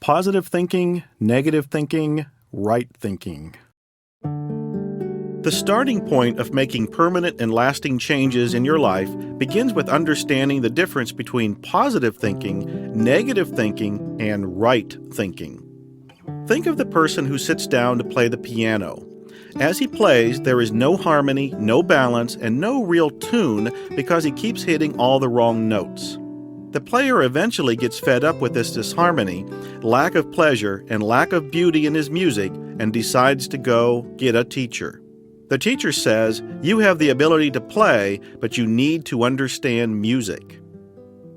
Positive thinking, negative thinking, right thinking. The starting point of making permanent and lasting changes in your life begins with understanding the difference between positive thinking, negative thinking, and right thinking. Think of the person who sits down to play the piano. As he plays, there is no harmony, no balance, and no real tune because he keeps hitting all the wrong notes. The player eventually gets fed up with this disharmony, lack of pleasure, and lack of beauty in his music and decides to go get a teacher. The teacher says, "You have the ability to play, but you need to understand music."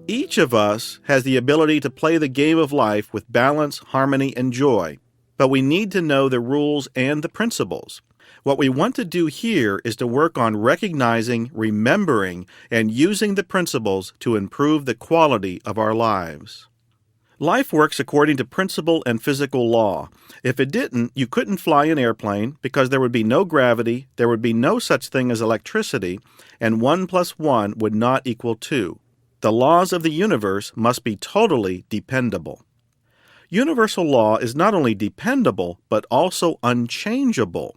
Each of us has the ability to play the game of life with balance, harmony, and joy, but we need to know the rules and the principles. What we want to do here is to work on recognizing, remembering, and using the principles to improve the quality of our lives. Life works according to principle and physical law. If it didn't, you couldn't fly an airplane because there would be no gravity, there would be no such thing as electricity, and 1 + 1 would not equal 2. The laws of the universe must be totally dependable. Universal law is not only dependable, but also unchangeable.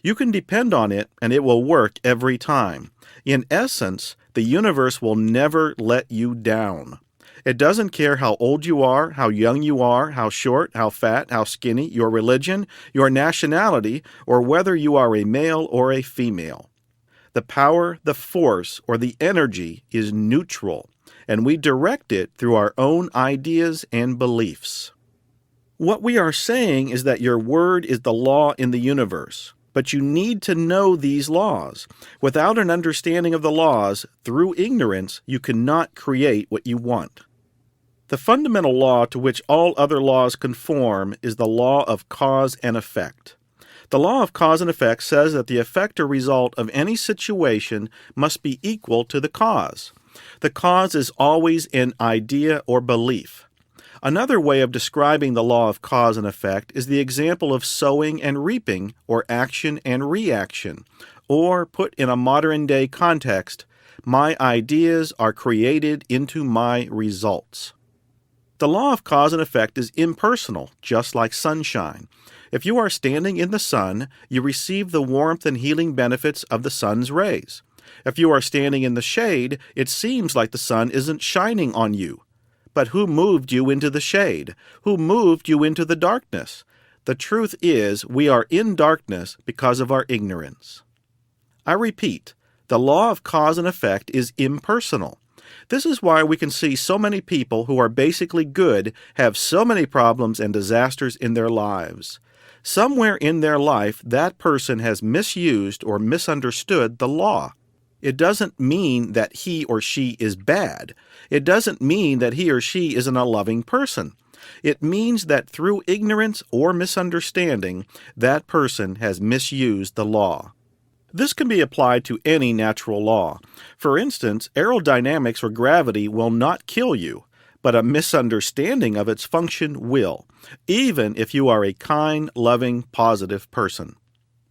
You can depend on it, and it will work every time. In essence, the universe will never let you down. It doesn't care how old you are, how young you are, how short, how fat, how skinny, your religion, your nationality, or whether you are a male or a female. The power, the force, or the energy is neutral, and we direct it through our own ideas and beliefs. What we are saying is that your word is the law in the universe. But you need to know these laws. Without an understanding of the laws, through ignorance, you cannot create what you want. The fundamental law to which all other laws conform is the law of cause and effect. The law of cause and effect says that the effect or result of any situation must be equal to the cause. The cause is always an idea or belief. Another way of describing the law of cause and effect is the example of sowing and reaping, or action and reaction, or, put in a modern-day context, my ideas are created into my results. The law of cause and effect is impersonal, just like sunshine. If you are standing in the sun, you receive the warmth and healing benefits of the sun's rays. If you are standing in the shade, it seems like the sun isn't shining on you. But who moved you into the shade? Who moved you into the darkness? The truth is, we are in darkness because of our ignorance. I repeat, the law of cause and effect is impersonal. This is why we can see so many people who are basically good have so many problems and disasters in their lives. Somewhere in their life, that person has misused or misunderstood the law. It doesn't mean that he or she is bad. It doesn't mean that he or she isn't a loving person. It means that through ignorance or misunderstanding, that person has misused the law. This can be applied to any natural law. For instance, aerodynamics or gravity will not kill you, but a misunderstanding of its function will, even if you are a kind, loving, positive person.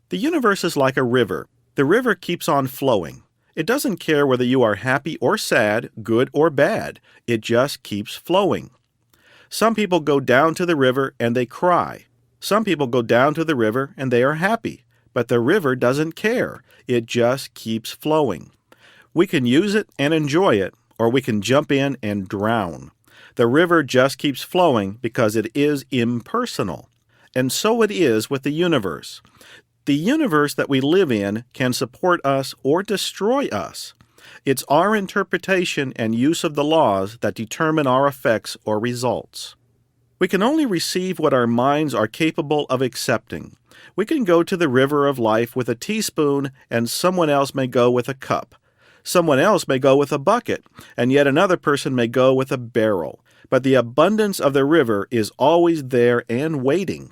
The universe is like a river. The river keeps on flowing. It doesn't care whether you are happy or sad, good or bad. It just keeps flowing. Some people go down to the river and they cry. Some people go down to the river and they are happy. But the river doesn't care. It just keeps flowing. We can use it and enjoy it, or we can jump in and drown. The river just keeps flowing because it is impersonal. And so it is with the universe. The universe that we live in can support us or destroy us. It's our interpretation and use of the laws that determine our effects or results. We can only receive what our minds are capable of accepting. We can go to the river of life with a teaspoon, and someone else may go with a cup. Someone else may go with a bucket, and yet another person may go with a barrel. But the abundance of the river is always there and waiting.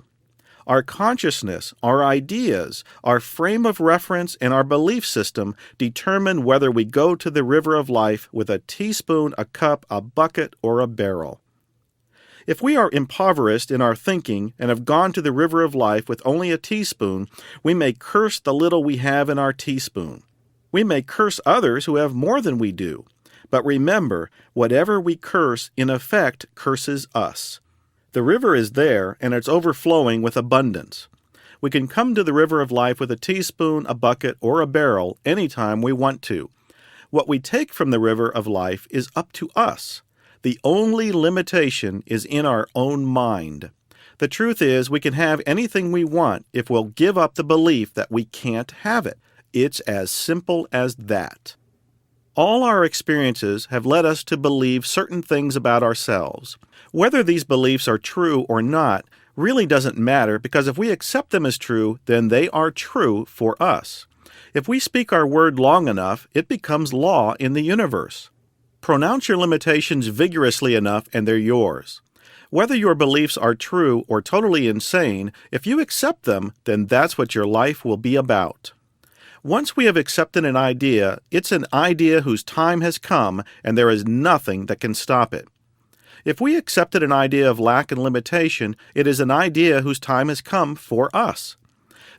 Our consciousness, our ideas, our frame of reference, and our belief system determine whether we go to the river of life with a teaspoon, a cup, a bucket, or a barrel. If we are impoverished in our thinking and have gone to the river of life with only a teaspoon, we may curse the little we have in our teaspoon. We may curse others who have more than we do. But remember, whatever we curse, in effect, curses us. The river is there, and it's overflowing with abundance. We can come to the river of life with a teaspoon, a bucket, or a barrel anytime we want to. What we take from the river of life is up to us. The only limitation is in our own mind. The truth is, we can have anything we want if we'll give up the belief that we can't have it. It's as simple as that. All our experiences have led us to believe certain things about ourselves. Whether these beliefs are true or not really doesn't matter, because if we accept them as true, then they are true for us. If we speak our word long enough, it becomes law in the universe. Pronounce your limitations vigorously enough and they're yours. Whether your beliefs are true or totally insane, if you accept them, then that's what your life will be about. Once we have accepted an idea, it's an idea whose time has come, and there is nothing that can stop it. If we accepted an idea of lack and limitation, it is an idea whose time has come for us.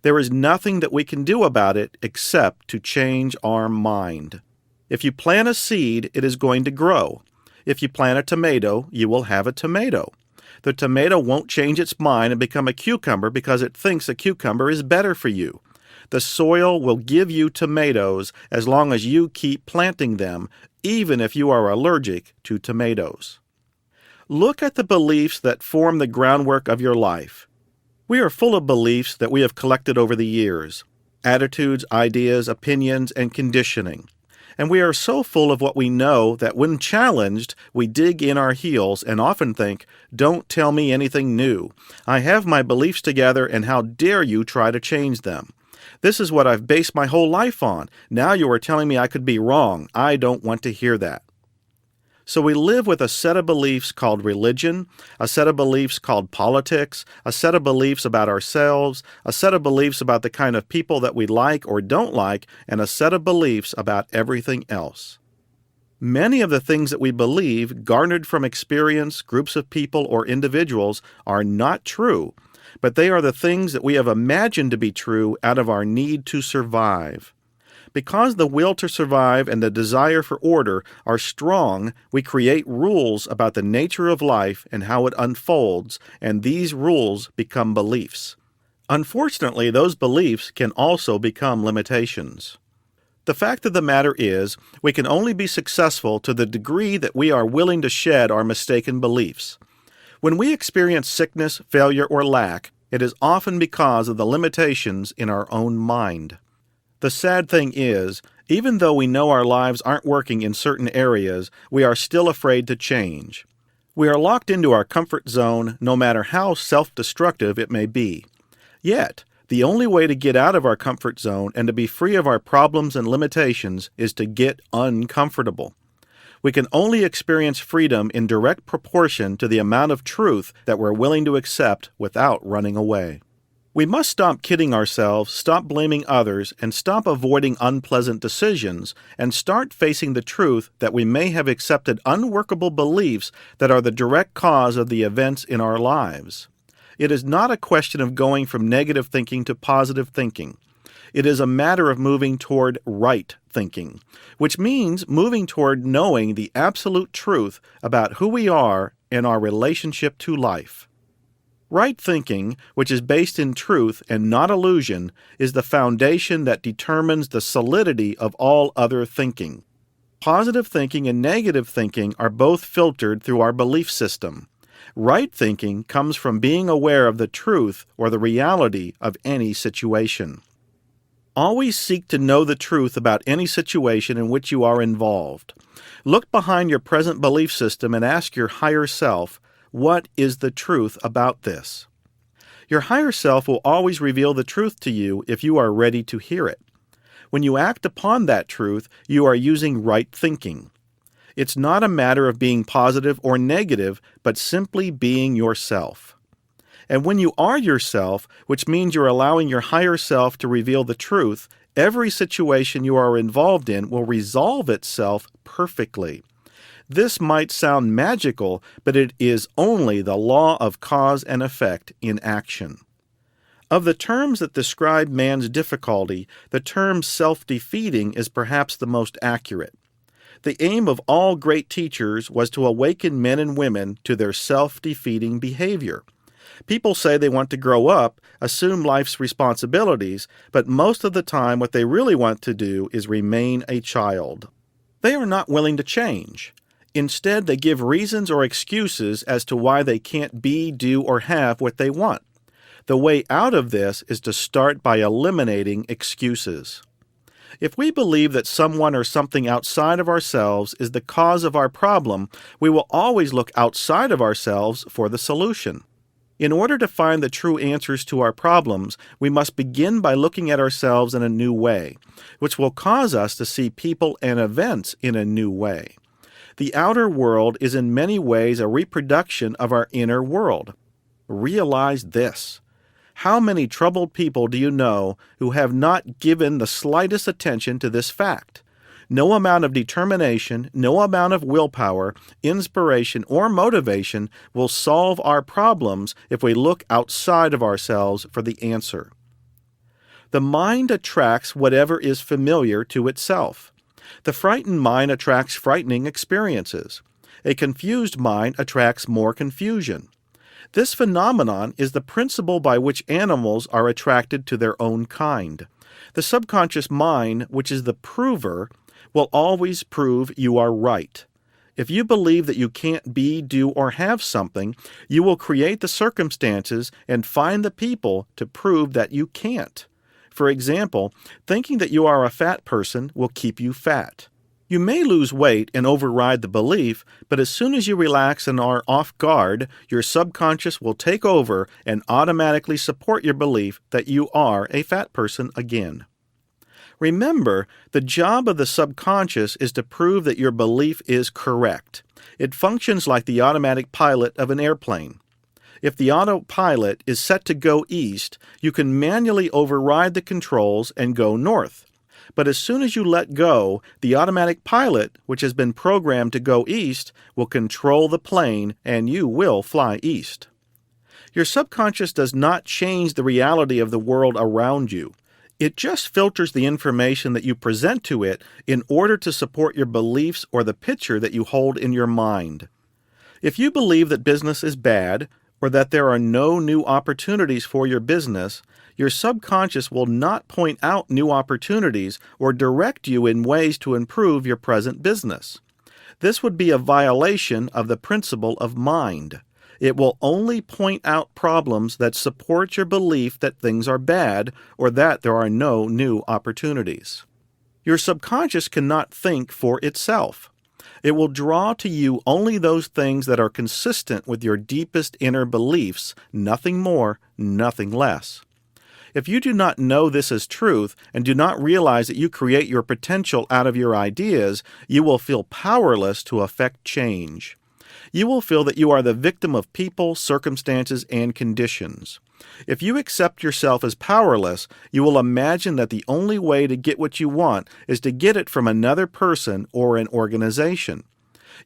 There is nothing that we can do about it except to change our mind. If you plant a seed, it is going to grow. If you plant a tomato, you will have a tomato. The tomato won't change its mind and become a cucumber because it thinks a cucumber is better for you. The soil will give you tomatoes as long as you keep planting them, even if you are allergic to tomatoes. Look at the beliefs that form the groundwork of your life. We are full of beliefs that we have collected over the years, attitudes, ideas, opinions, and conditioning. And we are so full of what we know that when challenged, we dig in our heels and often think, "Don't tell me anything new. I have my beliefs together, and how dare you try to change them? This is what I've based my whole life on. Now you are telling me I could be wrong. I don't want to hear that." So we live with a set of beliefs called religion, a set of beliefs called politics, a set of beliefs about ourselves, a set of beliefs about the kind of people that we like or don't like, and a set of beliefs about everything else. Many of the things that we believe, garnered from experience, groups of people, or individuals, are not true, but they are the things that we have imagined to be true out of our need to survive. Because the will to survive and the desire for order are strong, we create rules about the nature of life and how it unfolds, and these rules become beliefs. Unfortunately, those beliefs can also become limitations. The fact of the matter is, we can only be successful to the degree that we are willing to shed our mistaken beliefs. When we experience sickness, failure, or lack, it is often because of the limitations in our own mind. The sad thing is, even though we know our lives aren't working in certain areas, we are still afraid to change. We are locked into our comfort zone, no matter how self-destructive it may be. Yet, the only way to get out of our comfort zone and to be free of our problems and limitations is to get uncomfortable. We can only experience freedom in direct proportion to the amount of truth that we're willing to accept without running away. We must stop kidding ourselves, stop blaming others, and stop avoiding unpleasant decisions, and start facing the truth that we may have accepted unworkable beliefs that are the direct cause of the events in our lives. It is not a question of going from negative thinking to positive thinking. It is a matter of moving toward right thinking, which means moving toward knowing the absolute truth about who we are and our relationship to life. Right thinking, which is based in truth and not illusion, is the foundation that determines the solidity of all other thinking. Positive thinking and negative thinking are both filtered through our belief system. Right thinking comes from being aware of the truth or the reality of any situation. Always seek to know the truth about any situation in which you are involved. Look behind your present belief system and ask your higher self, what is the truth about this? Your higher self will always reveal the truth to you if you are ready to hear it. When you act upon that truth, you are using right thinking. It's not a matter of being positive or negative, but simply being yourself. And when you are yourself, which means you're allowing your higher self to reveal the truth, every situation you are involved in will resolve itself perfectly. This might sound magical, but it is only the law of cause and effect in action. Of the terms that describe man's difficulty, the term self-defeating is perhaps the most accurate. The aim of all great teachers was to awaken men and women to their self-defeating behavior. People say they want to grow up, assume life's responsibilities, but most of the time what they really want to do is remain a child. They are not willing to change. Instead, they give reasons or excuses as to why they can't be, do, or have what they want. The way out of this is to start by eliminating excuses. If we believe that someone or something outside of ourselves is the cause of our problem, we will always look outside of ourselves for the solution. In order to find the true answers to our problems, we must begin by looking at ourselves in a new way, which will cause us to see people and events in a new way. The outer world is in many ways a reproduction of our inner world. Realize this. How many troubled people do you know who have not given the slightest attention to this fact? No amount of determination, no amount of willpower, inspiration, or motivation will solve our problems if we look outside of ourselves for the answer. The mind attracts whatever is familiar to itself. The frightened mind attracts frightening experiences. A confused mind attracts more confusion. This phenomenon is the principle by which animals are attracted to their own kind. The subconscious mind, which is the prover, will always prove you are right. If you believe that you can't be, do, or have something, you will create the circumstances and find the people to prove that you can't. For example, thinking that you are a fat person will keep you fat. You may lose weight and override the belief, but as soon as you relax and are off guard, your subconscious will take over and automatically support your belief that you are a fat person again. Remember, the job of the subconscious is to prove that your belief is correct. It functions like the automatic pilot of an airplane. If the autopilot is set to go east, you can manually override the controls and go north. But as soon as you let go, the automatic pilot, which has been programmed to go east, will control the plane and you will fly east. Your subconscious does not change the reality of the world around you. It just filters the information that you present to it in order to support your beliefs or the picture that you hold in your mind. If you believe that business is bad, or that there are no new opportunities for your business, your subconscious will not point out new opportunities or direct you in ways to improve your present business. This would be a violation of the principle of mind. It will only point out problems that support your belief that things are bad or that there are no new opportunities. Your subconscious cannot think for itself. It will draw to you only those things that are consistent with your deepest inner beliefs, nothing more, nothing less. If you do not know this as truth and do not realize that you create your potential out of your ideas, you will feel powerless to affect change. You will feel that you are the victim of people, circumstances, and conditions. If you accept yourself as powerless, you will imagine that the only way to get what you want is to get it from another person or an organization.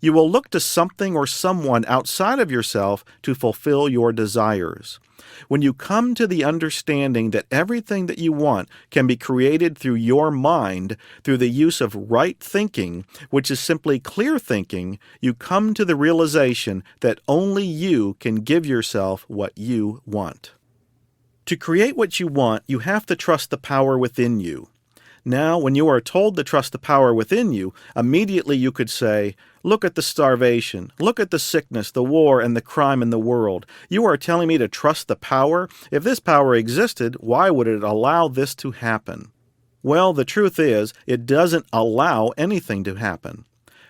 You will look to something or someone outside of yourself to fulfill your desires. When you come to the understanding that everything that you want can be created through your mind, through the use of right thinking, which is simply clear thinking, you come to the realization that only you can give yourself what you want. To create what you want, you have to trust the power within you. Now, when you are told to trust the power within you, immediately you could say, "Look at the starvation, look at the sickness, the war, and the crime in the world. You are telling me to trust the power? If this power existed, why would it allow this to happen?" Well, the truth is, it doesn't allow anything to happen.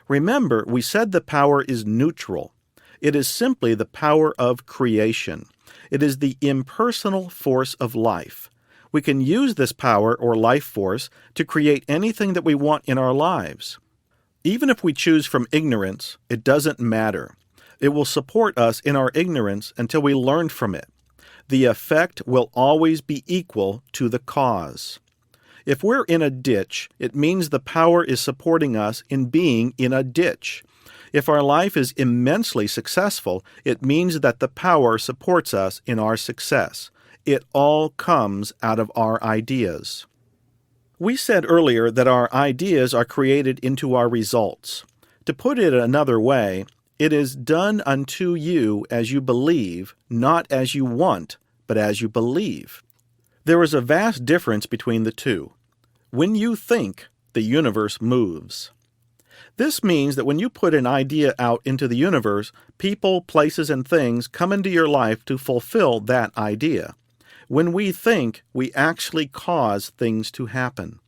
Remember, we said the power is neutral. It is simply the power of creation. It is the impersonal force of life. We can use this power or life force to create anything that we want in our lives. Even if we choose from ignorance, it doesn't matter. It will support us in our ignorance until we learn from it. The effect will always be equal to the cause. If we're in a ditch, it means the power is supporting us in being in a ditch. If our life is immensely successful, it means that the power supports us in our success. It all comes out of our ideas. We said earlier that our ideas are created into our results. To put it another way, it is done unto you as you believe, not as you want, but as you believe. There is a vast difference between the two. When you think, the universe moves. This means that when you put an idea out into the universe, people, places, and things come into your life to fulfill that idea. When we think, we actually cause things to happen.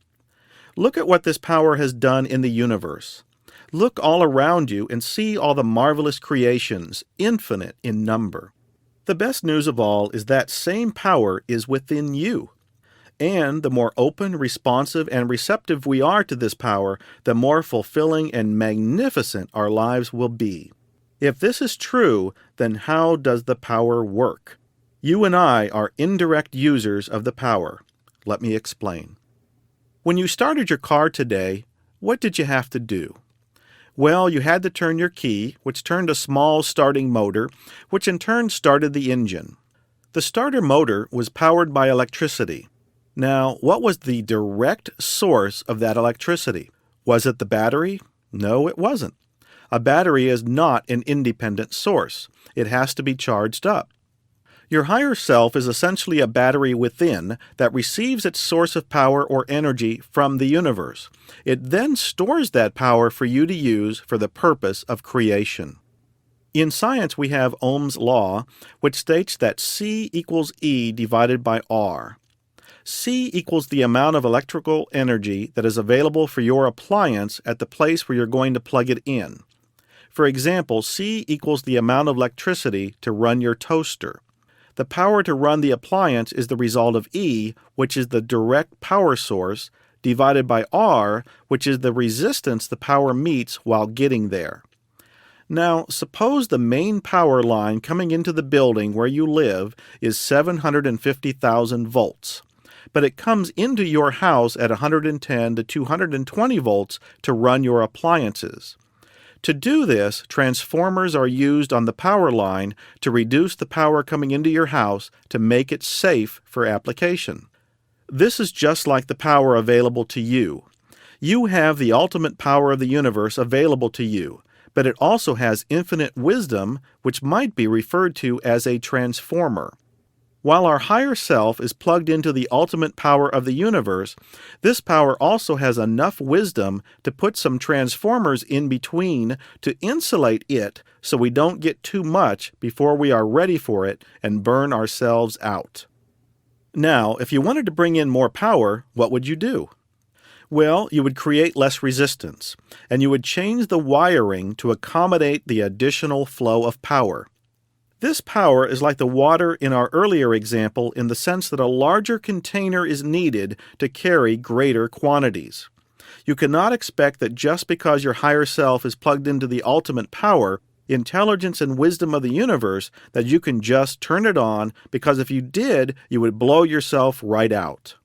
Look at what this power has done in the universe. Look all around you and see all the marvelous creations, infinite in number. The best news of all is that same power is within you. And the more open, responsive, and receptive we are to this power, the more fulfilling and magnificent our lives will be. If this is true, then how does the power work? You and I are indirect users of the power. Let me explain. When you started your car today, what did you have to do? Well, you had to turn your key, which turned a small starting motor, which in turn started the engine. The starter motor was powered by electricity. Now, what was the direct source of that electricity? Was it the battery? No, it wasn't. A battery is not an independent source. It has to be charged up. Your higher self is essentially a battery within that receives its source of power or energy from the universe. It then stores that power for you to use for the purpose of creation. In science, we have Ohm's law, which states that C equals E divided by R. C equals the amount of electrical energy that is available for your appliance at the place where you're going to plug it in. For example, C equals the amount of electricity to run your toaster. The power to run the appliance is the result of E, which is the direct power source, divided by R, which is the resistance the power meets while getting there. Now, suppose the main power line coming into the building where you live is 750,000 volts, but it comes into your house at 110 to 220 volts to run your appliances. To do this, transformers are used on the power line to reduce the power coming into your house to make it safe for application. This is just like the power available to you. You have the ultimate power of the universe available to you, but it also has infinite wisdom, which might be referred to as a transformer. While our higher self is plugged into the ultimate power of the universe, this power also has enough wisdom to put some transformers in between to insulate it so we don't get too much before we are ready for it and burn ourselves out. Now, if you wanted to bring in more power, what would you do? Well, you would create less resistance, and you would change the wiring to accommodate the additional flow of power. This power is like the water in our earlier example in the sense that a larger container is needed to carry greater quantities. You cannot expect that just because your higher self is plugged into the ultimate power, intelligence and wisdom of the universe, that you can just turn it on, because if you did, you would blow yourself right out.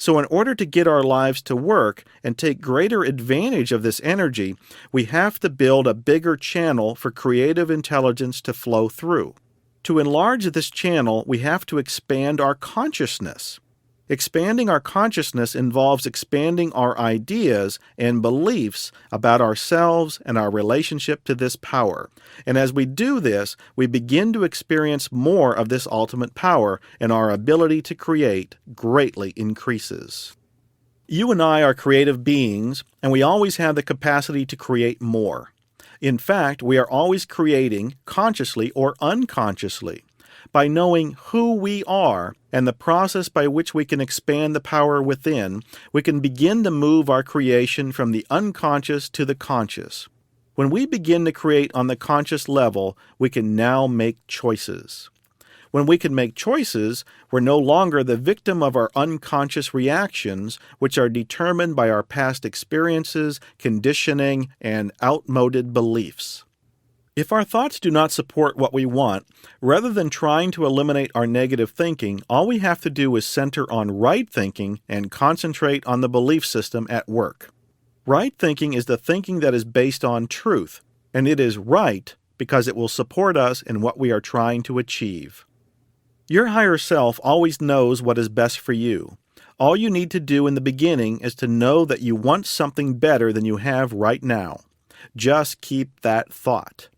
So in order to get our lives to work and take greater advantage of this energy, we have to build a bigger channel for creative intelligence to flow through. To enlarge this channel, we have to expand our consciousness. Expanding our consciousness involves expanding our ideas and beliefs about ourselves and our relationship to this power. And as we do this, we begin to experience more of this ultimate power, and our ability to create greatly increases. You and I are creative beings, and we always have the capacity to create more. In fact, we are always creating, consciously or unconsciously. By knowing who we are and the process by which we can expand the power within, we can begin to move our creation from the unconscious to the conscious. When we begin to create on the conscious level, we can now make choices. When we can make choices, we're no longer the victim of our unconscious reactions, which are determined by our past experiences, conditioning, and outmoded beliefs. If our thoughts do not support what we want, rather than trying to eliminate our negative thinking, all we have to do is center on right thinking and concentrate on the belief system at work. Right thinking is the thinking that is based on truth, and it is right because it will support us in what we are trying to achieve. Your higher self always knows what is best for you. All you need to do in the beginning is to know that you want something better than you have right now. Just keep that thought.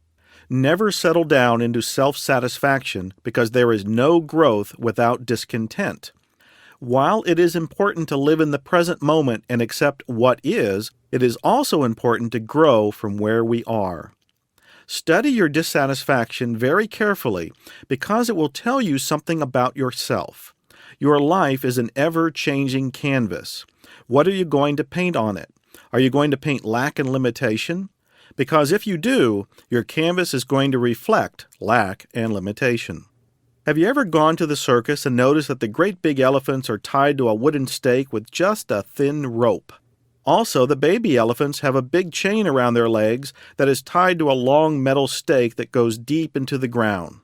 Never settle down into self-satisfaction because there is no growth without discontent. While it is important to live in the present moment and accept what is, it is also important to grow from where we are. Study your dissatisfaction very carefully because it will tell you something about yourself. Your life is an ever-changing canvas. What are you going to paint on it? Are you going to paint lack and limitation? Because if you do, your canvas is going to reflect lack and limitation. Have you ever gone to the circus and noticed that the great big elephants are tied to a wooden stake with just a thin rope? Also, the baby elephants have a big chain around their legs that is tied to a long metal stake that goes deep into the ground.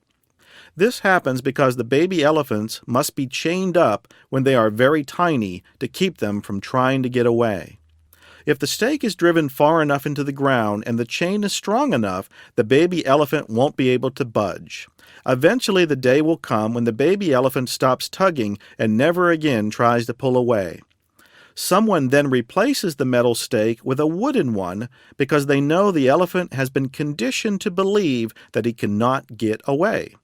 This happens because the baby elephants must be chained up when they are very tiny to keep them from trying to get away. If the stake is driven far enough into the ground and the chain is strong enough, the baby elephant won't be able to budge. Eventually the day will come when the baby elephant stops tugging and never again tries to pull away. Someone then replaces the metal stake with a wooden one because they know the elephant has been conditioned to believe that he cannot get away.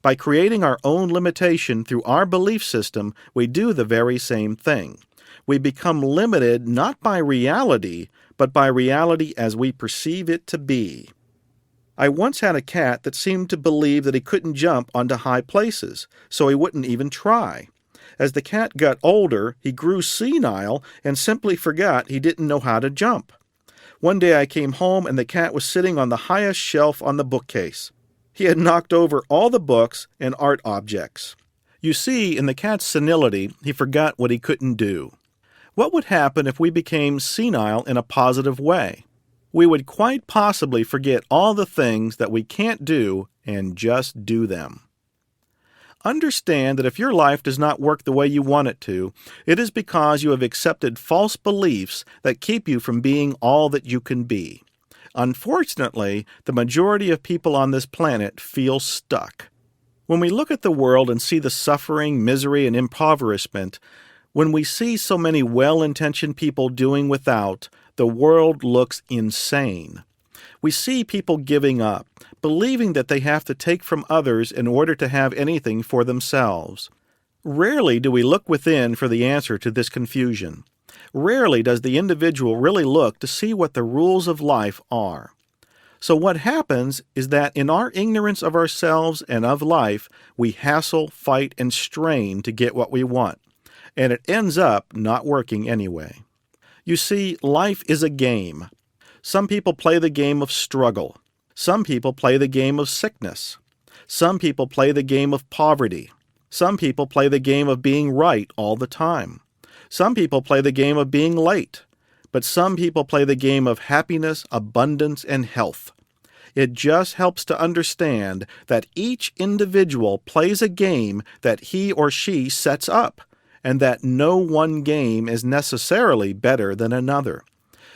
By creating our own limitation through our belief system, we do the very same thing. We become limited not by reality, but by reality as we perceive it to be. I once had a cat that seemed to believe that he couldn't jump onto high places, so he wouldn't even try. As the cat got older, he grew senile and simply forgot he didn't know how to jump. One day I came home and the cat was sitting on the highest shelf on the bookcase. He had knocked over all the books and art objects. You see, in the cat's senility, he forgot what he couldn't do. What would happen if we became senile in a positive way? We would quite possibly forget all the things that we can't do and just do them. Understand that if your life does not work the way you want it to, it is because you have accepted false beliefs that keep you from being all that you can be. Unfortunately, the majority of people on this planet feel stuck. When we look at the world and see the suffering, misery, and impoverishment, when we see so many well-intentioned people doing without, the world looks insane. We see people giving up, believing that they have to take from others in order to have anything for themselves. Rarely do we look within for the answer to this confusion. Rarely does the individual really look to see what the rules of life are. So what happens is that in our ignorance of ourselves and of life, we hassle, fight, and strain to get what we want. And it ends up not working anyway. You see, life is a game. Some people play the game of struggle. Some people play the game of sickness. Some people play the game of poverty. Some people play the game of being right all the time. Some people play the game of being late. But some people play the game of happiness, abundance, and health. It just helps to understand that each individual plays a game that he or she sets up, and that no one game is necessarily better than another.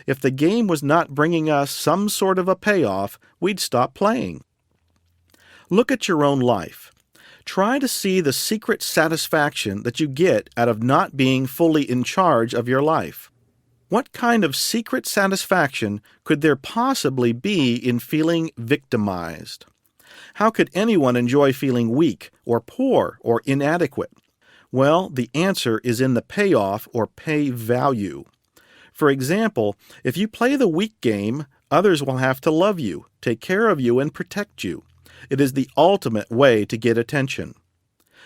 If the game was not bringing us some sort of a payoff, we'd stop playing. Look at your own life. Try to see the secret satisfaction that you get out of not being fully in charge of your life. What kind of secret satisfaction could there possibly be in feeling victimized? How could anyone enjoy feeling weak or poor or inadequate? Well, the answer is in the payoff or pay value. For example, if you play the weak game, others will have to love you, take care of you, and protect you. It is the ultimate way to get attention.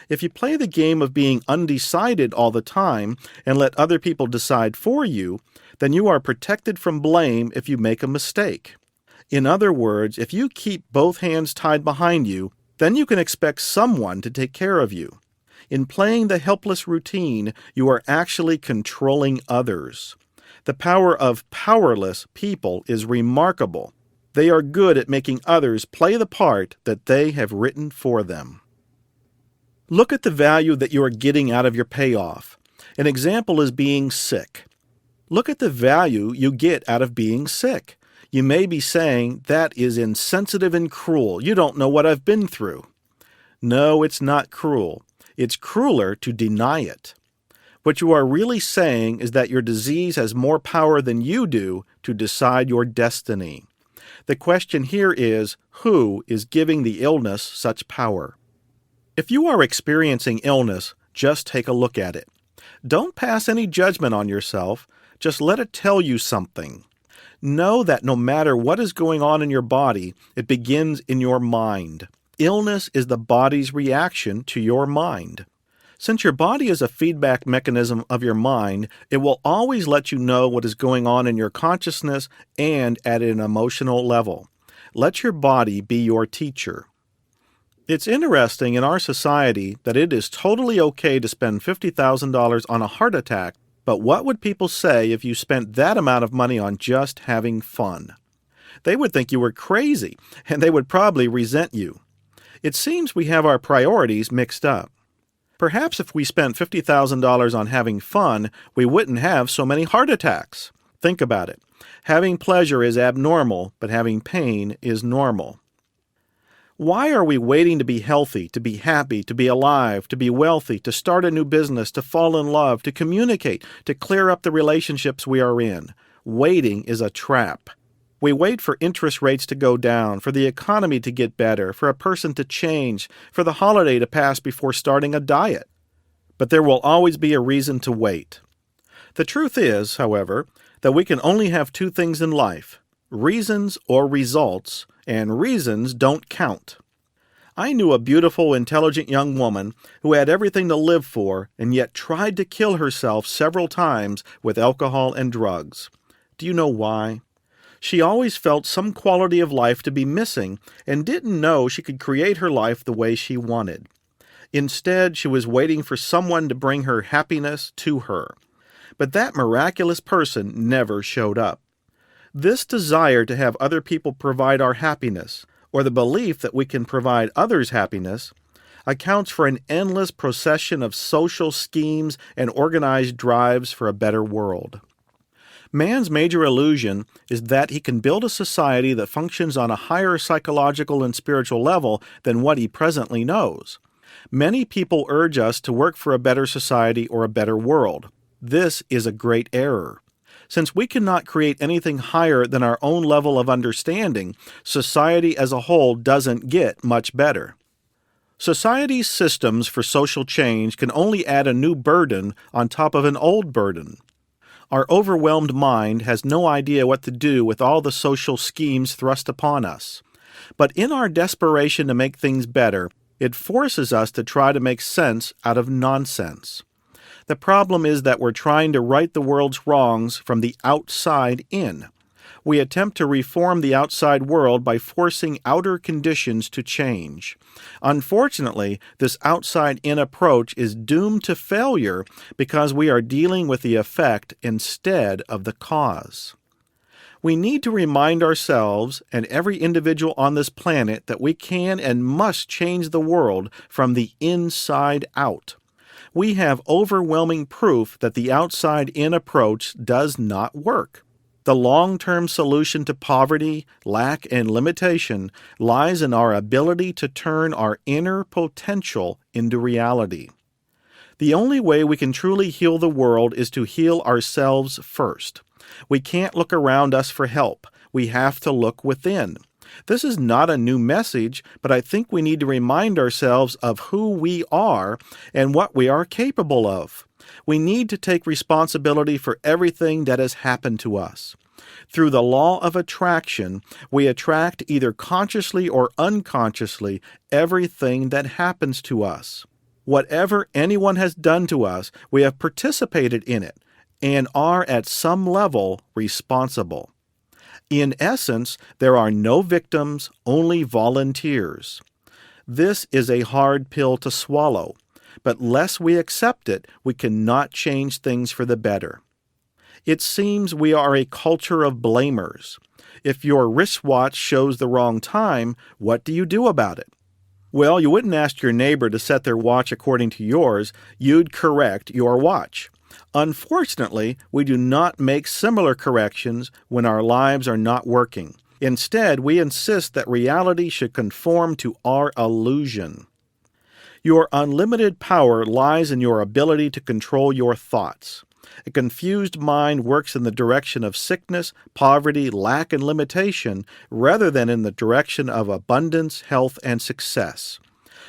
If you play the game of being undecided all the time and let other people decide for you, then you are protected from blame if you make a mistake. In other words, if you keep both hands tied behind you, then you can expect someone to take care of you. In playing the helpless routine, you are actually controlling others. The power of powerless people is remarkable. They are good at making others play the part that they have written for them. Look at the value that you are getting out of your payoff. An example is being sick. Look at the value you get out of being sick. You may be saying, "That is insensitive and cruel. You don't know what I've been through." No, it's not cruel. It's crueler to deny it. What you are really saying is that your disease has more power than you do to decide your destiny. The question here is, who is giving the illness such power? If you are experiencing illness, just take a look at it. Don't pass any judgment on yourself, just let it tell you something. Know that no matter what is going on in your body, it begins in your mind. Illness is the body's reaction to your mind. Since your body is a feedback mechanism of your mind, it will always let you know what is going on in your consciousness and at an emotional level. Let your body be your teacher. It's interesting in our society that it is totally okay to spend $50,000 on a heart attack, but what would people say if you spent that amount of money on just having fun? They would think you were crazy, and they would probably resent you. It seems we have our priorities mixed up. Perhaps if we spent $50,000 on having fun, we wouldn't have so many heart attacks. Think about it. Having pleasure is abnormal, but having pain is normal. Why are we waiting to be healthy, to be happy, to be alive, to be wealthy, to start a new business, to fall in love, to communicate, to clear up the relationships we are in? Waiting is a trap. We wait for interest rates to go down, for the economy to get better, for a person to change, for the holiday to pass before starting a diet. But there will always be a reason to wait. The truth is, however, that we can only have two things in life, reasons or results, and reasons don't count. I knew a beautiful, intelligent young woman who had everything to live for and yet tried to kill herself several times with alcohol and drugs. Do you know why? She always felt some quality of life to be missing and didn't know she could create her life the way she wanted. Instead, she was waiting for someone to bring her happiness to her. But that miraculous person never showed up. This desire to have other people provide our happiness, or the belief that we can provide others happiness, accounts for an endless procession of social schemes and organized drives for a better world. Man's major illusion is that he can build a society that functions on a higher psychological and spiritual level than what he presently knows. Many people urge us to work for a better society or a better world. This is a great error. Since we cannot create anything higher than our own level of understanding, society as a whole doesn't get much better. Society's systems for social change can only add a new burden on top of an old burden. Our overwhelmed mind has no idea what to do with all the social schemes thrust upon us. But in our desperation to make things better, it forces us to try to make sense out of nonsense. The problem is that we're trying to right the world's wrongs from the outside in. We attempt to reform the outside world by forcing outer conditions to change. Unfortunately, this outside-in approach is doomed to failure because we are dealing with the effect instead of the cause. We need to remind ourselves and every individual on this planet that we can and must change the world from the inside out. We have overwhelming proof that the outside-in approach does not work. The long-term solution to poverty, lack, and limitation lies in our ability to turn our inner potential into reality. The only way we can truly heal the world is to heal ourselves first. We can't look around us for help. We have to look within. This is not a new message, but I think we need to remind ourselves of who we are and what we are capable of. We need to take responsibility for everything that has happened to us. Through the law of attraction, we attract either consciously or unconsciously everything that happens to us. Whatever anyone has done to us, we have participated in it and are at some level responsible. In essence, there are no victims, only volunteers. This is a hard pill to swallow, but unless we accept it, we cannot change things for the better. It seems we are a culture of blamers. If your wristwatch shows the wrong time, what do you do about it? Well, you wouldn't ask your neighbor to set their watch according to yours. You'd correct your watch. Unfortunately, we do not make similar corrections when our lives are not working. Instead, we insist that reality should conform to our illusion. Your unlimited power lies in your ability to control your thoughts. A confused mind works in the direction of sickness, poverty, lack, and limitation, rather than in the direction of abundance, health, and success.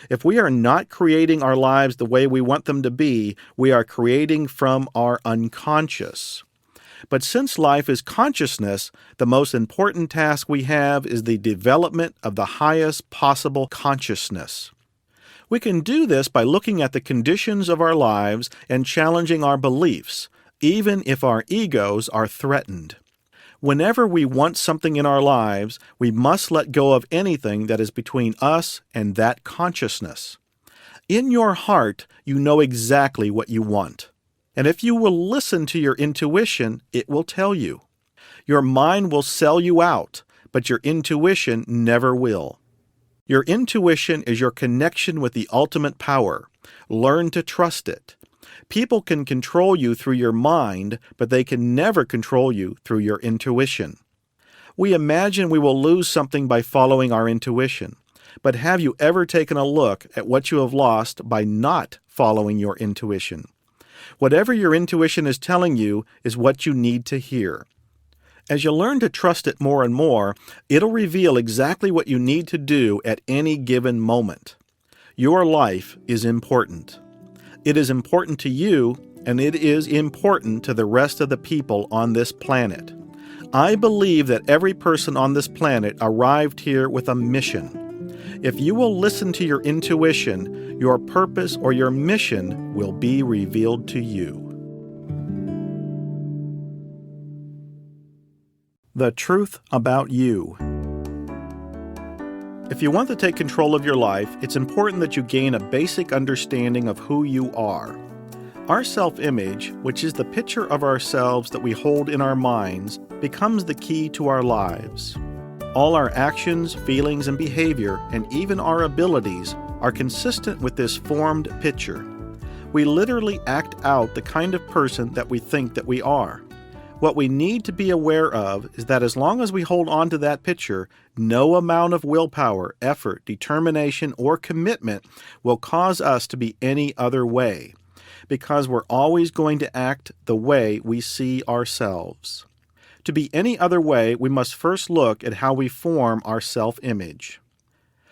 If we are not creating our lives the way we want them to be, we are creating from our unconscious. But since life is consciousness, the most important task we have is the development of the highest possible consciousness. We can do this by looking at the conditions of our lives and challenging our beliefs, even if our egos are threatened. Whenever we want something in our lives, we must let go of anything that is between us and that consciousness. In your heart, you know exactly what you want. And if you will listen to your intuition, it will tell you. Your mind will sell you out, but your intuition never will. Your intuition is your connection with the ultimate power. Learn to trust it. People can control you through your mind, but they can never control you through your intuition. We imagine we will lose something by following our intuition, but have you ever taken a look at what you have lost by not following your intuition? Whatever your intuition is telling you is what you need to hear. As you learn to trust it more and more, it'll reveal exactly what you need to do at any given moment. Your life is important. It is important to you, and it is important to the rest of the people on this planet. I believe that every person on this planet arrived here with a mission. If you will listen to your intuition, your purpose or your mission will be revealed to you. The truth about you. If you want to take control of your life, it's important that you gain a basic understanding of who you are. Our self-image, which is the picture of ourselves that we hold in our minds, becomes the key to our lives. All our actions, feelings, and behavior, and even our abilities, are consistent with this formed picture. We literally act out the kind of person that we think that we are. What we need to be aware of is that as long as we hold on to that picture, no amount of willpower, effort, determination, or commitment will cause us to be any other way, because we're always going to act the way we see ourselves. To be any other way, we must first look at how we form our self-image.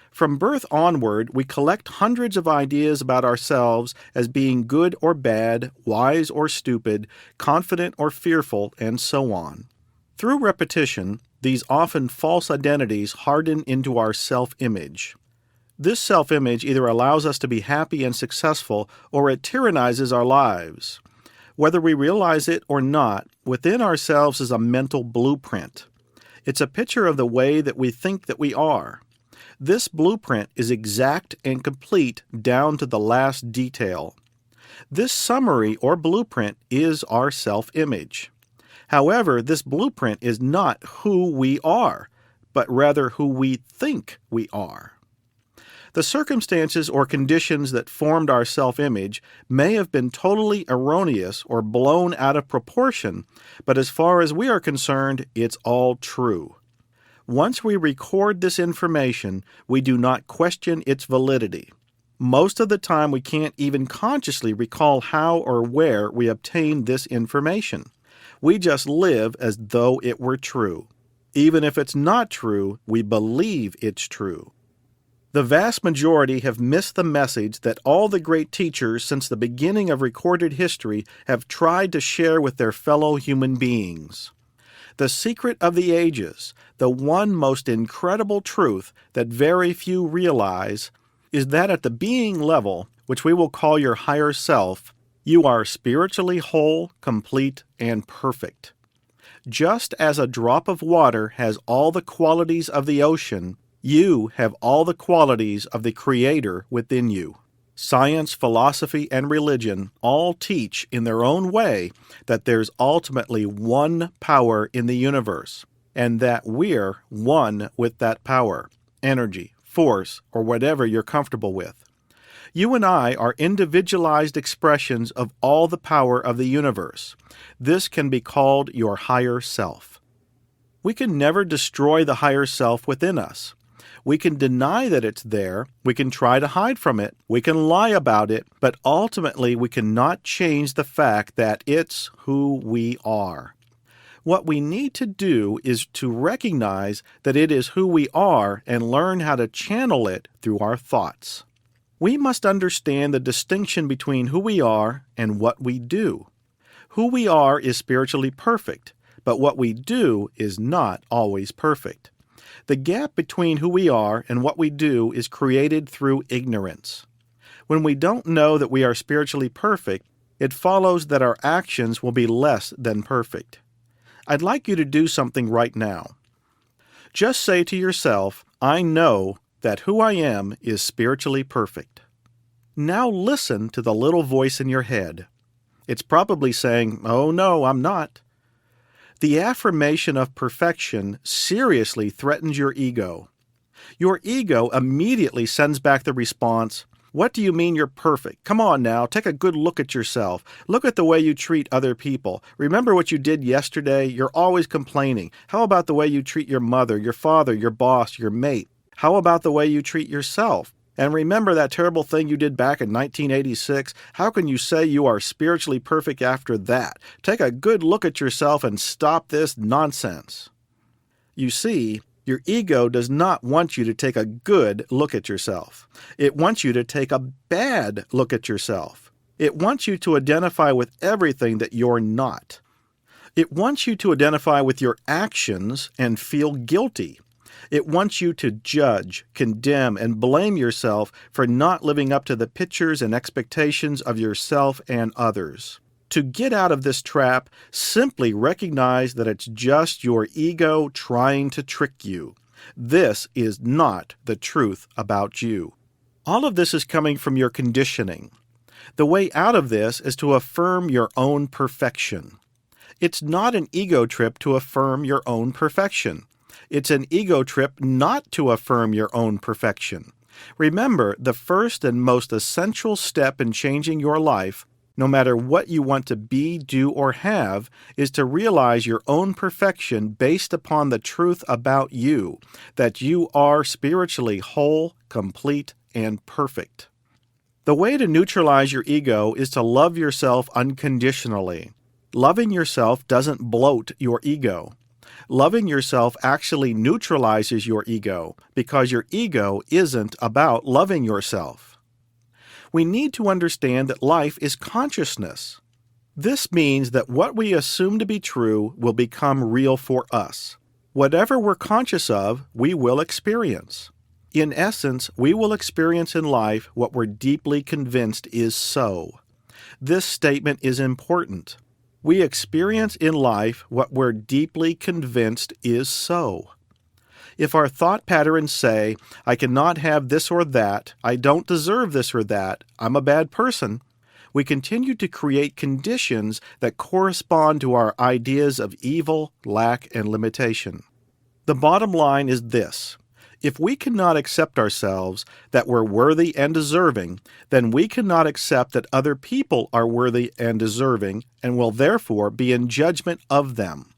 From birth onward, we collect hundreds of ideas about ourselves as being good or bad, wise or stupid, confident or fearful, and so on. Through repetition, these often false identities harden into our self-image. This self-image either allows us to be happy and successful, or it tyrannizes our lives. Whether we realize it or not, within ourselves is a mental blueprint. It's a picture of the way that we think that we are. This blueprint is exact and complete down to the last detail. This summary or blueprint is our self-image. However, this blueprint is not who we are, but rather who we think we are. The circumstances or conditions that formed our self-image may have been totally erroneous or blown out of proportion, but as far as we are concerned, it's all true. Once we record this information, we do not question its validity. Most of the time, we can't even consciously recall how or where we obtained this information. We just live as though it were true. Even if it's not true, we believe it's true. The vast majority have missed the message that all the great teachers since the beginning of recorded history have tried to share with their fellow human beings. The secret of the ages, the one most incredible truth that very few realize, is that at the being level, which we will call your higher self, you are spiritually whole, complete, and perfect. Just as a drop of water has all the qualities of the ocean, you have all the qualities of the Creator within you. Science, philosophy, and religion all teach in their own way that there's ultimately one power in the universe, and that we're one with that power, energy, force, or whatever you're comfortable with. You and I are individualized expressions of all the power of the universe. This can be called your higher self. We can never destroy the higher self within us. We can deny that it's there, we can try to hide from it, we can lie about it, but ultimately we cannot change the fact that it's who we are. What we need to do is to recognize that it is who we are and learn how to channel it through our thoughts. We must understand the distinction between who we are and what we do. Who we are is spiritually perfect, but what we do is not always perfect. The gap between who we are and what we do is created through ignorance. When we don't know that we are spiritually perfect, it follows that our actions will be less than perfect. I'd like you to do something right now. Just say to yourself, I know that who I am is spiritually perfect. Now listen to the little voice in your head. It's probably saying, oh no, I'm not. The affirmation of perfection seriously threatens your ego. Your ego immediately sends back the response, what do you mean you're perfect? Come on now, take a good look at yourself. Look at the way you treat other people. Remember what you did yesterday? You're always complaining. How about the way you treat your mother, your father, your boss, your mate? How about the way you treat yourself? And remember that terrible thing you did back in 1986? How can you say you are spiritually perfect after that? Take a good look at yourself and stop this nonsense. You see, your ego does not want you to take a good look at yourself. It wants you to take a bad look at yourself. It wants you to identify with everything that you're not. It wants you to identify with your actions and feel guilty. It wants you to judge, condemn, and blame yourself for not living up to the pictures and expectations of yourself and others. To get out of this trap, simply recognize that it's just your ego trying to trick you. This is not the truth about you. All of this is coming from your conditioning. The way out of this is to affirm your own perfection. It's not an ego trip to affirm your own perfection. It's an ego trip not to affirm your own perfection. Remember, the first and most essential step in changing your life, no matter what you want to be, do, or have, is to realize your own perfection based upon the truth about you, that you are spiritually whole, complete, and perfect. The way to neutralize your ego is to love yourself unconditionally. Loving yourself doesn't bloat your ego. Loving yourself actually neutralizes your ego because your ego isn't about loving yourself. We need to understand that life is consciousness. This means that what we assume to be true will become real for us. Whatever we're conscious of, we will experience. In essence, we will experience in life what we're deeply convinced is so. This statement is important. We experience in life what we're deeply convinced is so. If our thought patterns say, I cannot have this or that, I don't deserve this or that, I'm a bad person, we continue to create conditions that correspond to our ideas of evil, lack, and limitation. The bottom line is this. If we cannot accept ourselves, that we're worthy and deserving, then we cannot accept that other people are worthy and deserving and will therefore be in judgment of them.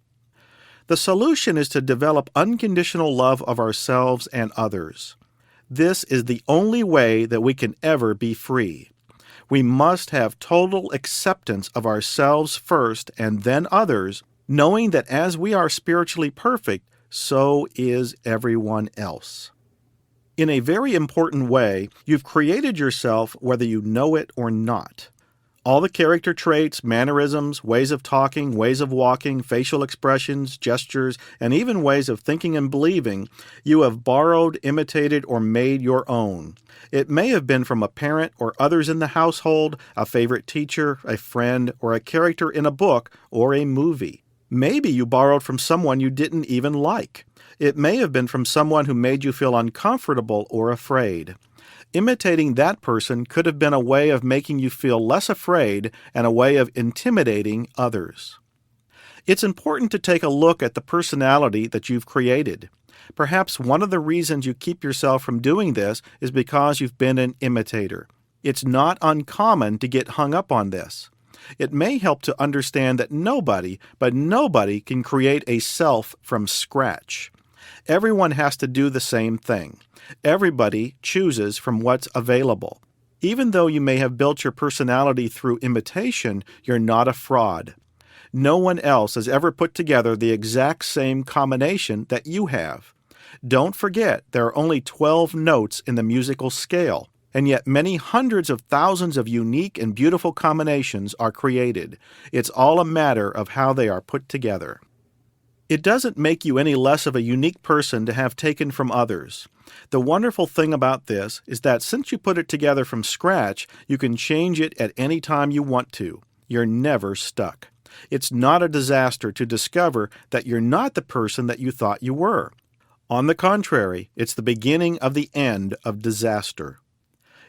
The solution is to develop unconditional love of ourselves and others. This is the only way that we can ever be free. We must have total acceptance of ourselves first and then others, knowing that as we are spiritually perfect, so is everyone else. In a very important way, you've created yourself whether you know it or not. All the character traits, mannerisms, ways of talking, ways of walking, facial expressions, gestures, and even ways of thinking and believing, you have borrowed, imitated, or made your own. It may have been from a parent or others in the household, a favorite teacher, a friend, or a character in a book or a movie. Maybe you borrowed from someone you didn't even like. It may have been from someone who made you feel uncomfortable or afraid. Imitating that person could have been a way of making you feel less afraid and a way of intimidating others. It's important to take a look at the personality that you've created. Perhaps one of the reasons you keep yourself from doing this is because you've been an imitator. It's not uncommon to get hung up on this. It may help to understand that nobody can create a self from scratch. Everyone has to do the same thing. Everybody chooses from what's available. Even though you may have built your personality through imitation, you're not a fraud. No one else has ever put together the exact same combination that you have. Don't forget, there are only 12 notes in the musical scale, and yet many hundreds of thousands of unique and beautiful combinations are created. It's all a matter of how they are put together. It doesn't make you any less of a unique person to have taken from others. The wonderful thing about this is that since you put it together from scratch, you can change it at any time you want to. You're never stuck. It's not a disaster to discover that you're not the person that you thought you were. On the contrary, it's the beginning of the end of disaster.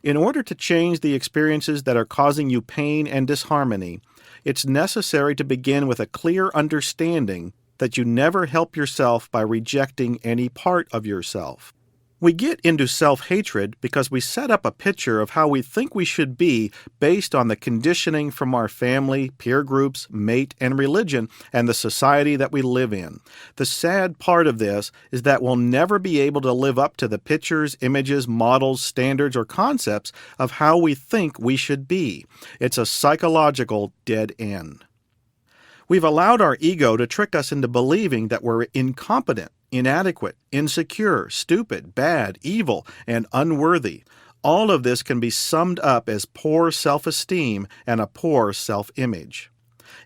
In order to change the experiences that are causing you pain and disharmony, it's necessary to begin with a clear understanding that you never help yourself by rejecting any part of yourself. We get into self-hatred because we set up a picture of how we think we should be based on the conditioning from our family, peer groups, mate, and religion, and the society that we live in. The sad part of this is that we'll never be able to live up to the pictures, images, models, standards, or concepts of how we think we should be. It's a psychological dead end. We've allowed our ego to trick us into believing that we're incompetent, inadequate, insecure, stupid, bad, evil, and unworthy. All of this can be summed up as poor self-esteem and a poor self-image.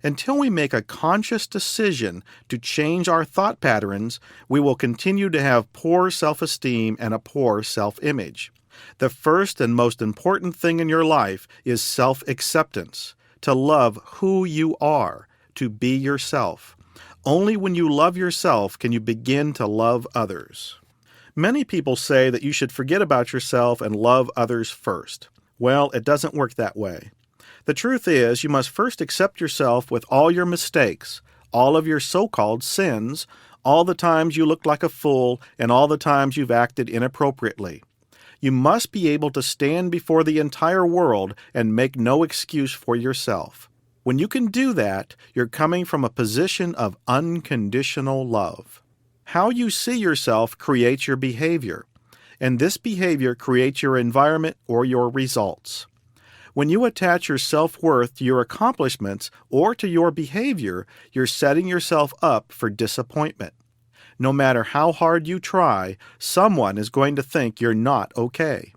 Until we make a conscious decision to change our thought patterns, we will continue to have poor self-esteem and a poor self-image. The first and most important thing in your life is self-acceptance, to love who you are, to be yourself. Only when you love yourself can you begin to love others. Many people say that you should forget about yourself and love others first. Well, it doesn't work that way. The truth is, you must first accept yourself with all your mistakes, all of your so-called sins, all the times you looked like a fool, and all the times you've acted inappropriately. You must be able to stand before the entire world and make no excuse for yourself. When you can do that, you're coming from a position of unconditional love. How you see yourself creates your behavior, and this behavior creates your environment or your results. When you attach your self-worth to your accomplishments or to your behavior, you're setting yourself up for disappointment. No matter how hard you try, someone is going to think you're not okay.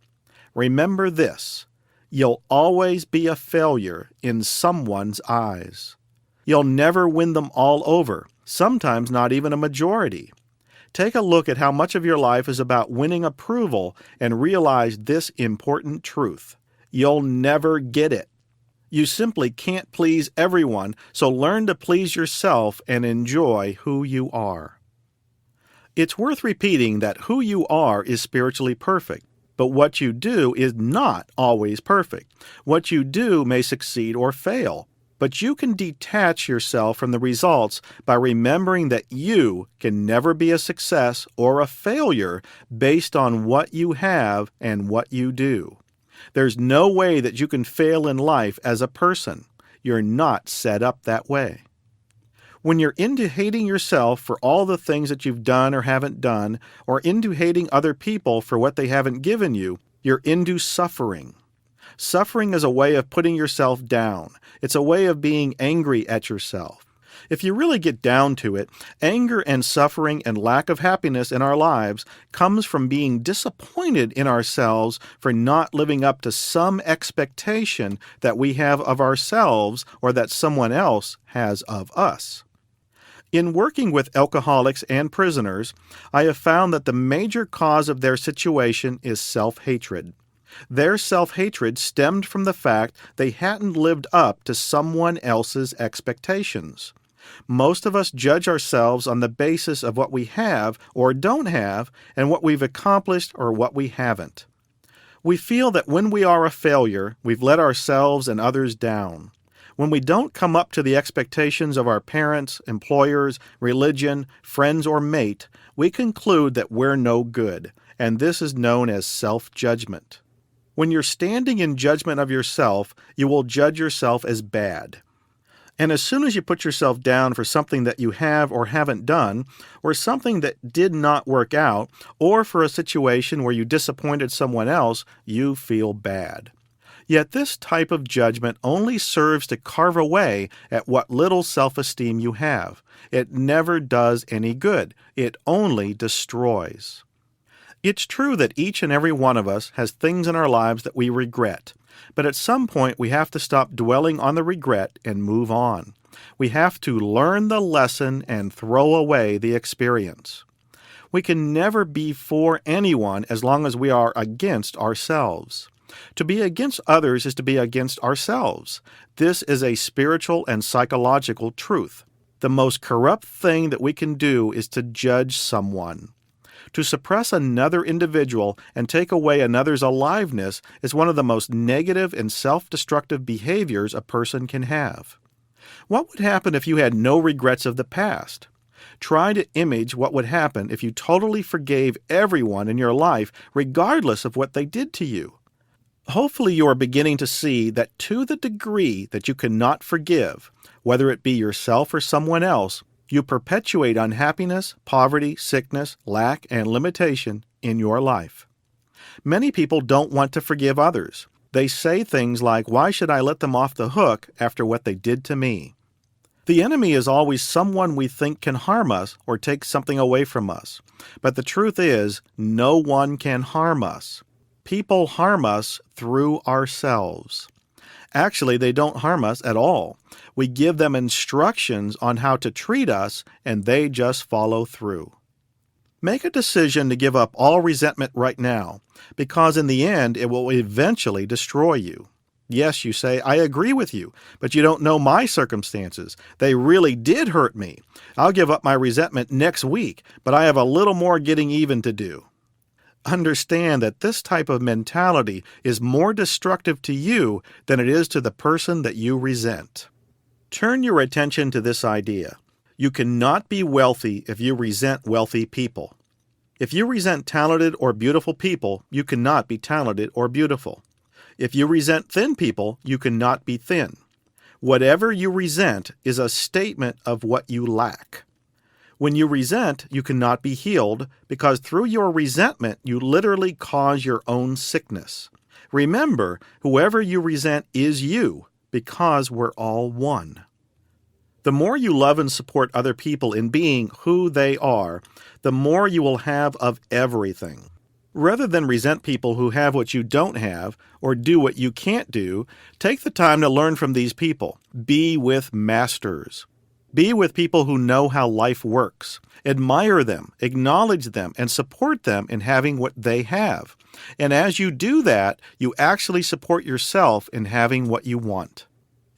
Remember this. You'll always be a failure in someone's eyes. You'll never win them all over, sometimes not even a majority. Take a look at how much of your life is about winning approval and realize this important truth. You'll never get it. You simply can't please everyone, so learn to please yourself and enjoy who you are. It's worth repeating that who you are is spiritually perfect. But what you do is not always perfect. What you do may succeed or fail, but you can detach yourself from the results by remembering that you can never be a success or a failure based on what you have and what you do. There's no way that you can fail in life as a person. You're not set up that way. When you're into hating yourself for all the things that you've done or haven't done, or into hating other people for what they haven't given you, you're into suffering. Suffering is a way of putting yourself down. It's a way of being angry at yourself. If you really get down to it, anger and suffering and lack of happiness in our lives comes from being disappointed in ourselves for not living up to some expectation that we have of ourselves or that someone else has of us. In working with alcoholics and prisoners, I have found that the major cause of their situation is self-hatred. Their self-hatred stemmed from the fact they hadn't lived up to someone else's expectations. Most of us judge ourselves on the basis of what we have or don't have and what we've accomplished or what we haven't. We feel that when we are a failure, we've let ourselves and others down. When we don't come up to the expectations of our parents, employers, religion, friends, or mate, we conclude that we're no good, and this is known as self-judgment. When you're standing in judgment of yourself, you will judge yourself as bad. And as soon as you put yourself down for something that you have or haven't done, or something that did not work out, or for a situation where you disappointed someone else, you feel bad. Yet this type of judgment only serves to carve away at what little self-esteem you have. It never does any good. It only destroys. It's true that each and every one of us has things in our lives that we regret. But at some point we have to stop dwelling on the regret and move on. We have to learn the lesson and throw away the experience. We can never be for anyone as long as we are against ourselves. To be against others is to be against ourselves. This is a spiritual and psychological truth. The most corrupt thing that we can do is to judge someone. To suppress another individual and take away another's aliveness is one of the most negative and self-destructive behaviors a person can have. What would happen if you had no regrets of the past? Try to image what would happen if you totally forgave everyone in your life regardless of what they did to you. Hopefully you are beginning to see that to the degree that you cannot forgive, whether it be yourself or someone else, you perpetuate unhappiness, poverty, sickness, lack, and limitation in your life. Many people don't want to forgive others. They say things like, "Why should I let them off the hook after what they did to me?" The enemy is always someone we think can harm us or take something away from us. But the truth is, no one can harm us. People harm us through ourselves. Actually, they don't harm us at all. We give them instructions on how to treat us, and they just follow through. Make a decision to give up all resentment right now, because in the end, it will eventually destroy you. Yes, you say, "I agree with you, but you don't know my circumstances. They really did hurt me. I'll give up my resentment next week, but I have a little more getting even to do." Understand that this type of mentality is more destructive to you than it is to the person that you resent. Turn your attention to this idea. You cannot be wealthy if you resent wealthy people. If you resent talented or beautiful people, you cannot be talented or beautiful. If you resent thin people, you cannot be thin. Whatever you resent is a statement of what you lack. When you resent, you cannot be healed because through your resentment, you literally cause your own sickness. Remember, whoever you resent is you because we're all one. The more you love and support other people in being who they are, the more you will have of everything. Rather than resent people who have what you don't have or do what you can't do, take the time to learn from these people. Be with masters. Be with people who know how life works. Admire them, acknowledge them, and support them in having what they have. And as you do that, you actually support yourself in having what you want.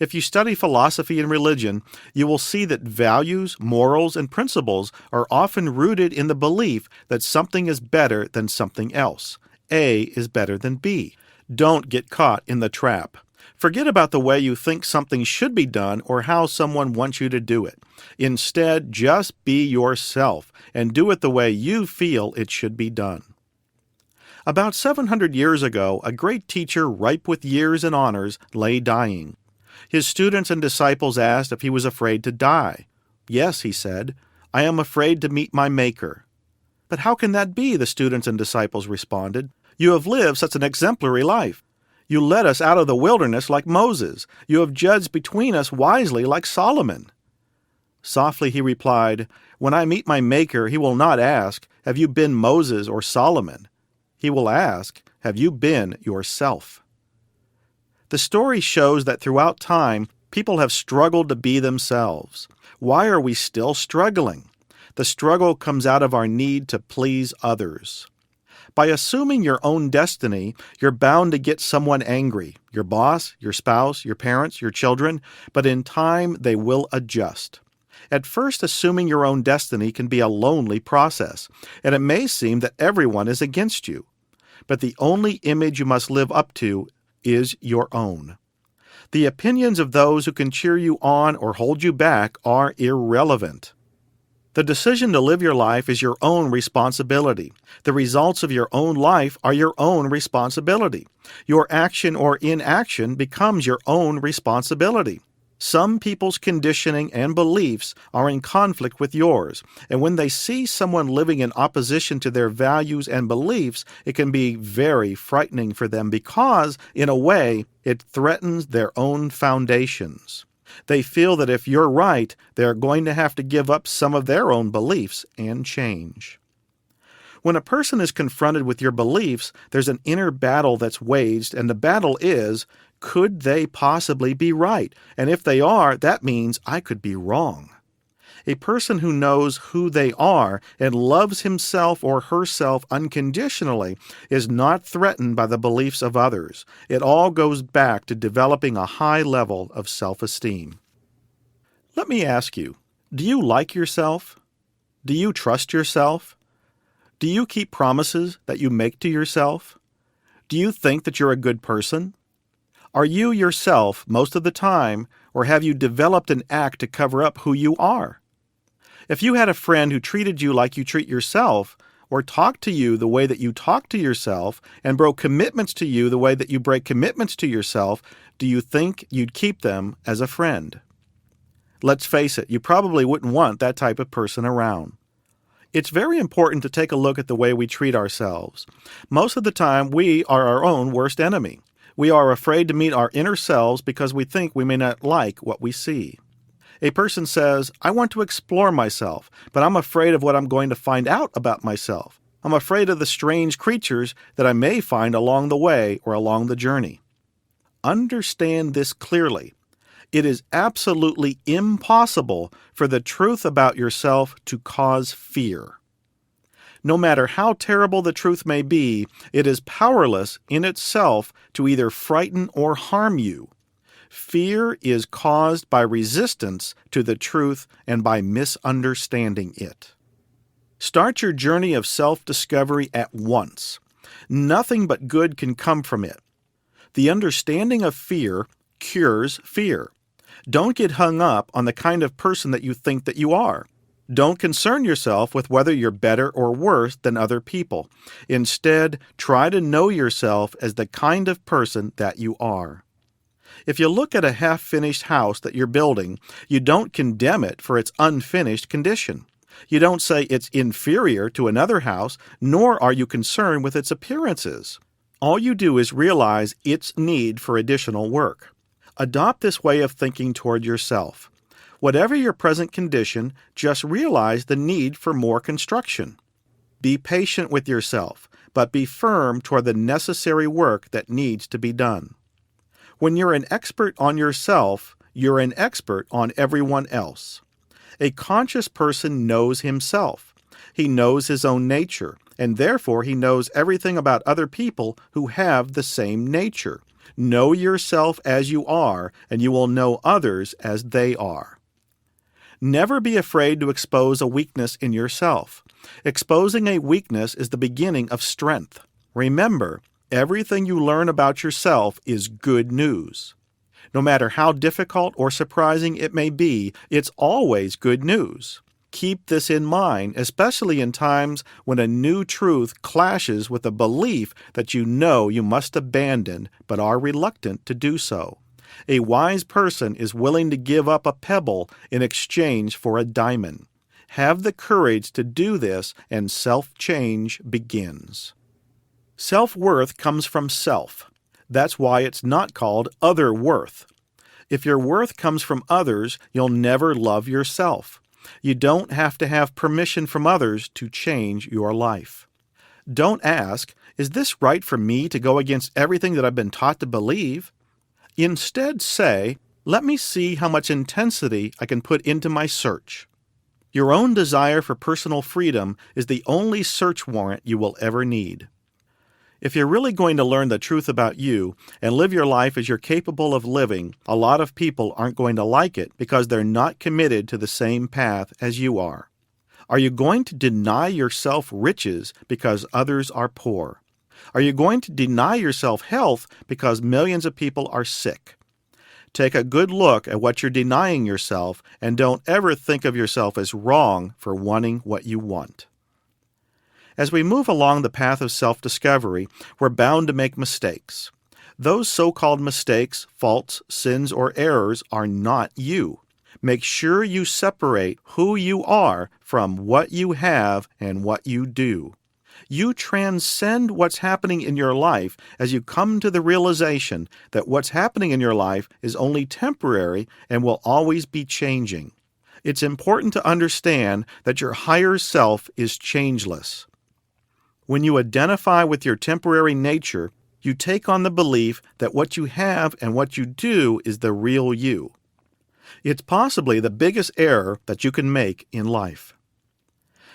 If you study philosophy and religion, you will see that values, morals, and principles are often rooted in the belief that something is better than something else. A is better than B. Don't get caught in the trap. Forget about the way you think something should be done or how someone wants you to do it. Instead, just be yourself and do it the way you feel it should be done. About 700 years ago, a great teacher ripe with years and honors lay dying. His students and disciples asked if he was afraid to die. "Yes," he said, "I am afraid to meet my Maker." "But how can that be?" the students and disciples responded. "You have lived such an exemplary life. You led us out of the wilderness like Moses. You have judged between us wisely like Solomon." Softly he replied, "When I meet my Maker, he will not ask, 'Have you been Moses or Solomon?' He will ask, 'Have you been yourself?'" The story shows that throughout time, people have struggled to be themselves. Why are we still struggling? The struggle comes out of our need to please others. By assuming your own destiny, you're bound to get someone angry, your boss, your spouse, your parents, your children, but in time they will adjust. At first, assuming your own destiny can be a lonely process, and it may seem that everyone is against you. But the only image you must live up to is your own. The opinions of those who can cheer you on or hold you back are irrelevant. The decision to live your life is your own responsibility. The results of your own life are your own responsibility. Your action or inaction becomes your own responsibility. Some people's conditioning and beliefs are in conflict with yours, and when they see someone living in opposition to their values and beliefs, it can be very frightening for them because, in a way, it threatens their own foundations. They feel that if you're right, they're going to have to give up some of their own beliefs and change. When a person is confronted with your beliefs, there's an inner battle that's waged, and the battle is, could they possibly be right? And if they are, that means I could be wrong. A person who knows who they are and loves himself or herself unconditionally is not threatened by the beliefs of others. It all goes back to developing a high level of self-esteem. Let me ask you, do you like yourself? Do you trust yourself? Do you keep promises that you make to yourself? Do you think that you're a good person? Are you yourself most of the time, or have you developed an act to cover up who you are? If you had a friend who treated you like you treat yourself, or talked to you the way that you talk to yourself, and broke commitments to you the way that you break commitments to yourself, do you think you'd keep them as a friend? Let's face it, you probably wouldn't want that type of person around. It's very important to take a look at the way we treat ourselves. Most of the time, we are our own worst enemy. We are afraid to meet our inner selves because we think we may not like what we see. A person says, I want to explore myself, but I'm afraid of what I'm going to find out about myself. I'm afraid of the strange creatures that I may find along the way or along the journey. Understand this clearly. It is absolutely impossible for the truth about yourself to cause fear. No matter how terrible the truth may be, it is powerless in itself to either frighten or harm you. Fear is caused by resistance to the truth and by misunderstanding it. Start your journey of self-discovery at once. Nothing but good can come from it. The understanding of fear cures fear. Don't get hung up on the kind of person that you think that you are. Don't concern yourself with whether you're better or worse than other people. Instead, try to know yourself as the kind of person that you are. If you look at a half-finished house that you're building, you don't condemn it for its unfinished condition. You don't say it's inferior to another house, nor are you concerned with its appearances. All you do is realize its need for additional work. Adopt this way of thinking toward yourself. Whatever your present condition, just realize the need for more construction. Be patient with yourself, but be firm toward the necessary work that needs to be done. When you're an expert on yourself, you're an expert on everyone else. A conscious person knows himself. He knows his own nature, and therefore he knows everything about other people who have the same nature. Know yourself as you are, and you will know others as they are. Never be afraid to expose a weakness in yourself. Exposing a weakness is the beginning of strength. Remember, everything you learn about yourself is good news. No matter how difficult or surprising it may be, it's always good news. Keep this in mind, especially in times when a new truth clashes with a belief that you know you must abandon but are reluctant to do so. A wise person is willing to give up a pebble in exchange for a diamond. Have the courage to do this, and self-change begins. Self-worth comes from self. That's why it's not called other worth. If your worth comes from others, you'll never love yourself. You don't have to have permission from others to change your life. Don't ask, is this right for me to go against everything that I've been taught to believe? Instead say, let me see how much intensity I can put into my search. Your own desire for personal freedom is the only search warrant you will ever need. If you're really going to learn the truth about you and live your life as you're capable of living, a lot of people aren't going to like it because they're not committed to the same path as you are. Are you going to deny yourself riches because others are poor? Are you going to deny yourself health because millions of people are sick? Take a good look at what you're denying yourself, and don't ever think of yourself as wrong for wanting what you want. As we move along the path of self-discovery, we're bound to make mistakes. Those so-called mistakes, faults, sins, or errors are not you. Make sure you separate who you are from what you have and what you do. You transcend what's happening in your life as you come to the realization that what's happening in your life is only temporary and will always be changing. It's important to understand that your higher self is changeless. When you identify with your temporary nature, you take on the belief that what you have and what you do is the real you. It's possibly the biggest error that you can make in life.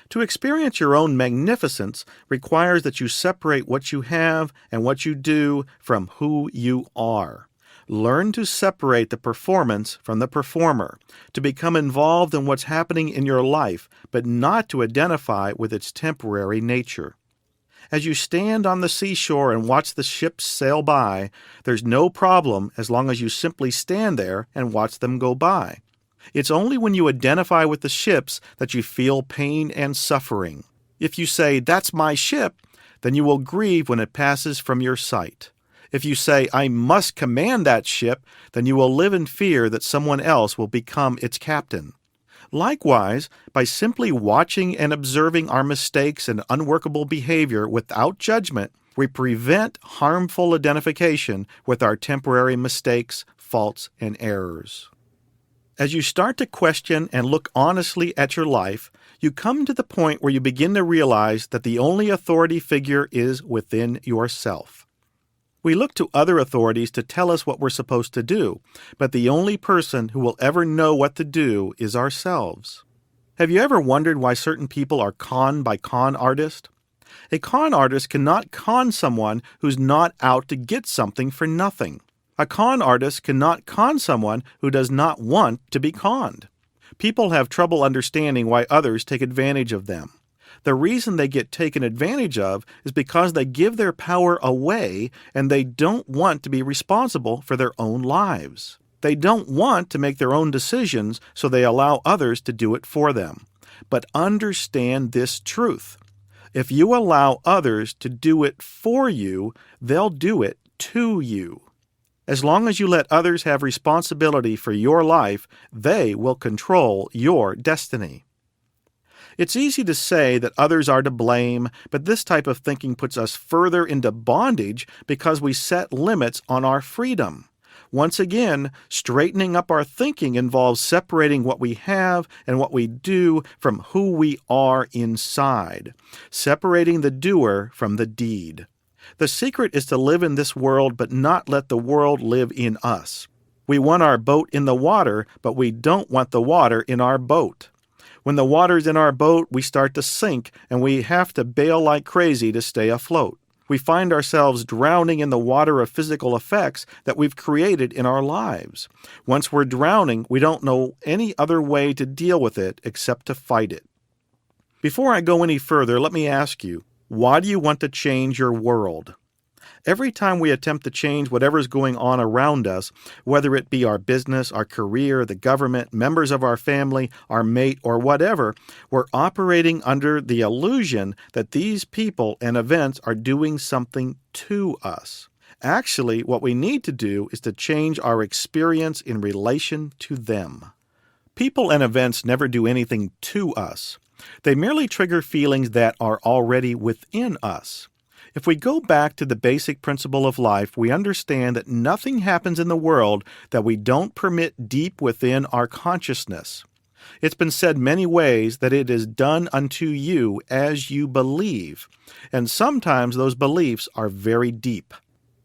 To experience your own magnificence requires that you separate what you have and what you do from who you are. Learn to separate the performance from the performer, to become involved in what's happening in your life, but not to identify with its temporary nature. As you stand on the seashore and watch the ships sail by, there's no problem as long as you simply stand there and watch them go by. It's only when you identify with the ships that you feel pain and suffering. If you say, "That's my ship," then you will grieve when it passes from your sight. If you say, "I must command that ship," then you will live in fear that someone else will become its captain. Likewise, by simply watching and observing our mistakes and unworkable behavior without judgment, we prevent harmful identification with our temporary mistakes, faults, and errors. As you start to question and look honestly at your life, you come to the point where you begin to realize that the only authority figure is within yourself. We look to other authorities to tell us what we're supposed to do, but the only person who will ever know what to do is ourselves. Have you ever wondered why certain people are conned by con artists? A con artist cannot con someone who's not out to get something for nothing. A con artist cannot con someone who does not want to be conned. People have trouble understanding why others take advantage of them. The reason they get taken advantage of is because they give their power away and they don't want to be responsible for their own lives. They don't want to make their own decisions, so they allow others to do it for them. But understand this truth. If you allow others to do it for you, they'll do it to you. As long as you let others have responsibility for your life, they will control your destiny. It's easy to say that others are to blame, but this type of thinking puts us further into bondage because we set limits on our freedom. Once again, straightening up our thinking involves separating what we have and what we do from who we are inside, separating the doer from the deed. The secret is to live in this world but not let the world live in us. We want our boat in the water, but we don't want the water in our boat. When the water's in our boat, we start to sink, and we have to bail like crazy to stay afloat. We find ourselves drowning in the water of physical effects that we've created in our lives. Once we're drowning, we don't know any other way to deal with it except to fight it. Before I go any further, let me ask you, why do you want to change your world? Every time we attempt to change whatever's going on around us, whether it be our business, our career, the government, members of our family, our mate, or whatever, we're operating under the illusion that these people and events are doing something to us. Actually, what we need to do is to change our experience in relation to them. People and events never do anything to us. They merely trigger feelings that are already within us. If we go back to the basic principle of life, we understand that nothing happens in the world that we don't permit deep within our consciousness. It's been said many ways that it is done unto you as you believe, and sometimes those beliefs are very deep.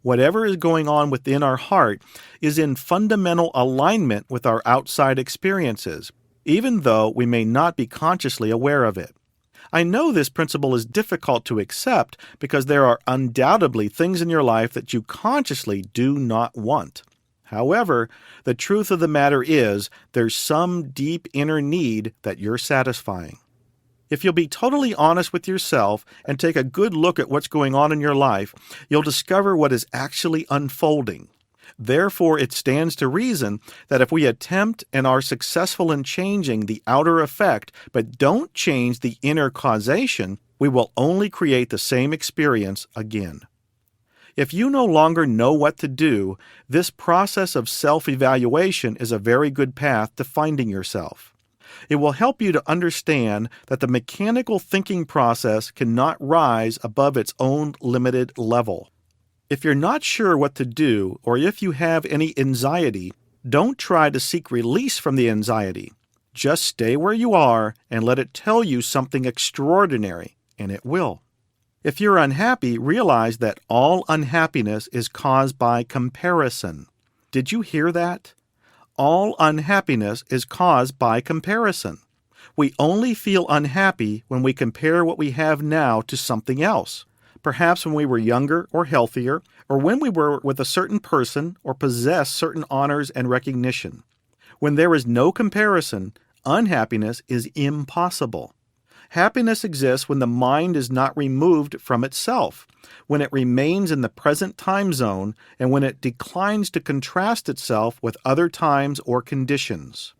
Whatever is going on within our heart is in fundamental alignment with our outside experiences, even though we may not be consciously aware of it. I know this principle is difficult to accept because there are undoubtedly things in your life that you consciously do not want. However, the truth of the matter is there's some deep inner need that you're satisfying. If you'll be totally honest with yourself and take a good look at what's going on in your life, you'll discover what is actually unfolding. Therefore, it stands to reason that if we attempt and are successful in changing the outer effect but don't change the inner causation, we will only create the same experience again. If you no longer know what to do, this process of self-evaluation is a very good path to finding yourself. It will help you to understand that the mechanical thinking process cannot rise above its own limited level. If you're not sure what to do, or if you have any anxiety, don't try to seek release from the anxiety. Just stay where you are and let it tell you something extraordinary, and it will. If you're unhappy, realize that all unhappiness is caused by comparison. Did you hear that? All unhappiness is caused by comparison. We only feel unhappy when we compare what we have now to something else. Perhaps when we were younger or healthier, or when we were with a certain person or possessed certain honors and recognition. When there is no comparison, unhappiness is impossible. Happiness exists when the mind is not removed from itself, when it remains in the present time zone, and when it declines to contrast itself with other times or conditions.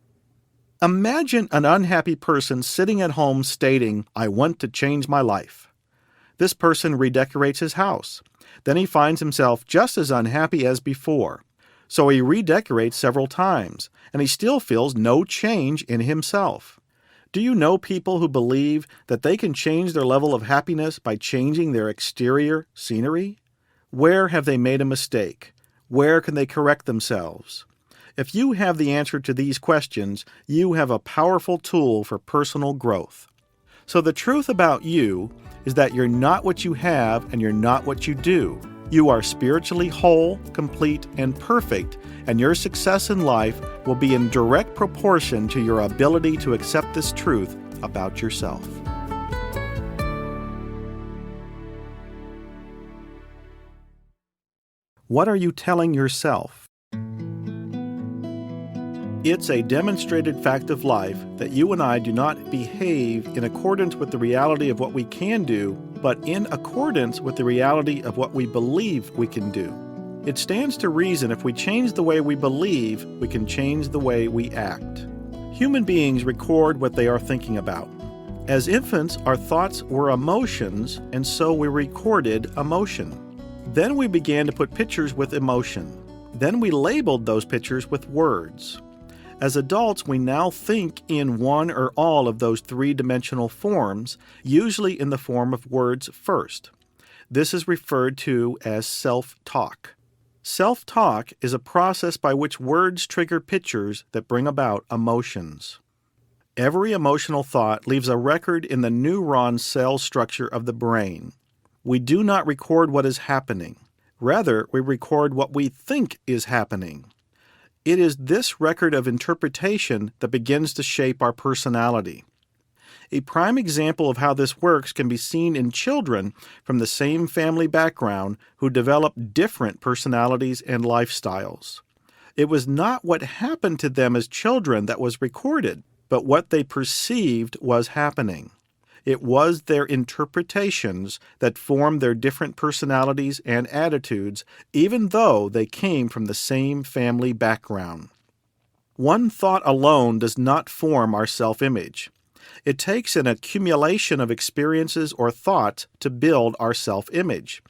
Imagine an unhappy person sitting at home stating, "I want to change my life." This person redecorates his house. Then he finds himself just as unhappy as before. So he redecorates several times, and he still feels no change in himself. Do you know people who believe that they can change their level of happiness by changing their exterior scenery? Where have they made a mistake? Where can they correct themselves? If you have the answer to these questions, you have a powerful tool for personal growth. So the truth about you is that you're not what you have and you're not what you do. You are spiritually whole, complete, and perfect, and your success in life will be in direct proportion to your ability to accept this truth about yourself. What are you telling yourself? It's a demonstrated fact of life that you and I do not behave in accordance with the reality of what we can do, but in accordance with the reality of what we believe we can do. It stands to reason if we change the way we believe, we can change the way we act. Human beings record what they are thinking about. As infants, our thoughts were emotions, and so we recorded emotion. Then we began to put pictures with emotion. Then we labeled those pictures with words. As adults, we now think in one or all of those three-dimensional forms, usually in the form of words first. This is referred to as self-talk. Self-talk is a process by which words trigger pictures that bring about emotions. Every emotional thought leaves a record in the neuron cell structure of the brain. We do not record what is happening. Rather, we record what we think is happening. It is this record of interpretation that begins to shape our personality. A prime example of how this works can be seen in children from the same family background who develop different personalities and lifestyles. It was not what happened to them as children that was recorded, but what they perceived was happening. It was their interpretations that formed their different personalities and attitudes, even though they came from the same family background. One thought alone does not form our self-image. It takes an accumulation of experiences or thoughts to build our self-image.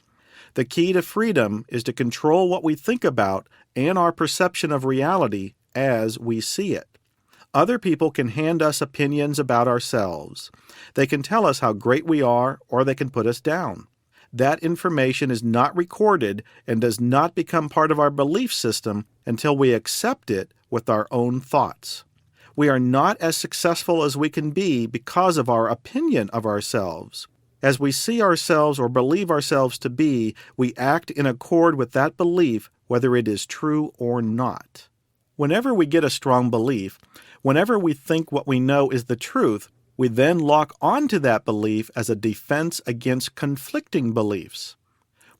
The key to freedom is to control what we think about and our perception of reality as we see it. Other people can hand us opinions about ourselves. They can tell us how great we are, or they can put us down. That information is not recorded and does not become part of our belief system until we accept it with our own thoughts. We are not as successful as we can be because of our opinion of ourselves. As we see ourselves or believe ourselves to be, we act in accord with that belief, whether it is true or not. Whenever we get a strong belief, whenever we think what we know is the truth, we then lock onto that belief as a defense against conflicting beliefs.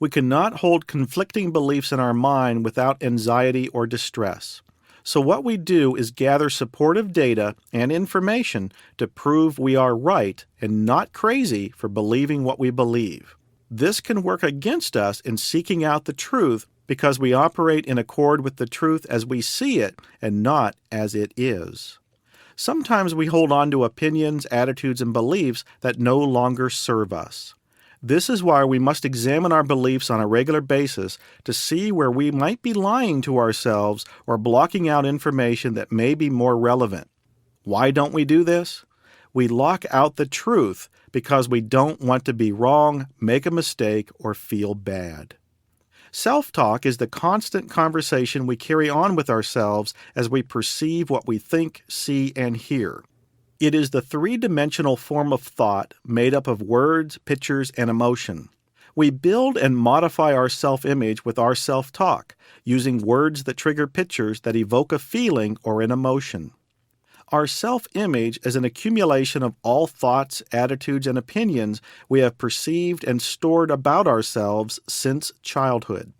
We cannot hold conflicting beliefs in our mind without anxiety or distress. So what we do is gather supportive data and information to prove we are right and not crazy for believing what we believe. This can work against us in seeking out the truth because we operate in accord with the truth as we see it and not as it is. Sometimes we hold on to opinions, attitudes, and beliefs that no longer serve us. This is why we must examine our beliefs on a regular basis to see where we might be lying to ourselves or blocking out information that may be more relevant. Why don't we do this? We lock out the truth because we don't want to be wrong, make a mistake, or feel bad. Self-talk is the constant conversation we carry on with ourselves as we perceive what we think, see, and hear. It is the three-dimensional form of thought made up of words, pictures, and emotion. We build and modify our self-image with our self-talk, using words that trigger pictures that evoke a feeling or an emotion. Our self-image is an accumulation of all thoughts, attitudes, and opinions we have perceived and stored about ourselves since childhood.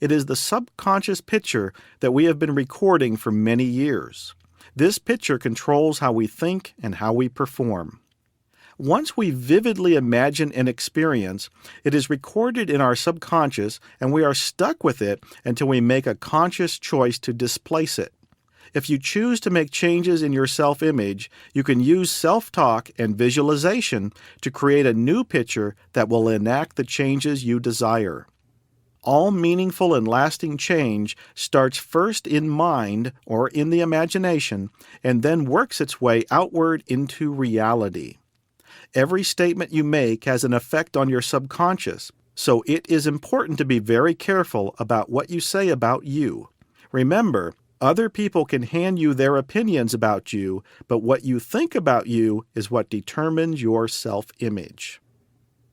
It is the subconscious picture that we have been recording for many years. This picture controls how we think and how we perform. Once we vividly imagine an experience, it is recorded in our subconscious and we are stuck with it until we make a conscious choice to displace it. If you choose to make changes in your self-image, you can use self-talk and visualization to create a new picture that will enact the changes you desire. All meaningful and lasting change starts first in mind or in the imagination and then works its way outward into reality. Every statement you make has an effect on your subconscious, so it is important to be very careful about what you say about you. Remember, other people can hand you their opinions about you, but what you think about you is what determines your self-image.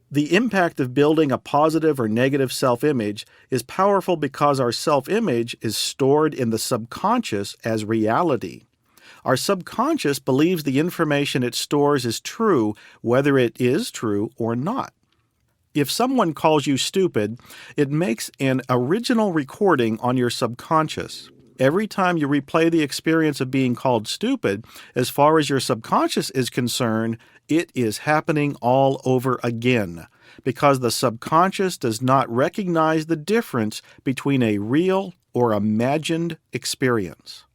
The impact of building a positive or negative self-image is powerful because our self-image is stored in the subconscious as reality. Our subconscious believes the information it stores is true, whether it is true or not. If someone calls you stupid, it makes an original recording on your subconscious. Every time you replay the experience of being called stupid, as far as your subconscious is concerned, it is happening all over again, because the subconscious does not recognize the difference between a real or imagined experience.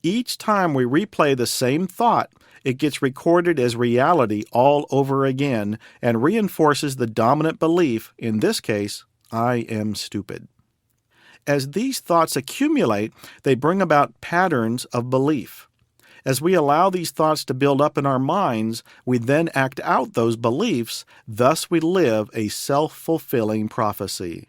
Each time we replay the same thought, it gets recorded as reality all over again and reinforces the dominant belief, in this case, I am stupid. As these thoughts accumulate, they bring about patterns of belief. As we allow these thoughts to build up in our minds, we then act out those beliefs, thus we live a self-fulfilling prophecy.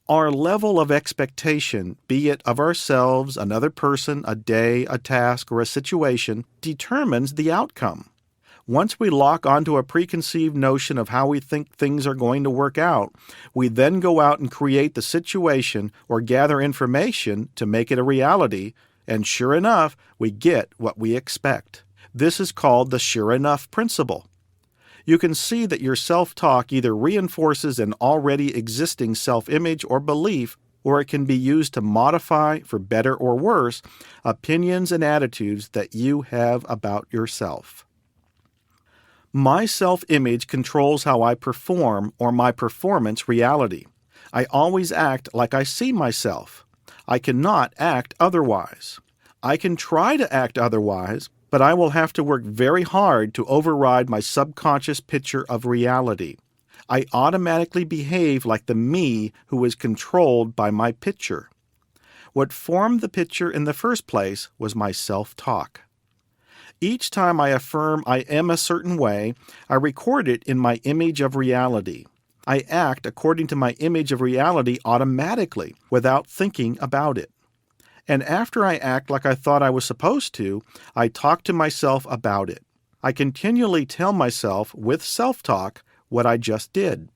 Our level of expectation, be it of ourselves, another person, a day, a task, or a situation, determines the outcome. Once we lock onto a preconceived notion of how we think things are going to work out, we then go out and create the situation or gather information to make it a reality, and sure enough, we get what we expect. This is called the sure enough principle. You can see that your self-talk either reinforces an already existing self-image or belief, or it can be used to modify, for better or worse, opinions and attitudes that you have about yourself. My self-image controls how I perform or my performance reality. I always act like I see myself. I cannot act otherwise. I can try to act otherwise, but I will have to work very hard to override my subconscious picture of reality. I automatically behave like the me who is controlled by my picture. What formed the picture in the first place was my self-talk. Each time I affirm I am a certain way, I record it in my image of reality. I act according to my image of reality automatically, without thinking about it. And after I act like I thought I was supposed to, I talk to myself about it. I continually tell myself, with self-talk, what I just did.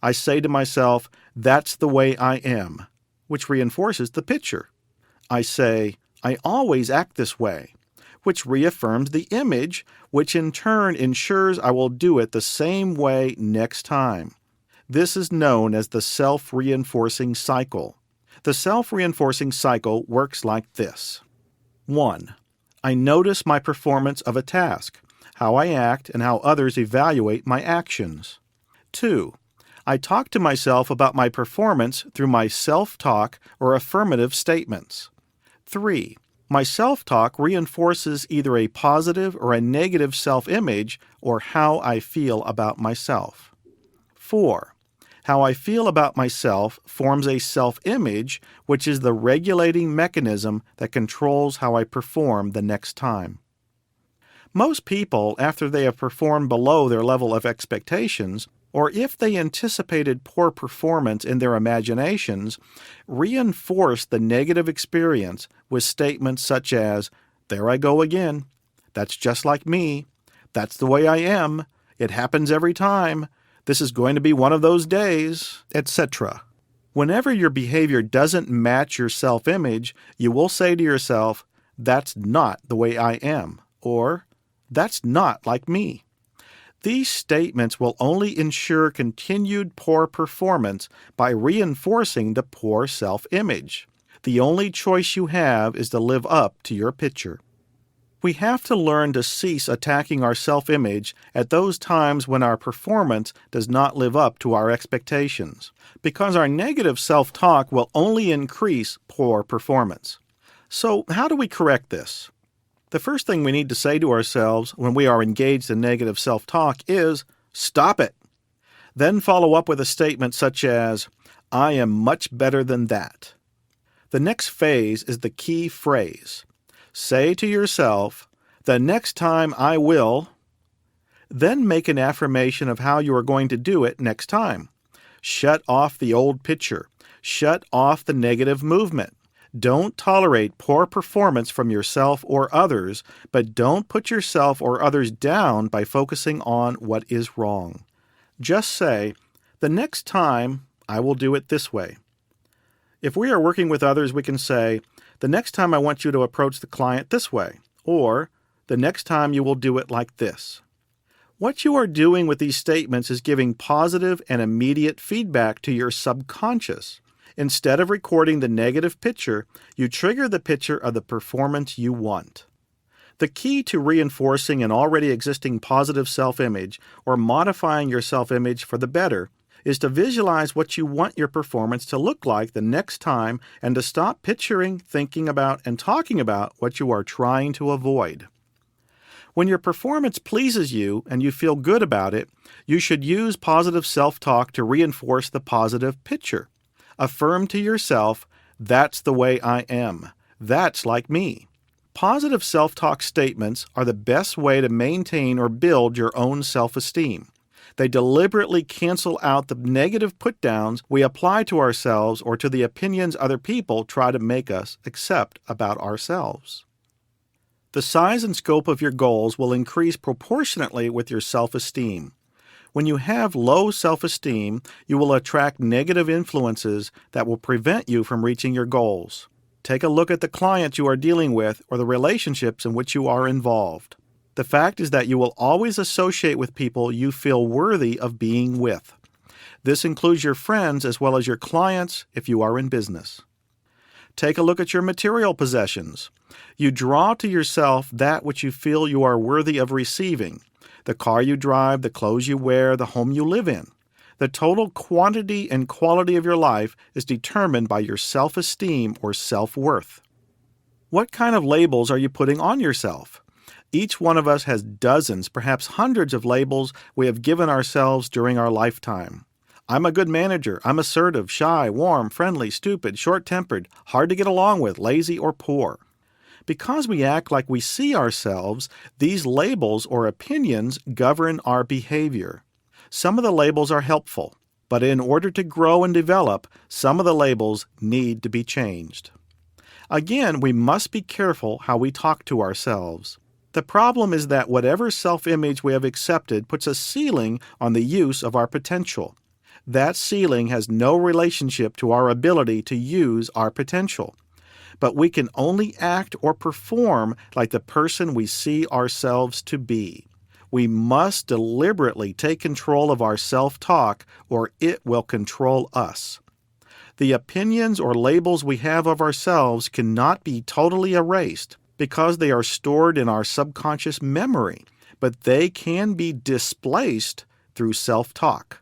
I say to myself, that's the way I am, which reinforces the picture. I say, I always act this way, which reaffirms the image, which in turn ensures I will do it the same way next time. This is known as the self-reinforcing cycle. The self-reinforcing cycle works like this. 1. I notice my performance of a task, how I act, and how others evaluate my actions. 2. I talk to myself about my performance through my self-talk or affirmative statements. 3. My self-talk reinforces either a positive or a negative self-image or how I feel about myself. 4. How I feel about myself forms a self-image, which is the regulating mechanism that controls how I perform the next time. Most people, after they have performed below their level of expectations, or if they anticipated poor performance in their imaginations, reinforce the negative experience with statements such as, "There I go again. That's just like me. That's the way I am. It happens every time. This is going to be one of those days," etc. Whenever your behavior doesn't match your self-image, you will say to yourself, "That's not the way I am," or "That's not like me." These statements will only ensure continued poor performance by reinforcing the poor self-image. The only choice you have is to live up to your picture. We have to learn to cease attacking our self-image at those times when our performance does not live up to our expectations, because our negative self-talk will only increase poor performance. So, how do we correct this? The first thing we need to say to ourselves when we are engaged in negative self-talk is, "Stop it." Then follow up with a statement such as, "I am much better than that." The next phase is the key phrase. Say to yourself, "The next time I will," then make an affirmation of how you are going to do it next time. Shut off the old picture. Shut off the negative movement. Don't tolerate poor performance from yourself or others, but don't put yourself or others down by focusing on what is wrong. Just say, "The next time, I will do it this way." If we are working with others, we can say, "The next time I want you to approach the client this way," or "The next time you will do it like this." What you are doing with these statements is giving positive and immediate feedback to your subconscious. Instead of recording the negative picture, you trigger the picture of the performance you want. The key to reinforcing an already existing positive self-image or modifying your self-image for the better is to visualize what you want your performance to look like the next time and to stop picturing, thinking about, and talking about what you are trying to avoid. When your performance pleases you and you feel good about it, you should use positive self-talk to reinforce the positive picture. Affirm to yourself, "That's the way I am. That's like me." Positive self-talk statements are the best way to maintain or build your own self-esteem. They deliberately cancel out the negative put-downs we apply to ourselves or to the opinions other people try to make us accept about ourselves. The size and scope of your goals will increase proportionately with your self-esteem. When you have low self-esteem, you will attract negative influences that will prevent you from reaching your goals. Take a look at the clients you are dealing with or the relationships in which you are involved. The fact is that you will always associate with people you feel worthy of being with. This includes your friends as well as your clients if you are in business. Take a look at your material possessions. You draw to yourself that which you feel you are worthy of receiving. The car you drive, the clothes you wear, the home you live in. The total quantity and quality of your life is determined by your self-esteem or self-worth. What kind of labels are you putting on yourself? Each one of us has dozens, perhaps hundreds of labels we have given ourselves during our lifetime. I'm a good manager. I'm assertive, shy, warm, friendly, stupid, short-tempered, hard to get along with, lazy, or poor. Because we act like we see ourselves, these labels or opinions govern our behavior. Some of the labels are helpful, but in order to grow and develop, some of the labels need to be changed. Again, we must be careful how we talk to ourselves. The problem is that whatever self-image we have accepted puts a ceiling on the use of our potential. That ceiling has no relationship to our ability to use our potential. But we can only act or perform like the person we see ourselves to be. We must deliberately take control of our self-talk, or it will control us. The opinions or labels we have of ourselves cannot be totally erased because they are stored in our subconscious memory, but they can be displaced through self-talk.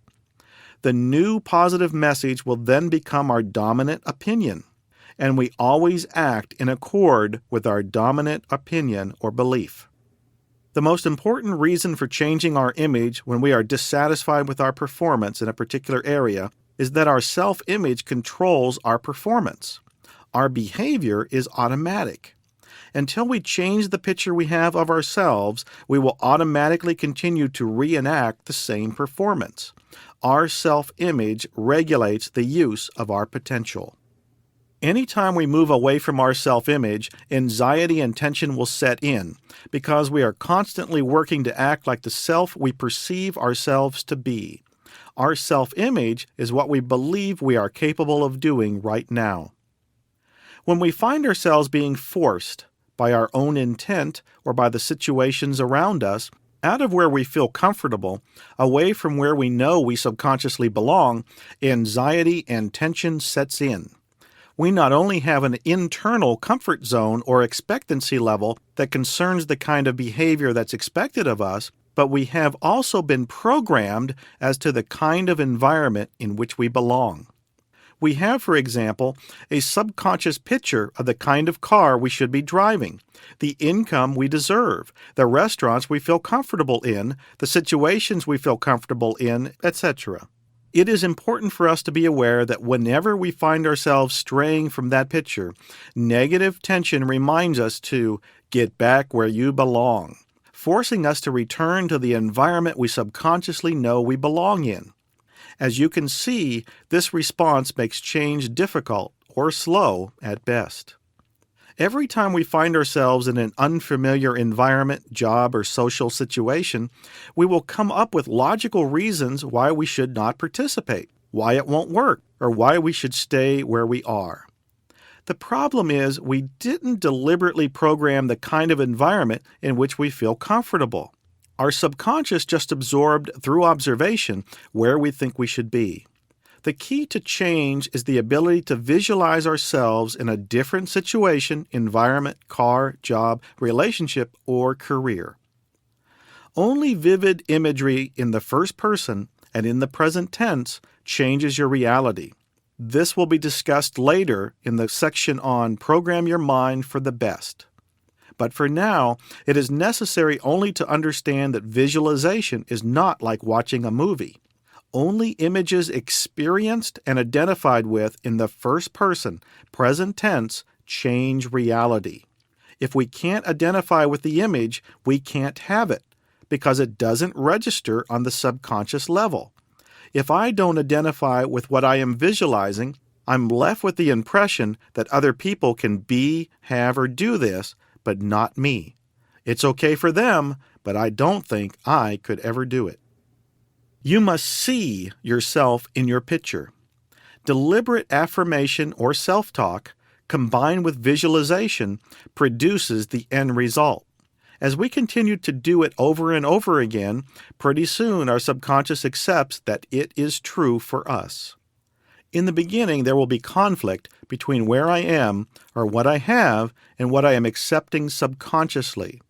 The new positive message will then become our dominant opinion, and we always act in accord with our dominant opinion or belief. The most important reason for changing our image when we are dissatisfied with our performance in a particular area is that our self-image controls our performance. Our behavior is automatic. Until we change the picture we have of ourselves, we will automatically continue to reenact the same performance. Our self-image regulates the use of our potential. Anytime we move away from our self-image, anxiety and tension will set in because we are constantly working to act like the self we perceive ourselves to be. Our self-image is what we believe we are capable of doing right now. When we find ourselves being forced by our own intent or by the situations around us, out of where we feel comfortable, away from where we know we subconsciously belong, anxiety and tension sets in. We not only have an internal comfort zone or expectancy level that concerns the kind of behavior that's expected of us, but we have also been programmed as to the kind of environment in which we belong. We have, for example, a subconscious picture of the kind of car we should be driving, the income we deserve, the restaurants we feel comfortable in, the situations we feel comfortable in, etc. It is important for us to be aware that whenever we find ourselves straying from that picture, negative tension reminds us to get back where you belong, forcing us to return to the environment we subconsciously know we belong in. As you can see, this response makes change difficult or slow at best. Every time we find ourselves in an unfamiliar environment, job, or social situation, we will come up with logical reasons why we should not participate, why it won't work, or why we should stay where we are. The problem is we didn't deliberately program the kind of environment in which we feel comfortable. Our subconscious just absorbed through observation where we think we should be. The key to change is the ability to visualize ourselves in a different situation, environment, car, job, relationship, or career. Only vivid imagery in the first person and in the present tense changes your reality. This will be discussed later in the section on Program Your Mind for the Best. But for now, it is necessary only to understand that visualization is not like watching a movie. Only images experienced and identified with in the first person, present tense, change reality. If we can't identify with the image, we can't have it, because it doesn't register on the subconscious level. If I don't identify with what I am visualizing, I'm left with the impression that other people can be, have, or do this, but not me. It's okay for them, but I don't think I could ever do it. You must see yourself in your picture. Deliberate affirmation or self-talk, combined with visualization, produces the end result. As we continue to do it over and over again, pretty soon our subconscious accepts that it is true for us. In the beginning, there will be conflict between where I am, or what I have, and what I am accepting subconsciously.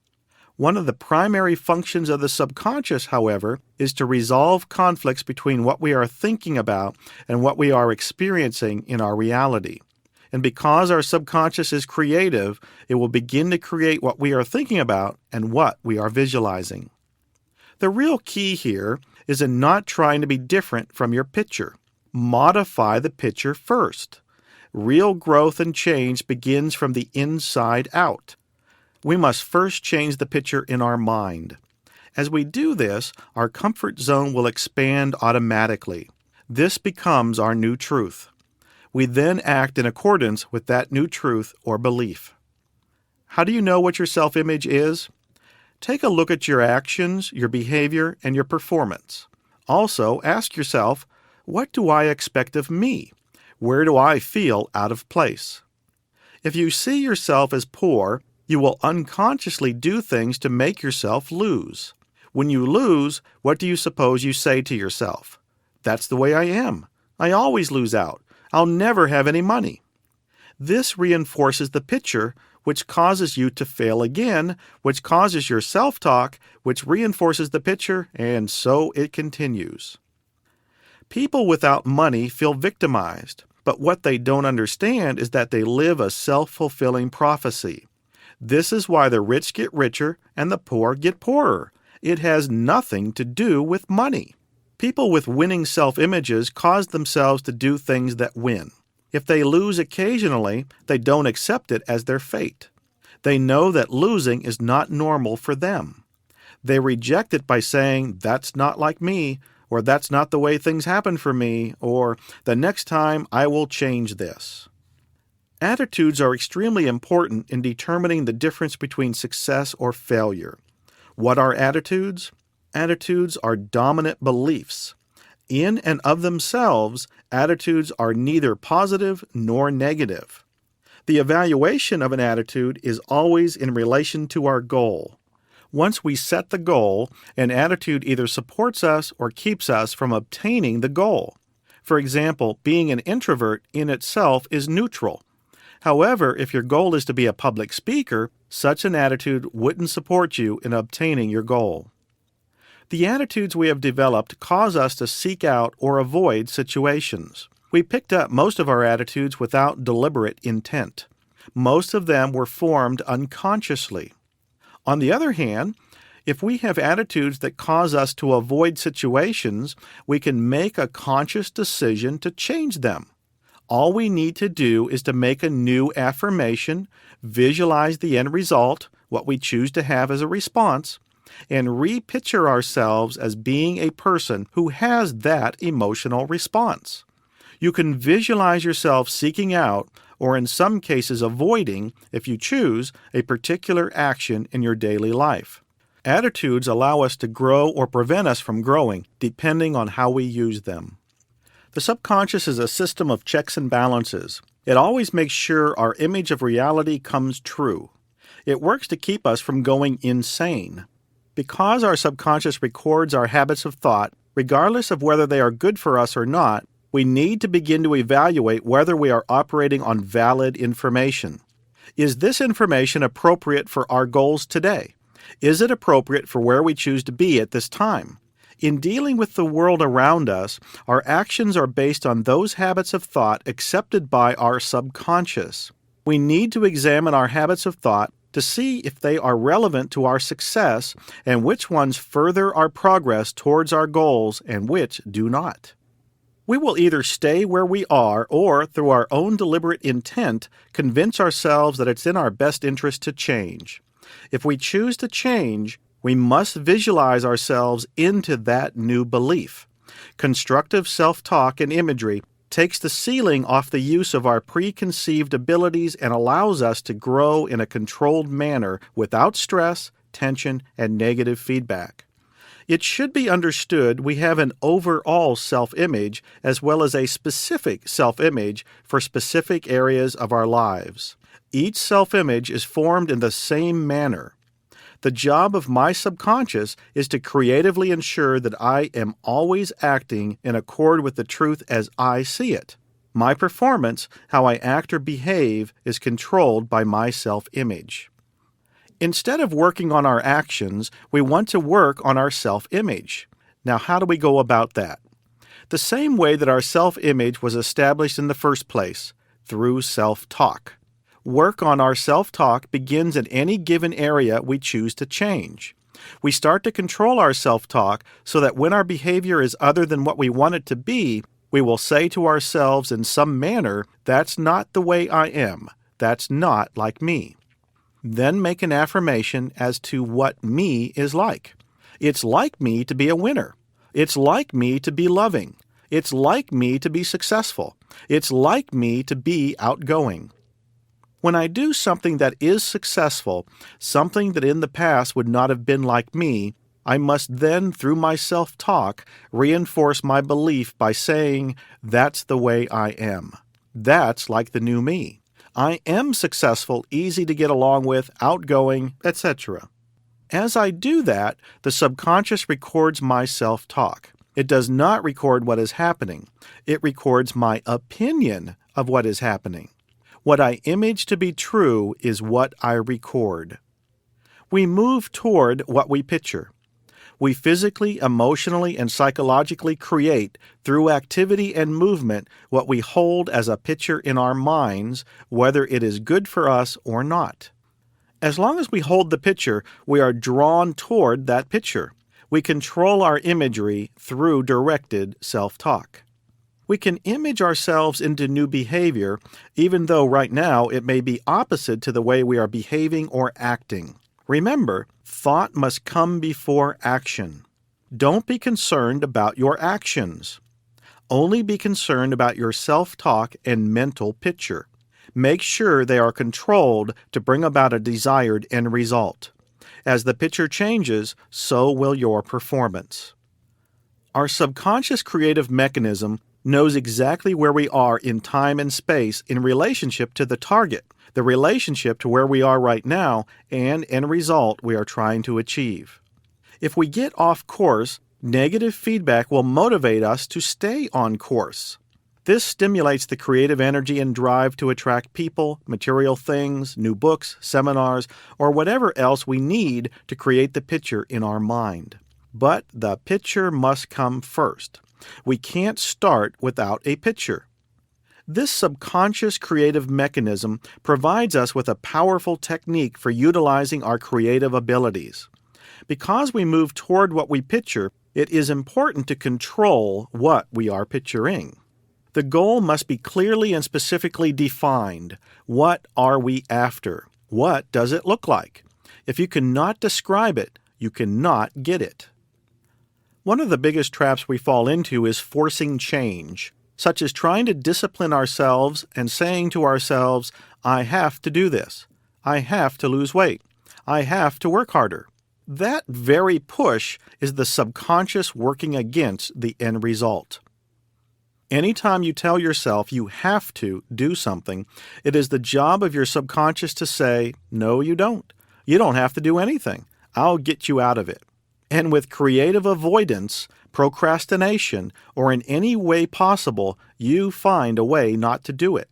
One of the primary functions of the subconscious, however, is to resolve conflicts between what we are thinking about and what we are experiencing in our reality. And because our subconscious is creative, it will begin to create what we are thinking about and what we are visualizing. The real key here is in not trying to be different from your picture. Modify the picture first. Real growth and change begins from the inside out. We must first change the picture in our mind. As we do this, our comfort zone will expand automatically. This becomes our new truth. We then act in accordance with that new truth or belief. How do you know what your self-image is? Take a look at your actions, your behavior, and your performance. Also, ask yourself, what do I expect of me? Where do I feel out of place? If you see yourself as poor, you will unconsciously do things to make yourself lose. When you lose, what do you suppose you say to yourself? That's the way I am. I always lose out. I'll never have any money. This reinforces the picture, which causes you to fail again, which causes your self-talk, which reinforces the picture, and so it continues. People without money feel victimized, but what they don't understand is that they live a self-fulfilling prophecy. This is why the rich get richer and the poor get poorer. It has nothing to do with money. People with winning self-images cause themselves to do things that win. If they lose occasionally, they don't accept it as their fate. They know that losing is not normal for them. They reject it by saying, "That's not like me," or "That's not the way things happen for me," or "The next time I will change this." Attitudes are extremely important in determining the difference between success or failure. What are attitudes? Attitudes are dominant beliefs. In and of themselves, attitudes are neither positive nor negative. The evaluation of an attitude is always in relation to our goal. Once we set the goal, an attitude either supports us or keeps us from obtaining the goal. For example, being an introvert in itself is neutral. However, if your goal is to be a public speaker, such an attitude wouldn't support you in obtaining your goal. The attitudes we have developed cause us to seek out or avoid situations. We picked up most of our attitudes without deliberate intent. Most of them were formed unconsciously. On the other hand, if we have attitudes that cause us to avoid situations, we can make a conscious decision to change them. All we need to do is to make a new affirmation, visualize the end result, what we choose to have as a response, and repicture ourselves as being a person who has that emotional response. You can visualize yourself seeking out, or in some cases avoiding, if you choose, a particular action in your daily life. Attitudes allow us to grow or prevent us from growing, depending on how we use them. The subconscious is a system of checks and balances. It always makes sure our image of reality comes true. It works to keep us from going insane. Because our subconscious records our habits of thought, regardless of whether they are good for us or not, we need to begin to evaluate whether we are operating on valid information. Is this information appropriate for our goals today? Is it appropriate for where we choose to be at this time? In dealing with the world around us, our actions are based on those habits of thought accepted by our subconscious. We need to examine our habits of thought to see if they are relevant to our success and which ones further our progress towards our goals and which do not. We will either stay where we are or, through our own deliberate intent, convince ourselves that it's in our best interest to change. If we choose to change, we must visualize ourselves into that new belief. Constructive self-talk and imagery takes the ceiling off the use of our preconceived abilities and allows us to grow in a controlled manner without stress, tension, and negative feedback. It should be understood we have an overall self-image as well as a specific self-image for specific areas of our lives. Each self-image is formed in the same manner. The job of my subconscious is to creatively ensure that I am always acting in accord with the truth as I see it. My performance, how I act or behave, is controlled by my self-image. Instead of working on our actions, we want to work on our self-image. Now, how do we go about that? The same way that our self-image was established in the first place, through self-talk. Work on our self-talk begins in any given area we choose to change. We start to control our self-talk so that when our behavior is other than what we want it to be, we will say to ourselves in some manner, "That's not the way I am. That's not like me." Then make an affirmation as to what me is like. It's like me to be a winner. It's like me to be loving. It's like me to be successful. It's like me to be outgoing. When I do something that is successful, something that in the past would not have been like me, I must then, through my self-talk, reinforce my belief by saying, "That's the way I am. That's like the new me. I am successful, easy to get along with, outgoing, etc." As I do that, the subconscious records my self-talk. It does not record what is happening. It records my opinion of what is happening. What I image to be true is what I record. We move toward what we picture. We physically, emotionally, and psychologically create, through activity and movement, what we hold as a picture in our minds, whether it is good for us or not. As long as we hold the picture, we are drawn toward that picture. We control our imagery through directed self-talk. We can image ourselves into new behavior, even though right now it may be opposite to the way we are behaving or acting. Remember, thought must come before action. Don't be concerned about your actions. Only be concerned about your self-talk and mental picture. Make sure they are controlled to bring about a desired end result. As the picture changes, so will your performance. Our subconscious creative mechanism knows exactly where we are in time and space in relationship to the target, the relationship to where we are right now, and end result we are trying to achieve. If we get off course, negative feedback will motivate us to stay on course. This stimulates the creative energy and drive to attract people, material things, new books, seminars, or whatever else we need to create the picture in our mind. But the picture must come first. We can't start without a picture. This subconscious creative mechanism provides us with a powerful technique for utilizing our creative abilities. Because we move toward what we picture, it is important to control what we are picturing. The goal must be clearly and specifically defined. What are we after? What does it look like? If you cannot describe it, you cannot get it. One of the biggest traps we fall into is forcing change, such as trying to discipline ourselves and saying to ourselves, I have to do this. I have to lose weight. I have to work harder. That very push is the subconscious working against the end result. Anytime you tell yourself you have to do something, it is the job of your subconscious to say, no, you don't. You don't have to do anything. I'll get you out of it. And with creative avoidance, procrastination, or in any way possible, you find a way not to do it.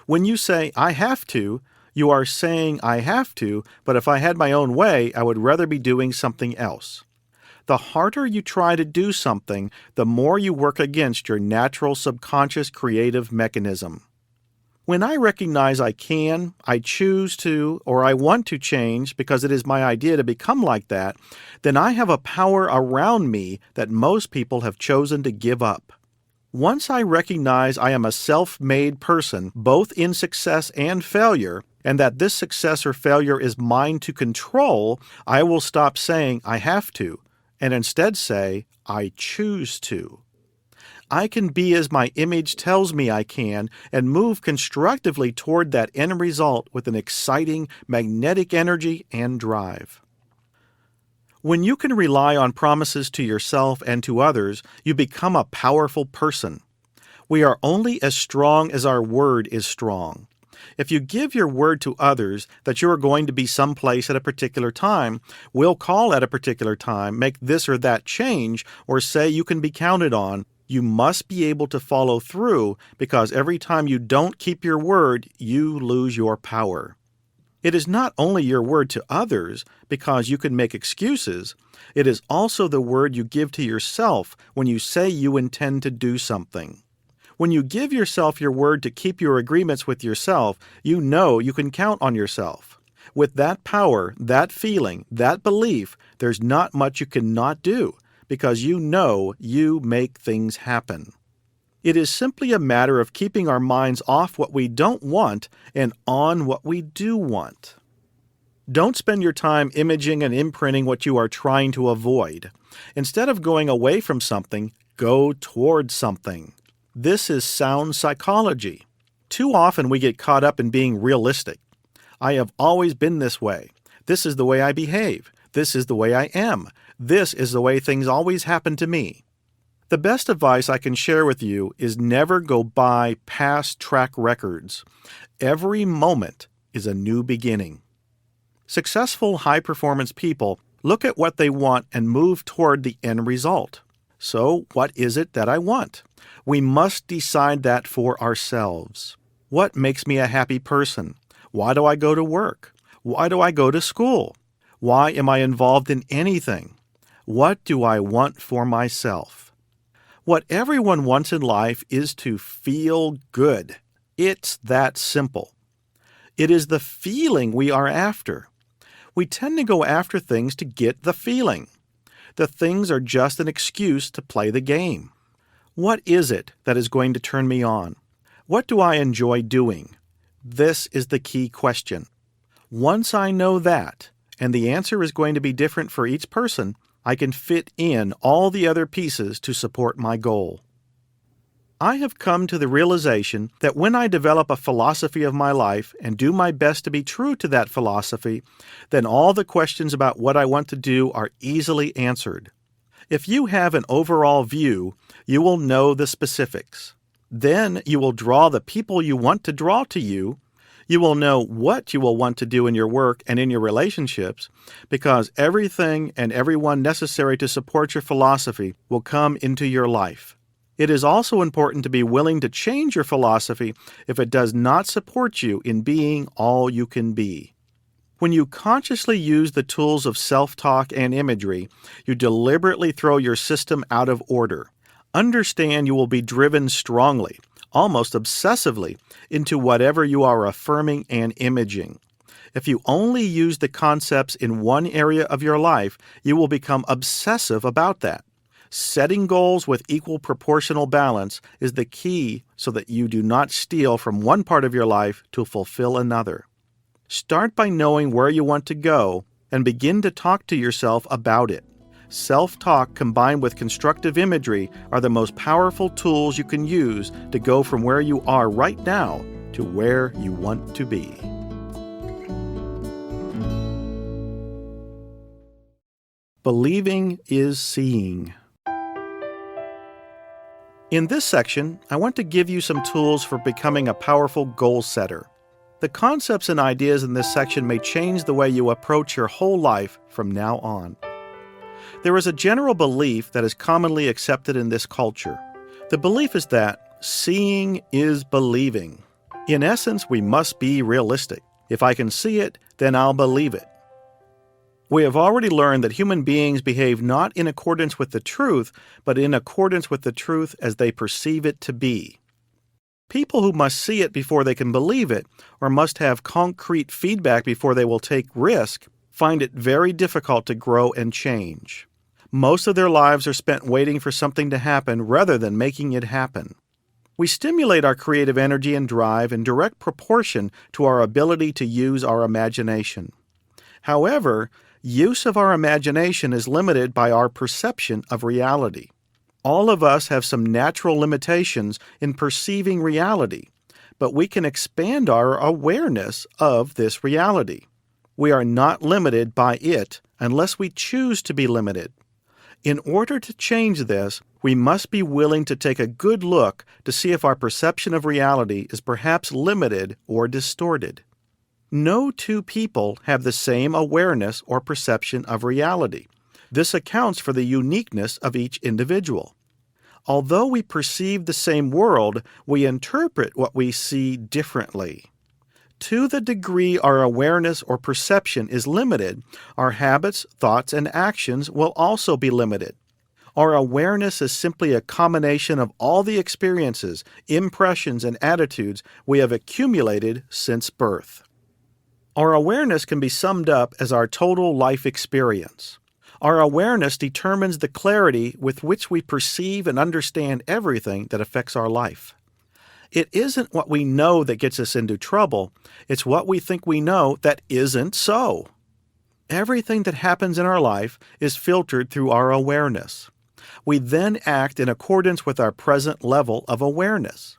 When you say, I have to, you are saying, I have to, but if I had my own way, I would rather be doing something else. The harder you try to do something, the more you work against your natural subconscious creative mechanism. When I recognize I can, I choose to, or I want to change because it is my idea to become like that, then I have a power around me that most people have chosen to give up. Once I recognize I am a self-made person, both in success and failure, and that this success or failure is mine to control, I will stop saying I have to, and instead say, I choose to. I can be as my image tells me I can and move constructively toward that end result with an exciting, magnetic energy and drive. When you can rely on promises to yourself and to others, you become a powerful person. We are only as strong as our word is strong. If you give your word to others that you are going to be someplace at a particular time, will call at a particular time, make this or that change, or say you can be counted on, you must be able to follow through because every time you don't keep your word, you lose your power. It is not only your word to others because you can make excuses, it is also the word you give to yourself when you say you intend to do something. When you give yourself your word to keep your agreements with yourself, you know you can count on yourself. With that power, that feeling, that belief, there's not much you cannot do because you know you make things happen. It is simply a matter of keeping our minds off what we don't want and on what we do want. Don't spend your time imaging and imprinting what you are trying to avoid. Instead of going away from something, go toward something. This is sound psychology. Too often we get caught up in being realistic. I have always been this way. This is the way I behave. This is the way I am. This is the way things always happen to me. The best advice I can share with you is never go by past track records. Every moment is a new beginning. Successful high-performance people look at what they want and move toward the end result. So, what is it that I want? We must decide that for ourselves. What makes me a happy person? Why do I go to work? Why do I go to school? Why am I involved in anything? What do I want for myself? What everyone wants in life is to feel good. It's that simple. It is the feeling we are after. We tend to go after things to get the feeling. The things are just an excuse to play the game. What is it that is going to turn me on? What do I enjoy doing? This is the key question. Once I know that, and the answer is going to be different for each person, I can fit in all the other pieces to support my goal. I have come to the realization that when I develop a philosophy of my life and do my best to be true to that philosophy, then all the questions about what I want to do are easily answered. If you have an overall view, you will know the specifics. Then you will draw the people you want to draw to you. You will know what you will want to do in your work and in your relationships, because everything and everyone necessary to support your philosophy will come into your life. It is also important to be willing to change your philosophy if it does not support you in being all you can be. When you consciously use the tools of self-talk and imagery, you deliberately throw your system out of order. Understand you will be driven strongly, almost obsessively, into whatever you are affirming and imaging. If you only use the concepts in one area of your life, you will become obsessive about that. Setting goals with equal proportional balance is the key so that you do not steal from one part of your life to fulfill another. Start by knowing where you want to go and begin to talk to yourself about it. Self-talk combined with constructive imagery are the most powerful tools you can use to go from where you are right now to where you want to be. Believing is seeing. In this section, I want to give you some tools for becoming a powerful goal setter. The concepts and ideas in this section may change the way you approach your whole life from now on. There is a general belief that is commonly accepted in this culture. The belief is that seeing is believing. In essence, we must be realistic. If I can see it, then I'll believe it. We have already learned that human beings behave not in accordance with the truth, but in accordance with the truth as they perceive it to be. People who must see it before they can believe it, or must have concrete feedback before they will take risk, find it very difficult to grow and change. Most of their lives are spent waiting for something to happen rather than making it happen. We stimulate our creative energy and drive in direct proportion to our ability to use our imagination. However, use of our imagination is limited by our perception of reality. All of us have some natural limitations in perceiving reality, but we can expand our awareness of this reality. We are not limited by it unless we choose to be limited. In order to change this, we must be willing to take a good look to see if our perception of reality is perhaps limited or distorted. No two people have the same awareness or perception of reality. This accounts for the uniqueness of each individual. Although we perceive the same world, we interpret what we see differently. To the degree our awareness or perception is limited, our habits, thoughts, and actions will also be limited. Our awareness is simply a combination of all the experiences, impressions, and attitudes we have accumulated since birth. Our awareness can be summed up as our total life experience. Our awareness determines the clarity with which we perceive and understand everything that affects our life. It isn't what we know that gets us into trouble, it's what we think we know that isn't so. Everything that happens in our life is filtered through our awareness. We then act in accordance with our present level of awareness.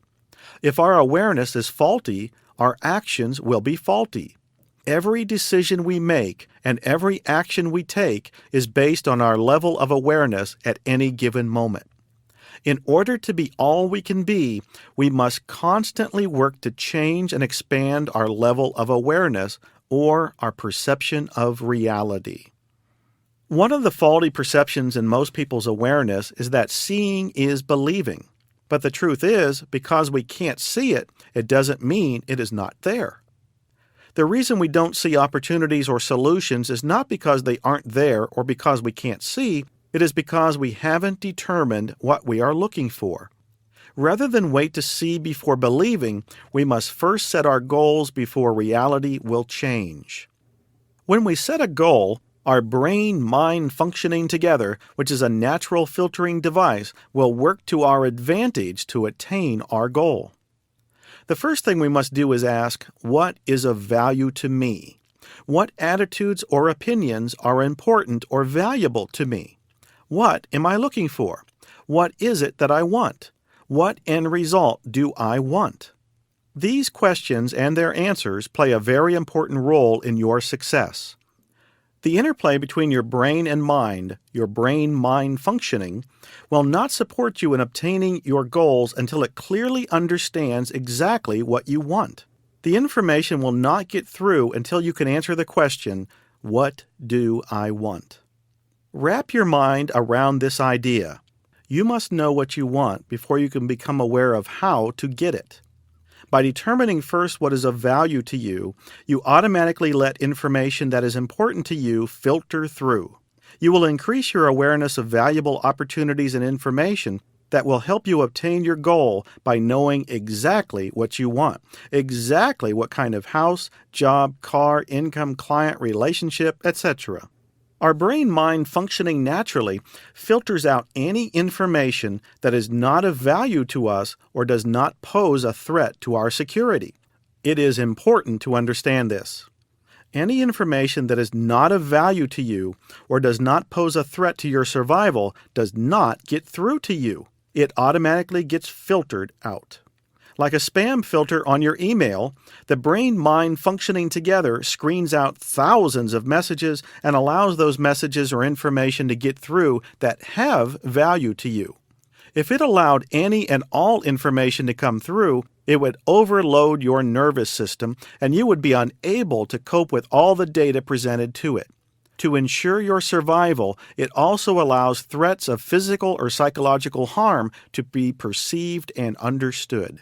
If our awareness is faulty, our actions will be faulty. Every decision we make and every action we take is based on our level of awareness at any given moment. In order to be all we can be, we must constantly work to change and expand our level of awareness or our perception of reality. One of the faulty perceptions in most people's awareness is that seeing is believing. But the truth is, because we can't see it, it doesn't mean it is not there. The reason we don't see opportunities or solutions is not because they aren't there or because we can't see, it is because we haven't determined what we are looking for. Rather than wait to see before believing, we must first set our goals before reality will change. When we set a goal, our brain-mind functioning together, which is a natural filtering device, will work to our advantage to attain our goal. The first thing we must do is ask, what is of value to me? What attitudes or opinions are important or valuable to me? What am I looking for? What is it that I want? What end result do I want? These questions and their answers play a very important role in your success. The interplay between your brain and mind, your brain-mind functioning, will not support you in obtaining your goals until it clearly understands exactly what you want. The information will not get through until you can answer the question, what do I want? Wrap your mind around this idea. You must know what you want before you can become aware of how to get it. By determining first what is of value to you, you automatically let information that is important to you filter through. You will increase your awareness of valuable opportunities and information that will help you obtain your goal by knowing exactly what you want, exactly what kind of house, job, car, income, client, relationship, etc. Our brain-mind functioning naturally filters out any information that is not of value to us or does not pose a threat to our security. It is important to understand this. Any information that is not of value to you or does not pose a threat to your survival does not get through to you. It automatically gets filtered out. Like a spam filter on your email, the brain-mind functioning together screens out thousands of messages and allows those messages or information to get through that have value to you. If it allowed any and all information to come through, it would overload your nervous system and you would be unable to cope with all the data presented to it. To ensure your survival, it also allows threats of physical or psychological harm to be perceived and understood.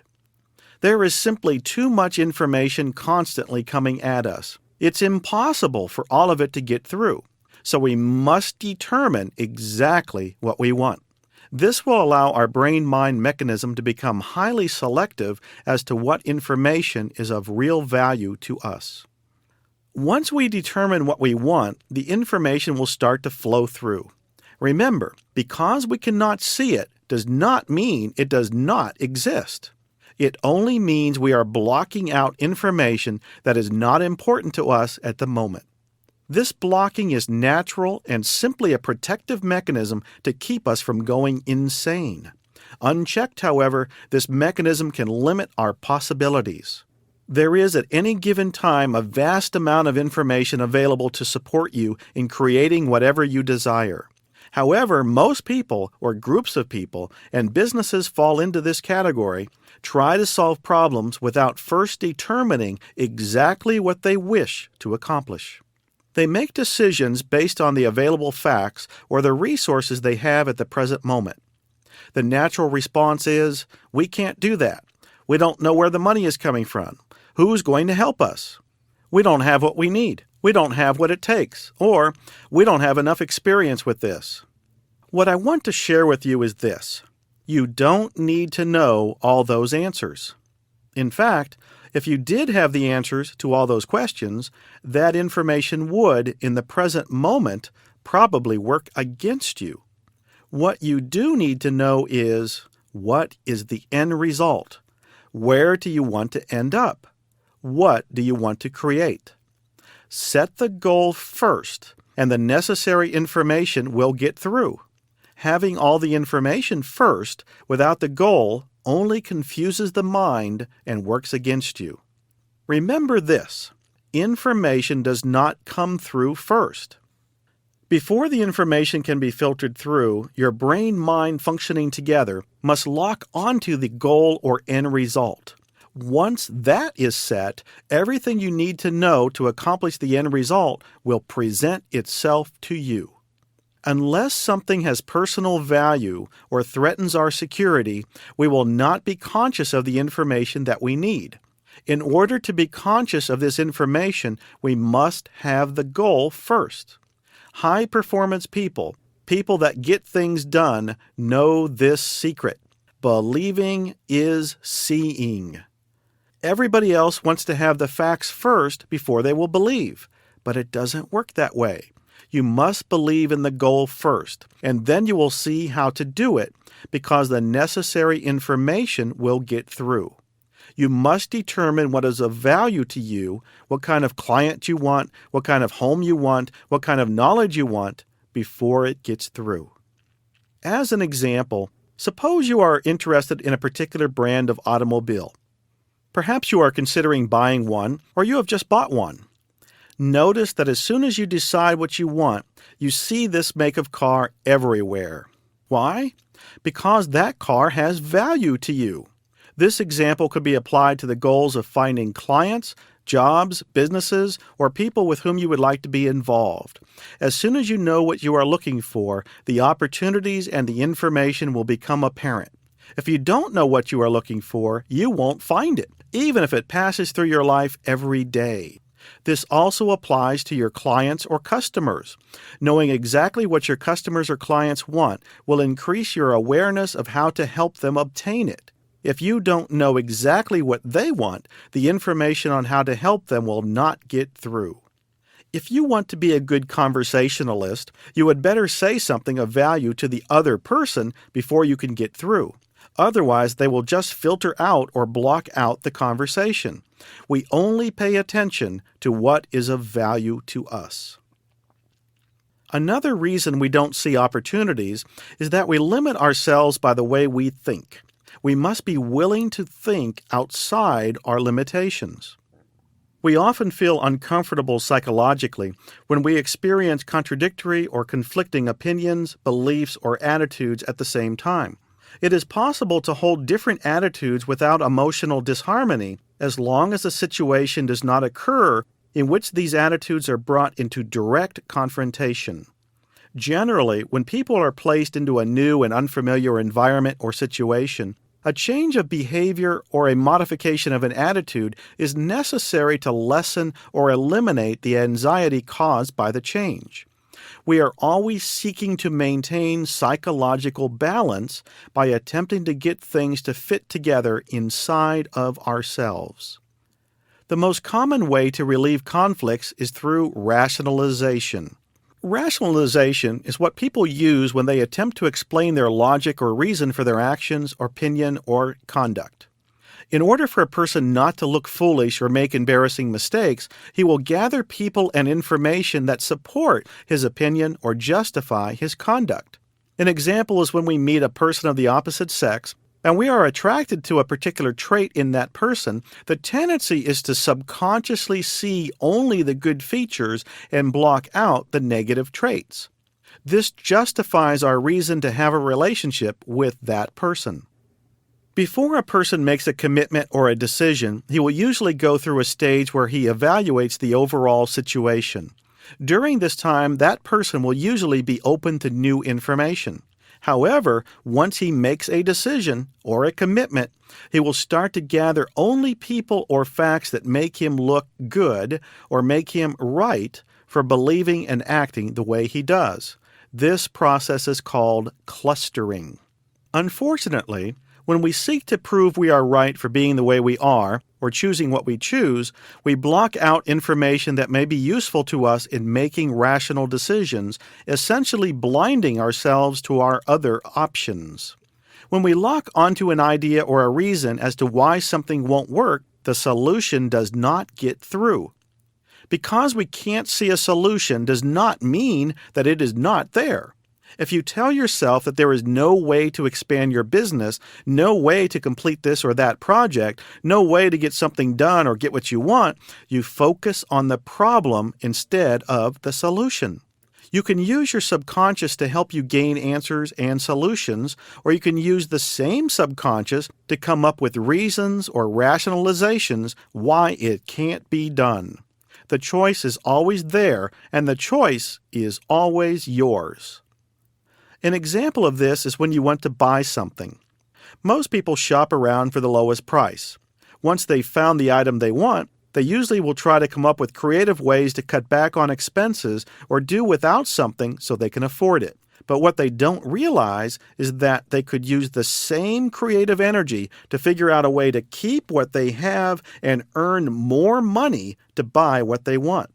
There is simply too much information constantly coming at us. It's impossible for all of it to get through, so we must determine exactly what we want. This will allow our brain-mind mechanism to become highly selective as to what information is of real value to us. Once we determine what we want, the information will start to flow through. Remember, because we cannot see it does not mean it does not exist. It only means we are blocking out information that is not important to us at the moment. This blocking is natural and simply a protective mechanism to keep us from going insane. Unchecked, however, this mechanism can limit our possibilities. There is at any given time a vast amount of information available to support you in creating whatever you desire. However, most people, or groups of people, and businesses fall into this category, try to solve problems without first determining exactly what they wish to accomplish. They make decisions based on the available facts or the resources they have at the present moment. The natural response is, we can't do that. We don't know where the money is coming from. Who's going to help us? We don't have what we need. We don't have what it takes. Or, we don't have enough experience with this. What I want to share with you is this. You don't need to know all those answers. In fact, if you did have the answers to all those questions, that information would, in the present moment, probably work against you. What you do need to know is, what is the end result? Where do you want to end up? What do you want to create? Set the goal first, and the necessary information will get through. Having all the information first without the goal only confuses the mind and works against you. Remember this, information does not come through first. Before the information can be filtered through, your brain-mind functioning together must lock onto the goal or end result. Once that is set, everything you need to know to accomplish the end result will present itself to you. Unless something has personal value or threatens our security, we will not be conscious of the information that we need. In order to be conscious of this information, we must have the goal first. High-performance people, people that get things done, know this secret. Believing is seeing. Everybody else wants to have the facts first before they will believe. But it doesn't work that way. You must believe in the goal first, and then you will see how to do it because the necessary information will get through. You must determine what is of value to you, what kind of client you want, what kind of home you want, what kind of knowledge you want before it gets through. As an example, suppose you are interested in a particular brand of automobile. Perhaps you are considering buying one, or you have just bought one. Notice that as soon as you decide what you want, you see this make of car everywhere. Why? Because that car has value to you. This example could be applied to the goals of finding clients, jobs, businesses, or people with whom you would like to be involved. As soon as you know what you are looking for, the opportunities and the information will become apparent. If you don't know what you are looking for, you won't find it, even if it passes through your life every day. This also applies to your clients or customers. Knowing exactly what your customers or clients want will increase your awareness of how to help them obtain it. If you don't know exactly what they want, the information on how to help them will not get through. If you want to be a good conversationalist, you would better say something of value to the other person before you can get through. Otherwise, they will just filter out or block out the conversation. We only pay attention to what is of value to us. Another reason we don't see opportunities is that we limit ourselves by the way we think. We must be willing to think outside our limitations. We often feel uncomfortable psychologically when we experience contradictory or conflicting opinions, beliefs, or attitudes at the same time. It is possible to hold different attitudes without emotional disharmony as long as a situation does not occur in which these attitudes are brought into direct confrontation. Generally, when people are placed into a new and unfamiliar environment or situation, a change of behavior or a modification of an attitude is necessary to lessen or eliminate the anxiety caused by the change. We are always seeking to maintain psychological balance by attempting to get things to fit together inside of ourselves. The most common way to relieve conflicts is through rationalization. Rationalization is what people use when they attempt to explain their logic or reason for their actions, opinion, or conduct. In order for a person not to look foolish or make embarrassing mistakes, he will gather people and information that support his opinion or justify his conduct. An example is when we meet a person of the opposite sex and we are attracted to a particular trait in that person, the tendency is to subconsciously see only the good features and block out the negative traits. This justifies our reason to have a relationship with that person. Before a person makes a commitment or a decision, he will usually go through a stage where he evaluates the overall situation. During this time, that person will usually be open to new information. However, once he makes a decision or a commitment, he will start to gather only people or facts that make him look good or make him right for believing and acting the way he does. This process is called clustering. Unfortunately, when we seek to prove we are right for being the way we are, or choosing what we choose, we block out information that may be useful to us in making rational decisions, essentially blinding ourselves to our other options. When we lock onto an idea or a reason as to why something won't work, the solution does not get through. Because we can't see a solution does not mean that it is not there. If you tell yourself that there is no way to expand your business, no way to complete this or that project, no way to get something done or get what you want, you focus on the problem instead of the solution. You can use your subconscious to help you gain answers and solutions, or you can use the same subconscious to come up with reasons or rationalizations why it can't be done. The choice is always there, and the choice is always yours. An example of this is when you want to buy something. Most people shop around for the lowest price. Once they've found the item they want, they usually will try to come up with creative ways to cut back on expenses or do without something so they can afford it. But what they don't realize is that they could use the same creative energy to figure out a way to keep what they have and earn more money to buy what they want.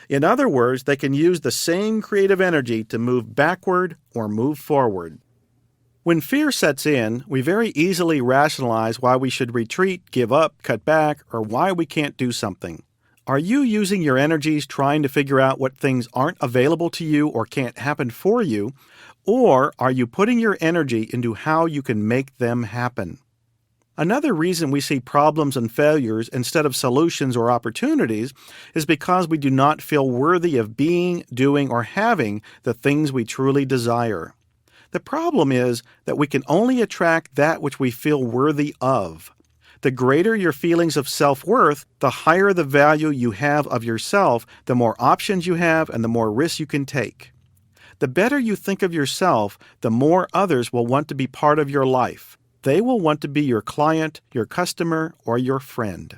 In other words, they can use the same creative energy to move backward or move forward. When fear sets in, we very easily rationalize why we should retreat, give up, cut back, or why we can't do something. Are you using your energies trying to figure out what things aren't available to you or can't happen for you, or are you putting your energy into how you can make them happen? Another reason we see problems and failures instead of solutions or opportunities is because we do not feel worthy of being, doing, or having the things we truly desire. The problem is that we can only attract that which we feel worthy of. The greater your feelings of self-worth, the higher the value you have of yourself, the more options you have, and the more risks you can take. The better you think of yourself, the more others will want to be part of your life. They will want to be your client, your customer, or your friend.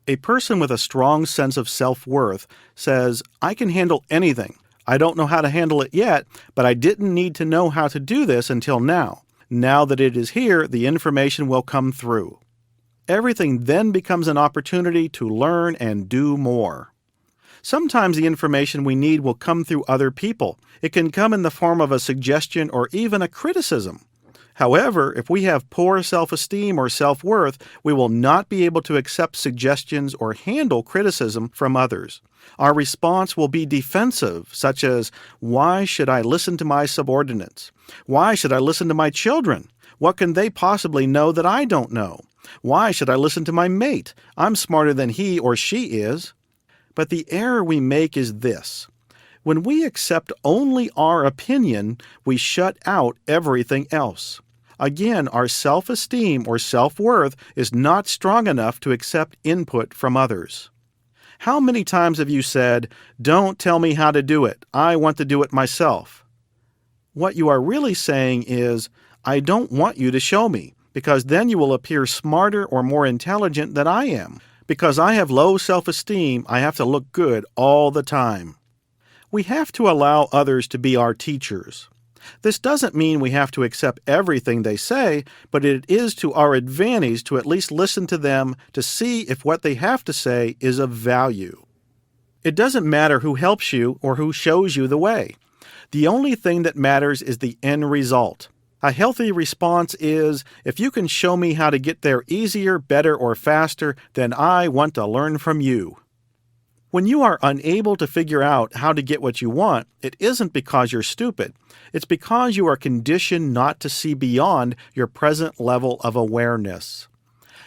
A person with a strong sense of self-worth says, "I can handle anything. I don't know how to handle it yet, but I didn't need to know how to do this until now. Now that it is here, the information will come through." Everything then becomes an opportunity to learn and do more. Sometimes the information we need will come through other people. It can come in the form of a suggestion or even a criticism. However, if we have poor self-esteem or self-worth, we will not be able to accept suggestions or handle criticism from others. Our response will be defensive, such as, "Why should I listen to my subordinates? Why should I listen to my children? What can they possibly know that I don't know? Why should I listen to my mate? I'm smarter than he or she is." But the error we make is this. When we accept only our opinion, we shut out everything else. Again, our self-esteem or self-worth is not strong enough to accept input from others. How many times have you said, "Don't tell me how to do it. I want to do it myself"? What you are really saying is, "I don't want you to show me, because then you will appear smarter or more intelligent than I am. Because I have low self-esteem, I have to look good all the time." We have to allow others to be our teachers. This doesn't mean we have to accept everything they say, but it is to our advantage to at least listen to them to see if what they have to say is of value. It doesn't matter who helps you or who shows you the way. The only thing that matters is the end result. A healthy response is, "If you can show me how to get there easier, better, or faster, then I want to learn from you." When you are unable to figure out how to get what you want, it isn't because you're stupid. It's because you are conditioned not to see beyond your present level of awareness.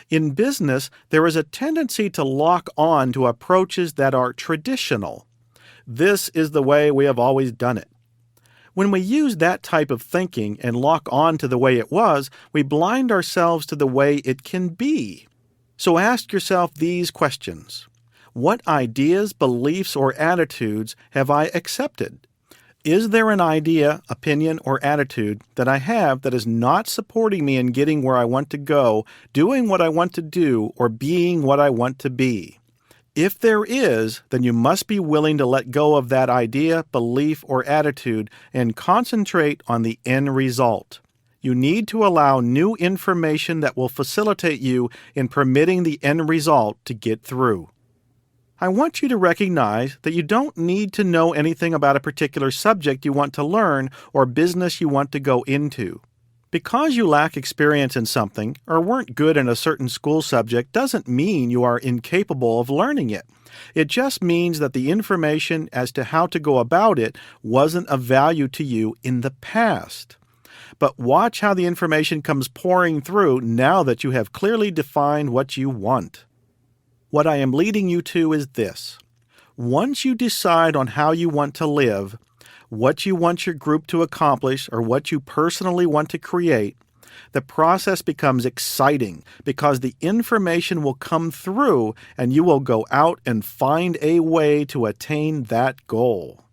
In business, there is a tendency to lock on to approaches that are traditional. This is the way we have always done it. When we use that type of thinking and lock on to the way it was, we blind ourselves to the way it can be. So ask yourself these questions. What ideas, beliefs, or attitudes have I accepted? Is there an idea, opinion, or attitude that I have that is not supporting me in getting where I want to go, doing what I want to do, or being what I want to be? If there is, then you must be willing to let go of that idea, belief, or attitude and concentrate on the end result. You need to allow new information that will facilitate you in permitting the end result to get through. I want you to recognize that you don't need to know anything about a particular subject you want to learn or business you want to go into. Because you lack experience in something or weren't good in a certain school subject doesn't mean you are incapable of learning it. It just means that the information as to how to go about it wasn't of value to you in the past. But watch how the information comes pouring through now that you have clearly defined what you want. What I am leading you to is this. Once you decide on how you want to live, what you want your group to accomplish, or what you personally want to create, the process becomes exciting because the information will come through and you will go out and find a way to attain that goal.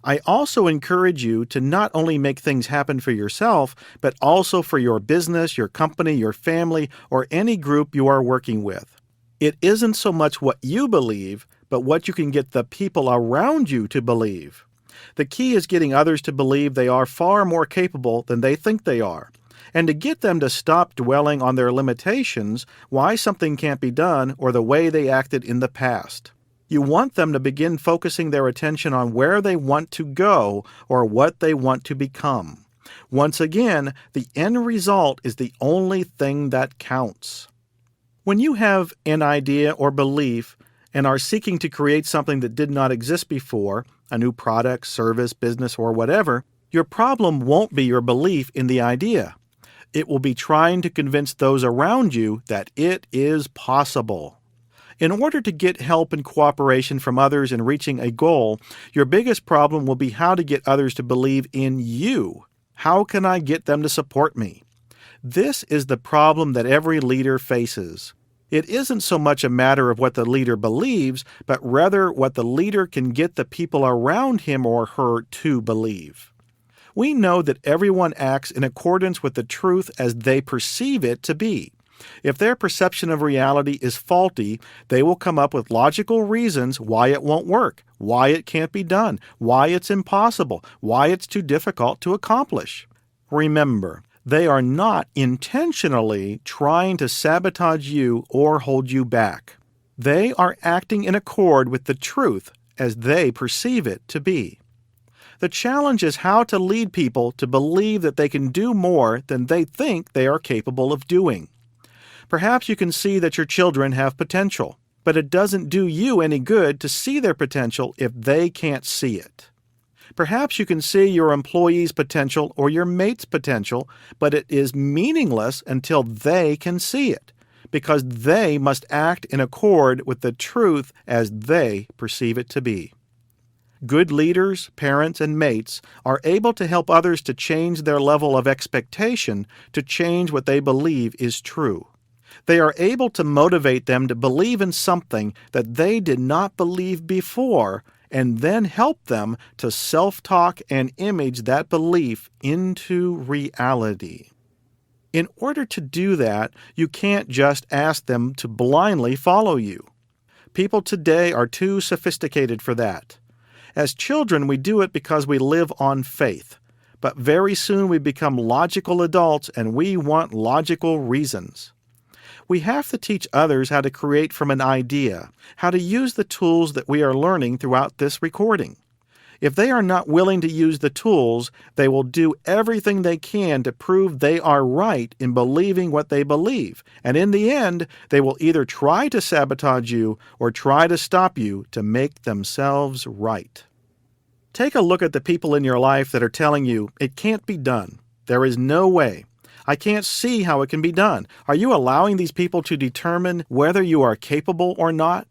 I also encourage you to not only make things happen for yourself, but also for your business, your company, your family, or any group you are working with. It isn't so much what you believe, but what you can get the people around you to believe. The key is getting others to believe they are far more capable than they think they are, and to get them to stop dwelling on their limitations, why something can't be done, or the way they acted in the past. You want them to begin focusing their attention on where they want to go or what they want to become. Once again, the end result is the only thing that counts. When you have an idea or belief and are seeking to create something that did not exist before, a new product, service, business, or whatever, your problem won't be your belief in the idea. It will be trying to convince those around you that it is possible. In order to get help and cooperation from others in reaching a goal, your biggest problem will be how to get others to believe in you. How can I get them to support me? This is the problem that every leader faces. It isn't so much a matter of what the leader believes, but rather what the leader can get the people around him or her to believe. We know that everyone acts in accordance with the truth as they perceive it to be. If their perception of reality is faulty, they will come up with logical reasons why it won't work, why it can't be done, why it's impossible, why it's too difficult to accomplish. Remember, they are not intentionally trying to sabotage you or hold you back. They are acting in accord with the truth as they perceive it to be. The challenge is how to lead people to believe that they can do more than they think they are capable of doing. Perhaps you can see that your children have potential, but it doesn't do you any good to see their potential if they can't see it. Perhaps you can see your employee's potential or your mate's potential, but it is meaningless until they can see it, because they must act in accord with the truth as they perceive it to be. Good leaders, parents, and mates are able to help others to change their level of expectation to change what they believe is true. They are able to motivate them to believe in something that they did not believe before, and then help them to self-talk and image that belief into reality. In order to do that, you can't just ask them to blindly follow you. People today are too sophisticated for that. As children, we do it because we live on faith. But very soon we become logical adults and we want logical reasons. We have to teach others how to create from an idea, how to use the tools that we are learning throughout this recording. If they are not willing to use the tools, they will do everything they can to prove they are right in believing what they believe, and in the end, they will either try to sabotage you or try to stop you to make themselves right. Take a look at the people in your life that are telling you, it can't be done. There is no way. I can't see how it can be done. Are you allowing these people to determine whether you are capable or not?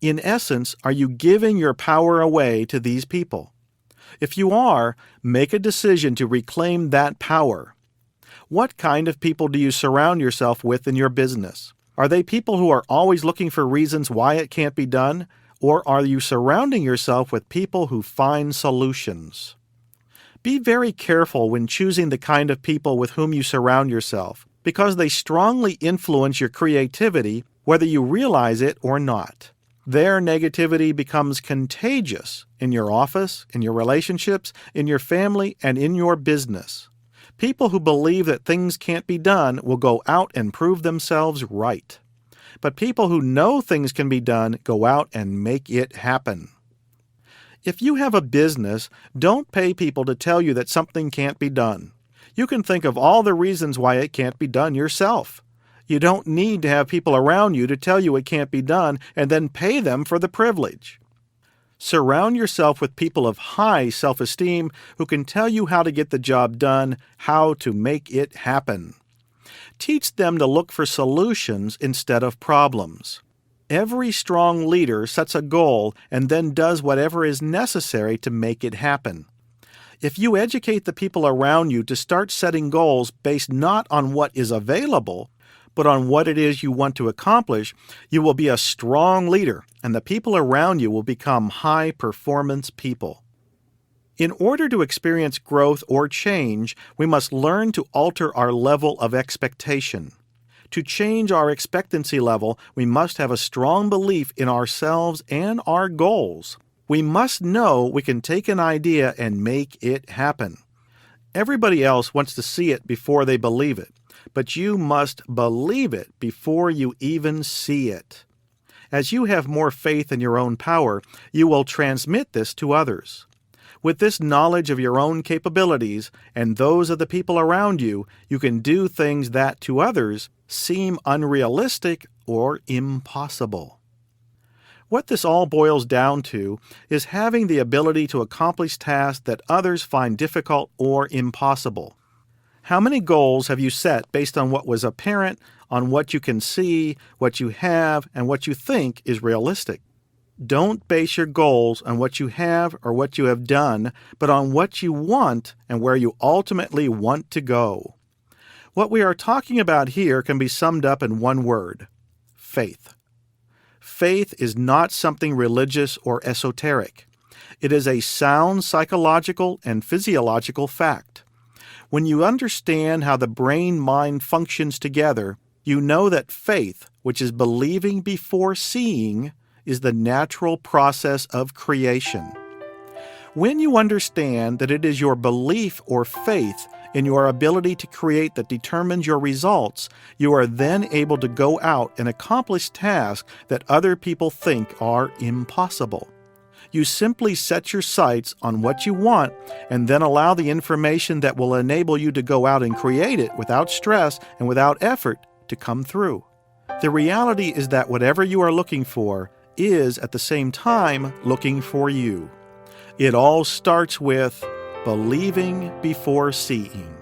In essence, are you giving your power away to these people? If you are, make a decision to reclaim that power. What kind of people do you surround yourself with in your business? Are they people who are always looking for reasons why it can't be done? Or are you surrounding yourself with people who find solutions? Be very careful when choosing the kind of people with whom you surround yourself, because they strongly influence your creativity, whether you realize it or not. Their negativity becomes contagious in your office, in your relationships, in your family, and in your business. People who believe that things can't be done will go out and prove themselves right. But people who know things can be done go out and make it happen. If you have a business, don't pay people to tell you that something can't be done. You can think of all the reasons why it can't be done yourself. You don't need to have people around you to tell you it can't be done and then pay them for the privilege. Surround yourself with people of high self-esteem who can tell you how to get the job done, how to make it happen. Teach them to look for solutions instead of problems. Every strong leader sets a goal and then does whatever is necessary to make it happen. If you educate the people around you to start setting goals based not on what is available, but on what it is you want to accomplish, you will be a strong leader, and the people around you will become high-performance people. In order to experience growth or change, we must learn to alter our level of expectation. To change our expectancy level, we must have a strong belief in ourselves and our goals. We must know we can take an idea and make it happen. Everybody else wants to see it before they believe it, but you must believe it before you even see it. As you have more faith in your own power, you will transmit this to others. With this knowledge of your own capabilities and those of the people around you, you can do things that to others seem unrealistic or impossible. What this all boils down to is having the ability to accomplish tasks that others find difficult or impossible. How many goals have you set based on what was apparent, on what you can see, what you have, and what you think is realistic? Don't base your goals on what you have or what you have done, but on what you want and where you ultimately want to go. What we are talking about here can be summed up in one word: faith. Faith is not something religious or esoteric. It is a sound psychological and physiological fact. When you understand how the brain-mind functions together, you know that faith, which is believing before seeing, is the natural process of creation. When you understand that it is your belief or faith in your ability to create that determines your results, you are then able to go out and accomplish tasks that other people think are impossible. You simply set your sights on what you want and then allow the information that will enable you to go out and create it without stress and without effort to come through. The reality is that whatever you are looking for is at the same time looking for you. It all starts with believing before seeing.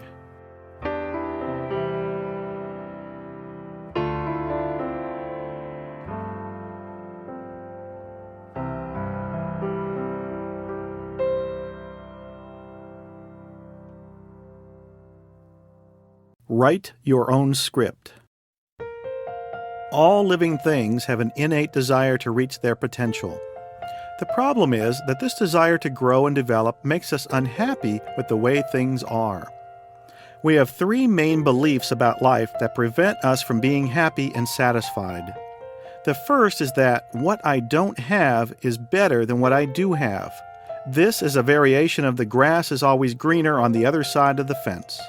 Write your own script. All living things have an innate desire to reach their potential. The problem is that this desire to grow and develop makes us unhappy with the way things are. We have three main beliefs about life that prevent us from being happy and satisfied. The first is that what I don't have is better than what I do have. This is a variation of the grass is always greener on the other side of the fence.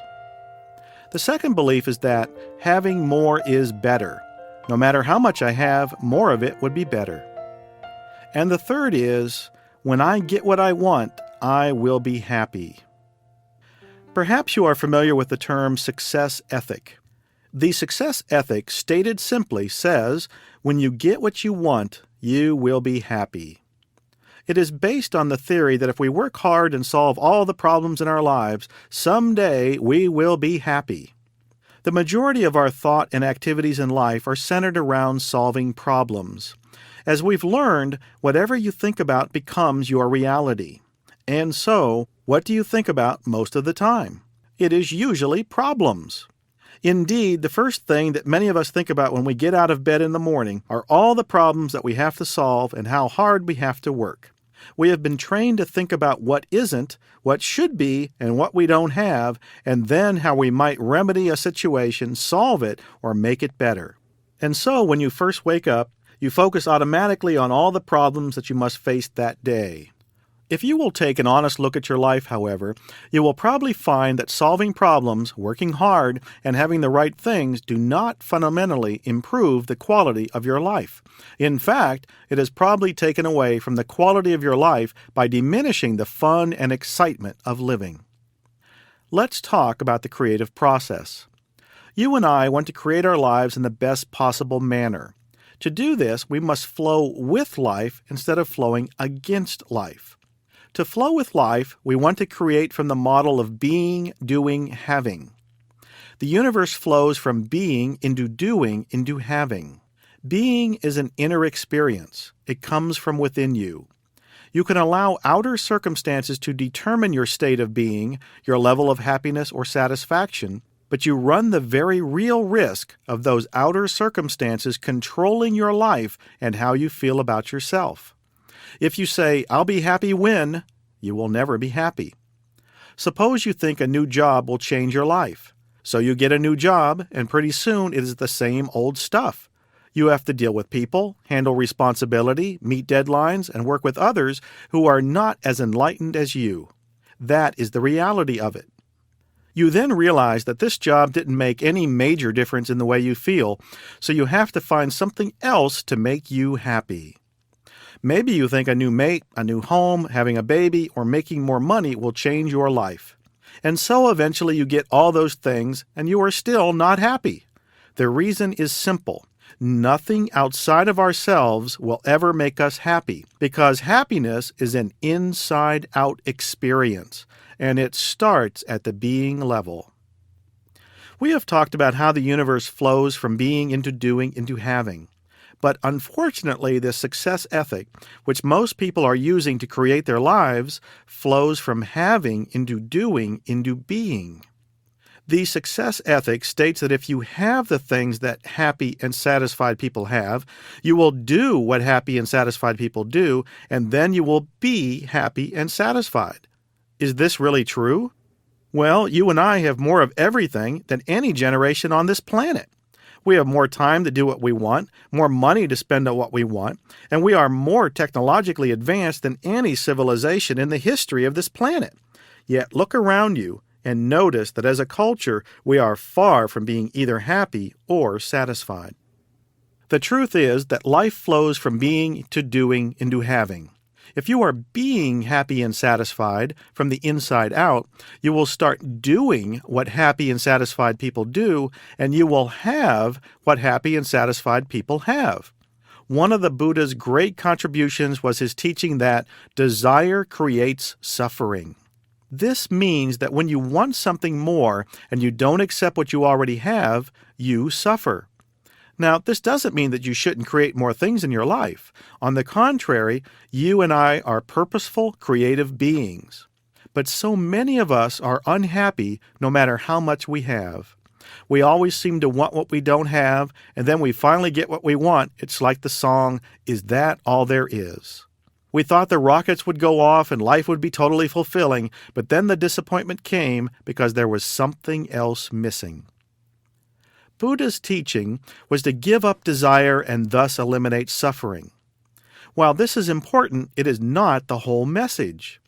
The second belief is that having more is better. No matter how much I have, more of it would be better. And the third is, when I get what I want, I will be happy. Perhaps you are familiar with the term success ethic. The success ethic, stated simply, says, when you get what you want, you will be happy. It is based on the theory that if we work hard and solve all the problems in our lives, someday we will be happy. The majority of our thought and activities in life are centered around solving problems. As we've learned, whatever you think about becomes your reality. And so, what do you think about most of the time? It is usually problems. Indeed, the first thing that many of us think about when we get out of bed in the morning are all the problems that we have to solve and how hard we have to work. We have been trained to think about what isn't, what should be, and what we don't have, and then how we might remedy a situation, solve it, or make it better. And so, when you first wake up, you focus automatically on all the problems that you must face that day. If you will take an honest look at your life, however, you will probably find that solving problems, working hard, and having the right things do not fundamentally improve the quality of your life. In fact, it has probably taken away from the quality of your life by diminishing the fun and excitement of living. Let's talk about the creative process. You and I want to create our lives in the best possible manner. To do this, we must flow with life instead of flowing against life. To flow with life, we want to create from the model of being, doing, having. The universe flows from being into doing into having. Being is an inner experience. It comes from within you. You can allow outer circumstances to determine your state of being, your level of happiness or satisfaction, but you run the very real risk of those outer circumstances controlling your life and how you feel about yourself. If you say, "I'll be happy when," you will never be happy. Suppose you think a new job will change your life. So you get a new job, and pretty soon it is the same old stuff. You have to deal with people, handle responsibility, meet deadlines, and work with others who are not as enlightened as you. That is the reality of it. You then realize that this job didn't make any major difference in the way you feel, so you have to find something else to make you happy. Maybe you think a new mate, a new home, having a baby, or making more money will change your life. And so eventually you get all those things and you are still not happy. The reason is simple. Nothing outside of ourselves will ever make us happy, because happiness is an inside-out experience, and it starts at the being level. We have talked about how the universe flows from being into doing into having. But unfortunately, this success ethic, which most people are using to create their lives, flows from having into doing into being. The success ethic states that if you have the things that happy and satisfied people have, you will do what happy and satisfied people do, and then you will be happy and satisfied. Is this really true? Well, you and I have more of everything than any generation on this planet. We have more time to do what we want, more money to spend on what we want, and we are more technologically advanced than any civilization in the history of this planet. Yet look around you and notice that as a culture, we are far from being either happy or satisfied. The truth is that life flows from being to doing into having. If you are being happy and satisfied from the inside out, you will start doing what happy and satisfied people do, and you will have what happy and satisfied people have. One of the Buddha's great contributions was his teaching that desire creates suffering. This means that when you want something more and you don't accept what you already have, you suffer. Now, this doesn't mean that you shouldn't create more things in your life. On the contrary, you and I are purposeful, creative beings. But so many of us are unhappy no matter how much we have. We always seem to want what we don't have, and then we finally get what we want. It's like the song, "Is That All There Is?" We thought the rockets would go off and life would be totally fulfilling, but then the disappointment came because there was something else missing. Buddha's teaching was to give up desire and thus eliminate suffering. While this is important, it is not the whole message.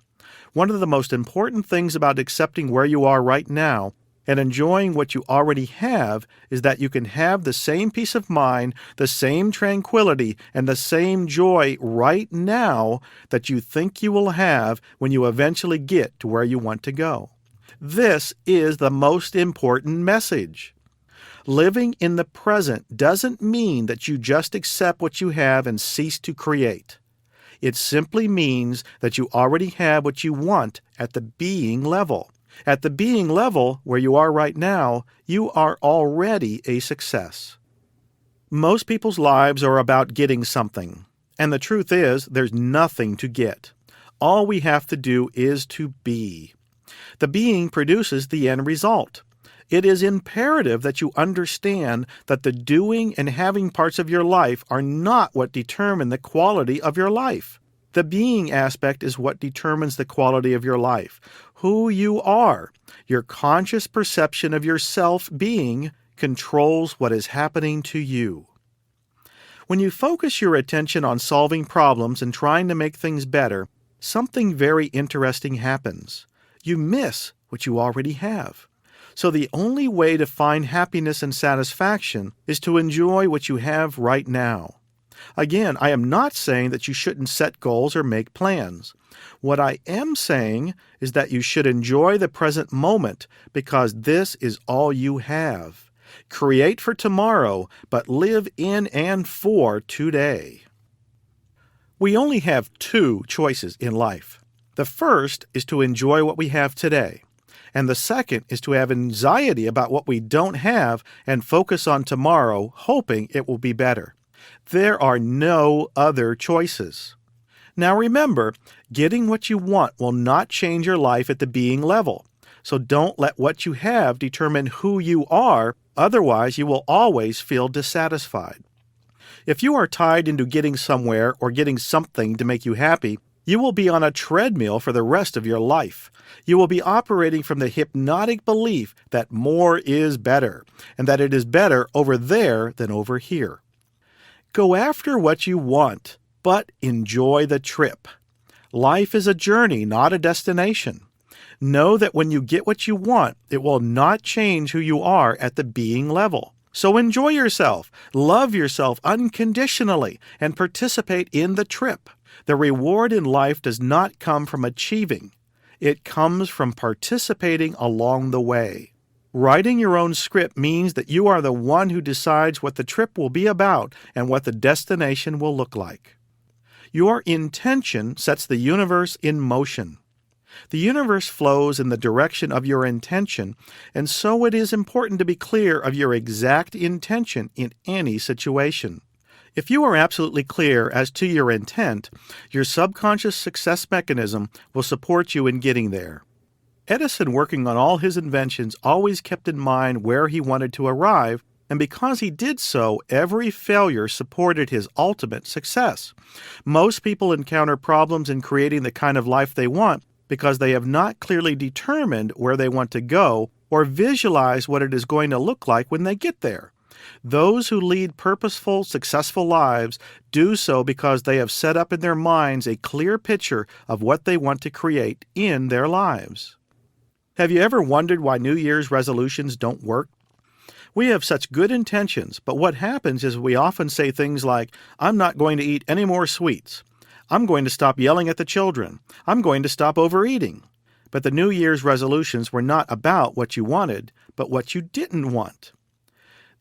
One of the most important things about accepting where you are right now and enjoying what you already have is that you can have the same peace of mind, the same tranquility, and the same joy right now that you think you will have when you eventually get to where you want to go. This is the most important message. Living in the present doesn't mean that you just accept what you have and cease to create. It simply means that you already have what you want at the being level. At the being level, where you are right now, you are already a success. Most people's lives are about getting something, and the truth is, there's nothing to get. All we have to do is to be. The being produces the end result. It is imperative that you understand that the doing and having parts of your life are not what determine the quality of your life. The being aspect is what determines the quality of your life. Who you are, your conscious perception of yourself being, controls what is happening to you. When you focus your attention on solving problems and trying to make things better, something very interesting happens. You miss what you already have. So the only way to find happiness and satisfaction is to enjoy what you have right now. Again, I am not saying that you shouldn't set goals or make plans. What I am saying is that you should enjoy the present moment because this is all you have. Create for tomorrow, but live in and for today. We only have two choices in life. The first is to enjoy what we have today. And the second is to have anxiety about what we don't have and focus on tomorrow, hoping it will be better. There are no other choices. Now remember, getting what you want will not change your life at the being level. So don't let what you have determine who you are, otherwise you will always feel dissatisfied. If you are tied into getting somewhere or getting something to make you happy, you will be on a treadmill for the rest of your life. You will be operating from the hypnotic belief that more is better, and that it is better over there than over here. Go after what you want, but enjoy the trip. Life is a journey, not a destination. Know that when you get what you want, it will not change who you are at the being level. So enjoy yourself, love yourself unconditionally, and participate in the trip. The reward in life does not come from achieving. It comes from participating along the way. Writing your own script means that you are the one who decides what the trip will be about and what the destination will look like. Your intention sets the universe in motion. The universe flows in the direction of your intention, and so it is important to be clear of your exact intention in any situation. If you are absolutely clear as to your intent, your subconscious success mechanism will support you in getting there. Edison, working on all his inventions, always kept in mind where he wanted to arrive, and because he did so, every failure supported his ultimate success. Most people encounter problems in creating the kind of life they want because they have not clearly determined where they want to go or visualize what it is going to look like when they get there. Those who lead purposeful, successful lives do so because they have set up in their minds a clear picture of what they want to create in their lives. Have you ever wondered why New Year's resolutions don't work? We have such good intentions, but what happens is we often say things like, "I'm not going to eat any more sweets. I'm going to stop yelling at the children. I'm going to stop overeating." But the New Year's resolutions were not about what you wanted, but what you didn't want.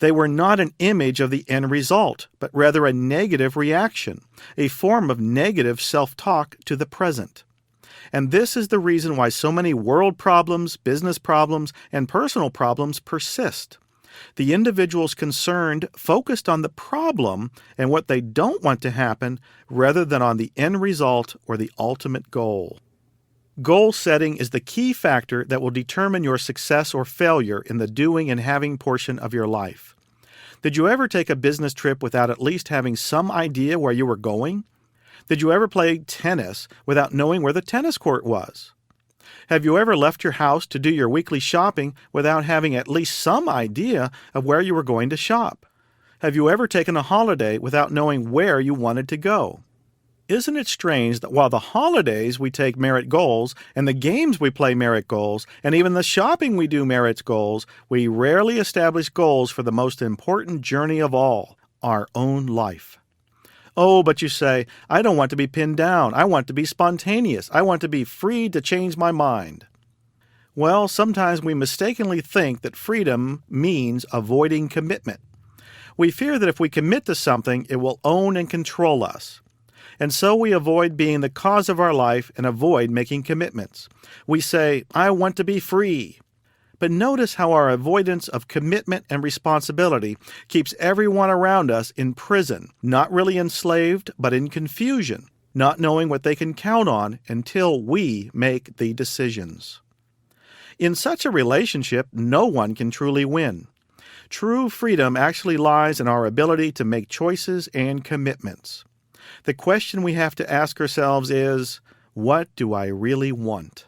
They were not an image of the end result, but rather a negative reaction, a form of negative self-talk to the present. And this is the reason why so many world problems, business problems, and personal problems persist. The individuals concerned focused on the problem and what they don't want to happen rather than on the end result or the ultimate goal. Goal setting is the key factor that will determine your success or failure in the doing and having portion of your life. Did you ever take a business trip without at least having some idea where you were going? Did you ever play tennis without knowing where the tennis court was? Have you ever left your house to do your weekly shopping without having at least some idea of where you were going to shop? Have you ever taken a holiday without knowing where you wanted to go? Isn't it strange that while the holidays we take merit goals, and the games we play merit goals, and even the shopping we do merits goals, we rarely establish goals for the most important journey of all, our own life? Oh, but you say, "I don't want to be pinned down. I want to be spontaneous. I want to be free to change my mind." Well, sometimes we mistakenly think that freedom means avoiding commitment. We fear that if we commit to something, it will own and control us. And so we avoid being the cause of our life and avoid making commitments. We say, "I want to be free." But notice how our avoidance of commitment and responsibility keeps everyone around us in prison, not really enslaved, but in confusion, not knowing what they can count on until we make the decisions. In such a relationship, no one can truly win. True freedom actually lies in our ability to make choices and commitments. The question we have to ask ourselves is, what do I really want?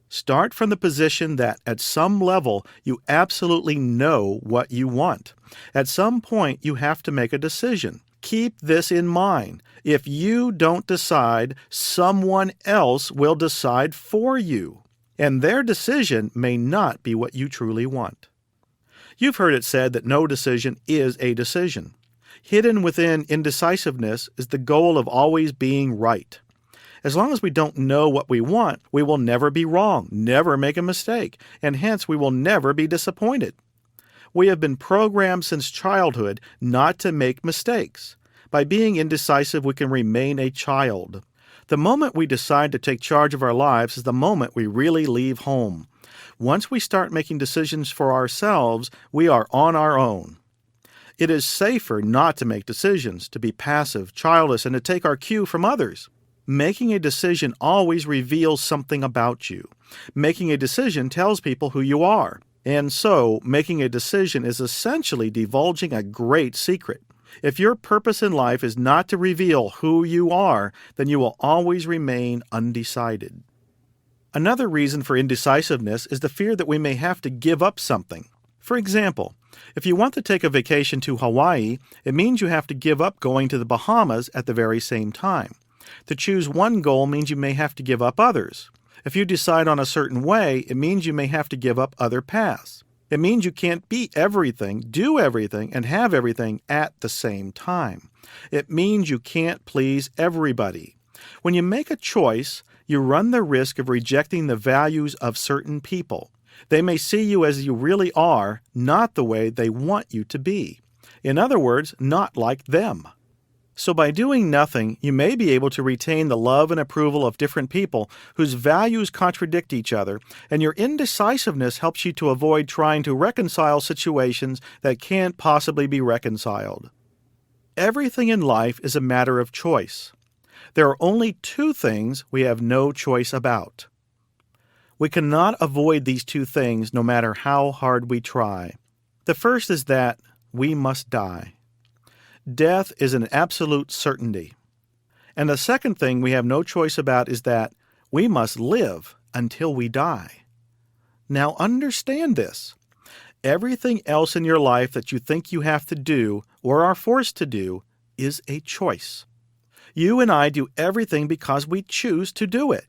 Start from the position that, at some level, you absolutely know what you want. At some point, you have to make a decision. Keep this in mind. If you don't decide, someone else will decide for you. And their decision may not be what you truly want. You've heard it said that no decision is a decision. Hidden within indecisiveness is the goal of always being right. As long as we don't know what we want, we will never be wrong, never make a mistake, and hence we will never be disappointed. We have been programmed since childhood not to make mistakes. By being indecisive, we can remain a child. The moment we decide to take charge of our lives is the moment we really leave home. Once we start making decisions for ourselves, we are on our own. It is safer not to make decisions, to be passive, childish, and to take our cue from others. Making a decision always reveals something about you. Making a decision tells people who you are. And so, making a decision is essentially divulging a great secret. If your purpose in life is not to reveal who you are, then you will always remain undecided. Another reason for indecisiveness is the fear that we may have to give up something. For example, if you want to take a vacation to Hawaii, it means you have to give up going to the Bahamas at the very same time. To choose one goal means you may have to give up others. If you decide on a certain way, it means you may have to give up other paths. It means you can't be everything, do everything, and have everything at the same time. It means you can't please everybody. When you make a choice, you run the risk of rejecting the values of certain people. They may see you as you really are, not the way they want you to be. In other words, not like them. So by doing nothing, you may be able to retain the love and approval of different people whose values contradict each other, and your indecisiveness helps you to avoid trying to reconcile situations that can't possibly be reconciled. Everything in life is a matter of choice. There are only two things we have no choice about. We cannot avoid these two things no matter how hard we try. The first is that we must die. Death is an absolute certainty. And the second thing we have no choice about is that we must live until we die. Now understand this. Everything else in your life that you think you have to do or are forced to do is a choice. You and I do everything because we choose to do it.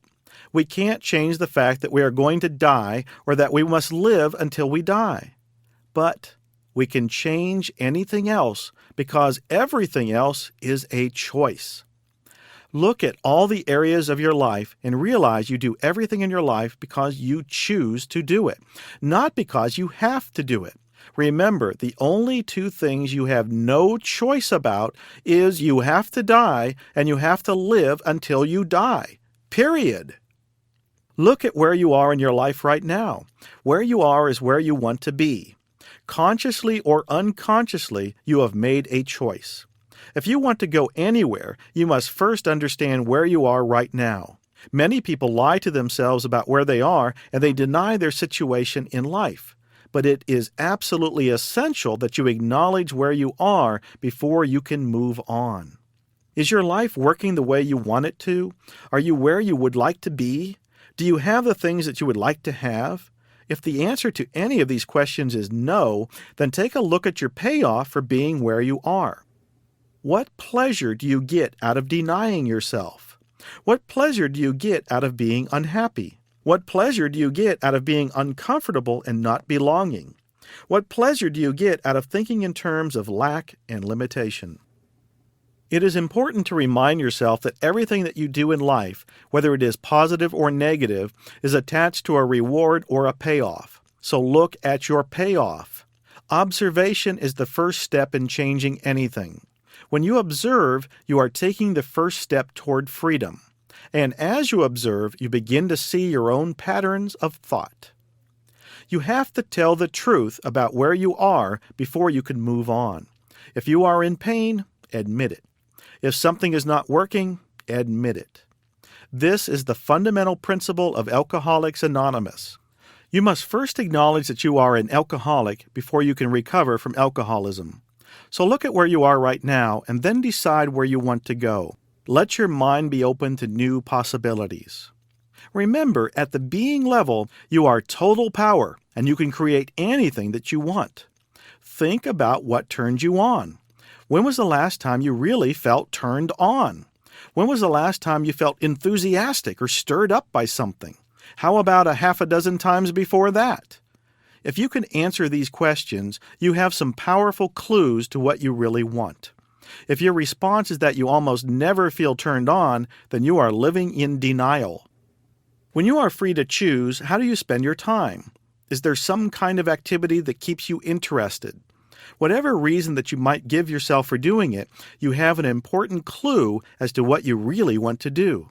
We can't change the fact that we are going to die or that we must live until we die. But we can change anything else because everything else is a choice. Look at all the areas of your life and realize you do everything in your life because you choose to do it, not because you have to do it. Remember, the only two things you have no choice about is you have to die and you have to live until you die. Period. Look at where you are in your life right now. Where you are is where you want to be. Consciously or unconsciously, you have made a choice. If you want to go anywhere, you must first understand where you are right now. Many people lie to themselves about where they are, and they deny their situation in life. But it is absolutely essential that you acknowledge where you are before you can move on. Is your life working the way you want it to? Are you where you would like to be? Do you have the things that you would like to have? If the answer to any of these questions is no, then take a look at your payoff for being where you are. What pleasure do you get out of denying yourself? What pleasure do you get out of being unhappy? What pleasure do you get out of being uncomfortable and not belonging? What pleasure do you get out of thinking in terms of lack and limitation? It is important to remind yourself that everything that you do in life, whether it is positive or negative, is attached to a reward or a payoff. So look at your payoff. Observation is the first step in changing anything. When you observe, you are taking the first step toward freedom. And as you observe, you begin to see your own patterns of thought. You have to tell the truth about where you are before you can move on. If you are in pain, admit it. If something is not working, admit it. This is the fundamental principle of Alcoholics Anonymous. You must first acknowledge that you are an alcoholic before you can recover from alcoholism. So look at where you are right now and then decide where you want to go. Let your mind be open to new possibilities. Remember, at the being level, you are total power and you can create anything that you want. Think about what turns you on. When was the last time you really felt turned on? When was the last time you felt enthusiastic or stirred up by something? How about a half a dozen times before that? If you can answer these questions, you have some powerful clues to what you really want. If your response is that you almost never feel turned on, then you are living in denial. When you are free to choose, how do you spend your time? Is there some kind of activity that keeps you interested? Whatever reason that you might give yourself for doing it, you have an important clue as to what you really want to do.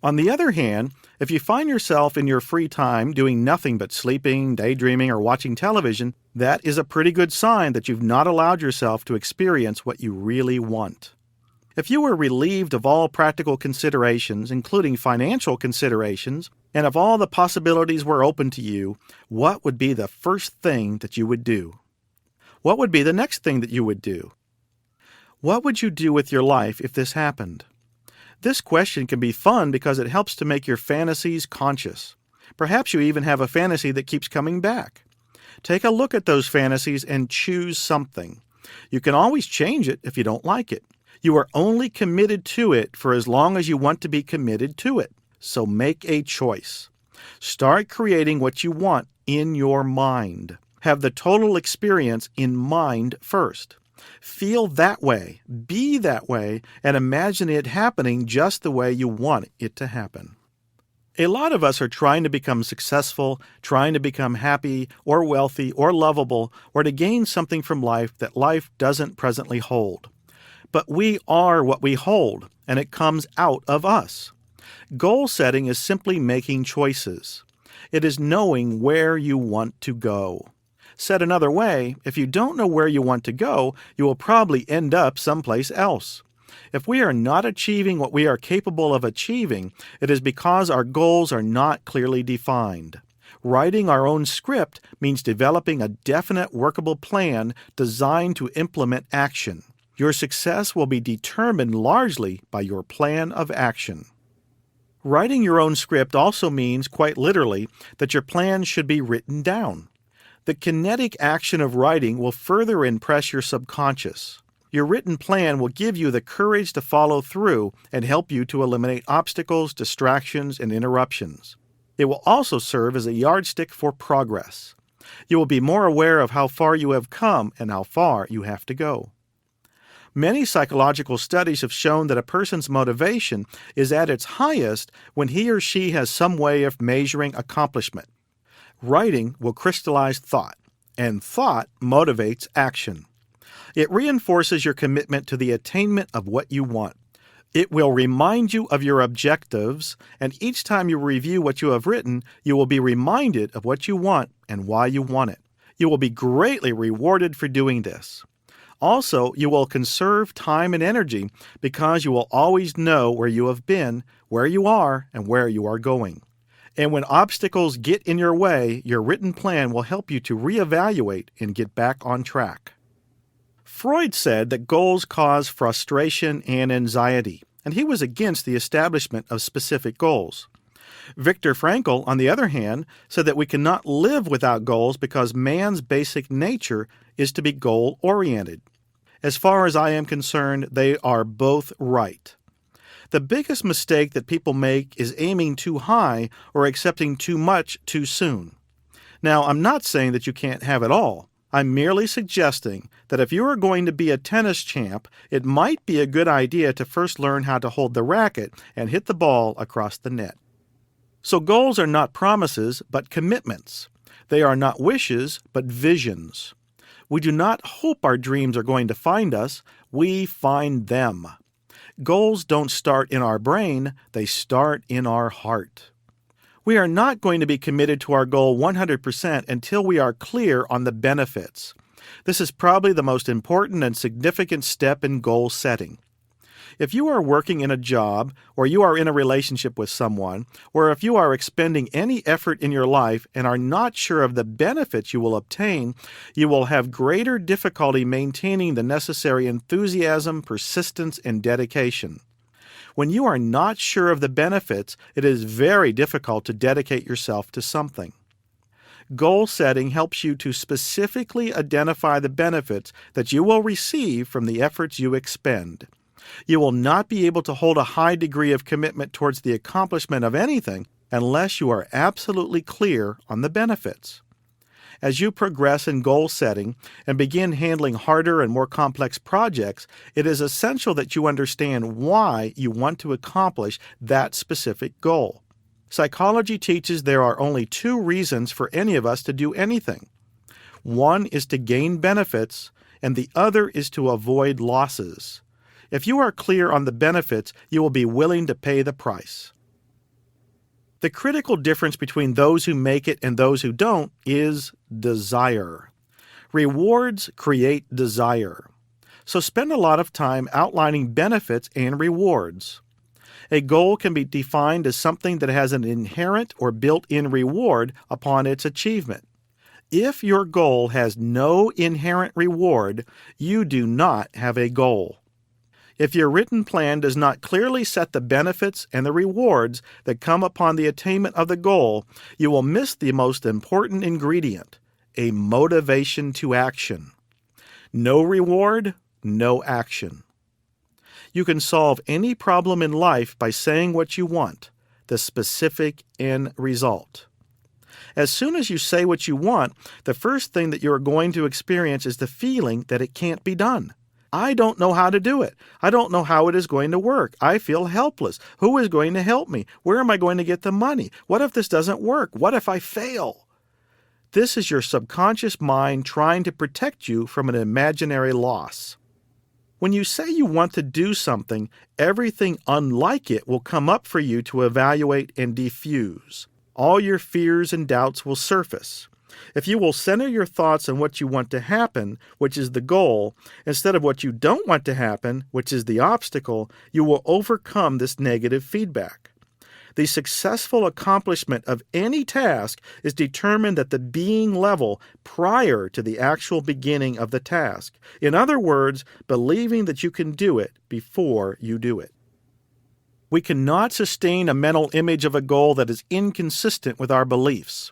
On the other hand, if you find yourself in your free time doing nothing but sleeping, daydreaming, or watching television, that is a pretty good sign that you've not allowed yourself to experience what you really want. If you were relieved of all practical considerations, including financial considerations, and if all the possibilities were open to you, what would be the first thing that you would do? What would be the next thing that you would do? What would you do with your life if this happened? This question can be fun because it helps to make your fantasies conscious. Perhaps you even have a fantasy that keeps coming back. Take a look at those fantasies and choose something. You can always change it if you don't like it. You are only committed to it for as long as you want to be committed to it. So make a choice. Start creating what you want in your mind. Have the total experience in mind first. Feel that way, be that way, and imagine it happening just the way you want it to happen. A lot of us are trying to become successful, trying to become happy or wealthy or lovable, or to gain something from life that life doesn't presently hold. But we are what we hold, and it comes out of us. Goal setting is simply making choices. It is knowing where you want to go. Said another way, if you don't know where you want to go, you will probably end up someplace else. If we are not achieving what we are capable of achieving, it is because our goals are not clearly defined. Writing our own script means developing a definite workable plan designed to implement action. Your success will be determined largely by your plan of action. Writing your own script also means, quite literally, that your plan should be written down. The kinetic action of writing will further impress your subconscious. Your written plan will give you the courage to follow through and help you to eliminate obstacles, distractions, and interruptions. It will also serve as a yardstick for progress. You will be more aware of how far you have come and how far you have to go. Many psychological studies have shown that a person's motivation is at its highest when he or she has some way of measuring accomplishment. Writing will crystallize thought, and thought motivates action. It reinforces your commitment to the attainment of what you want. It will remind you of your objectives, and each time you review what you have written, you will be reminded of what you want and why you want it. You will be greatly rewarded for doing this. Also, you will conserve time and energy because you will always know where you have been, where you are, and where you are going. And when obstacles get in your way, your written plan will help you to reevaluate and get back on track. Freud said that goals cause frustration and anxiety, and he was against the establishment of specific goals. Viktor Frankl, on the other hand, said that we cannot live without goals because man's basic nature is to be goal-oriented. As far as I am concerned, they are both right. The biggest mistake that people make is aiming too high or accepting too much too soon. Now, I'm not saying that you can't have it all. I'm merely suggesting that if you are going to be a tennis champ, it might be a good idea to first learn how to hold the racket and hit the ball across the net. So goals are not promises, but commitments. They are not wishes, but visions. We do not hope our dreams are going to find us, we find them. Goals don't start in our brain, they start in our heart. We are not going to be committed to our goal 100% until we are clear on the benefits. This is probably the most important and significant step in goal setting. If you are working in a job, or you are in a relationship with someone, or if you are expending any effort in your life and are not sure of the benefits you will obtain, you will have greater difficulty maintaining the necessary enthusiasm, persistence, and dedication. When you are not sure of the benefits, it is very difficult to dedicate yourself to something. Goal setting helps you to specifically identify the benefits that you will receive from the efforts you expend. You will not be able to hold a high degree of commitment towards the accomplishment of anything unless you are absolutely clear on the benefits. As you progress in goal setting and begin handling harder and more complex projects, it is essential that you understand why you want to accomplish that specific goal. Psychology teaches there are only two reasons for any of us to do anything. One is to gain benefits, and the other is to avoid losses. If you are clear on the benefits, you will be willing to pay the price. The critical difference between those who make it and those who don't is desire. Rewards create desire. So spend a lot of time outlining benefits and rewards. A goal can be defined as something that has an inherent or built-in reward upon its achievement. If your goal has no inherent reward, you do not have a goal. If your written plan does not clearly set the benefits and the rewards that come upon the attainment of the goal, you will miss the most important ingredient, a motivation to action. No reward, no action. You can solve any problem in life by saying what you want. the specific end result. As soon as you say what you want, the first thing that you are going to experience is the feeling that it can't be done. I don't know how to do it. I don't know how it is going to work. I feel helpless. Who is going to help me? Where am I going to get the money? What if this doesn't work? What if I fail? This is your subconscious mind trying to protect you from an imaginary loss. When you say you want to do something, everything unlike it will come up for you to evaluate and defuse. All your fears and doubts will surface. If you will center your thoughts on what you want to happen, which is the goal, instead of what you don't want to happen, which is the obstacle, you will overcome this negative feedback. The successful accomplishment of any task is determined at the being level prior to the actual beginning of the task. In other words, believing that you can do it before you do it. We cannot sustain a mental image of a goal that is inconsistent with our beliefs.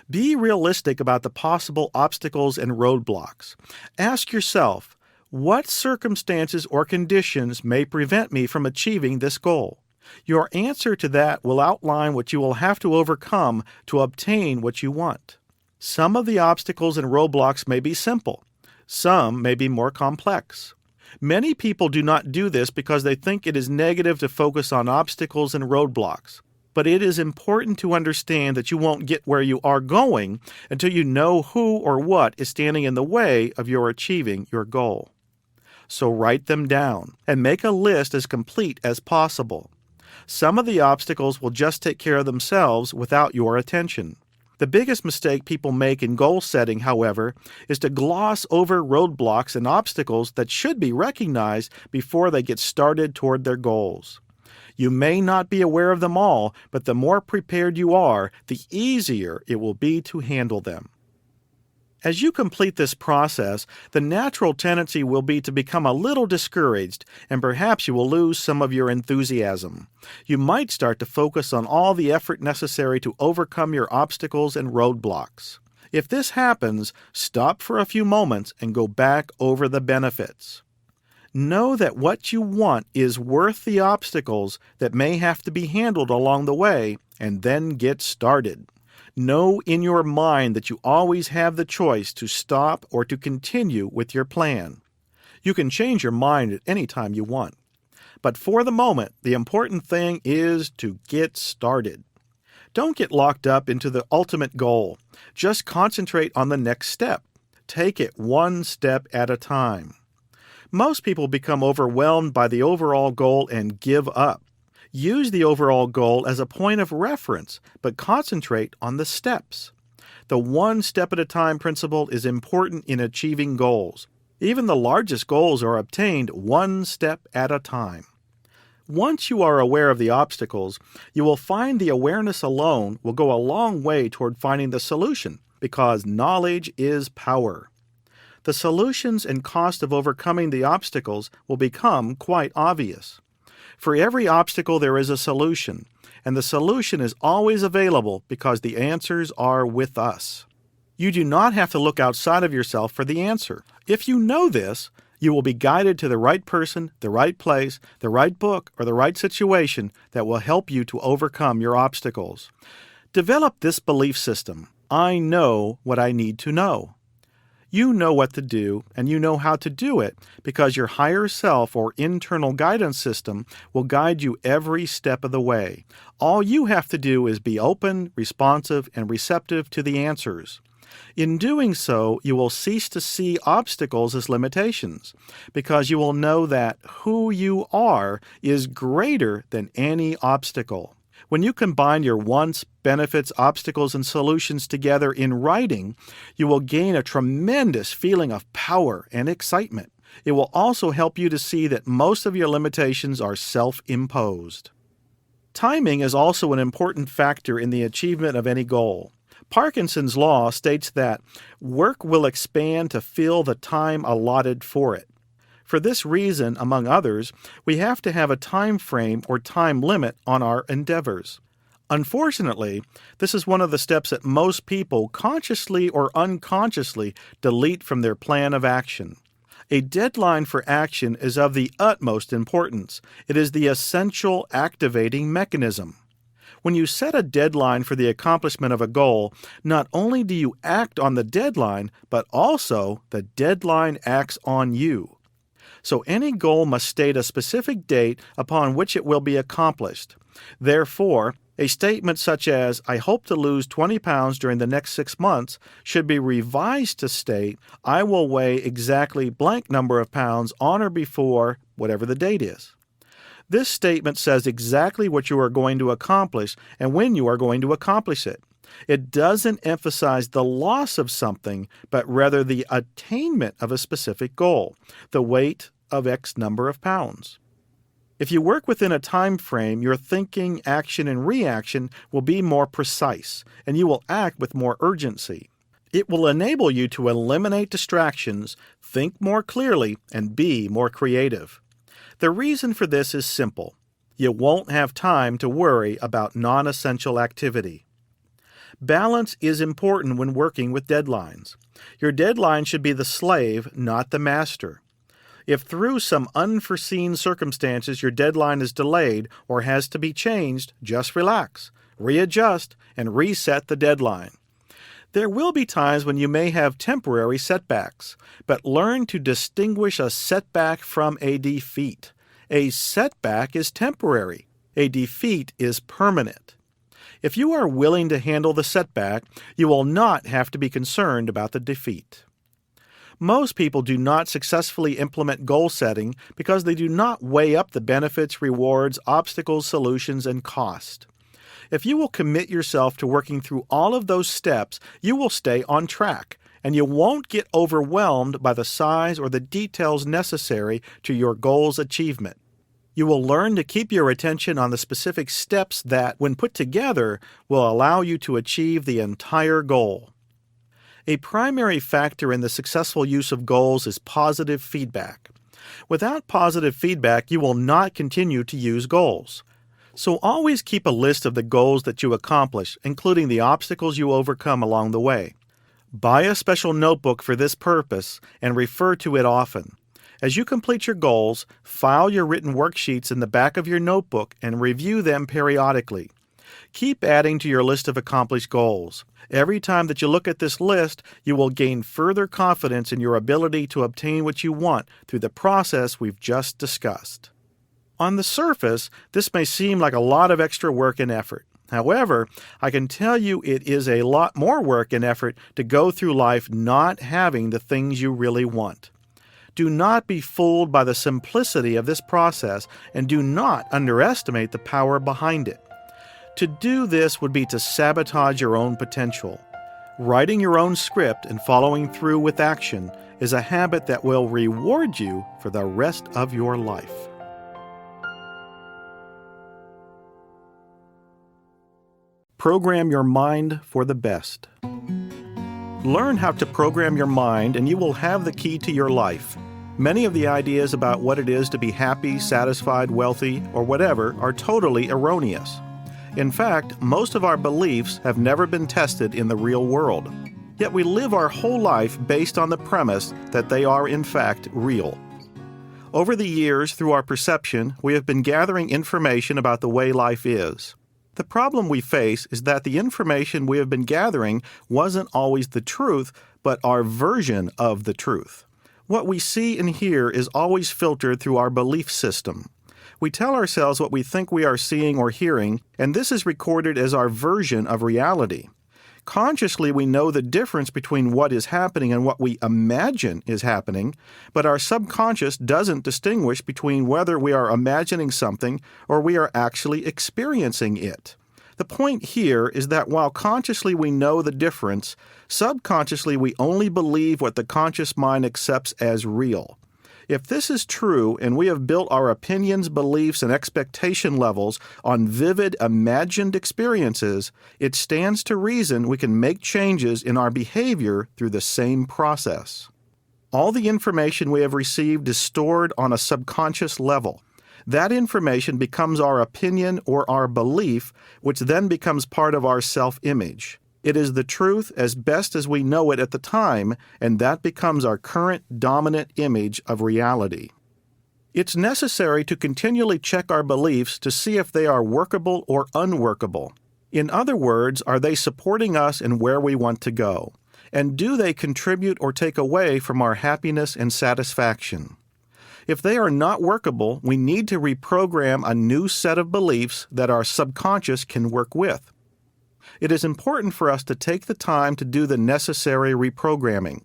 Be realistic about the possible obstacles and roadblocks. Ask yourself, what circumstances or conditions may prevent me from achieving this goal? Your answer to that will outline what you will have to overcome to obtain what you want. Some of the obstacles and roadblocks may be simple. Some may be more complex. Many people do not do this because they think it is negative to focus on obstacles and roadblocks. But it is important to understand that you won't get where you are going until you know who or what is standing in the way of your achieving your goal. So write them down and make a list as complete as possible. Some of the obstacles will just take care of themselves without your attention. The biggest mistake people make in goal setting, however, is to gloss over roadblocks and obstacles that should be recognized before they get started toward their goals. You may not be aware of them all, but the more prepared you are, the easier it will be to handle them. As you complete this process, the natural tendency will be to become a little discouraged, and perhaps you will lose some of your enthusiasm. You might start to focus on all the effort necessary to overcome your obstacles and roadblocks. If this happens, stop for a few moments and go back over the benefits. Know that what you want is worth the obstacles that may have to be handled along the way, and then get started. Know in your mind that you always have the choice to stop or to continue with your plan. You can change your mind at any time you want. But for the moment, the important thing is to get started. Don't get locked up into the ultimate goal. Just concentrate on the next step. Take it one step at a time. Most people become overwhelmed by the overall goal and give up. Use the overall goal as a point of reference, but concentrate on the steps. The one step at a time principle is important in achieving goals. Even the largest goals are obtained one step at a time. Once you are aware of the obstacles, you will find the awareness alone will go a long way toward finding the solution, because knowledge is power. The solutions and cost of overcoming the obstacles will become quite obvious. For every obstacle there is a solution, and the solution is always available because the answers are with us. You do not have to look outside of yourself for the answer. If you know this, you will be guided to the right person, the right place, the right book, or the right situation that will help you to overcome your obstacles. Develop this belief system. I know what I need to know. You know what to do, and you know how to do it because your higher self or internal guidance system will guide you every step of the way. All you have to do is be open, responsive, and receptive to the answers. In doing so, you will cease to see obstacles as limitations because you will know that who you are is greater than any obstacle. When you combine your wants, benefits, obstacles, and solutions together in writing, you will gain a tremendous feeling of power and excitement. It will also help you to see that most of your limitations are self-imposed. Timing is also an important factor in the achievement of any goal. Parkinson's law states that work will expand to fill the time allotted for it. For this reason, among others, we have to have a time frame or time limit on our endeavors. Unfortunately, this is one of the steps that most people consciously or unconsciously delete from their plan of action. A deadline for action is of the utmost importance. It is the essential activating mechanism. When you set a deadline for the accomplishment of a goal, not only do you act on the deadline, but also the deadline acts on you. So any goal must state a specific date upon which it will be accomplished. Therefore, a statement such as, "I hope to lose 20 pounds during the next 6 months," should be revised to state, "I will weigh exactly blank number of pounds on or before whatever the date is." This statement says exactly what you are going to accomplish and when you are going to accomplish it. It doesn't emphasize the loss of something, but rather the attainment of a specific goal, the weight of X number of pounds. If you work within a time frame, your thinking, action, and reaction will be more precise, and you will act with more urgency. It will enable you to eliminate distractions, think more clearly, and be more creative. The reason for this is simple. You won't have time to worry about non-essential activity. Balance is important when working with deadlines. Your deadline should be the slave, not the master. If through some unforeseen circumstances your deadline is delayed or has to be changed, just relax, readjust, and reset the deadline. There will be times when you may have temporary setbacks, but learn to distinguish a setback from a defeat. A setback is temporary. A defeat is permanent. If you are willing to handle the setback, you will not have to be concerned about the defeat. Most people do not successfully implement goal setting because they do not weigh up the benefits, rewards, obstacles, solutions, and cost. If you will commit yourself to working through all of those steps, you will stay on track, and you won't get overwhelmed by the size or the details necessary to your goal's achievement. You will learn to keep your attention on the specific steps that, when put together, will allow you to achieve the entire goal. A primary factor in the successful use of goals is positive feedback. Without positive feedback, you will not continue to use goals. So always keep a list of the goals that you accomplish, including the obstacles you overcome along the way. Buy a special notebook for this purpose and refer to it often. As you complete your goals, file your written worksheets in the back of your notebook and review them periodically. Keep adding to your list of accomplished goals. Every time that you look at this list, you will gain further confidence in your ability to obtain what you want through the process we've just discussed. On the surface, this may seem like a lot of extra work and effort. However, I can tell you it is a lot more work and effort to go through life not having the things you really want. Do not be fooled by the simplicity of this process, and do not underestimate the power behind it. To do this would be to sabotage your own potential. Writing your own script and following through with action is a habit that will reward you for the rest of your life. Program your mind for the best. Learn how to program your mind and you will have the key to your life. Many of the ideas about what it is to be happy, satisfied, wealthy, or whatever are totally erroneous. In fact, most of our beliefs have never been tested in the real world. Yet we live our whole life based on the premise that they are in fact real. Over the years, through our perception, we have been gathering information about the way life is. The problem we face is that the information we have been gathering wasn't always the truth, but our version of the truth. What we see and hear is always filtered through our belief system. We tell ourselves what we think we are seeing or hearing, and this is recorded as our version of reality. Consciously, we know the difference between what is happening and what we imagine is happening, but our subconscious doesn't distinguish between whether we are imagining something or we are actually experiencing it. The point here is that while consciously we know the difference, subconsciously we only believe what the conscious mind accepts as real. If this is true, and we have built our opinions, beliefs, and expectation levels on vivid, imagined experiences, it stands to reason we can make changes in our behavior through the same process. All the information we have received is stored on a subconscious level. That information becomes our opinion or our belief, which then becomes part of our self-image. It is the truth as best as we know it at the time, and that becomes our current dominant image of reality. It's necessary to continually check our beliefs to see if they are workable or unworkable. In other words, are they supporting us in where we want to go? And do they contribute or take away from our happiness and satisfaction? If they are not workable, we need to reprogram a new set of beliefs that our subconscious can work with. It is important for us to take the time to do the necessary reprogramming.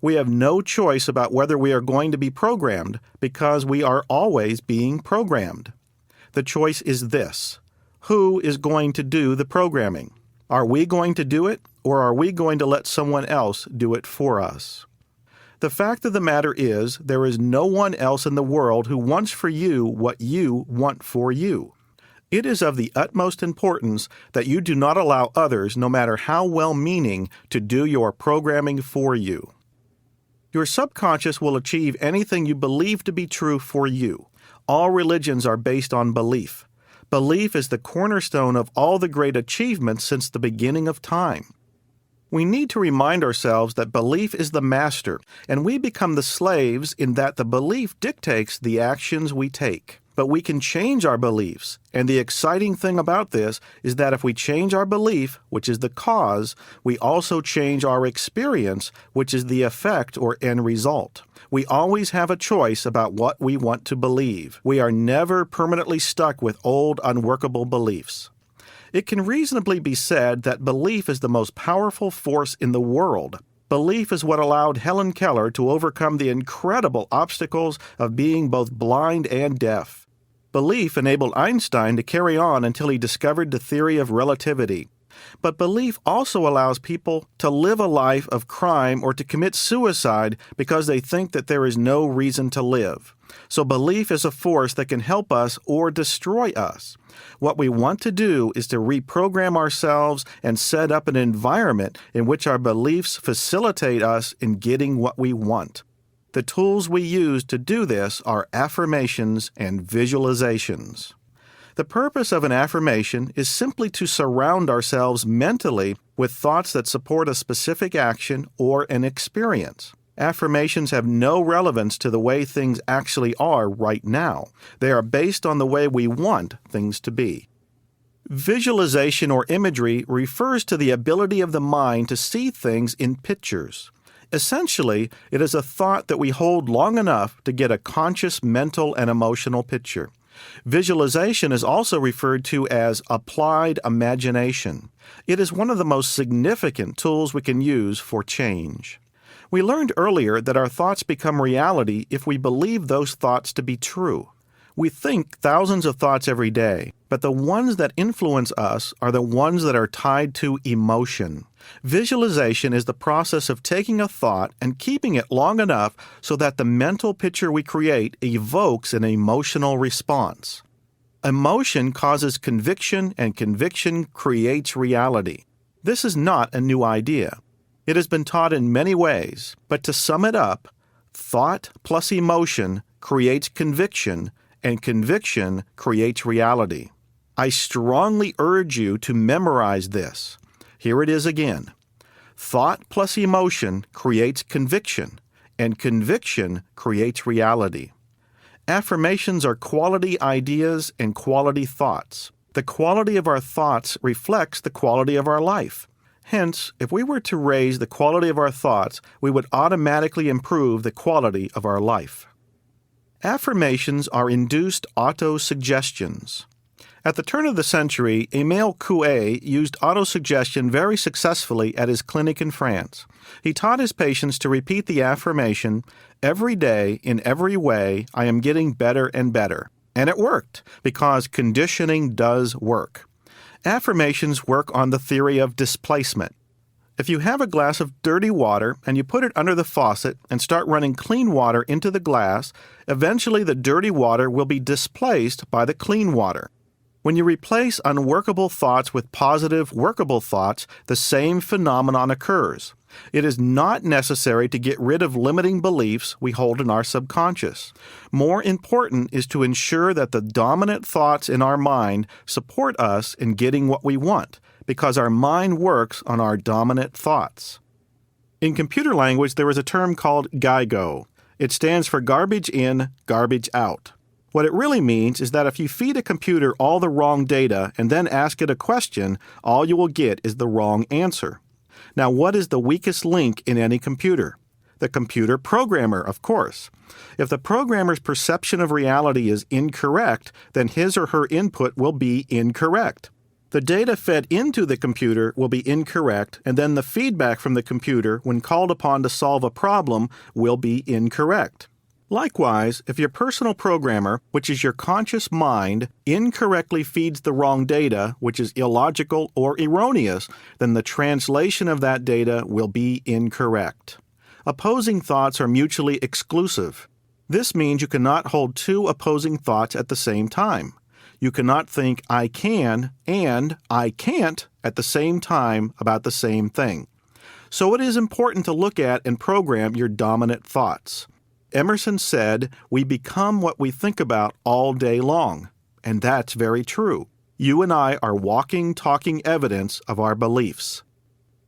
We have no choice about whether we are going to be programmed because we are always being programmed. The choice is this: who is going to do the programming? Are we going to do it, or are we going to let someone else do it for us? The fact of the matter is, there is no one else in the world who wants for you what you want for you. It is of the utmost importance that you do not allow others, no matter how well-meaning, to do your programming for you. Your subconscious will achieve anything you believe to be true for you. All religions are based on belief. Belief is the cornerstone of all the great achievements since the beginning of time. We need to remind ourselves that belief is the master, and we become the slaves in that the belief dictates the actions we take. But we can change our beliefs, and the exciting thing about this is that if we change our belief, which is the cause, we also change our experience, which is the effect or end result. We always have a choice about what we want to believe. We are never permanently stuck with old, unworkable beliefs. It can reasonably be said that belief is the most powerful force in the world. Belief is what allowed Helen Keller to overcome the incredible obstacles of being both blind and deaf. Belief enabled Einstein to carry on until he discovered the theory of relativity. But belief also allows people to live a life of crime or to commit suicide because they think that there is no reason to live. So belief is a force that can help us or destroy us. What we want to do is to reprogram ourselves and set up an environment in which our beliefs facilitate us in getting what we want. The tools we use to do this are affirmations and visualizations. The purpose of an affirmation is simply to surround ourselves mentally with thoughts that support a specific action or an experience. Affirmations have no relevance to the way things actually are right now. They are based on the way we want things to be. Visualization or imagery refers to the ability of the mind to see things in pictures. Essentially, it is a thought that we hold long enough to get a conscious mental and emotional picture. Visualization is also referred to as applied imagination. It is one of the most significant tools we can use for change. We learned earlier that our thoughts become reality if we believe those thoughts to be true. We think thousands of thoughts every day, but the ones that influence us are the ones that are tied to emotion. Visualization is the process of taking a thought and keeping it long enough so that the mental picture we create evokes an emotional response. Emotion causes conviction, and conviction creates reality. This is not a new idea. It has been taught in many ways, but to sum it up, thought plus emotion creates conviction, and conviction creates reality. I strongly urge you to memorize this. Here it is again. Thought plus emotion creates conviction, and conviction creates reality. Affirmations are quality ideas and quality thoughts. The quality of our thoughts reflects the quality of our life. Hence, if we were to raise the quality of our thoughts, we would automatically improve the quality of our life. Affirmations are induced autosuggestions. At the turn of the century, Emile Coué used autosuggestion very successfully at his clinic in France. He taught his patients to repeat the affirmation, "Every day, in every way, I am getting better and better." And it worked, because conditioning does work. Affirmations work on the theory of displacement. If you have a glass of dirty water and you put it under the faucet and start running clean water into the glass, eventually the dirty water will be displaced by the clean water. When you replace unworkable thoughts with positive, workable thoughts, the same phenomenon occurs. It is not necessary to get rid of limiting beliefs we hold in our subconscious. More important is to ensure that the dominant thoughts in our mind support us in getting what we want, because our mind works on our dominant thoughts. In computer language, there is a term called GIGO. It stands for garbage in, garbage out. What it really means is that if you feed a computer all the wrong data and then ask it a question, all you will get is the wrong answer. Now, what is the weakest link in any computer? The computer programmer, of course. If the programmer's perception of reality is incorrect, then his or her input will be incorrect. The data fed into the computer will be incorrect, and then the feedback from the computer, when called upon to solve a problem, will be incorrect. Likewise, if your personal programmer, which is your conscious mind, incorrectly feeds the wrong data, which is illogical or erroneous, then the translation of that data will be incorrect. Opposing thoughts are mutually exclusive. This means you cannot hold two opposing thoughts at the same time. You cannot think I can and I can't at the same time about the same thing. So it is important to look at and program your dominant thoughts. Emerson said, "We become what we think about all day long." And that's very true. You and I are walking, talking evidence of our beliefs.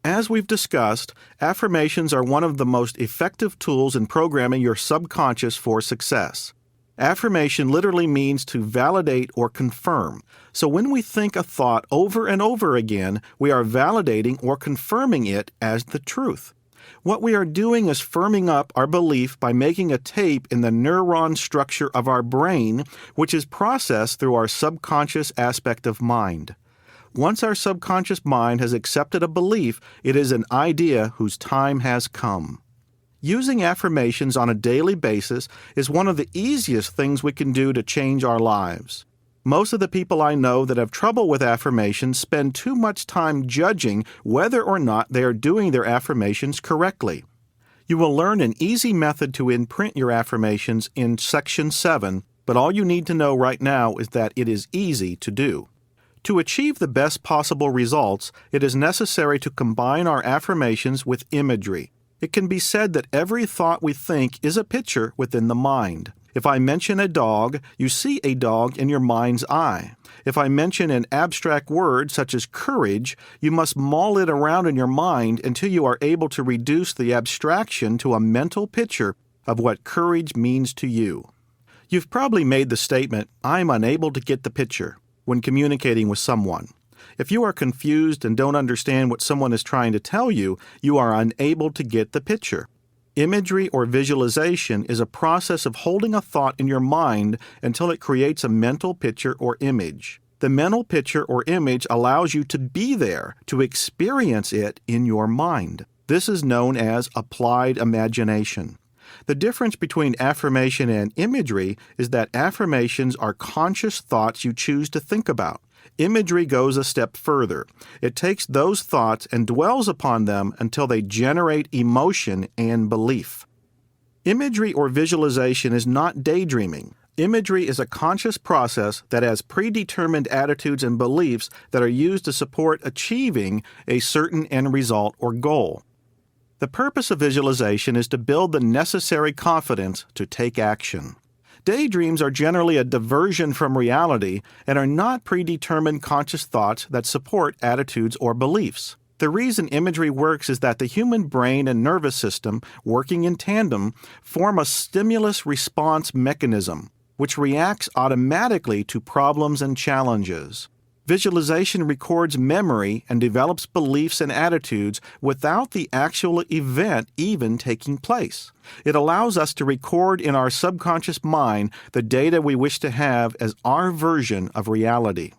As we've discussed, affirmations are one of the most effective tools in programming your subconscious for success. Affirmation literally means to validate or confirm. So when we think a thought over and over again, we are validating or confirming it as the truth. What we are doing is firming up our belief by making a tape in the neuron structure of our brain, which is processed through our subconscious aspect of mind. Once our subconscious mind has accepted a belief, it is an idea whose time has come. Using affirmations on a daily basis is one of the easiest things we can do to change our lives. Most of the people I know that have trouble with affirmations spend too much time judging whether or not they are doing their affirmations correctly. You will learn an easy method to imprint your affirmations in Section 7, but all you need to know right now is that it is easy to do. To achieve the best possible results, it is necessary to combine our affirmations with imagery. It can be said that every thought we think is a picture within the mind. If I mention a dog, you see a dog in your mind's eye. If I mention an abstract word such as courage, you must mull it around in your mind until you are able to reduce the abstraction to a mental picture of what courage means to you. You've probably made the statement, "I'm unable to get the picture," when communicating with someone. If you are confused and don't understand what someone is trying to tell you, you are unable to get the picture. Imagery or visualization is a process of holding a thought in your mind until it creates a mental picture or image. The mental picture or image allows you to be there, to experience it in your mind. This is known as applied imagination. The difference between affirmation and imagery is that affirmations are conscious thoughts you choose to think about. Imagery goes a step further. It takes those thoughts and dwells upon them until they generate emotion and belief. Imagery or visualization is not daydreaming. Imagery is a conscious process that has predetermined attitudes and beliefs that are used to support achieving a certain end result or goal. The purpose of visualization is to build the necessary confidence to take action. Daydreams are generally a diversion from reality and are not predetermined conscious thoughts that support attitudes or beliefs. The reason imagery works is that the human brain and nervous system, working in tandem, form a stimulus-response mechanism, which reacts automatically to problems and challenges. Visualization records memory and develops beliefs and attitudes without the actual event even taking place. It allows us to record in our subconscious mind the data we wish to have as our version of reality.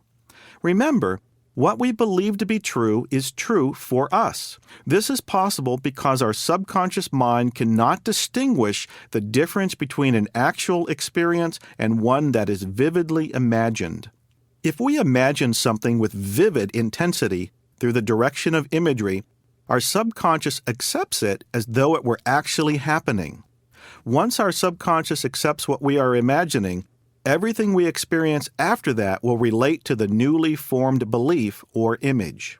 Remember, what we believe to be true is true for us. This is possible because our subconscious mind cannot distinguish the difference between an actual experience and one that is vividly imagined. If we imagine something with vivid intensity through the direction of imagery, our subconscious accepts it as though it were actually happening. Once our subconscious accepts what we are imagining, everything we experience after that will relate to the newly formed belief or image.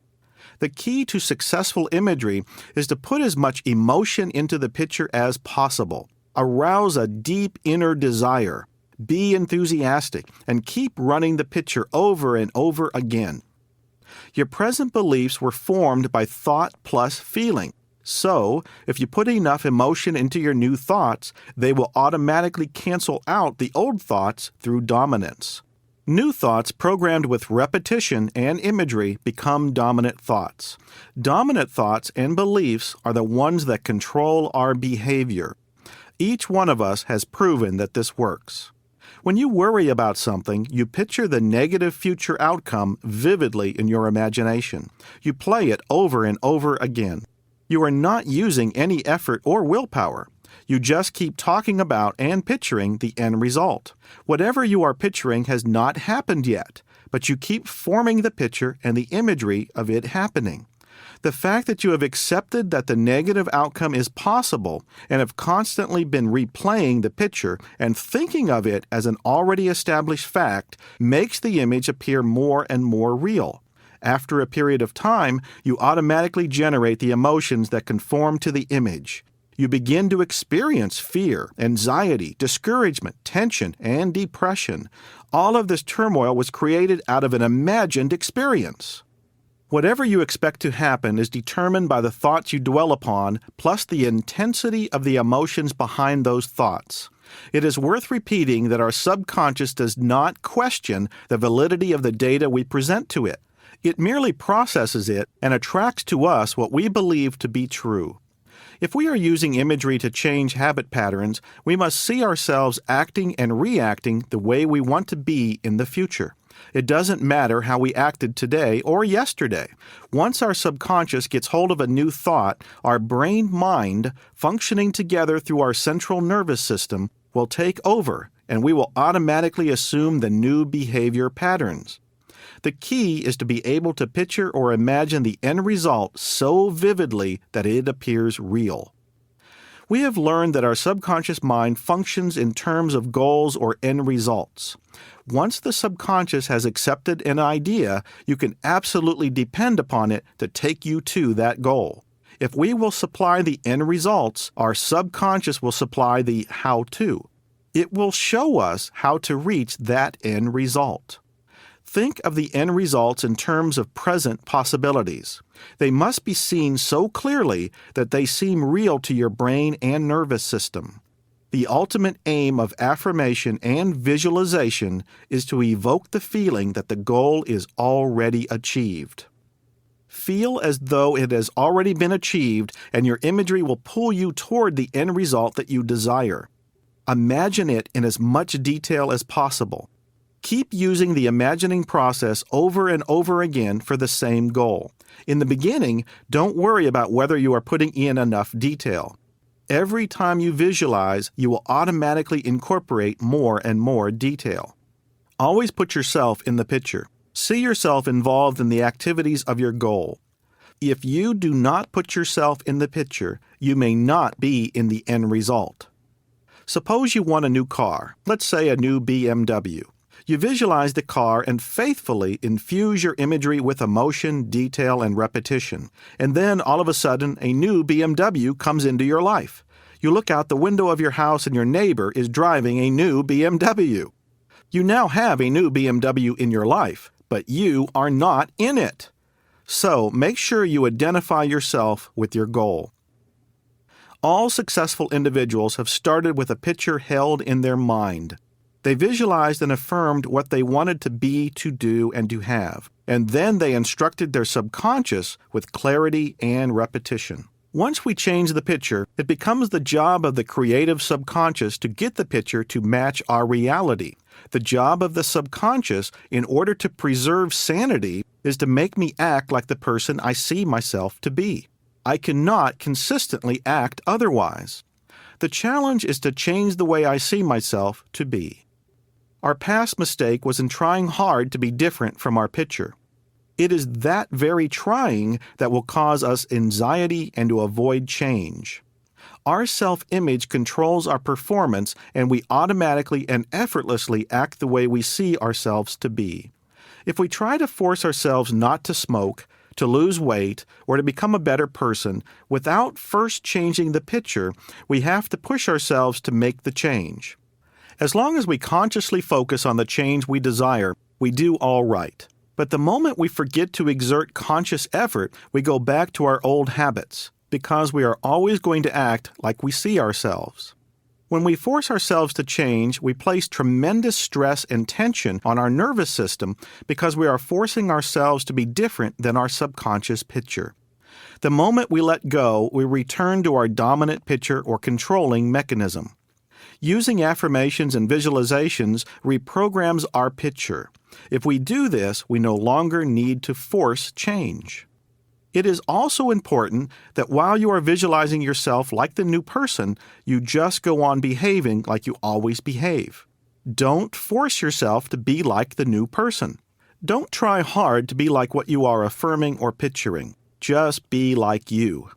The key to successful imagery is to put as much emotion into the picture as possible. Arouse a deep inner desire. Be enthusiastic and keep running the picture over and over again. Your present beliefs were formed by thought plus feeling. So, if you put enough emotion into your new thoughts, they will automatically cancel out the old thoughts through dominance. New thoughts programmed with repetition and imagery become dominant thoughts. Dominant thoughts and beliefs are the ones that control our behavior. Each one of us has proven that this works. When you worry about something, you picture the negative future outcome vividly in your imagination. You play it over and over again. You are not using any effort or willpower. You just keep talking about and picturing the end result. Whatever you are picturing has not happened yet, but you keep forming the picture and the imagery of it happening. The fact that you have accepted that the negative outcome is possible and have constantly been replaying the picture and thinking of it as an already established fact makes the image appear more and more real. After a period of time, you automatically generate the emotions that conform to the image. You begin to experience fear, anxiety, discouragement, tension, and depression. All of this turmoil was created out of an imagined experience. Whatever you expect to happen is determined by the thoughts you dwell upon, plus the intensity of the emotions behind those thoughts. It is worth repeating that our subconscious does not question the validity of the data we present to it. It merely processes it and attracts to us what we believe to be true. If we are using imagery to change habit patterns, we must see ourselves acting and reacting the way we want to be in the future. It doesn't matter how we acted today or yesterday. Once our subconscious gets hold of a new thought, our brain-mind, functioning together through our central nervous system, will take over, and we will automatically assume the new behavior patterns. The key is to be able to picture or imagine the end result so vividly that it appears real. We have learned that our subconscious mind functions in terms of goals or end results. Once the subconscious has accepted an idea, you can absolutely depend upon it to take you to that goal. If we will supply the end results, our subconscious will supply the how-to. It will show us how to reach that end result. Think of the end results in terms of present possibilities. They must be seen so clearly that they seem real to your brain and nervous system. The ultimate aim of affirmation and visualization is to evoke the feeling that the goal is already achieved. Feel as though it has already been achieved, and your imagery will pull you toward the end result that you desire. Imagine it in as much detail as possible. Keep using the imagining process over and over again for the same goal. In the beginning, don't worry about whether you are putting in enough detail. Every time you visualize, you will automatically incorporate more and more detail. Always put yourself in the picture. See yourself involved in the activities of your goal. If you do not put yourself in the picture, you may not be in the end result. Suppose you want a new car, let's say a new BMW. You visualize the car and faithfully infuse your imagery with emotion, detail, and repetition. And then, all of a sudden, a new BMW comes into your life. You look out the window of your house and your neighbor is driving a new BMW. You now have a new BMW in your life, but you are not in it. So, make sure you identify yourself with your goal. All successful individuals have started with a picture held in their mind. They visualized and affirmed what they wanted to be, to do, and to have, and then they instructed their subconscious with clarity and repetition. Once we change the picture, it becomes the job of the creative subconscious to get the picture to match our reality. The job of the subconscious, in order to preserve sanity, is to make me act like the person I see myself to be. I cannot consistently act otherwise. The challenge is to change the way I see myself to be. Our past mistake was in trying hard to be different from our picture. It is that very trying that will cause us anxiety and to avoid change. Our self-image controls our performance, and we automatically and effortlessly act the way we see ourselves to be. If we try to force ourselves not to smoke, to lose weight, or to become a better person, without first changing the picture, we have to push ourselves to make the change. As long as we consciously focus on the change we desire, we do all right. But the moment we forget to exert conscious effort, we go back to our old habits. because we are always going to act like we see ourselves. When we force ourselves to change, we place tremendous stress and tension on our nervous system because we are forcing ourselves to be different than our subconscious picture. The moment we let go, we return to our dominant picture or controlling mechanism. Using affirmations and visualizations reprograms our picture. If we do this, we no longer need to force change. It is also important that while you are visualizing yourself like the new person, you just go on behaving like you always behave. Don't force yourself to be like the new person. Don't try hard to be like what you are affirming or picturing. Just be like you.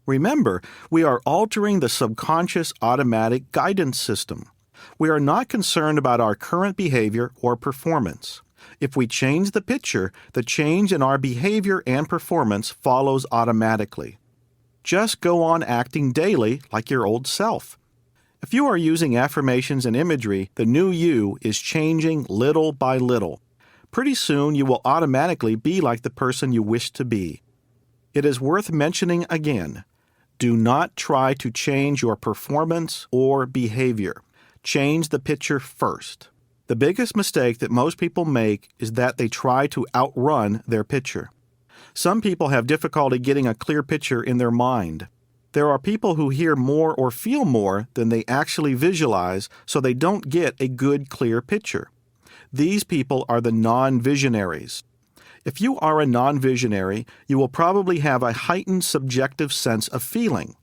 Remember, we are altering the subconscious automatic guidance system. We are not concerned about our current behavior or performance. If we change the picture, the change in our behavior and performance follows automatically. Just go on acting daily like your old self. If you are using affirmations and imagery, the new you is changing little by little. Pretty soon you will automatically be like the person you wish to be. It is worth mentioning again. Do not try to change your performance or behavior. Change the picture first. The biggest mistake that most people make is that they try to outrun their picture. Some people have difficulty getting a clear picture in their mind. There are people who hear more or feel more than they actually visualize, so they don't get a good, clear picture. These people are the non-visionaries. If you are a non-visionary, you will probably have a heightened subjective sense of feeling.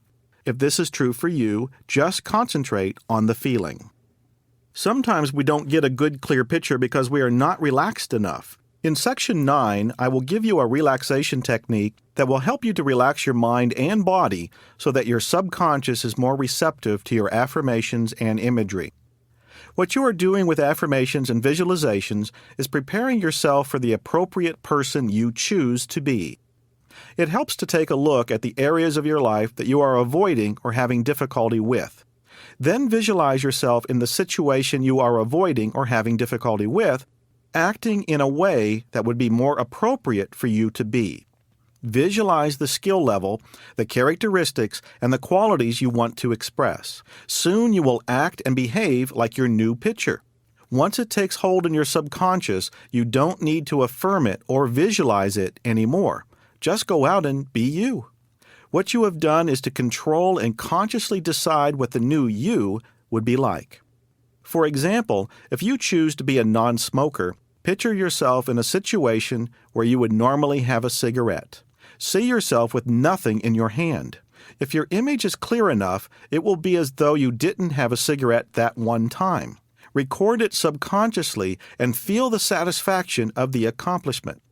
If this is true for you, just concentrate on the feeling. Sometimes we don't get a good, clear picture because we are not relaxed enough. In Section 9, I will give you a relaxation technique that will help you to relax your mind and body so that your subconscious is more receptive to your affirmations and imagery. What you are doing with affirmations and visualizations is preparing yourself for the appropriate person you choose to be. It helps to take a look at the areas of your life that you are avoiding or having difficulty with. Then visualize yourself in the situation you are avoiding or having difficulty with, acting in a way that would be more appropriate for you to be. Visualize the skill level, the characteristics, and the qualities you want to express. Soon you will act and behave like your new picture. Once it takes hold in your subconscious, you don't need to affirm it or visualize it anymore. Just go out and be you. What you have done is to control and consciously decide what the new you would be like. For example, if you choose to be a non-smoker, picture yourself in a situation where you would normally have a cigarette. See yourself with nothing in your hand. If your image is clear enough, it will be as though you didn't have a cigarette that one time. Record it subconsciously and feel the satisfaction of the accomplishment.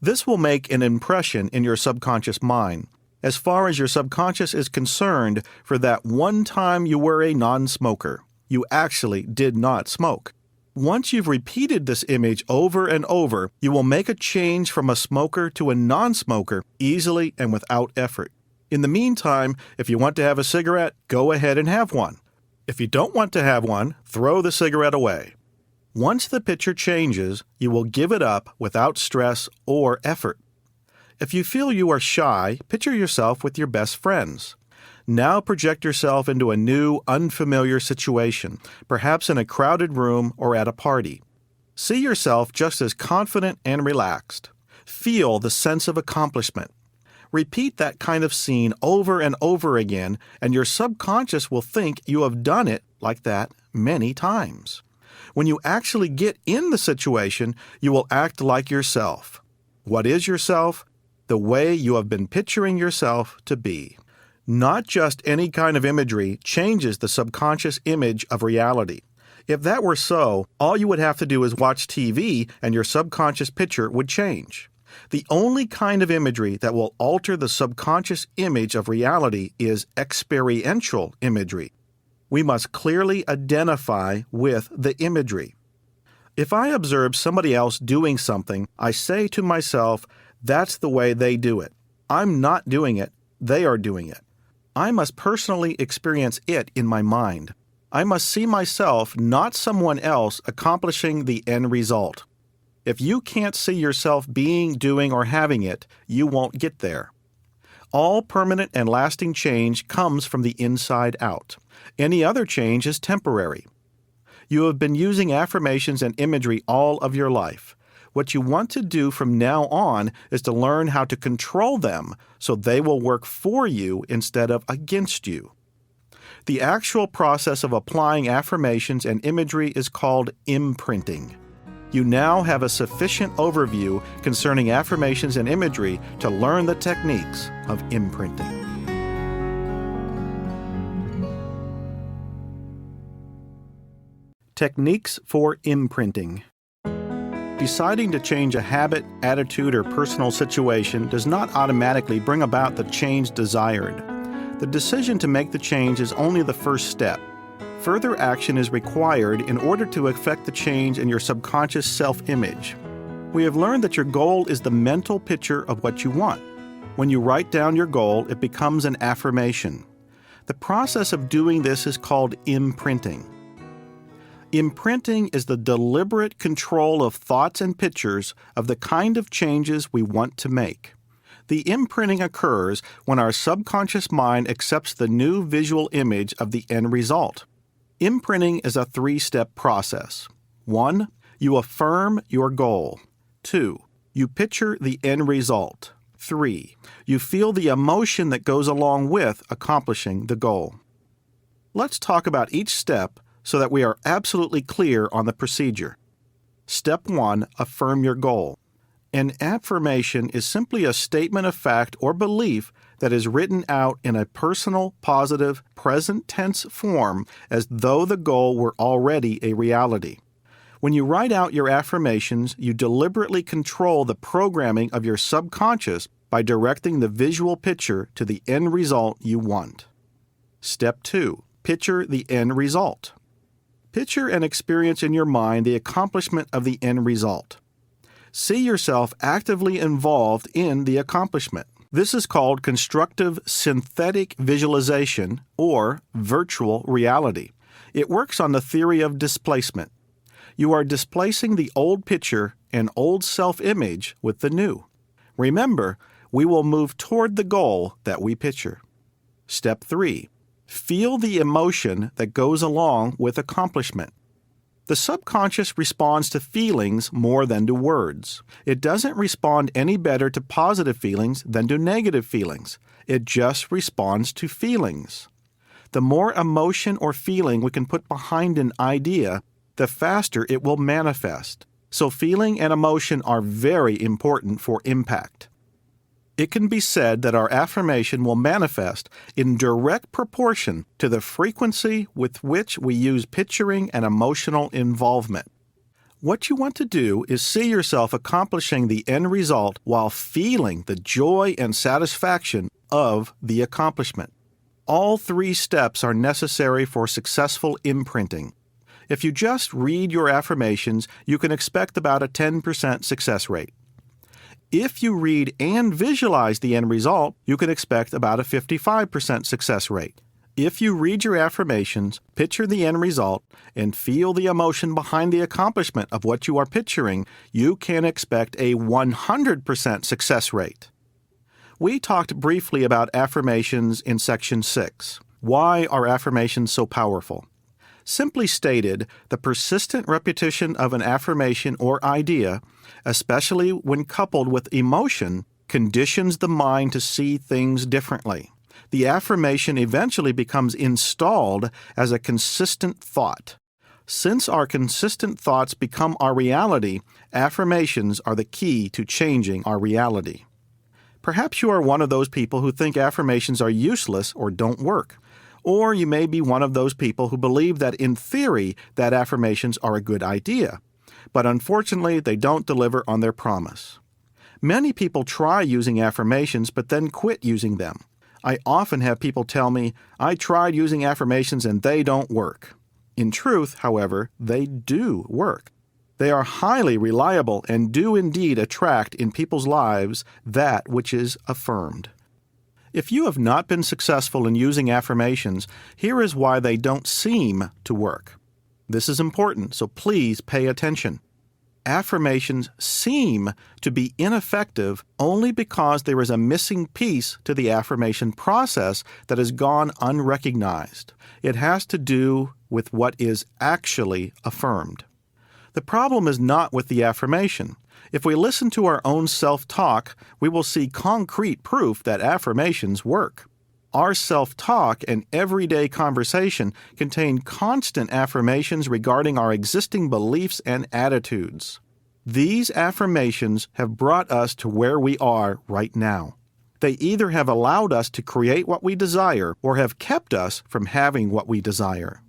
This will make an impression in your subconscious mind. As far as your subconscious is concerned, for that one time you were a non-smoker, you actually did not smoke. Once you've repeated this image over and over, you will make a change from a smoker to a non-smoker easily and without effort. In the meantime, if you want to have a cigarette, go ahead and have one. If you don't want to have one, throw the cigarette away. Once the picture changes, you will give it up without stress or effort. If you feel you are shy, picture yourself with your best friends. Now project yourself into a new, unfamiliar situation, perhaps in a crowded room or at a party. See yourself just as confident and relaxed. Feel the sense of accomplishment. Repeat that kind of scene over and over again, and your subconscious will think you have done it like that many times. When you actually get in the situation, you will act like yourself. What is yourself? The way you have been picturing yourself to be. Not just any kind of imagery changes the subconscious image of reality. If that were so, all you would have to do is watch TV and your subconscious picture would change. The only kind of imagery that will alter the subconscious image of reality is experiential imagery. We must clearly identify with the imagery. If I observe somebody else doing something, I say to myself, that's the way they do it. I'm not doing it, they are doing it. I must personally experience it in my mind. I must see myself, not someone else, accomplishing the end result. If you can't see yourself being, doing, or having it, you won't get there. All permanent and lasting change comes from the inside out. Any other change is temporary. You have been using affirmations and imagery all of your life. What you want to do from now on is to learn how to control them so they will work for you instead of against you. The actual process of applying affirmations and imagery is called imprinting. You now have a sufficient overview concerning affirmations and imagery to learn the techniques of imprinting. Techniques for imprinting. Deciding to change a habit, attitude, or personal situation does not automatically bring about the change desired. The decision to make the change is only the first step. Further action is required in order to effect the change in your subconscious self-image. We have learned that your goal is the mental picture of what you want. When you write down your goal, it becomes an affirmation. The process of doing this is called imprinting. Imprinting is the deliberate control of thoughts and pictures of the kind of changes we want to make. The imprinting occurs when our subconscious mind accepts the new visual image of the end result. Imprinting is a three-step process. 1. You affirm your goal. 2. You picture the end result. 3. You feel the emotion that goes along with accomplishing the goal. Let's talk about each step so that we are absolutely clear on the procedure. Step 1. Affirm your goal. An affirmation is simply a statement of fact or belief that is written out in a personal, positive, present tense form as though the goal were already a reality. When you write out your affirmations, you deliberately control the programming of your subconscious by directing the visual picture to the end result you want. Step 2. Picture the end result. Picture and experience in your mind the accomplishment of the end result. See yourself actively involved in the accomplishment. This is called constructive synthetic visualization or virtual reality. It works on the theory of displacement. You are displacing the old picture and old self-image with the new. Remember, we will move toward the goal that we picture. Step 3. Feel the emotion that goes along with accomplishment. The subconscious responds to feelings more than to words. It doesn't respond any better to positive feelings than to negative feelings. It just responds to feelings. The more emotion or feeling we can put behind an idea, the faster it will manifest. So feeling and emotion are very important for impact. It can be said that our affirmation will manifest in direct proportion to the frequency with which we use picturing and emotional involvement. What you want to do is see yourself accomplishing the end result while feeling the joy and satisfaction of the accomplishment. All three steps are necessary for successful imprinting. If you just read your affirmations, you can expect about a 10% success rate. If you read and visualize the end result, you can expect about a 55% success rate. If you read your affirmations, picture the end result, and feel the emotion behind the accomplishment of what you are picturing, you can expect a 100% success rate. We talked briefly about affirmations in Section 6. Why are affirmations so powerful? Simply stated, the persistent repetition of an affirmation or idea, especially when coupled with emotion, conditions the mind to see things differently. The affirmation eventually becomes installed as a consistent thought. Since our consistent thoughts become our reality, affirmations are the key to changing our reality. Perhaps you are one of those people who think affirmations are useless or don't work. Or you may be one of those people who believe that in theory that affirmations are a good idea, but unfortunately they don't deliver on their promise. Many people try using affirmations but then quit using them. I often have people tell me, I tried using affirmations and they don't work. In truth, however, they do work. They are highly reliable and do indeed attract in people's lives that which is affirmed. If you have not been successful in using affirmations, here is why they don't seem to work. This is important, so please pay attention. affirmations seem to be ineffective only because there is a missing piece to the affirmation process that has gone unrecognized. It has to do with what is actually affirmed. The problem is not with the affirmation. If we listen to our own self-talk, we will see concrete proof that affirmations work. Our self-talk and everyday conversation contain constant affirmations regarding our existing beliefs and attitudes. These affirmations have brought us to where we are right now. They either have allowed us to create what we desire or have kept us from having what we desire.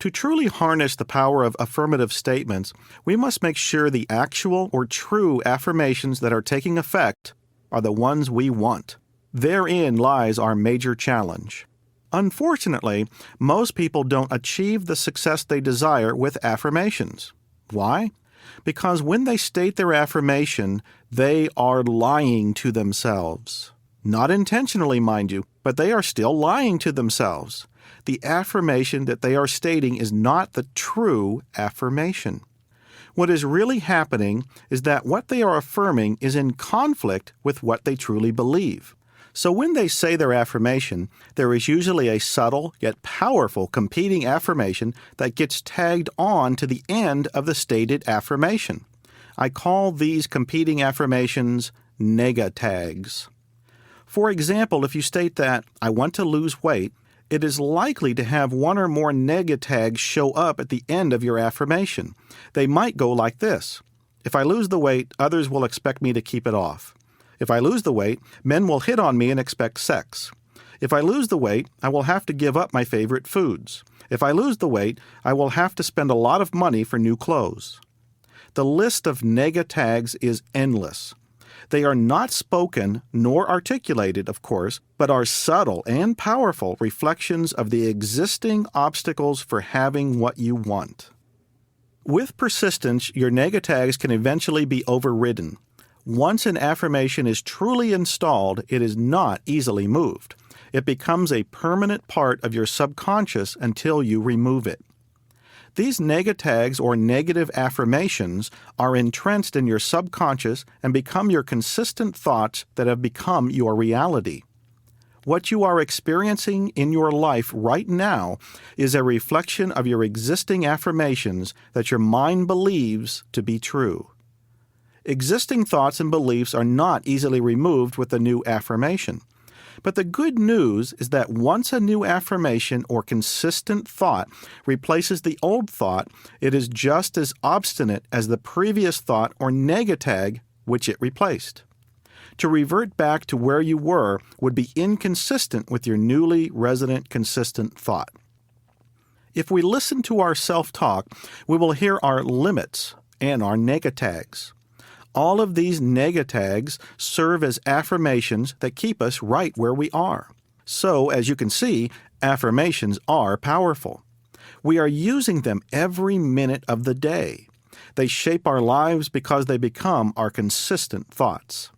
To truly harness the power of affirmative statements, we must make sure the actual or true affirmations that are taking effect are the ones we want. Therein lies our major challenge. Unfortunately, most people don't achieve the success they desire with affirmations. Why? Because when they state their affirmation, they are lying to themselves. Not intentionally, mind you, but they are still lying to themselves. The affirmation that they are stating is not the true affirmation. What is really happening is that what they are affirming is in conflict with what they truly believe. So when they say their affirmation, there is usually a subtle yet powerful competing affirmation that gets tagged on to the end of the stated affirmation. I call these competing affirmations nega-tags. For example, if you state that, "I want to lose weight," it is likely to have one or more nega-tags show up at the end of your affirmation. They might go like this: "If I lose the weight, others will expect me to keep it off. If I lose the weight, men will hit on me and expect sex. If I lose the weight, I will have to give up my favorite foods. If I lose the weight, I will have to spend a lot of money for new clothes." The list of nega-tags is endless. They are not spoken nor articulated, of course, but are subtle and powerful reflections of the existing obstacles for having what you want. With persistence, your nega-tags can eventually be overridden. Once an affirmation is truly installed, it is not easily moved. It becomes a permanent part of your subconscious until you remove it. These nega-tags or negative affirmations are entrenched in your subconscious and become your consistent thoughts that have become your reality. What you are experiencing in your life right now is a reflection of your existing affirmations that your mind believes to be true. Existing thoughts and beliefs are not easily removed with a new affirmation. But the good news is that once a new affirmation or consistent thought replaces the old thought, it is just as obstinate as the previous thought or nega-tag which it replaced. To revert back to where you were would be inconsistent with your newly resident consistent thought. If we listen to our self-talk, we will hear our limits and our nega-tags. All of these nega-tags serve as affirmations that keep us right where we are. So, as you can see, affirmations are powerful. We are using them every minute of the day. They shape our lives because they become our consistent thoughts.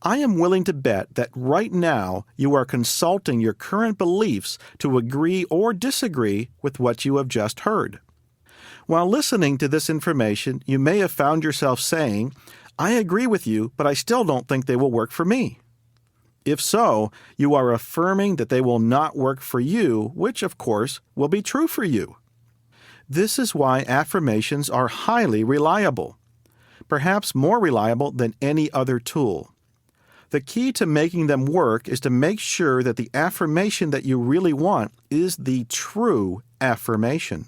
I am willing to bet that right now you are consulting your current beliefs to agree or disagree with what you have just heard. While listening to this information, you may have found yourself saying, "I agree with you, but I still don't think they will work for me." If so, you are affirming that they will not work for you, which, of course, will be true for you. This is why affirmations are highly reliable, perhaps more reliable than any other tool. The key to making them work is to make sure that the affirmation that you really want is the true affirmation.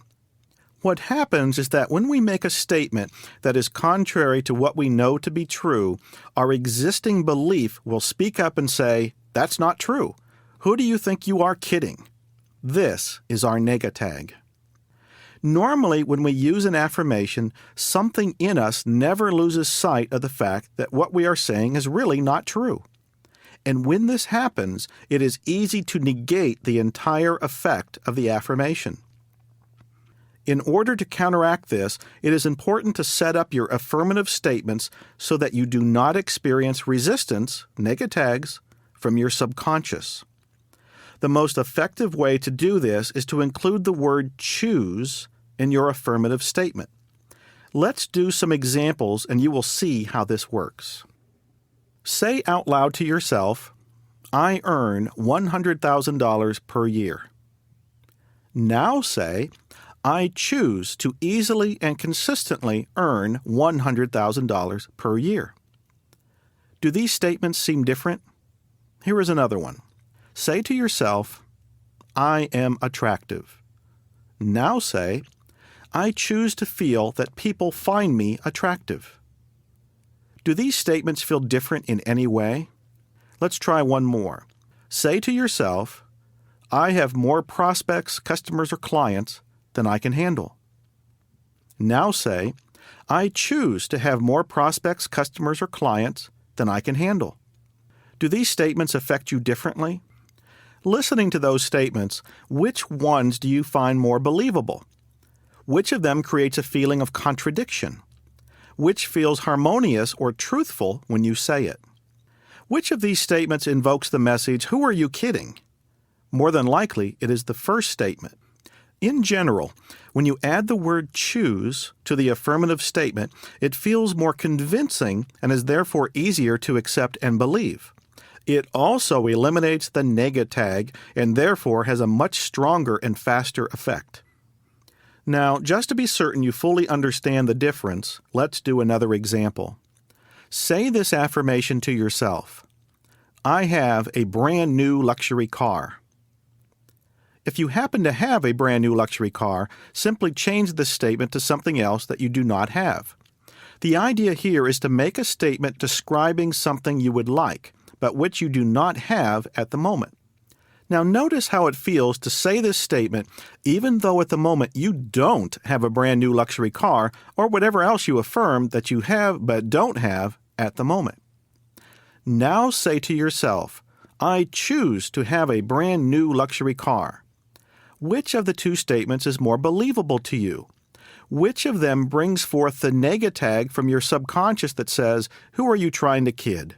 What happens is that when we make a statement that is contrary to what we know to be true, our existing belief will speak up and say, "That's not true. Who do you think you are kidding?" This is our nega-tag. Normally, when we use an affirmation, something in us never loses sight of the fact that what we are saying is really not true. And when this happens, it is easy to negate the entire effect of the affirmation. In order to counteract this, it is important to set up your affirmative statements so that you do not experience resistance, nega-tags, from your subconscious. The most effective way to do this is to include the word choose in your affirmative statement. Let's do some examples and you will see how this works. Say out loud to yourself, I earn $100,000 per year. Now say, I choose to easily and consistently earn $100,000 per year. Do these statements seem different? Here is another one. Say to yourself, I am attractive. Now say, I choose to feel that people find me attractive. Do these statements feel different in any way? Let's try one more. Say to yourself, I have more prospects, customers, or clients than I can handle. Now say, I choose to have more prospects, customers, or clients than I can handle. Do these statements affect you differently? Listening to those statements, which ones do you find more believable? Which of them creates a feeling of contradiction? Which feels harmonious or truthful when you say it? Which of these statements invokes the message, who are you kidding? More than likely, it is the first statement. In general, when you add the word choose to the affirmative statement, it feels more convincing and is therefore easier to accept and believe. It also eliminates the negatag and therefore has a much stronger and faster effect. Now, just to be certain you fully understand the difference, let's do another example. Say this affirmation to yourself. I have a brand new luxury car. If you happen to have a brand new luxury car, simply change this statement to something else that you do not have. The idea here is to make a statement describing something you would like, but which you do not have at the moment. Now notice how it feels to say this statement even though at the moment you don't have a brand new luxury car or whatever else you affirm that you have but don't have at the moment. Now say to yourself, I choose to have a brand new luxury car. Which of the two statements is more believable to you? Which of them brings forth the negatag from your subconscious that says, who are you trying to kid?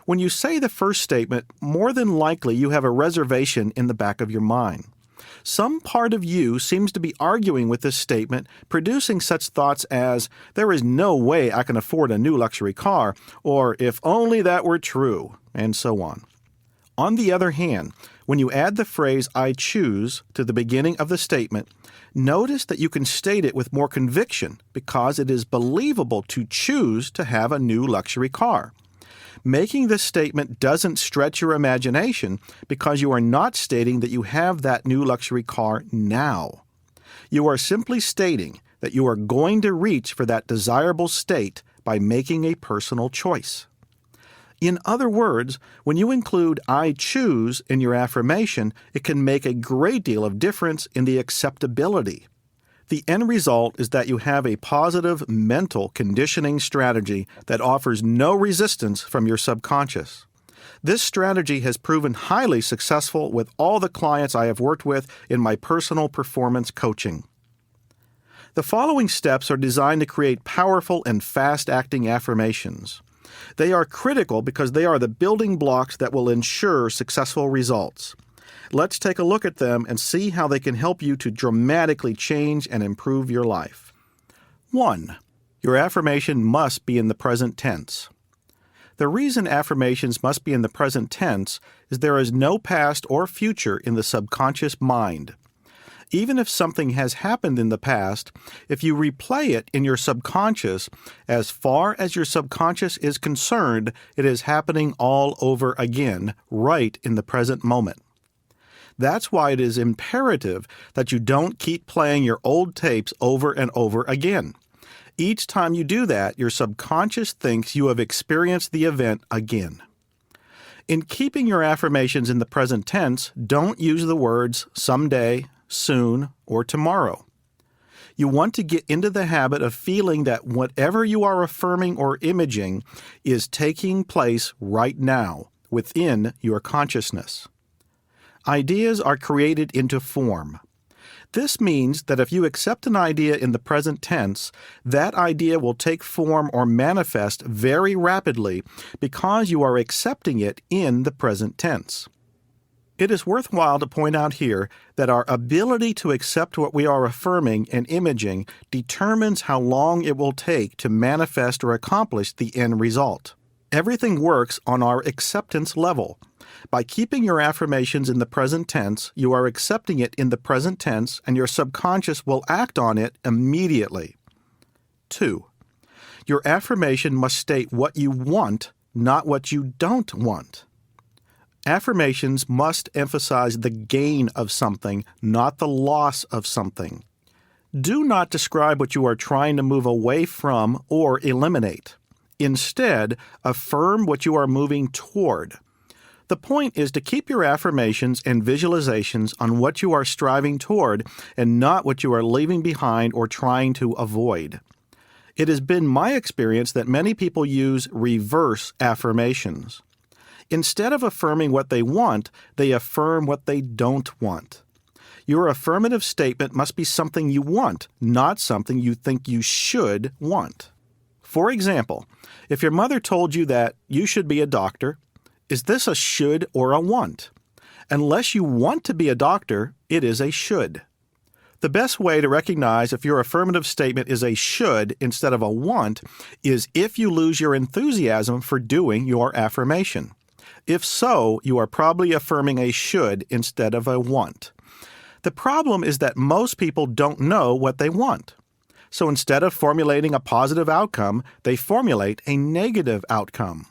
When you say the first statement, more than likely you have a reservation in the back of your mind. Some part of you seems to be arguing with this statement, producing such thoughts as, there is no way I can afford a new luxury car, or if only that were true, and so on. On the other hand, when you add the phrase I choose to the beginning of the statement, notice that you can state it with more conviction because it is believable to choose to have a new luxury car. Making this statement doesn't stretch your imagination because you are not stating that you have that new luxury car now. You are simply stating that you are going to reach for that desirable state by making a personal choice. In other words, when you include I choose in your affirmation, it can make a great deal of difference in the acceptability. The end result is that you have a positive mental conditioning strategy that offers no resistance from your subconscious. This strategy has proven highly successful with all the clients I have worked with in my personal performance coaching. The following steps are designed to create powerful and fast-acting affirmations. They are critical because they are the building blocks that will ensure successful results. Let's take a look at them and see how they can help you to dramatically change and improve your life. 1. Your affirmation must be in the present tense. The reason affirmations must be in the present tense is there is no past or future in the subconscious mind. Even if something has happened in the past, if you replay it in your subconscious, as far as your subconscious is concerned, it is happening all over again, right in the present moment. That's why it is imperative that you don't keep playing your old tapes over and over again. Each time you do that, your subconscious thinks you have experienced the event again. In keeping your affirmations in the present tense, don't use the words someday, soon, or tomorrow. You want to get into the habit of feeling that whatever you are affirming or imaging is taking place right now within your consciousness. Ideas are created into form. This means that if you accept an idea in the present tense, that idea will take form or manifest very rapidly because you are accepting it in the present tense. It is worthwhile to point out here that our ability to accept what we are affirming and imaging determines how long it will take to manifest or accomplish the end result. Everything works on our acceptance level. By keeping your affirmations in the present tense, you are accepting it in the present tense, and your subconscious will act on it immediately. 2. Your affirmation must state what you want, not what you don't want. Affirmations must emphasize the gain of something, not the loss of something. Do not describe what you are trying to move away from or eliminate. Instead, affirm what you are moving toward. The point is to keep your affirmations and visualizations on what you are striving toward and not what you are leaving behind or trying to avoid. It has been my experience that many people use reverse affirmations. Instead of affirming what they want, they affirm what they don't want. Your affirmative statement must be something you want, not something you think you should want. For example, if your mother told you that you should be a doctor, is this a should or a want? Unless you want to be a doctor, it is a should. The best way to recognize if your affirmative statement is a should instead of a want is if you lose your enthusiasm for doing your affirmation. If so, you are probably affirming a should instead of a want. The problem is that most people don't know what they want. So instead of formulating a positive outcome, they formulate a negative outcome.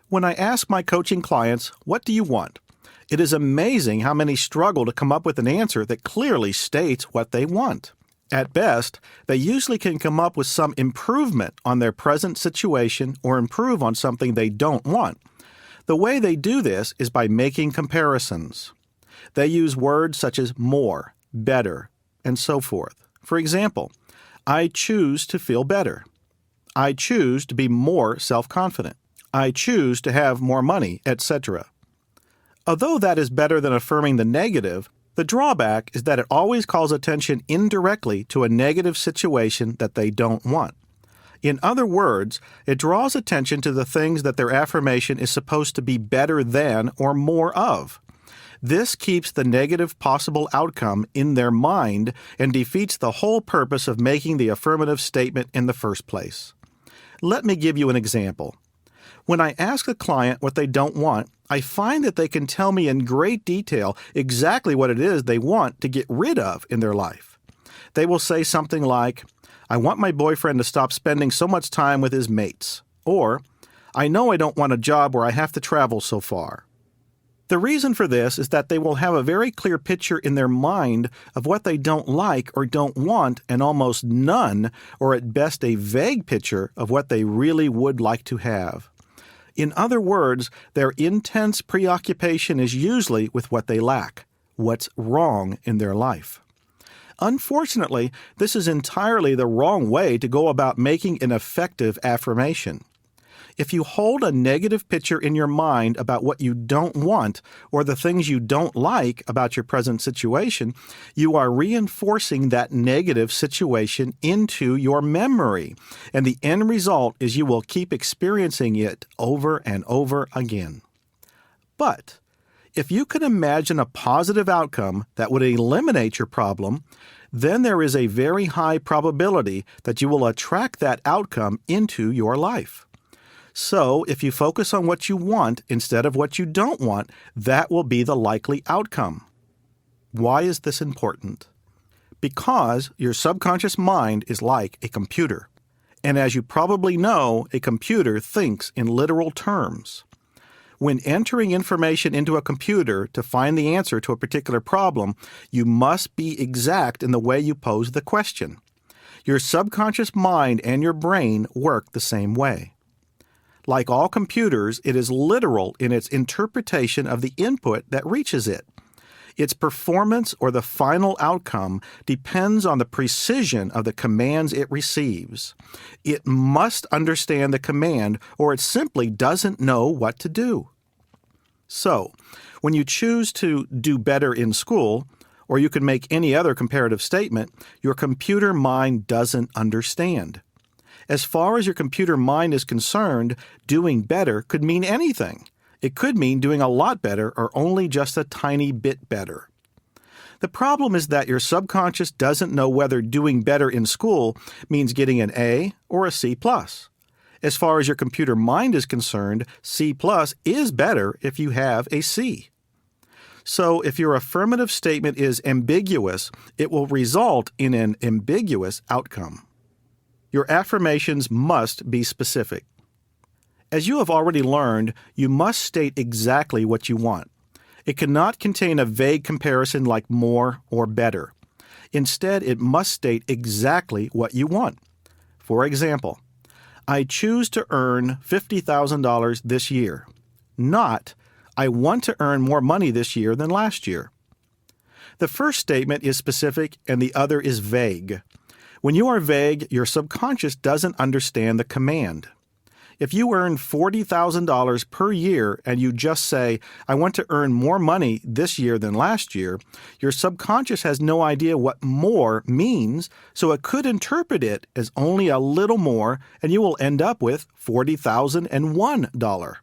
When I ask my coaching clients, "What do you want?" it is amazing how many struggle to come up with an answer that clearly states what they want. At best, they usually can come up with some improvement on their present situation or improve on something they don't want. The way they do this is by making comparisons. They use words such as more, better, and so forth. For example, I choose to feel better. I choose to be more self-confident. I choose to have more money, etc. Although that is better than affirming the negative, the drawback is that it always calls attention indirectly to a negative situation that they don't want. In other words, it draws attention to the things that their affirmation is supposed to be better than or more of. This keeps the negative possible outcome in their mind and defeats the whole purpose of making the affirmative statement in the first place. Let me give you an example. When I ask a client what they don't want, I find that they can tell me in great detail exactly what it is they want to get rid of in their life. They will say something like, "I want my boyfriend to stop spending so much time with his mates," or, "I know I don't want a job where I have to travel so far." The reason for this is that they will have a very clear picture in their mind of what they don't like or don't want and almost none, or at best a vague picture of what they really would like to have. In other words, their intense preoccupation is usually with what they lack, what's wrong in their life. Unfortunately, this is entirely the wrong way to go about making an effective affirmation. If you hold a negative picture in your mind about what you don't want or the things you don't like about your present situation, you are reinforcing that negative situation into your memory, and the end result is you will keep experiencing it over and over again. But if you can imagine a positive outcome that would eliminate your problem, then there is a very high probability that you will attract that outcome into your life. So, if you focus on what you want instead of what you don't want, that will be the likely outcome. Why is this important? Because your subconscious mind is like a computer. And as you probably know, a computer thinks in literal terms. When entering information into a computer to find the answer to a particular problem, you must be exact in the way you pose the question. Your subconscious mind and your brain work the same way. Like all computers, it is literal in its interpretation of the input that reaches it. Its performance or the final outcome depends on the precision of the commands it receives. It must understand the command or it simply doesn't know what to do. So, when you choose to do better in school, or you can make any other comparative statement, your computer mind doesn't understand. As far as your computer mind is concerned, doing better could mean anything. It could mean doing a lot better or only just a tiny bit better. The problem is that your subconscious doesn't know whether doing better in school means getting an A or a C+. As far as your computer mind is concerned, C+ is better if you have a C. So if your affirmative statement is ambiguous, it will result in an ambiguous outcome. Your affirmations must be specific. As you have already learned, you must state exactly what you want. It cannot contain a vague comparison like more or better. Instead, it must state exactly what you want. For example, I choose to earn $50,000 this year, not I want to earn more money this year than last year. The first statement is specific and the other is vague. When you are vague, your subconscious doesn't understand the command. If you earn $40,000 per year and you just say, I want to earn more money this year than last year, your subconscious has no idea what more means, so it could interpret it as only a little more, and you will end up with $40,001.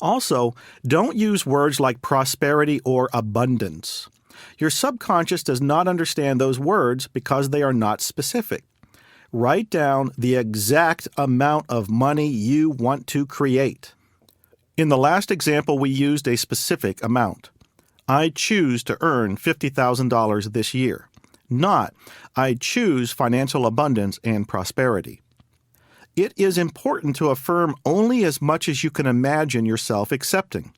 Also, don't use words like prosperity or abundance. Your subconscious does not understand those words because they are not specific. Write down the exact amount of money you want to create. In the last example, we used a specific amount. I choose to earn $50,000 this year, not I choose financial abundance and prosperity. It is important to affirm only as much as you can imagine yourself accepting.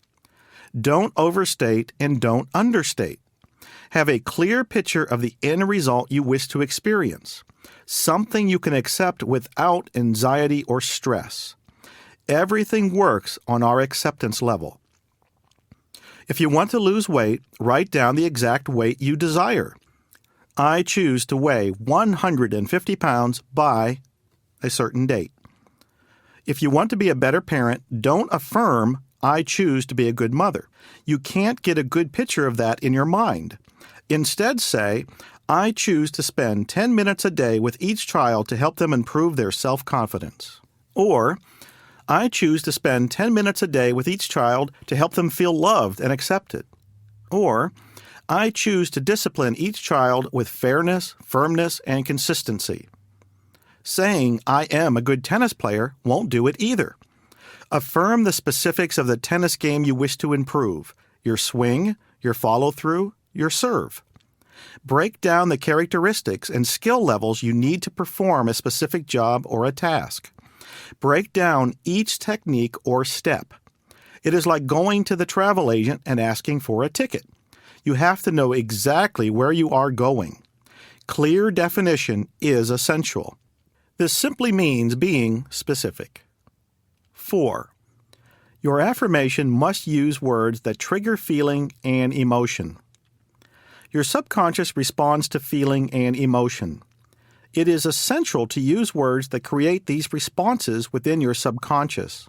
Don't overstate and don't understate. Have a clear picture of the end result you wish to experience, something you can accept without anxiety or stress. Everything works on our acceptance level. If you want to lose weight, write down the exact weight you desire. I choose to weigh 150 pounds by a certain date. If you want to be a better parent, don't affirm, I choose to be a good mother. You can't get a good picture of that in your mind. Instead say, I choose to spend 10 minutes a day with each child to help them improve their self-confidence. Or, I choose to spend 10 minutes a day with each child to help them feel loved and accepted. Or, I choose to discipline each child with fairness, firmness, and consistency. Saying, I am a good tennis player won't do it either. Affirm the specifics of the tennis game you wish to improve, your swing, your follow-through, your serve. Break down the characteristics and skill levels you need to perform a specific job or a task. Break down each technique or step. It is like going to the travel agent and asking for a ticket. You have to know exactly where you are going. Clear definition is essential. This simply means being specific. 4. Your affirmation must use words that trigger feeling and emotion. Your subconscious responds to feeling and emotion. It is essential to use words that create these responses within your subconscious.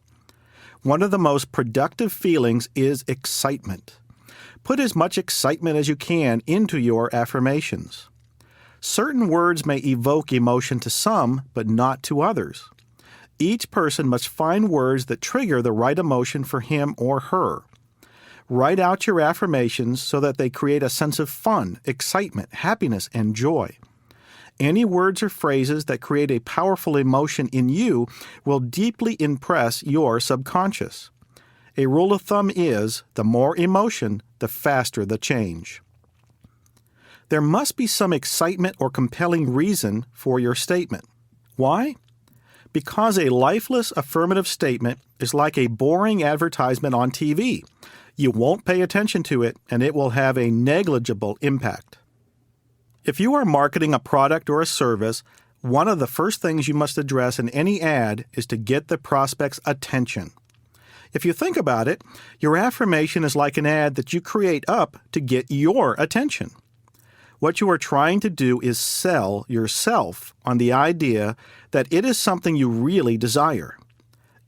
One of the most productive feelings is excitement. Put as much excitement as you can into your affirmations. Certain words may evoke emotion to some, but not to others. Each person must find words that trigger the right emotion for him or her. Write out your affirmations so that they create a sense of fun, excitement, happiness, and joy. Any words or phrases that create a powerful emotion in you will deeply impress your subconscious. A rule of thumb is, the more emotion, the faster the change. There must be some excitement or compelling reason for your statement. Why? Because a lifeless affirmative statement is like a boring advertisement on TV. You won't pay attention to it, and it will have a negligible impact. If you are marketing a product or a service, one of the first things you must address in any ad is to get the prospect's attention. If you think about it, your affirmation is like an ad that you create up to get your attention. What you are trying to do is sell yourself on the idea that it is something you really desire.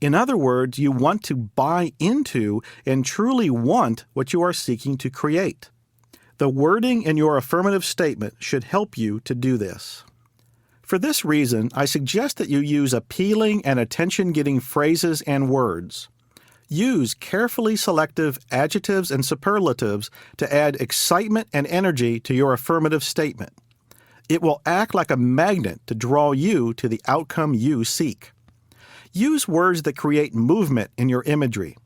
In other words, you want to buy into and truly want what you are seeking to create. The wording in your affirmative statement should help you to do this. For this reason, I suggest that you use appealing and attention-getting phrases and words. Use carefully selective adjectives and superlatives to add excitement and energy to your affirmative statement. It will act like a magnet to draw you to the outcome you seek. Use words that create movement in your imagery.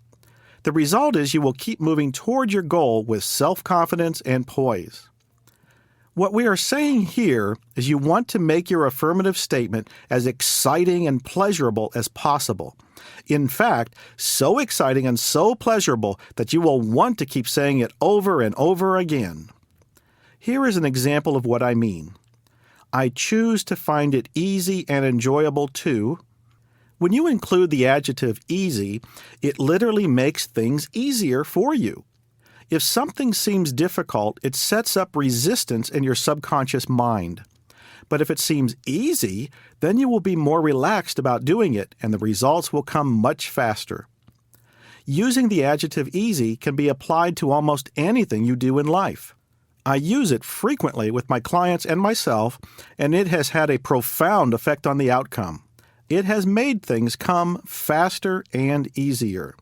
The result is you will keep moving toward your goal with self-confidence and poise. What we are saying here is you want to make your affirmative statement as exciting and pleasurable as possible. In fact, so exciting and so pleasurable that you will want to keep saying it over and over again. Here is an example of what I mean. I choose to find it easy and enjoyable to. When you include the adjective easy, it literally makes things easier for you. If something seems difficult, it sets up resistance in your subconscious mind. But if it seems easy, then you will be more relaxed about doing it, and the results will come much faster. Using the adjective easy can be applied to almost anything you do in life. I use it frequently with my clients and myself, and it has had a profound effect on the outcome. It has made things come faster and easier.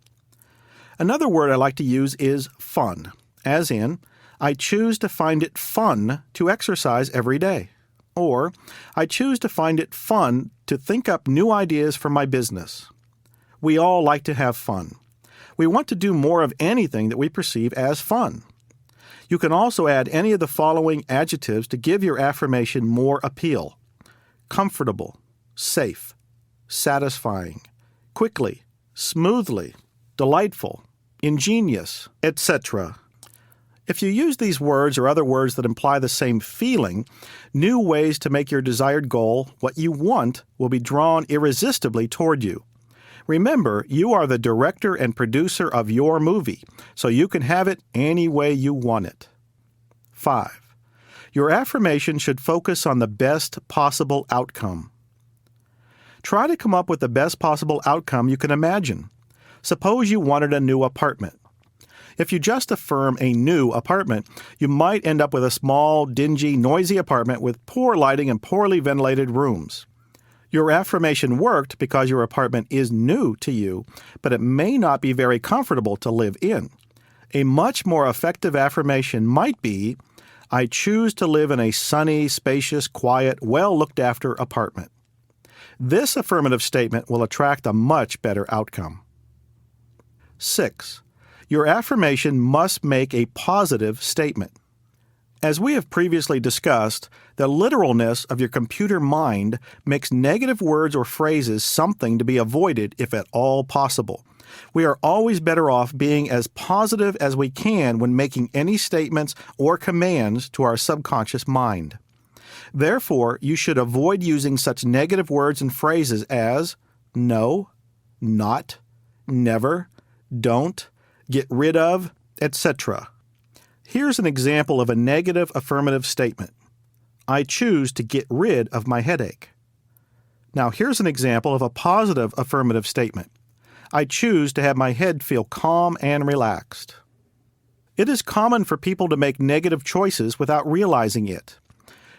Another word I like to use is fun, as in, I choose to find it fun to exercise every day. Or, I choose to find it fun to think up new ideas for my business. We all like to have fun. We want to do more of anything that we perceive as fun. You can also add any of the following adjectives to give your affirmation more appeal. Comfortable, safe, satisfying, quickly, smoothly, delightful, ingenious, etc. If you use these words or other words that imply the same feeling, new ways to make your desired goal what you want will be drawn irresistibly toward you. Remember, you are the director and producer of your movie, so you can have it any way you want it. 5. Your affirmation should focus on the best possible outcome. Try to come up with the best possible outcome you can imagine. Suppose you wanted a new apartment. If you just affirm a new apartment, you might end up with a small, dingy, noisy apartment with poor lighting and poorly ventilated rooms. Your affirmation worked because your apartment is new to you, but it may not be very comfortable to live in. A much more effective affirmation might be, I choose to live in a sunny, spacious, quiet, well-looked-after apartment. This affirmative statement will attract a much better outcome. 6. Your affirmation must make a positive statement. As we have previously discussed, the literalness of your computer mind makes negative words or phrases something to be avoided if at all possible. We are always better off being as positive as we can when making any statements or commands to our subconscious mind. Therefore, you should avoid using such negative words and phrases as no, not, never, don't, get rid of, etc. Here's an example of a negative affirmative statement. I choose to get rid of my headache. Now here's an example of a positive affirmative statement. I choose to have my head feel calm and relaxed. It is common for people to make negative choices without realizing it.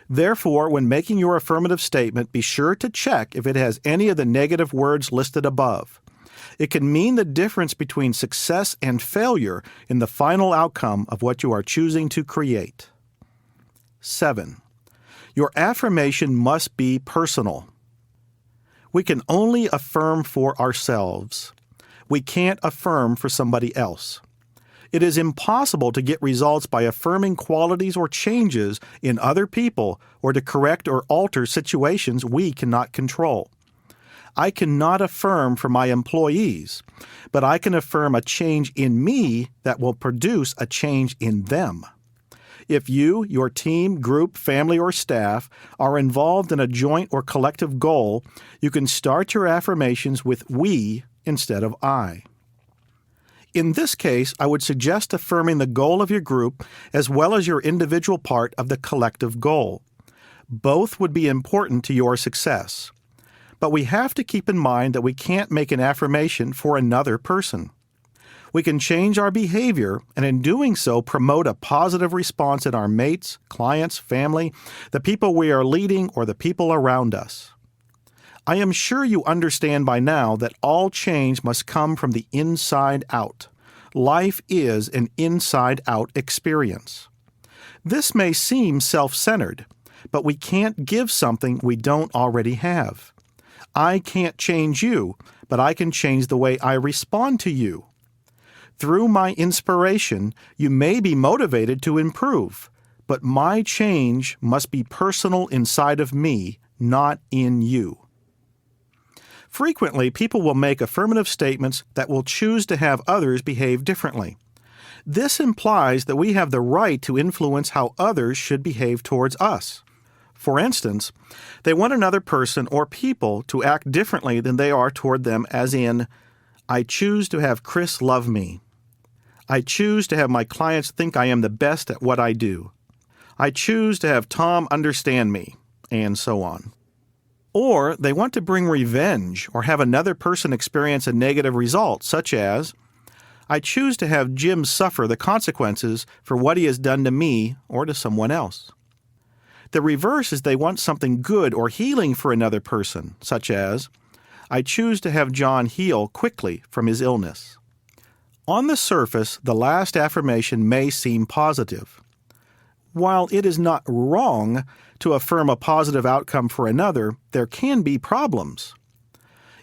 Therefore, when making your affirmative statement, be sure to check if it has any of the negative words listed above. It can mean the difference between success and failure in the final outcome of what you are choosing to create. 7. Your affirmation must be personal. We can only affirm for ourselves. We can't affirm for somebody else. It is impossible to get results by affirming qualities or changes in other people or to correct or alter situations we cannot control. I cannot affirm for my employees, but I can affirm a change in me that will produce a change in them. If you, your team, group, family, or staff are involved in a joint or collective goal, you can start your affirmations with we instead of I. In this case, I would suggest affirming the goal of your group as well as your individual part of the collective goal. Both would be important to your success. But we have to keep in mind that we can't make an affirmation for another person. We can change our behavior and in doing so promote a positive response in our mates, clients, family, the people we are leading, or the people around us. I am sure you understand by now that all change must come from the inside out. Life is an inside-out experience. This may seem self-centered, but we can't give something we don't already have. I can't change you, but I can change the way I respond to you. Through my inspiration, you may be motivated to improve, but my change must be personal inside of me, not in you. Frequently, people will make affirmative statements that will choose to have others behave differently. This implies that we have the right to influence how others should behave towards us. For instance, they want another person or people to act differently than they are toward them, as in, I choose to have Chris love me. I choose to have my clients think I am the best at what I do. I choose to have Tom understand me, and so on. Or they want to bring revenge or have another person experience a negative result, such as, I choose to have Jim suffer the consequences for what he has done to me or to someone else. The reverse is they want something good or healing for another person, such as, I choose to have John heal quickly from his illness. On the surface, the last affirmation may seem positive. While it is not wrong to affirm a positive outcome for another, there can be problems.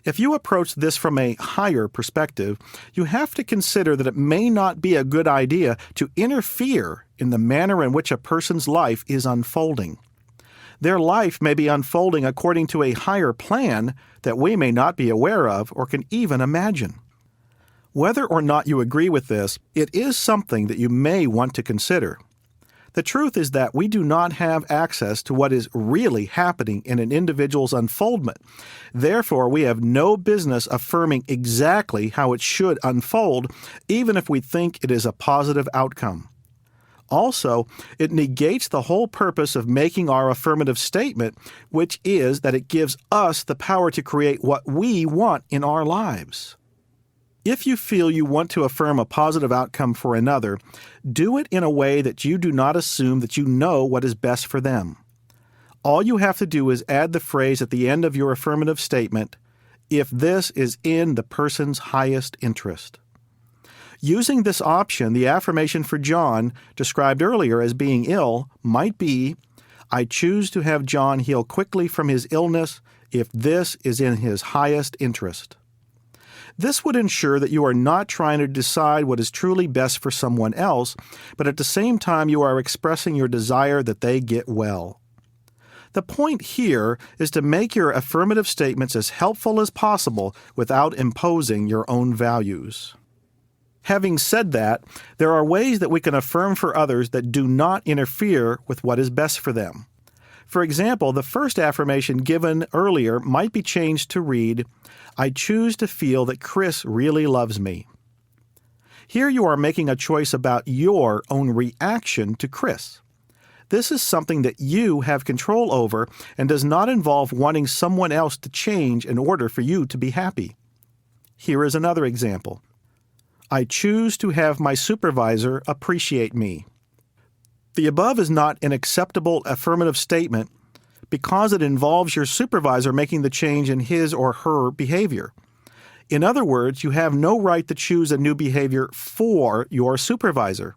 If you approach this from a higher perspective, you have to consider that it may not be a good idea to interfere in the manner in which a person's life is unfolding. Their life may be unfolding according to a higher plan that we may not be aware of or can even imagine. Whether or not you agree with this, it is something that you may want to consider. The truth is that we do not have access to what is really happening in an individual's unfoldment. Therefore, we have no business affirming exactly how it should unfold, even if we think it is a positive outcome. Also, it negates the whole purpose of making our affirmative statement, which is that it gives us the power to create what we want in our lives. If you feel you want to affirm a positive outcome for another, do it in a way that you do not assume that you know what is best for them. All you have to do is add the phrase at the end of your affirmative statement, if this is in the person's highest interest. Using this option, the affirmation for John, described earlier as being ill, might be, I choose to have John heal quickly from his illness if this is in his highest interest. This would ensure that you are not trying to decide what is truly best for someone else, but at the same time you are expressing your desire that they get well. The point here is to make your affirmative statements as helpful as possible without imposing your own values. Having said that, there are ways that we can affirm for others that do not interfere with what is best for them. For example, the first affirmation given earlier might be changed to read, I choose to feel that Chris really loves me. Here you are making a choice about your own reaction to Chris. This is something that you have control over and does not involve wanting someone else to change in order for you to be happy. Here is another example. I choose to have my supervisor appreciate me. The above is not an acceptable affirmative statement because it involves your supervisor making the change in his or her behavior. In other words, you have no right to choose a new behavior for your supervisor.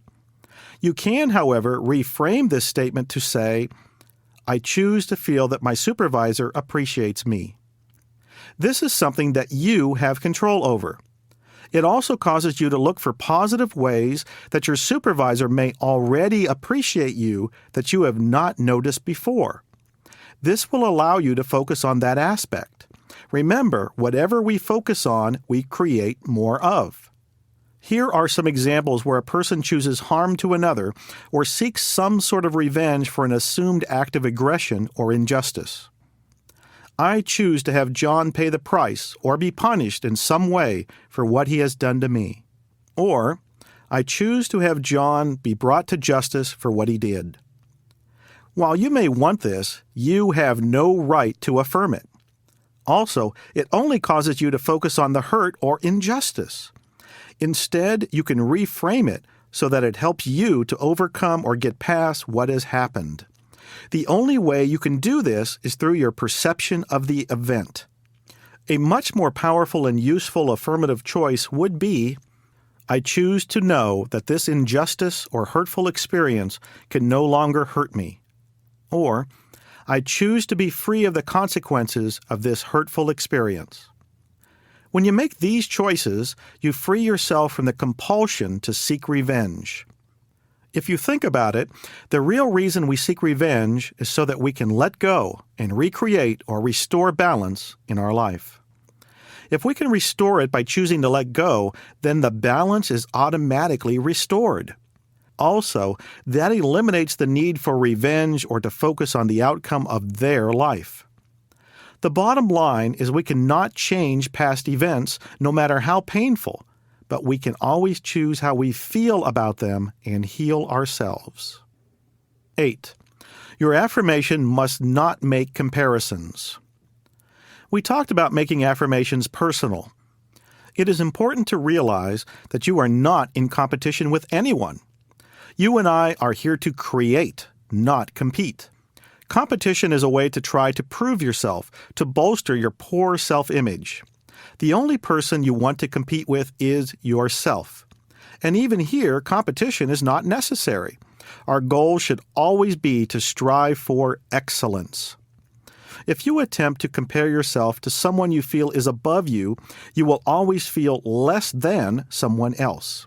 You can, however, reframe this statement to say, I choose to feel that my supervisor appreciates me. This is something that you have control over. It also causes you to look for positive ways that your supervisor may already appreciate you that you have not noticed before. This will allow you to focus on that aspect. Remember, whatever we focus on, we create more of. Here are some examples where a person chooses harm to another or seeks some sort of revenge for an assumed act of aggression or injustice. I choose to have John pay the price or be punished in some way for what he has done to me. Or, I choose to have John be brought to justice for what he did. While you may want this, you have no right to affirm it. Also, it only causes you to focus on the hurt or injustice. Instead, you can reframe it so that it helps you to overcome or get past what has happened. The only way you can do this is through your perception of the event. A much more powerful and useful affirmative choice would be, I choose to know that this injustice or hurtful experience can no longer hurt me. Or, I choose to be free of the consequences of this hurtful experience. When you make these choices, you free yourself from the compulsion to seek revenge. If you think about it, the real reason we seek revenge is so that we can let go and recreate or restore balance in our life. If we can restore it by choosing to let go, then the balance is automatically restored. Also, that eliminates the need for revenge or to focus on the outcome of their life. The bottom line is we cannot change past events, no matter how painful, but we can always choose how we feel about them and heal ourselves. 8. Your affirmation must not make comparisons. We talked about making affirmations personal. It is important to realize that you are not in competition with anyone. You and I are here to create, not compete. Competition is a way to try to prove yourself, to bolster your poor self-image. The only person you want to compete with is yourself. And even here, competition is not necessary. Our goal should always be to strive for excellence. If you attempt to compare yourself to someone you feel is above you, you will always feel less than someone else.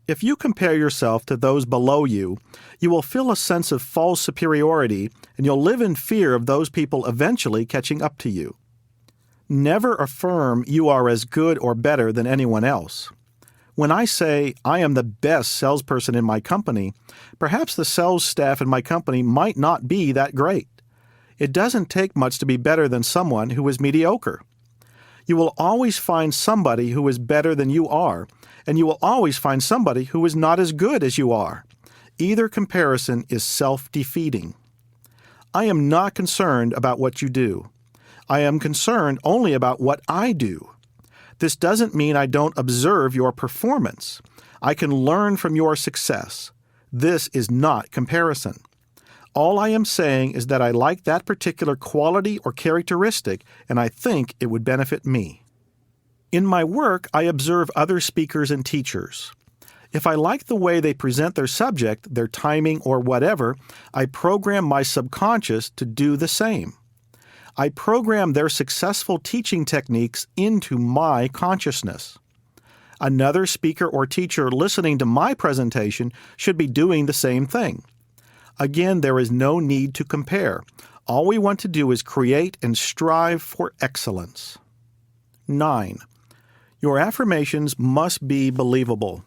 If you compare yourself to those below you, you will feel a sense of false superiority, and you'll live in fear of those people eventually catching up to you. Never affirm you are as good or better than anyone else. When I say I am the best salesperson in my company, perhaps the sales staff in my company might not be that great. It doesn't take much to be better than someone who is mediocre. You will always find somebody who is better than you are, and you will always find somebody who is not as good as you are. Either comparison is self-defeating. I am not concerned about what you do. I am concerned only about what I do. This doesn't mean I don't observe your performance. I can learn from your success. This is not comparison. All I am saying is that I like that particular quality or characteristic, and I think it would benefit me. In my work, I observe other speakers and teachers. If I like the way they present their subject, their timing, or whatever, I program my subconscious to do the same. I program their successful teaching techniques into my consciousness. Another speaker or teacher listening to my presentation should be doing the same thing. Again, there is no need to compare. All we want to do is create and strive for excellence. 9. Your affirmations must be believable.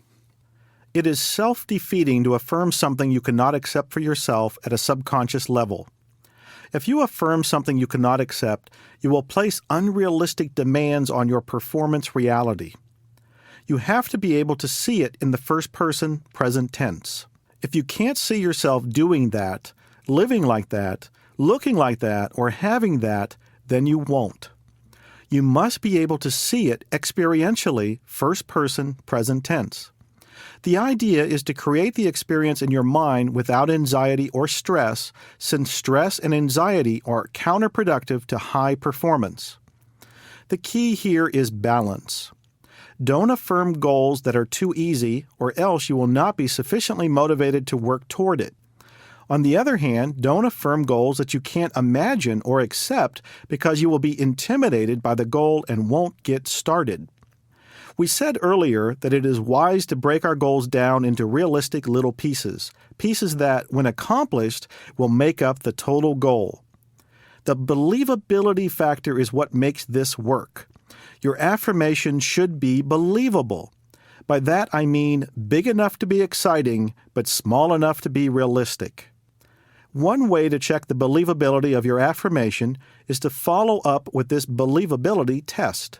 It is self-defeating to affirm something you cannot accept for yourself at a subconscious level. If you affirm something you cannot accept, you will place unrealistic demands on your performance reality. You have to be able to see it in the first person, present tense. If you can't see yourself doing that, living like that, looking like that, or having that, then you won't. You must be able to see it experientially, first person, present tense. The idea is to create the experience in your mind without anxiety or stress, since stress and anxiety are counterproductive to high performance. The key here is balance. Don't affirm goals that are too easy, or else you will not be sufficiently motivated to work toward it. On the other hand, don't affirm goals that you can't imagine or accept because you will be intimidated by the goal and won't get started. We said earlier that it is wise to break our goals down into realistic little pieces, pieces that, when accomplished, will make up the total goal. The believability factor is what makes this work. Your affirmation should be believable. By that I mean big enough to be exciting, but small enough to be realistic. One way to check the believability of your affirmation is to follow up with this believability test.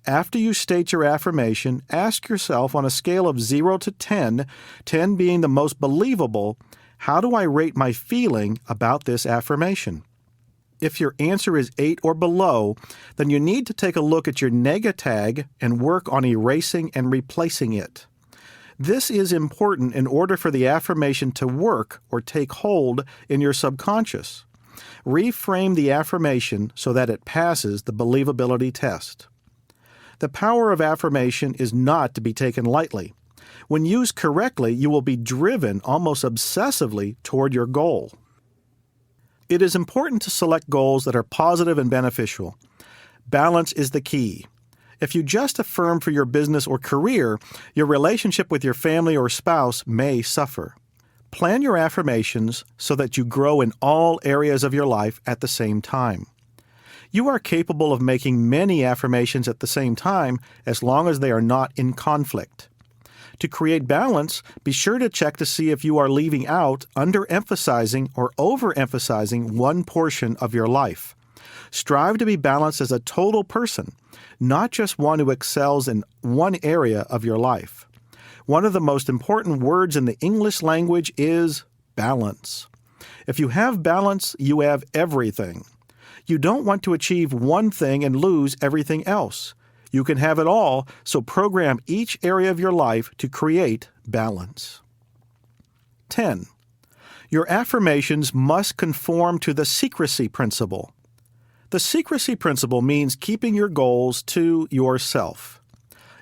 After you state your affirmation, ask yourself on a scale of 0 to 10, 10 being the most believable, how do I rate my feeling about this affirmation? If your answer is 8 or below, then you need to take a look at your negatag and work on erasing and replacing it. This is important in order for the affirmation to work or take hold in your subconscious. Reframe the affirmation so that it passes the believability test. The power of affirmation is not to be taken lightly. When used correctly, you will be driven almost obsessively toward your goal. It is important to select goals that are positive and beneficial. Balance is the key. If you just affirm for your business or career, your relationship with your family or spouse may suffer. Plan your affirmations so that you grow in all areas of your life at the same time. You are capable of making many affirmations at the same time as long as they are not in conflict. To create balance, be sure to check to see if you are leaving out, underemphasizing, or overemphasizing one portion of your life. Strive to be balanced as a total person, not just one who excels in one area of your life. One of the most important words in the English language is balance. If you have balance, you have everything. You don't want to achieve one thing and lose everything else. You can have it all, so program each area of your life to create balance. 10. Your affirmations must conform to the secrecy principle. The secrecy principle means keeping your goals to yourself.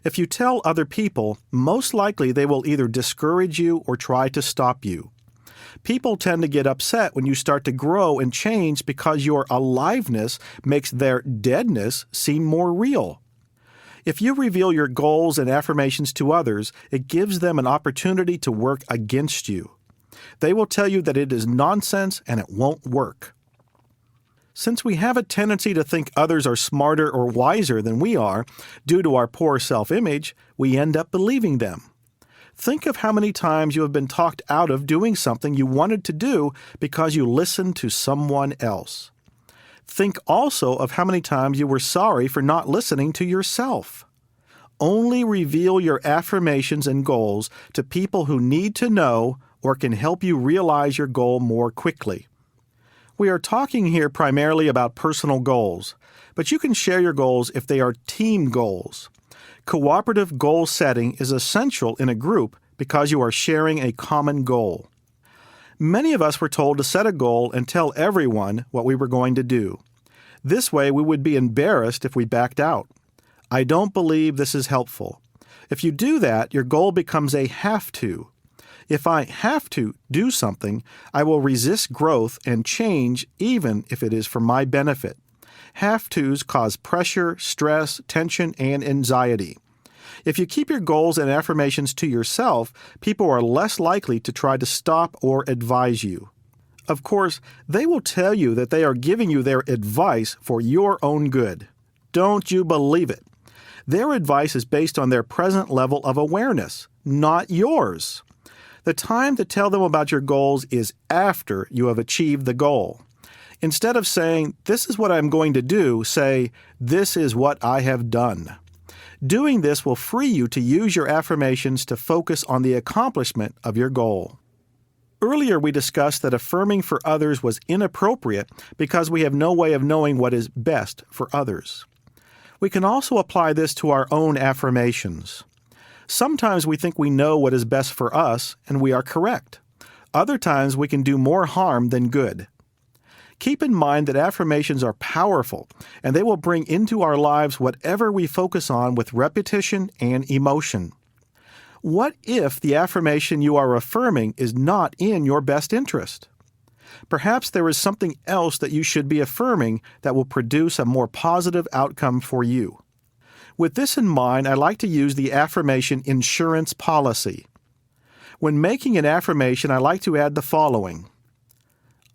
If you tell other people, most likely they will either discourage you or try to stop you. People tend to get upset when you start to grow and change because your aliveness makes their deadness seem more real. If you reveal your goals and affirmations to others, it gives them an opportunity to work against you. They will tell you that it is nonsense and it won't work. Since we have a tendency to think others are smarter or wiser than we are, due to our poor self-image, we end up believing them. Think of how many times you have been talked out of doing something you wanted to do because you listened to someone else. Think also of how many times you were sorry for not listening to yourself. Only reveal your affirmations and goals to people who need to know or can help you realize your goal more quickly. We are talking here primarily about personal goals, but you can share your goals if they are team goals. Cooperative goal setting is essential in a group because you are sharing a common goal. Many of us were told to set a goal and tell everyone what we were going to do. This way, we would be embarrassed if we backed out. I don't believe this is helpful. If you do that, your goal becomes a have to. If I have to do something, I will resist growth and change even if it is for my benefit. Have-tos cause pressure, stress, tension, and anxiety. If you keep your goals and affirmations to yourself, people are less likely to try to stop or advise you. Of course, they will tell you that they are giving you their advice for your own good. Don't you believe it? Their advice is based on their present level of awareness, not yours. The time to tell them about your goals is after you have achieved the goal. Instead of saying, "This is what I'm going to do," say, "This is what I have done." Doing this will free you to use your affirmations to focus on the accomplishment of your goal. Earlier we discussed that affirming for others was inappropriate because we have no way of knowing what is best for others. We can also apply this to our own affirmations. Sometimes we think we know what is best for us, and we are correct. Other times we can do more harm than good. Keep in mind that affirmations are powerful, and they will bring into our lives whatever we focus on with repetition and emotion. What if the affirmation you are affirming is not in your best interest? Perhaps there is something else that you should be affirming that will produce a more positive outcome for you. With this in mind, I like to use the affirmation insurance policy. When making an affirmation, I like to add the following: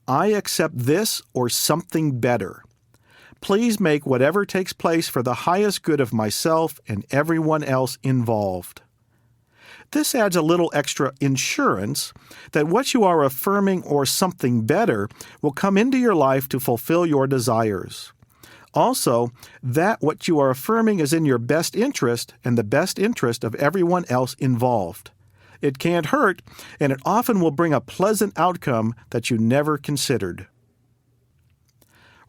I accept this or something better. Please make whatever takes place for the highest good of myself and everyone else involved. This adds a little extra insurance that what you are affirming or something better will come into your life to fulfill your desires. Also, that what you are affirming is in your best interest and the best interest of everyone else involved. It can't hurt, and it often will bring a pleasant outcome that you never considered.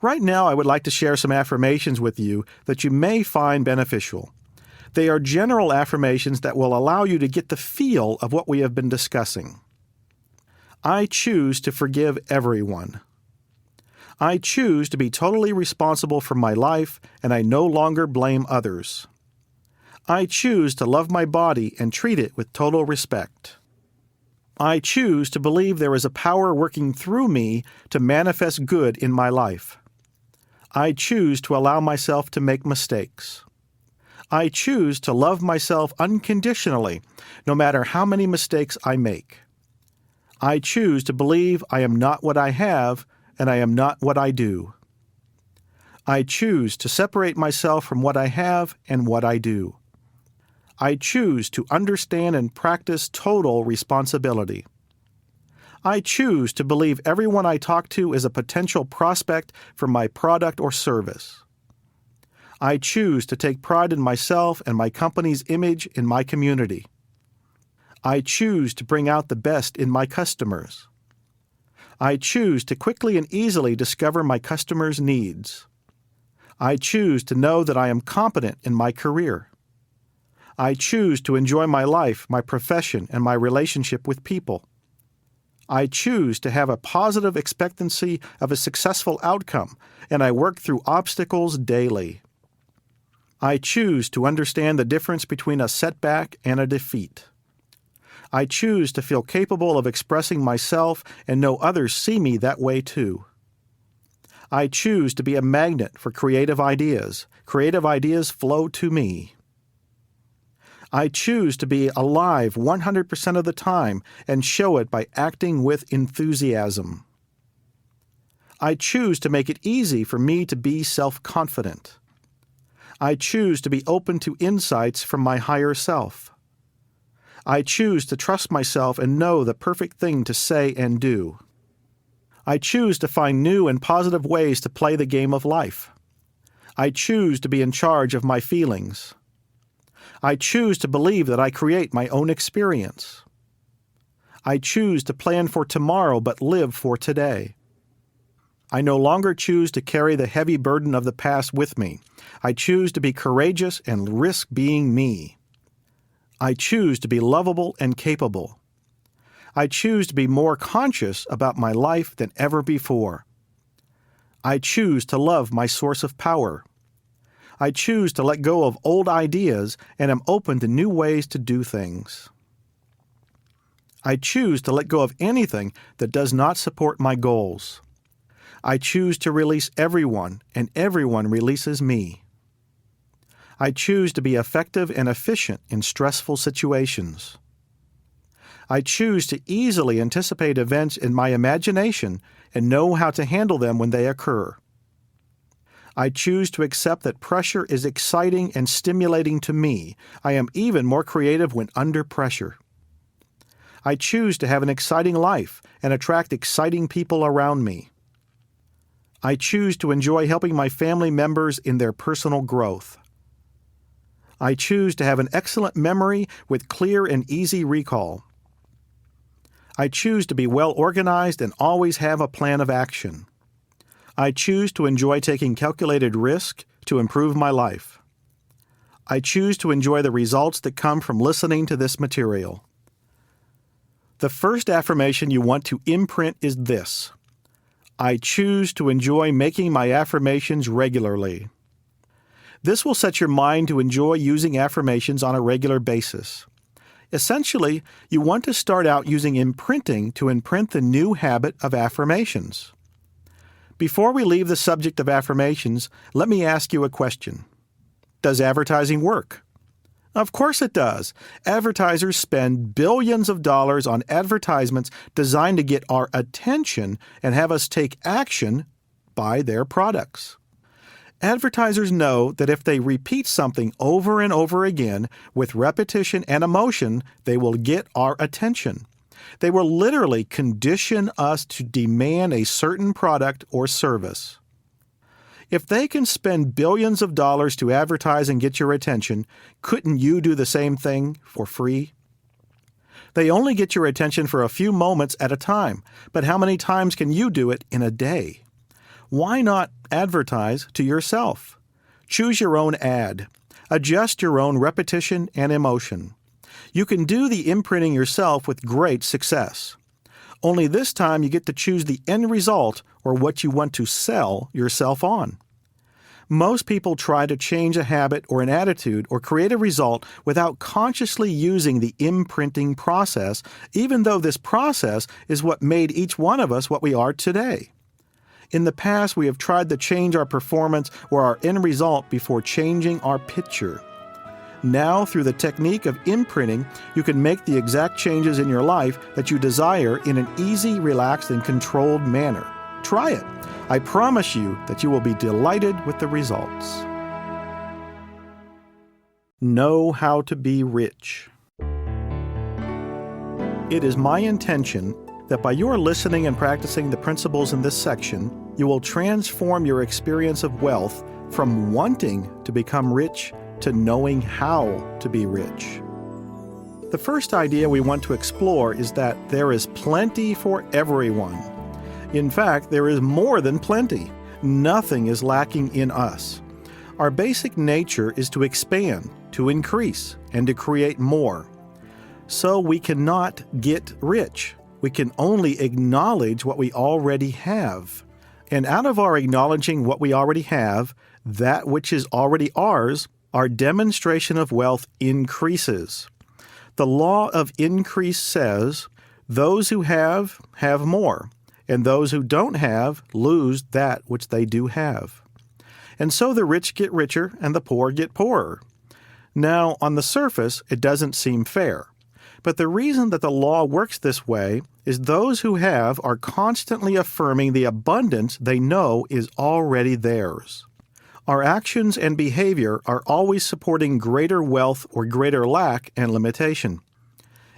Right now, I would like to share some affirmations with you that you may find beneficial. They are general affirmations that will allow you to get the feel of what we have been discussing. I choose to forgive everyone. I choose to be totally responsible for my life, and I no longer blame others. I choose to love my body and treat it with total respect. I choose to believe there is a power working through me to manifest good in my life. I choose to allow myself to make mistakes. I choose to love myself unconditionally, no matter how many mistakes I make. I choose to believe I am not what I have, and I am not what I do. I choose to separate myself from what I have and what I do. I choose to understand and practice total responsibility. I choose to believe everyone I talk to is a potential prospect for my product or service. I choose to take pride in myself and my company's image in my community. I choose to bring out the best in my customers. I choose to quickly and easily discover my customers' needs. I choose to know that I am competent in my career. I choose to enjoy my life, my profession, and my relationship with people. I choose to have a positive expectancy of a successful outcome, and I work through obstacles daily. I choose to understand the difference between a setback and a defeat. I choose to feel capable of expressing myself and know others see me that way too. I choose to be a magnet for creative ideas. Creative ideas flow to me. I choose to be alive 100% of the time and show it by acting with enthusiasm. I choose to make it easy for me to be self-confident. I choose to be open to insights from my higher self. I choose to trust myself and know the perfect thing to say and do. I choose to find new and positive ways to play the game of life. I choose to be in charge of my feelings. I choose to believe that I create my own experience. I choose to plan for tomorrow but live for today. I no longer choose to carry the heavy burden of the past with me. I choose to be courageous and risk being me. I choose to be lovable and capable. I choose to be more conscious about my life than ever before. I choose to love my source of power. I choose to let go of old ideas and am open to new ways to do things. I choose to let go of anything that does not support my goals. I choose to release everyone, and everyone releases me. I choose to be effective and efficient in stressful situations. I choose to easily anticipate events in my imagination and know how to handle them when they occur. I choose to accept that pressure is exciting and stimulating to me. I am even more creative when under pressure. I choose to have an exciting life and attract exciting people around me. I choose to enjoy helping my family members in their personal growth. I choose to have an excellent memory with clear and easy recall. I choose to be well organized and always have a plan of action. I choose to enjoy taking calculated risk to improve my life. I choose to enjoy the results that come from listening to this material. The first affirmation you want to imprint is this: I choose to enjoy making my affirmations regularly. This will set your mind to enjoy using affirmations on a regular basis. Essentially, you want to start out using imprinting to imprint the new habit of affirmations. Before we leave the subject of affirmations, let me ask you a question. Does advertising work? Of course it does. Advertisers spend billions of dollars on advertisements designed to get our attention and have us take action, buy their products. Advertisers know that if they repeat something over and over again with repetition and emotion, they will get our attention. They will literally condition us to demand a certain product or service. If they can spend billions of dollars to advertise and get your attention, couldn't you do the same thing for free? They only get your attention for a few moments at a time, but how many times can you do it in a day? Why not advertise to yourself? Choose your own ad. Adjust your own repetition and emotion. You can do the imprinting yourself with great success. Only this time you get to choose the end result or what you want to sell yourself on. Most people try to change a habit or an attitude or create a result without consciously using the imprinting process, even though this process is what made each one of us what we are today. In the past, we have tried to change our performance or our end result before changing our picture. Now, through the technique of imprinting, you can make the exact changes in your life that you desire in an easy, relaxed, and controlled manner. Try it. I promise you that you will be delighted with the results. Know how to be rich. It is my intention that by your listening and practicing the principles in this section, you will transform your experience of wealth from wanting to become rich to knowing how to be rich. The first idea we want to explore is that there is plenty for everyone. In fact, there is more than plenty. Nothing is lacking in us. Our basic nature is to expand, to increase, and to create more. So we cannot get rich. We can only acknowledge what we already have. And out of our acknowledging what we already have, that which is already ours, our demonstration of wealth increases. The law of increase says, those who have more, and those who don't have lose that which they do have. And so the rich get richer and the poor get poorer. Now, on the surface, it doesn't seem fair. But the reason that the law works this way is those who have are constantly affirming the abundance they know is already theirs. Our actions and behavior are always supporting greater wealth or greater lack and limitation.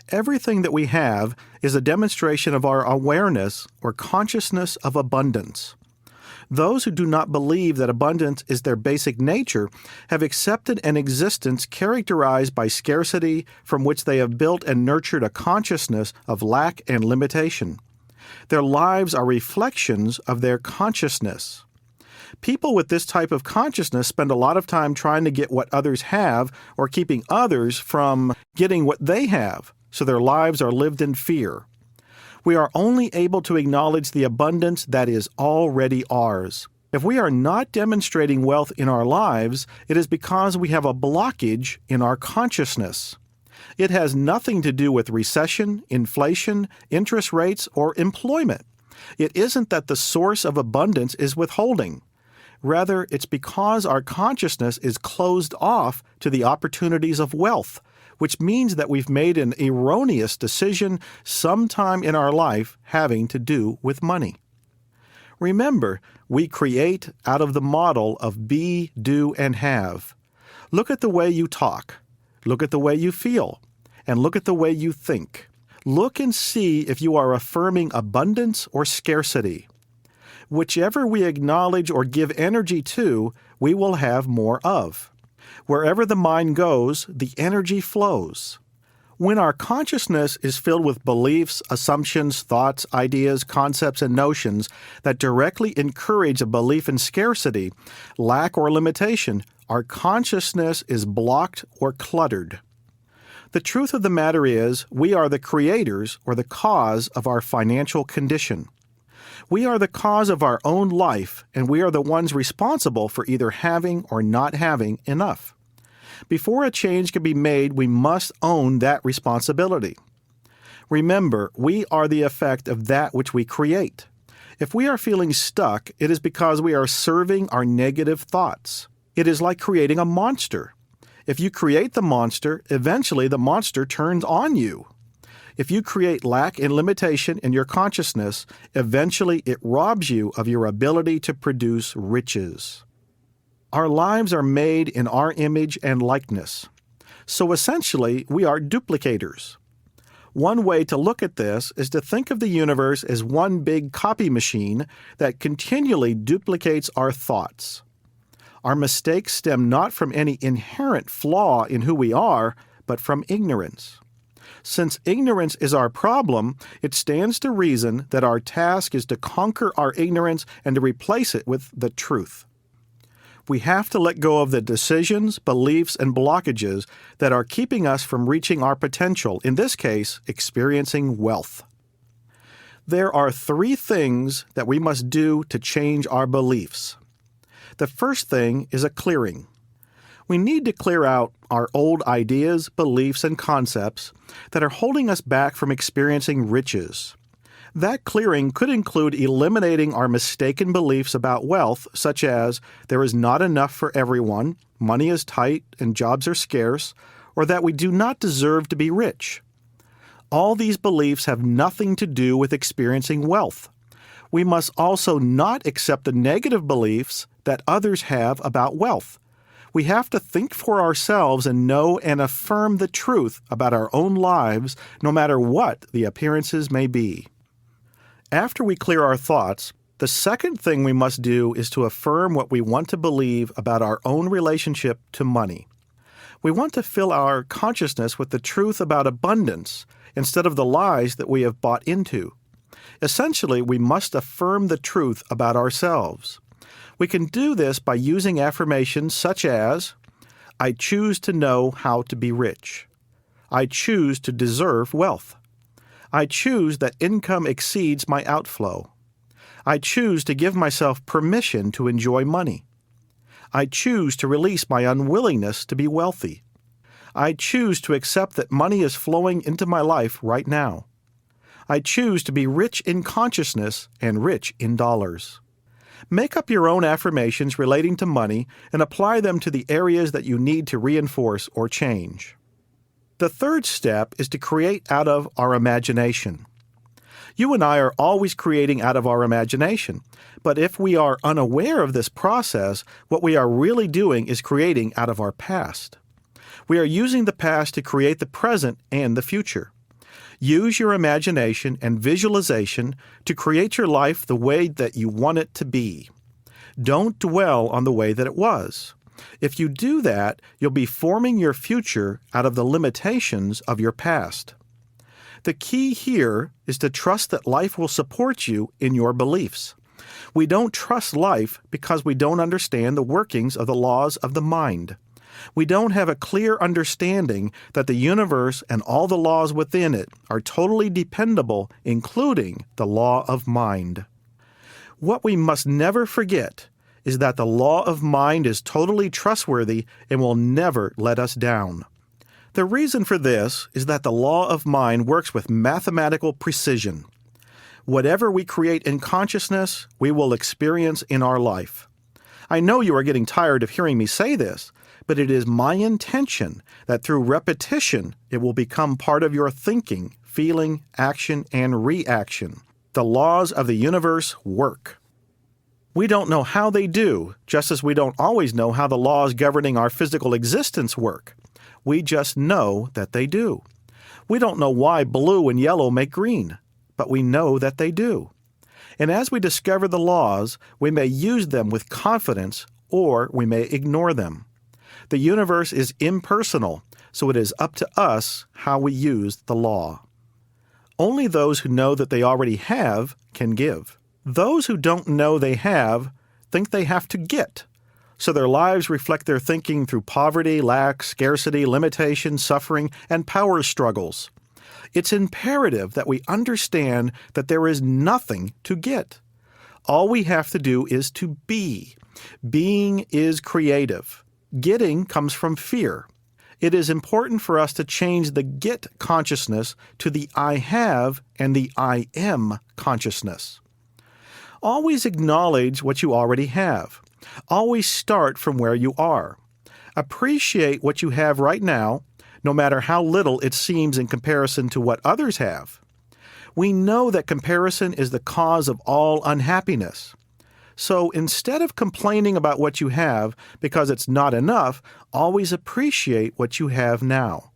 Everything that we have is a demonstration of our awareness or consciousness of abundance. Those who do not believe that abundance is their basic nature have accepted an existence characterized by scarcity from which they have built and nurtured a consciousness of lack and limitation. Their lives are reflections of their consciousness. People with this type of consciousness spend a lot of time trying to get what others have or keeping others from getting what they have, so their lives are lived in fear. We are only able to acknowledge the abundance that is already ours. If we are not demonstrating wealth in our lives, it is because we have a blockage in our consciousness. It has nothing to do with recession, inflation, interest rates, or employment. It isn't that the source of abundance is withholding. Rather, it's because our consciousness is closed off to the opportunities of wealth, which means that we've made an erroneous decision sometime in our life having to do with money. Remember, we create out of the model of be, do, and have. Look at the way you talk. Look at the way you feel. And look at the way you think. Look and see if you are affirming abundance or scarcity. Whichever we acknowledge or give energy to, we will have more of. Wherever the mind goes, the energy flows. When our consciousness is filled with beliefs, assumptions, thoughts, ideas, concepts, and notions that directly encourage a belief in scarcity, lack, or limitation, our consciousness is blocked or cluttered. The truth of the matter is, we are the creators or the cause of our financial condition. We are the cause of our own life, and we are the ones responsible for either having or not having enough. Before a change can be made, we must own that responsibility. Remember, we are the effect of that which we create. If we are feeling stuck, it is because we are serving our negative thoughts. It is like creating a monster. If you create the monster, eventually the monster turns on you. If you create lack and limitation in your consciousness, eventually it robs you of your ability to produce riches. Our lives are made in our image and likeness. So essentially, we are duplicators. One way to look at this is to think of the universe as one big copy machine that continually duplicates our thoughts. Our mistakes stem not from any inherent flaw in who we are, but from ignorance. Since ignorance is our problem, it stands to reason that our task is to conquer our ignorance and to replace it with the truth. We have to let go of the decisions, beliefs, and blockages that are keeping us from reaching our potential, in this case, experiencing wealth. There are 3 things that we must do to change our beliefs. The first thing is a clearing. We need to clear out our old ideas, beliefs, and concepts that are holding us back from experiencing riches. That clearing could include eliminating our mistaken beliefs about wealth, such as there is not enough for everyone, money is tight, and jobs are scarce, or that we do not deserve to be rich. All these beliefs have nothing to do with experiencing wealth. We must also not accept the negative beliefs that others have about wealth. We have to think for ourselves and know and affirm the truth about our own lives, no matter what the appearances may be. After we clear our thoughts, the second thing we must do is to affirm what we want to believe about our own relationship to money. We want to fill our consciousness with the truth about abundance instead of the lies that we have bought into. Essentially, we must affirm the truth about ourselves. We can do this by using affirmations such as, I choose to know how to be rich. I choose to deserve wealth. I choose that income exceeds my outflow. I choose to give myself permission to enjoy money. I choose to release my unwillingness to be wealthy. I choose to accept that money is flowing into my life right now. I choose to be rich in consciousness and rich in dollars. Make up your own affirmations relating to money and apply them to the areas that you need to reinforce or change. The third step is to create out of our imagination. You and I are always creating out of our imagination, but if we are unaware of this process, what we are really doing is creating out of our past. We are using the past to create the present and the future. Use your imagination and visualization to create your life the way that you want it to be. Don't dwell on the way that it was. If you do that, you'll be forming your future out of the limitations of your past. The key here is to trust that life will support you in your beliefs. We don't trust life because we don't understand the workings of the laws of the mind. We don't have a clear understanding that the universe and all the laws within it are totally dependable, including the law of mind. What we must never forget is that the law of mind is totally trustworthy and will never let us down. The reason for this is that the law of mind works with mathematical precision. Whatever we create in consciousness, we will experience in our life. I know you are getting tired of hearing me say this, but it is my intention that through repetition, it will become part of your thinking, feeling, action, and reaction. The laws of the universe work. We don't know how they do, just as we don't always know how the laws governing our physical existence work. We just know that they do. We don't know why blue and yellow make green, but we know that they do. And as we discover the laws, we may use them with confidence or we may ignore them. The universe is impersonal, so it is up to us how we use the law. Only those who know that they already have can give. Those who don't know they have think they have to get, so their lives reflect their thinking through poverty, lack, scarcity, limitation, suffering, and power struggles. It's imperative that we understand that there is nothing to get. All we have to do is to be. Being is creative. Getting comes from fear. It is important for us to change the get consciousness to the I have and the I am consciousness. Always acknowledge what you already have. Always start from where you are. Appreciate what you have right now, no matter how little it seems in comparison to what others have. We know that comparison is the cause of all unhappiness. So instead of complaining about what you have because it's not enough, always appreciate what you have now.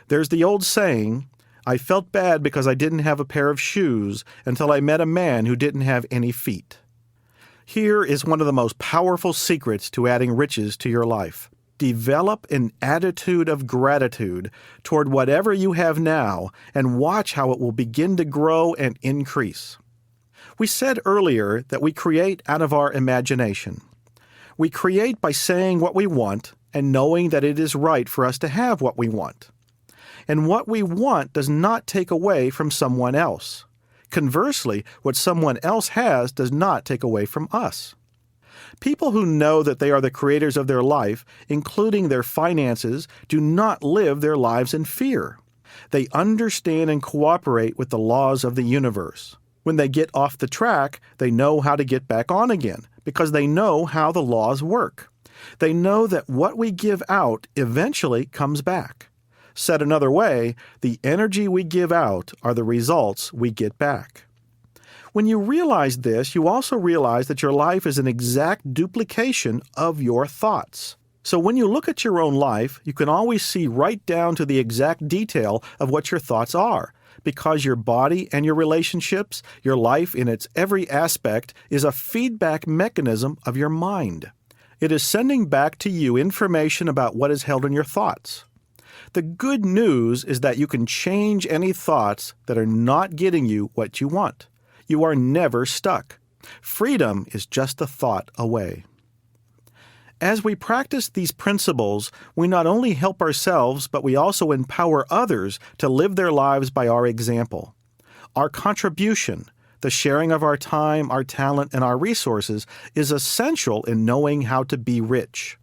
There's the old saying, I felt bad because I didn't have a pair of shoes until I met a man who didn't have any feet. Here is one of the most powerful secrets to adding riches to your life. Develop an attitude of gratitude toward whatever you have now and watch how it will begin to grow and increase. We said earlier that we create out of our imagination. We create by saying what we want and knowing that it is right for us to have what we want. And what we want does not take away from someone else. Conversely, what someone else has does not take away from us. People who know that they are the creators of their life, including their finances, do not live their lives in fear. They understand and cooperate with the laws of the universe. When they get off the track, they know how to get back on again, because they know how the laws work. They know that what we give out eventually comes back. Said another way, the energy we give out are the results we get back. When you realize this, you also realize that your life is an exact duplication of your thoughts. So when you look at your own life, you can always see right down to the exact detail of what your thoughts are, because your body and your relationships, your life in its every aspect, is a feedback mechanism of your mind. It is sending back to you information about what is held in your thoughts. The good news is that you can change any thoughts that are not getting you what you want. You are never stuck. Freedom is just a thought away. As we practice these principles, we not only help ourselves, but we also empower others to live their lives by our example. Our contribution, the sharing of our time, our talent, and our resources, is essential in knowing how to be rich.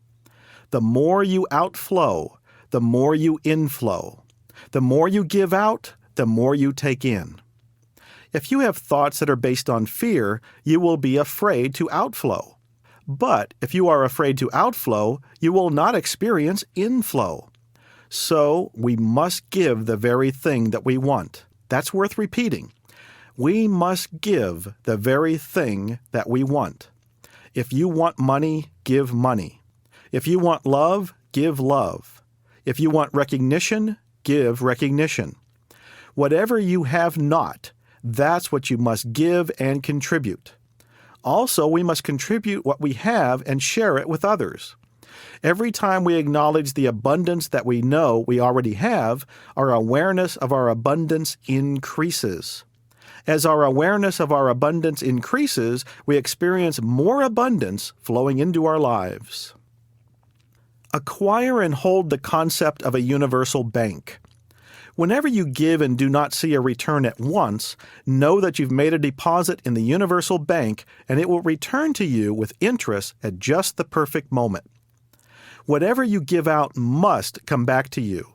The more you outflow, the more you inflow. The more you give out, the more you take in. If you have thoughts that are based on fear, you will be afraid to outflow. But if you are afraid to outflow, you will not experience inflow. So we must give the very thing that we want. That's worth repeating. We must give the very thing that we want. If you want money, give money. If you want love, give love. If you want recognition, give recognition. Whatever you have not, that's what you must give and contribute. Also, we must contribute what we have and share it with others. Every time we acknowledge the abundance that we know we already have, our awareness of our abundance increases. As our awareness of our abundance increases, we experience more abundance flowing into our lives. Acquire and hold the concept of a universal bank. Whenever you give and do not see a return at once, know that you've made a deposit in the universal bank and it will return to you with interest at just the perfect moment. Whatever you give out must come back to you.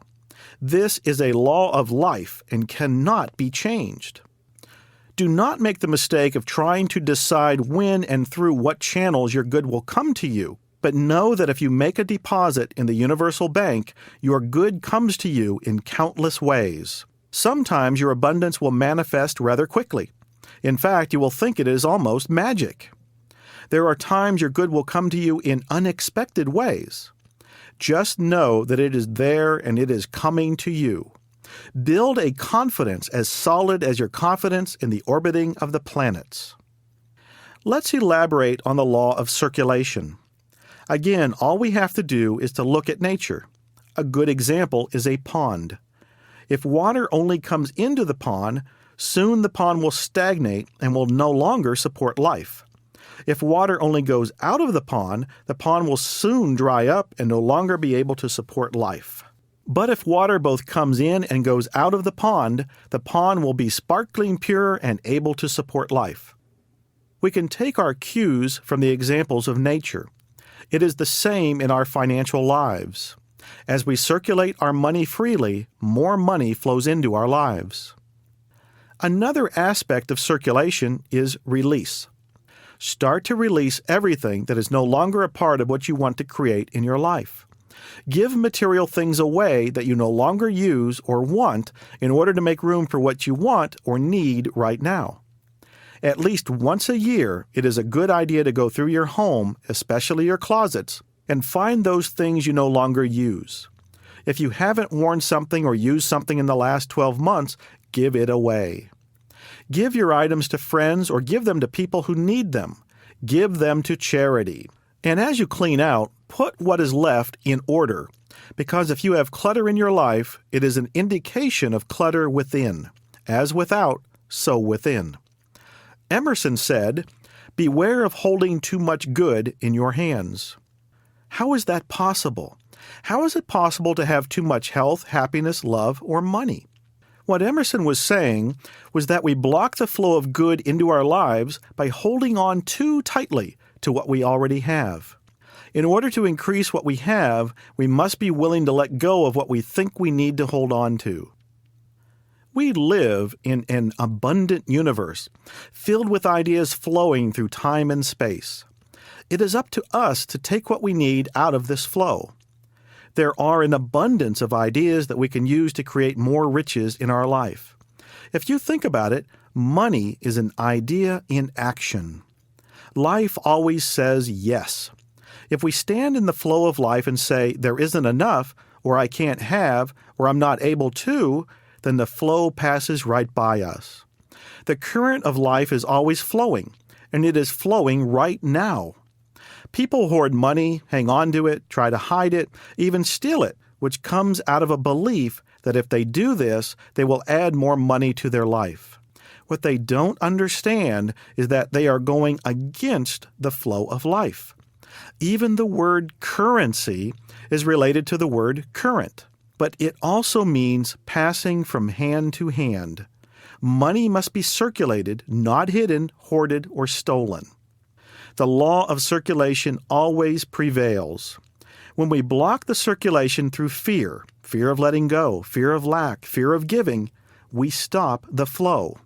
This is a law of life and cannot be changed. Do not make the mistake of trying to decide when and through what channels your good will come to you. But know that if you make a deposit in the universal bank, your good comes to you in countless ways. Sometimes your abundance will manifest rather quickly. In fact, you will think it is almost magic. There are times your good will come to you in unexpected ways. Just know that it is there and it is coming to you. Build a confidence as solid as your confidence in the orbiting of the planets. Let's elaborate on the law of circulation. Again, all we have to do is to look at nature. A good example is a pond. If water only comes into the pond, soon the pond will stagnate and will no longer support life. If water only goes out of the pond will soon dry up and no longer be able to support life. But if water both comes in and goes out of the pond will be sparkling pure and able to support life. We can take our cues from the examples of nature. It is the same in our financial lives. As we circulate our money freely, more money flows into our lives. Another aspect of circulation is release. Start to release everything that is no longer a part of what you want to create in your life. Give material things away that you no longer use or want in order to make room for what you want or need right now. At least once a year, it is a good idea to go through your home, especially your closets, and find those things you no longer use. If you haven't worn something or used something in the last 12 months, give it away. Give your items to friends or give them to people who need them. Give them to charity. And as you clean out, put what is left in order, because if you have clutter in your life, it is an indication of clutter within. As without, so within. Emerson said, "Beware of holding too much good in your hands." How is that possible? How is it possible to have too much health, happiness, love, or money? What Emerson was saying was that we block the flow of good into our lives by holding on too tightly to what we already have. In order to increase what we have, we must be willing to let go of what we think we need to hold on to. We live in an abundant universe, filled with ideas flowing through time and space. It is up to us to take what we need out of this flow. There are an abundance of ideas that we can use to create more riches in our life. If you think about it, money is an idea in action. Life always says yes. If we stand in the flow of life and say, there isn't enough, or I can't have, or I'm not able to, then the flow passes right by us. The current of life is always flowing, and it is flowing right now. People hoard money, hang on to it, try to hide it, even steal it, which comes out of a belief that if they do this, they will add more money to their life. What they don't understand is that they are going against the flow of life. Even the word currency is related to the word current, but it also means passing from hand to hand. Money must be circulated, not hidden, hoarded, or stolen. The law of circulation always prevails. When we block the circulation through fear of letting go, fear of lack, fear of giving, we stop the flow.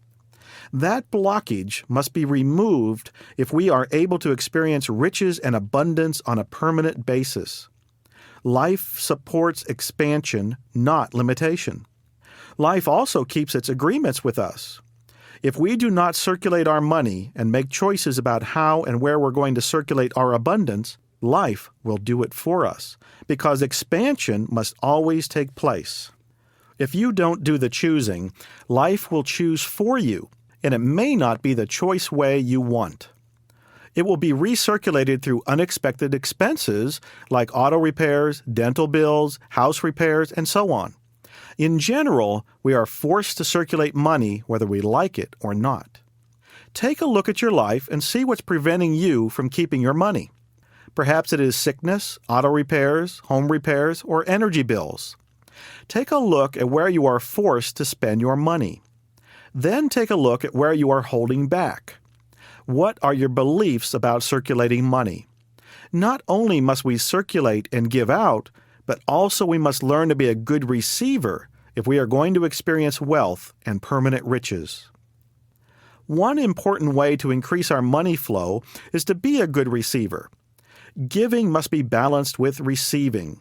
That blockage must be removed if we are able to experience riches and abundance on a permanent basis. Life supports expansion, not limitation. Life also keeps its agreements with us. If we do not circulate our money and make choices about how and where we're going to circulate our abundance, life will do it for us, because expansion must always take place. If you don't do the choosing, life will choose for you, and it may not be the choice way you want. It will be recirculated through unexpected expenses like auto repairs, dental bills, house repairs, and so on. In general, we are forced to circulate money whether we like it or not. Take a look at your life and see what's preventing you from keeping your money. Perhaps it is sickness, auto repairs, home repairs, or energy bills. Take a look at where you are forced to spend your money. Then take a look at where you are holding back. What are your beliefs about circulating money? Not only must we circulate and give out, but also we must learn to be a good receiver if we are going to experience wealth and permanent riches. One important way to increase our money flow is to be a good receiver. Giving must be balanced with receiving.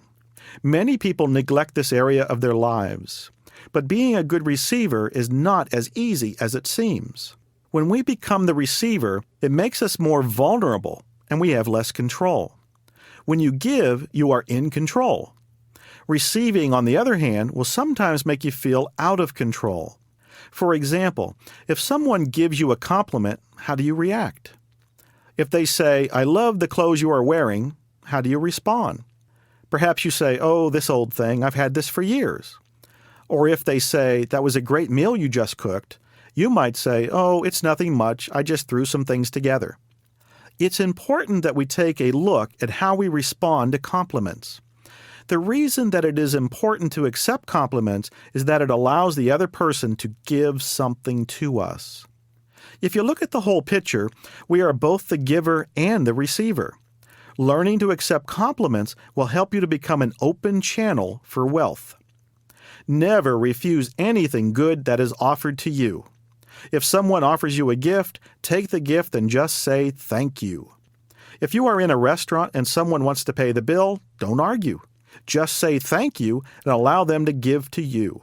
Many people neglect this area of their lives. But being a good receiver is not as easy as it seems. When we become the receiver, it makes us more vulnerable and we have less control. When you give, you are in control. Receiving, on the other hand, will sometimes make you feel out of control. For example, if someone gives you a compliment, how do you react? If they say, "I love the clothes you are wearing," how do you respond? Perhaps you say, "Oh, this old thing, I've had this for years." Or if they say, "That was a great meal you just cooked," you might say, "Oh, it's nothing much, I just threw some things together." It's important that we take a look at how we respond to compliments. The reason that it is important to accept compliments is that it allows the other person to give something to us. If you look at the whole picture, we are both the giver and the receiver. Learning to accept compliments will help you to become an open channel for wealth. Never refuse anything good that is offered to you. If someone offers you a gift, take the gift and just say thank you. If you are in a restaurant and someone wants to pay the bill, don't argue. Just say thank you and allow them to give to you.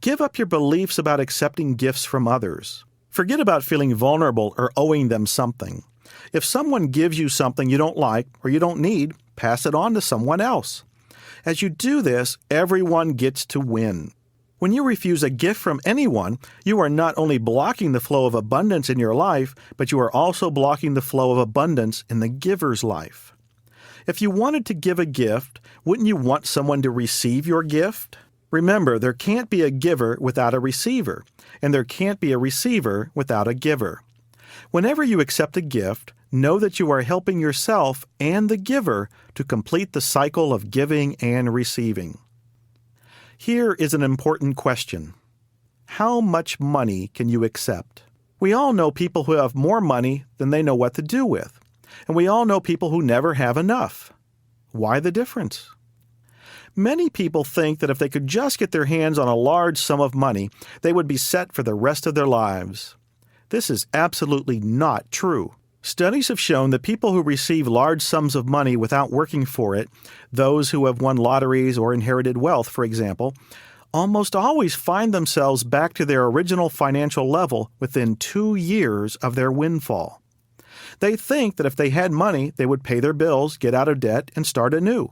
Give up your beliefs about accepting gifts from others. Forget about feeling vulnerable or owing them something. If someone gives you something you don't like or you don't need, pass it on to someone else. As you do this, everyone gets to win. When you refuse a gift from anyone, you are not only blocking the flow of abundance in your life, but you are also blocking the flow of abundance in the giver's life. If you wanted to give a gift, wouldn't you want someone to receive your gift? Remember, there can't be a giver without a receiver, and there can't be a receiver without a giver. Whenever you accept a gift, know that you are helping yourself and the giver to complete the cycle of giving and receiving. Here is an important question. How much money can you accept? We all know people who have more money than they know what to do with. And we all know people who never have enough. Why the difference? Many people think that if they could just get their hands on a large sum of money, they would be set for the rest of their lives. This is absolutely not true. Studies have shown that people who receive large sums of money without working for it, those who have won lotteries or inherited wealth, for example, almost always find themselves back to their original financial level within 2 years of their windfall. They think that if they had money, they would pay their bills, get out of debt, and start anew.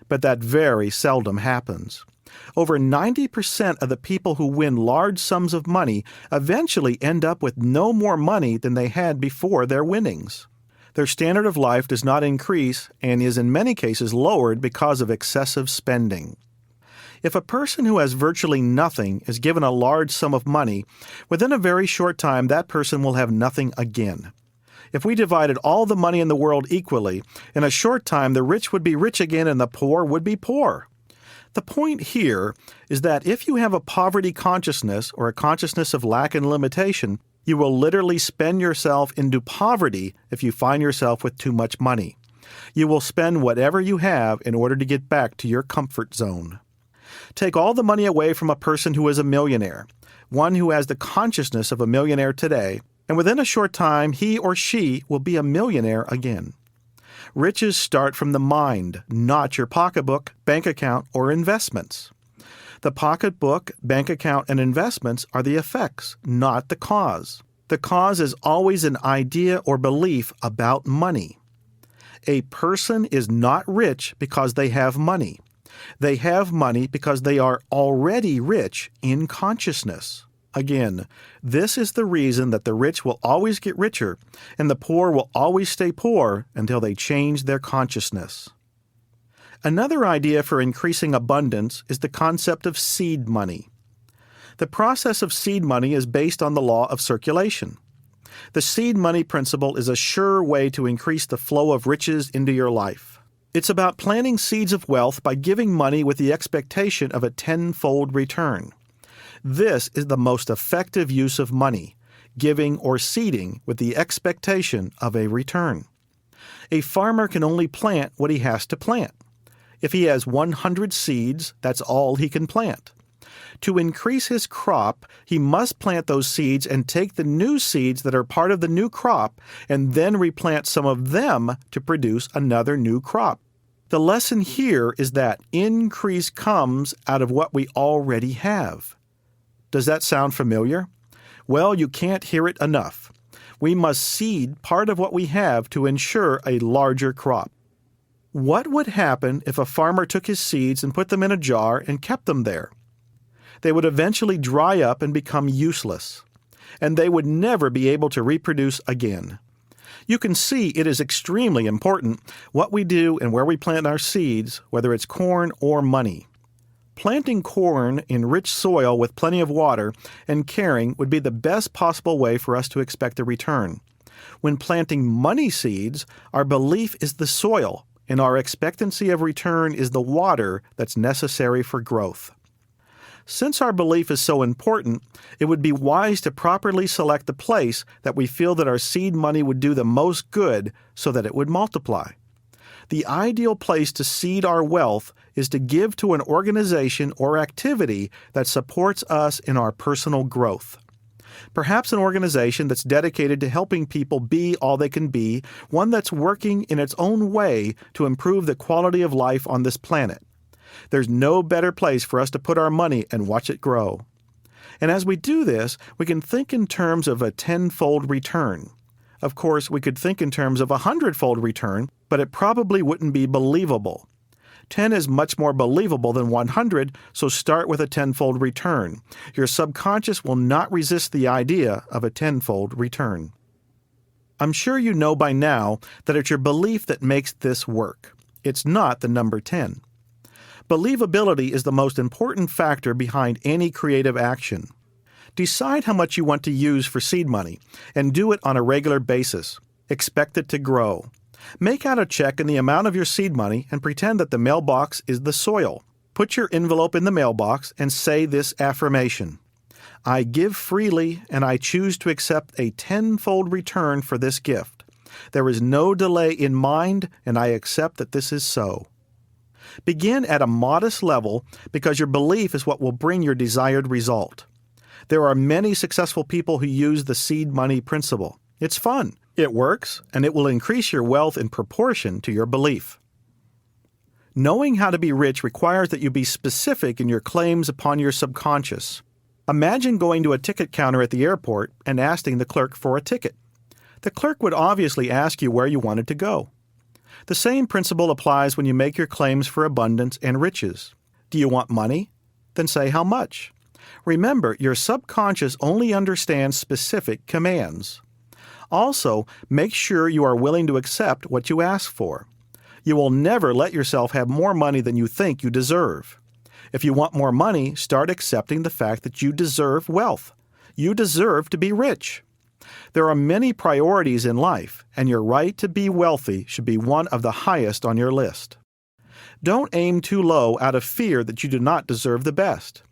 But that very seldom happens. Over 90% of the people who win large sums of money eventually end up with no more money than they had before their winnings. Their standard of life does not increase and is in many cases lowered because of excessive spending. If a person who has virtually nothing is given a large sum of money, within a very short time that person will have nothing again. If we divided all the money in the world equally, in a short time the rich would be rich again and the poor would be poor. The point here is that if you have a poverty consciousness or a consciousness of lack and limitation, you will literally spend yourself into poverty if you find yourself with too much money. You will spend whatever you have in order to get back to your comfort zone. Take all the money away from a person who is a millionaire, one who has the consciousness of a millionaire today, and within a short time he or she will be a millionaire again. Riches start from the mind, not your pocketbook, bank account, or investments. The pocketbook, bank account, and investments are the effects, not the cause. The cause is always an idea or belief about money. A person is not rich because they have money. They have money because they are already rich in consciousness. Again, this is the reason that the rich will always get richer and the poor will always stay poor until they change their consciousness. Another idea for increasing abundance is the concept of seed money. The process of seed money is based on the law of circulation. The seed money principle is a sure way to increase the flow of riches into your life. It's about planting seeds of wealth by giving money with the expectation of a tenfold return. This is the most effective use of money, giving or seeding with the expectation of a return. A farmer can only plant what he has to plant. If he has 100 seeds, that's all he can plant. To increase his crop, he must plant those seeds and take the new seeds that are part of the new crop and then replant some of them to produce another new crop. The lesson here is that increase comes out of what we already have. Does that sound familiar? Well, you can't hear it enough. We must seed part of what we have to ensure a larger crop. What would happen if a farmer took his seeds and put them in a jar and kept them there? They would eventually dry up and become useless, and they would never be able to reproduce again. You can see it is extremely important what we do and where we plant our seeds, whether it's corn or money. Planting corn in rich soil with plenty of water and caring would be the best possible way for us to expect a return. When planting money seeds, our belief is the soil, and our expectancy of return is the water that's necessary for growth. Since our belief is so important, it would be wise to properly select the place that we feel that our seed money would do the most good so that it would multiply. The ideal place to seed our wealth is to give to an organization or activity that supports us in our personal growth. Perhaps an organization that's dedicated to helping people be all they can be, one that's working in its own way to improve the quality of life on this planet. There's no better place for us to put our money and watch it grow. And as we do this, we can think in terms of a tenfold return. Of course, we could think in terms of a 100-fold return, but it probably wouldn't be believable. 10 is much more believable than 100, so start with a tenfold return. Your subconscious will not resist the idea of a tenfold return. I'm sure you know by now that it's your belief that makes this work. It's not the number 10. Believability is the most important factor behind any creative action. Decide how much you want to use for seed money and do it on a regular basis. Expect it to grow. Make out a check in the amount of your seed money and pretend that the mailbox is the soil. Put your envelope in the mailbox and say this affirmation: I give freely, and I choose to accept a tenfold return for this gift. There is no delay in mind, and I accept that this is so. Begin at a modest level because your belief is what will bring your desired result. There are many successful people who use the seed money principle. It's fun, it works, and it will increase your wealth in proportion to your belief. Knowing how to be rich requires that you be specific in your claims upon your subconscious. Imagine going to a ticket counter at the airport and asking the clerk for a ticket. The clerk would obviously ask you where you wanted to go. The same principle applies when you make your claims for abundance and riches. Do you want money? Then say how much. Remember, your subconscious only understands specific commands. Also, make sure you are willing to accept what you ask for. You will never let yourself have more money than you think you deserve. If you want more money, start accepting the fact that you deserve wealth. You deserve to be rich. There are many priorities in life, and your right to be wealthy should be one of the highest on your list. Don't aim too low out of fear that you do not deserve the best.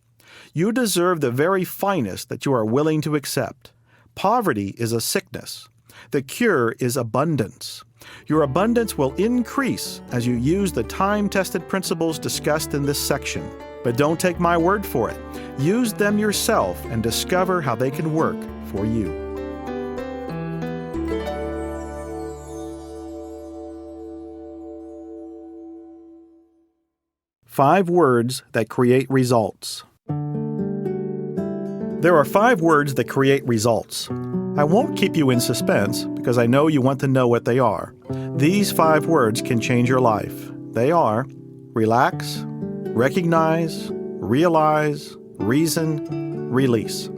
You deserve the very finest that you are willing to accept. Poverty is a sickness. The cure is abundance. Your abundance will increase as you use the time-tested principles discussed in this section. But don't take my word for it. Use them yourself and discover how they can work for you. Five words that create results. There are 5 words that create results. I won't keep you in suspense because I know you want to know what they are. These 5 words can change your life. They are relax, recognize, realize, reason, release.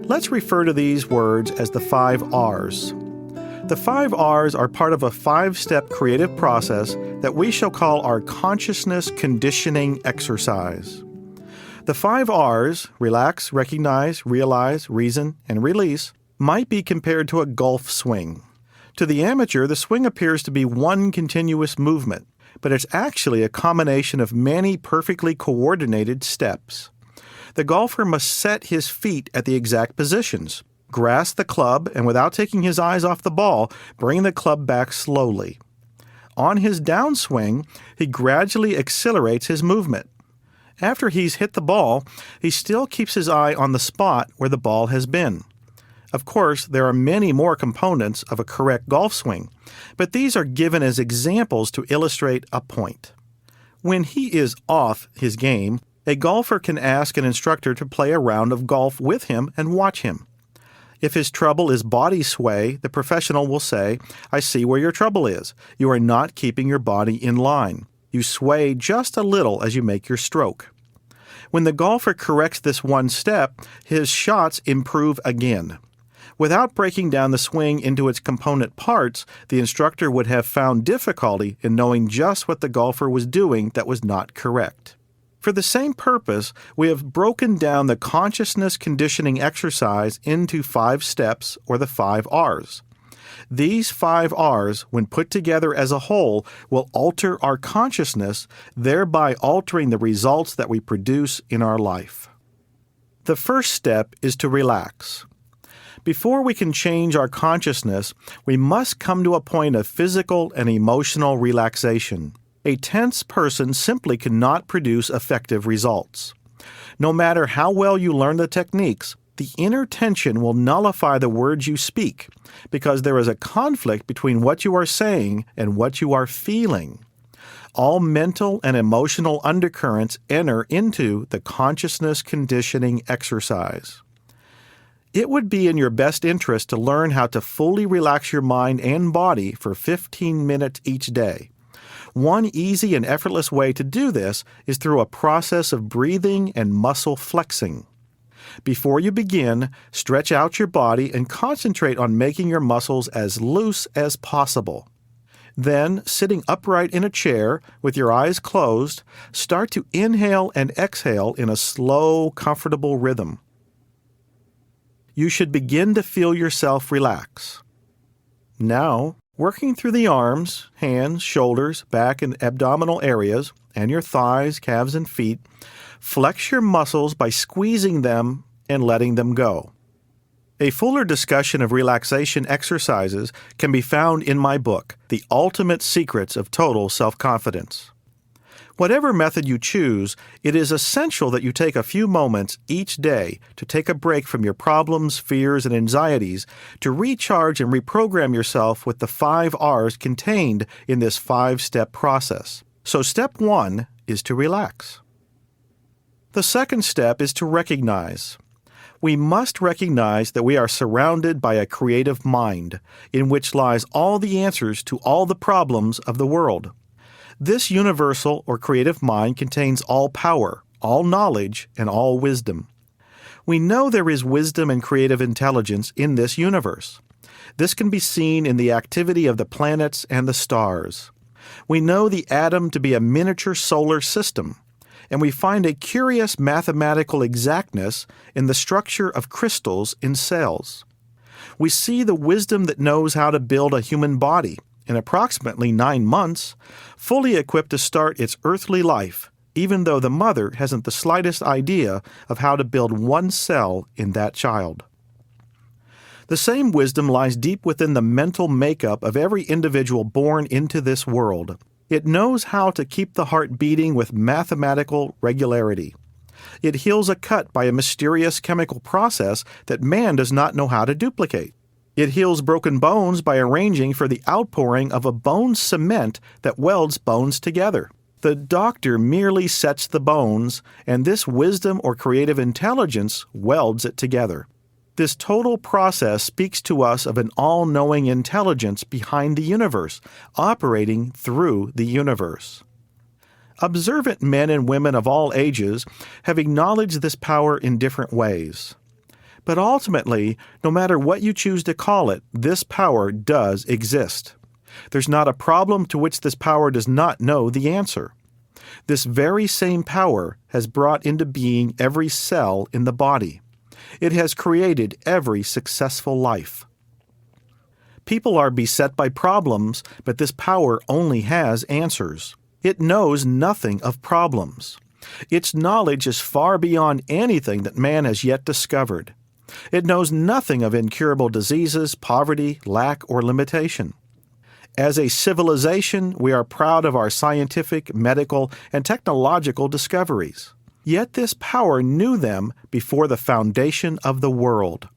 Let's refer to these words as the 5 R's. The 5 R's are part of a 5-step creative process that we shall call our consciousness conditioning exercise. The 5 R's, relax, recognize, realize, reason, and release, might be compared to a golf swing. To the amateur, the swing appears to be one continuous movement, but it's actually a combination of many perfectly coordinated steps. The golfer must set his feet at the exact positions, grasp the club, and without taking his eyes off the ball, bring the club back slowly. On his downswing, he gradually accelerates his movement. After he's hit the ball, he still keeps his eye on the spot where the ball has been. Of course, there are many more components of a correct golf swing, but these are given as examples to illustrate a point. When he is off his game, a golfer can ask an instructor to play a round of golf with him and watch him. If his trouble is body sway, the professional will say, "I see where your trouble is. You are not keeping your body in line. You sway just a little as you make your stroke." When the golfer corrects this one step, his shots improve again. Without breaking down the swing into its component parts, the instructor would have found difficulty in knowing just what the golfer was doing that was not correct. For the same purpose, we have broken down the consciousness conditioning exercise into 5 steps, or the 5 R's. These 5 R's, when put together as a whole, will alter our consciousness, thereby altering the results that we produce in our life. The first step is to relax. Before we can change our consciousness, we must come to a point of physical and emotional relaxation. A tense person simply cannot produce effective results. No matter how well you learn the techniques, the inner tension will nullify the words you speak because there is a conflict between what you are saying and what you are feeling. All mental and emotional undercurrents enter into the consciousness conditioning exercise. It would be in your best interest to learn how to fully relax your mind and body for 15 minutes each day. One easy and effortless way to do this is through a process of breathing and muscle flexing. Before you begin, stretch out your body and concentrate on making your muscles as loose as possible. Then, sitting upright in a chair with your eyes closed, start to inhale and exhale in a slow, comfortable rhythm. You should begin to feel yourself relax. Now, working through the arms, hands, shoulders, back, and abdominal areas, and your thighs, calves, and feet, flex your muscles by squeezing them and letting them go. A fuller discussion of relaxation exercises can be found in my book, The Ultimate Secrets of Total Self-Confidence. Whatever method you choose, it is essential that you take a few moments each day to take a break from your problems, fears, and anxieties to recharge and reprogram yourself with the 5 R's contained in this 5-step process. So step 1 is to relax. The second step is to recognize. We must recognize that we are surrounded by a creative mind, in which lies all the answers to all the problems of the world. This universal or creative mind contains all power, all knowledge, and all wisdom. We know there is wisdom and creative intelligence in this universe. This can be seen in the activity of the planets and the stars. We know the atom to be a miniature solar system, and we find a curious mathematical exactness in the structure of crystals in cells. We see the wisdom that knows how to build a human body in approximately 9 months, fully equipped to start its earthly life, even though the mother hasn't the slightest idea of how to build one cell in that child. The same wisdom lies deep within the mental makeup of every individual born into this world. It knows how to keep the heart beating with mathematical regularity. It heals a cut by a mysterious chemical process that man does not know how to duplicate. It heals broken bones by arranging for the outpouring of a bone cement that welds bones together. The doctor merely sets the bones, and this wisdom or creative intelligence welds it together. This total process speaks to us of an all-knowing intelligence behind the universe, operating through the universe. Observant men and women of all ages have acknowledged this power in different ways. But ultimately, no matter what you choose to call it, this power does exist. There's not a problem to which this power does not know the answer. This very same power has brought into being every cell in the body. It has created every successful life. People are beset by problems, but this power only has answers. It knows nothing of problems. Its knowledge is far beyond anything that man has yet discovered. It knows nothing of incurable diseases, poverty, lack, or limitation. As a civilization, we are proud of our scientific, medical, and technological discoveries. Yet this power knew them before the foundation of the world.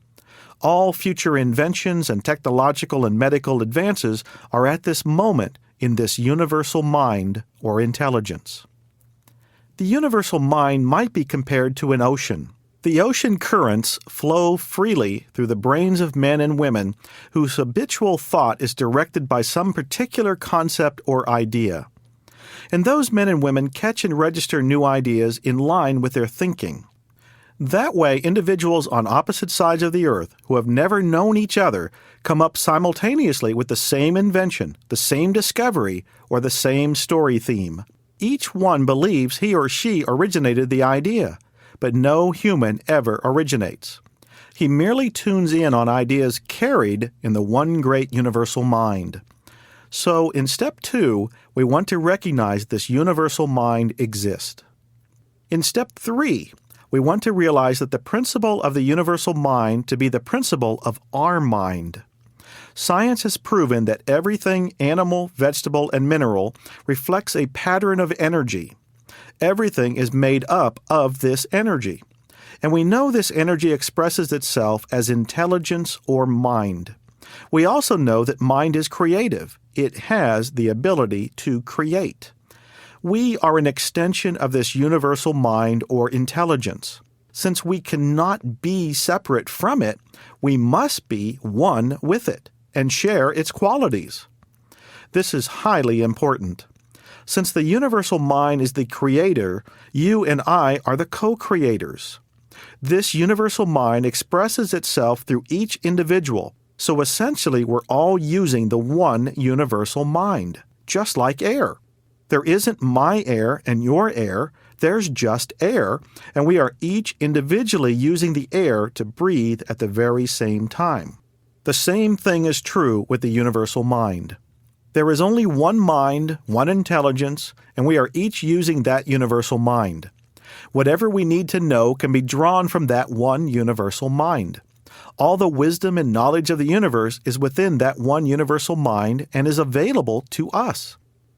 All future inventions and technological and medical advances are at this moment in this universal mind or intelligence. The universal mind might be compared to an ocean. The ocean currents flow freely through the brains of men and women whose habitual thought is directed by some particular concept or idea. And those men and women catch and register new ideas in line with their thinking. That way, individuals on opposite sides of the earth who have never known each other come up simultaneously with the same invention, the same discovery, or the same story theme. Each one believes he or she originated the idea, but no human ever originates. He merely tunes in on ideas carried in the one great universal mind. So, in step 2, we want to recognize this universal mind exists. In step 3, we want to realize that the principle of the universal mind to be the principle of our mind. Science has proven that everything animal, vegetable, and mineral reflects a pattern of energy. Everything is made up of this energy. And we know this energy expresses itself as intelligence or mind. We also know that mind is creative. It has the ability to create. We are an extension of this universal mind or intelligence. Since we cannot be separate from it, we must be one with it and share its qualities. This is highly important. Since the universal mind is the creator, you and I are the co-creators. This universal mind expresses itself through each individual, so essentially we're all using the one universal mind, just like air. There isn't my air and your air, there's just air, and we are each individually using the air to breathe at the very same time. The same thing is true with the universal mind. There is only one mind, one intelligence, and we are each using that universal mind. Whatever we need to know can be drawn from that one universal mind. All the wisdom and knowledge of the universe is within that one universal mind and is available to us.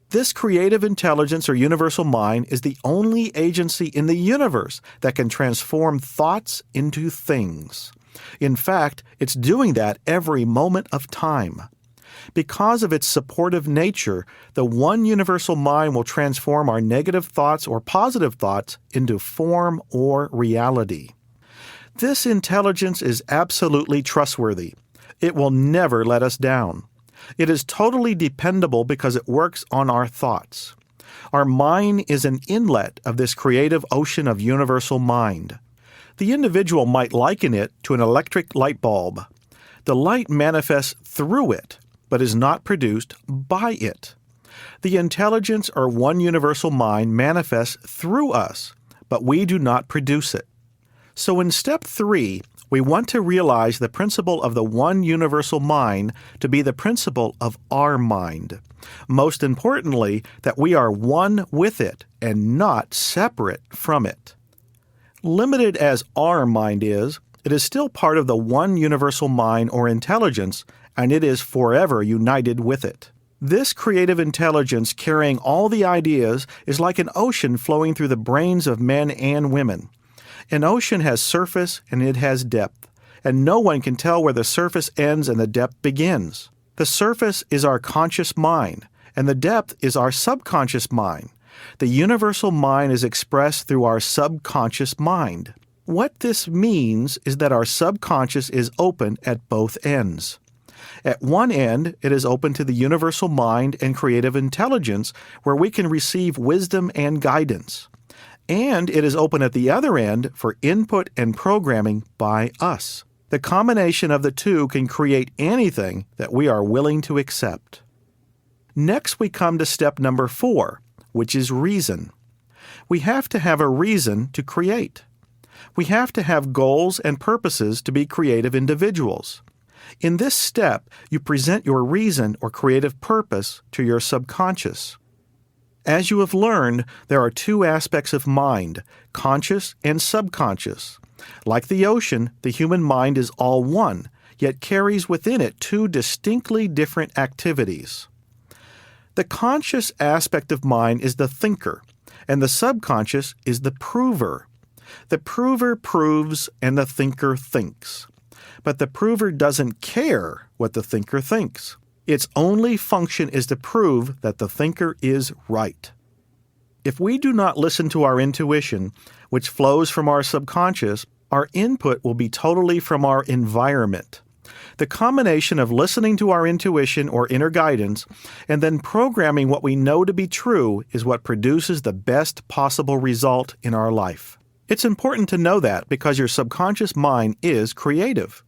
This creative intelligence or universal mind is the only agency in the universe that can transform thoughts into things. In fact, it's doing that every moment of time. Because of its supportive nature, the one universal mind will transform our negative thoughts or positive thoughts into form or reality. This intelligence is absolutely trustworthy. It will never let us down. It is totally dependable because it works on our thoughts. Our mind is an inlet of this creative ocean of universal mind. The individual might liken it to an electric light bulb. The light manifests through it, but is not produced by it. The intelligence or one universal mind manifests through us, but we do not produce it. So in step 3, we want to realize the principle of the one universal mind to be the principle of our mind. Most importantly, that we are one with it and not separate from it. Limited as our mind is, it is still part of the one universal mind or intelligence, and it is forever united with it. This creative intelligence carrying all the ideas is like an ocean flowing through the brains of men and women. An ocean has surface and it has depth, and no one can tell where the surface ends and the depth begins. The surface is our conscious mind, and the depth is our subconscious mind. The universal mind is expressed through our subconscious mind. What this means is that our subconscious is open at both ends. At one end, it is open to the universal mind and creative intelligence, where we can receive wisdom and guidance. And it is open at the other end for input and programming by us. The combination of the two can create anything that we are willing to accept. Next, we come to step number 4, which is reason. We have to have a reason to create. We have to have goals and purposes to be creative individuals. In this step, you present your reason or creative purpose to your subconscious. As you have learned, there are 2 aspects of mind, conscious and subconscious. Like the ocean, the human mind is all one, yet carries within it 2 distinctly different activities. The conscious aspect of mind is the thinker, and the subconscious is the prover. The prover proves and the thinker thinks. But the prover doesn't care what the thinker thinks. Its only function is to prove that the thinker is right. If we do not listen to our intuition, which flows from our subconscious, our input will be totally from our environment. The combination of listening to our intuition or inner guidance and then programming what we know to be true is what produces the best possible result in our life. It's important to know that because your subconscious mind is creative.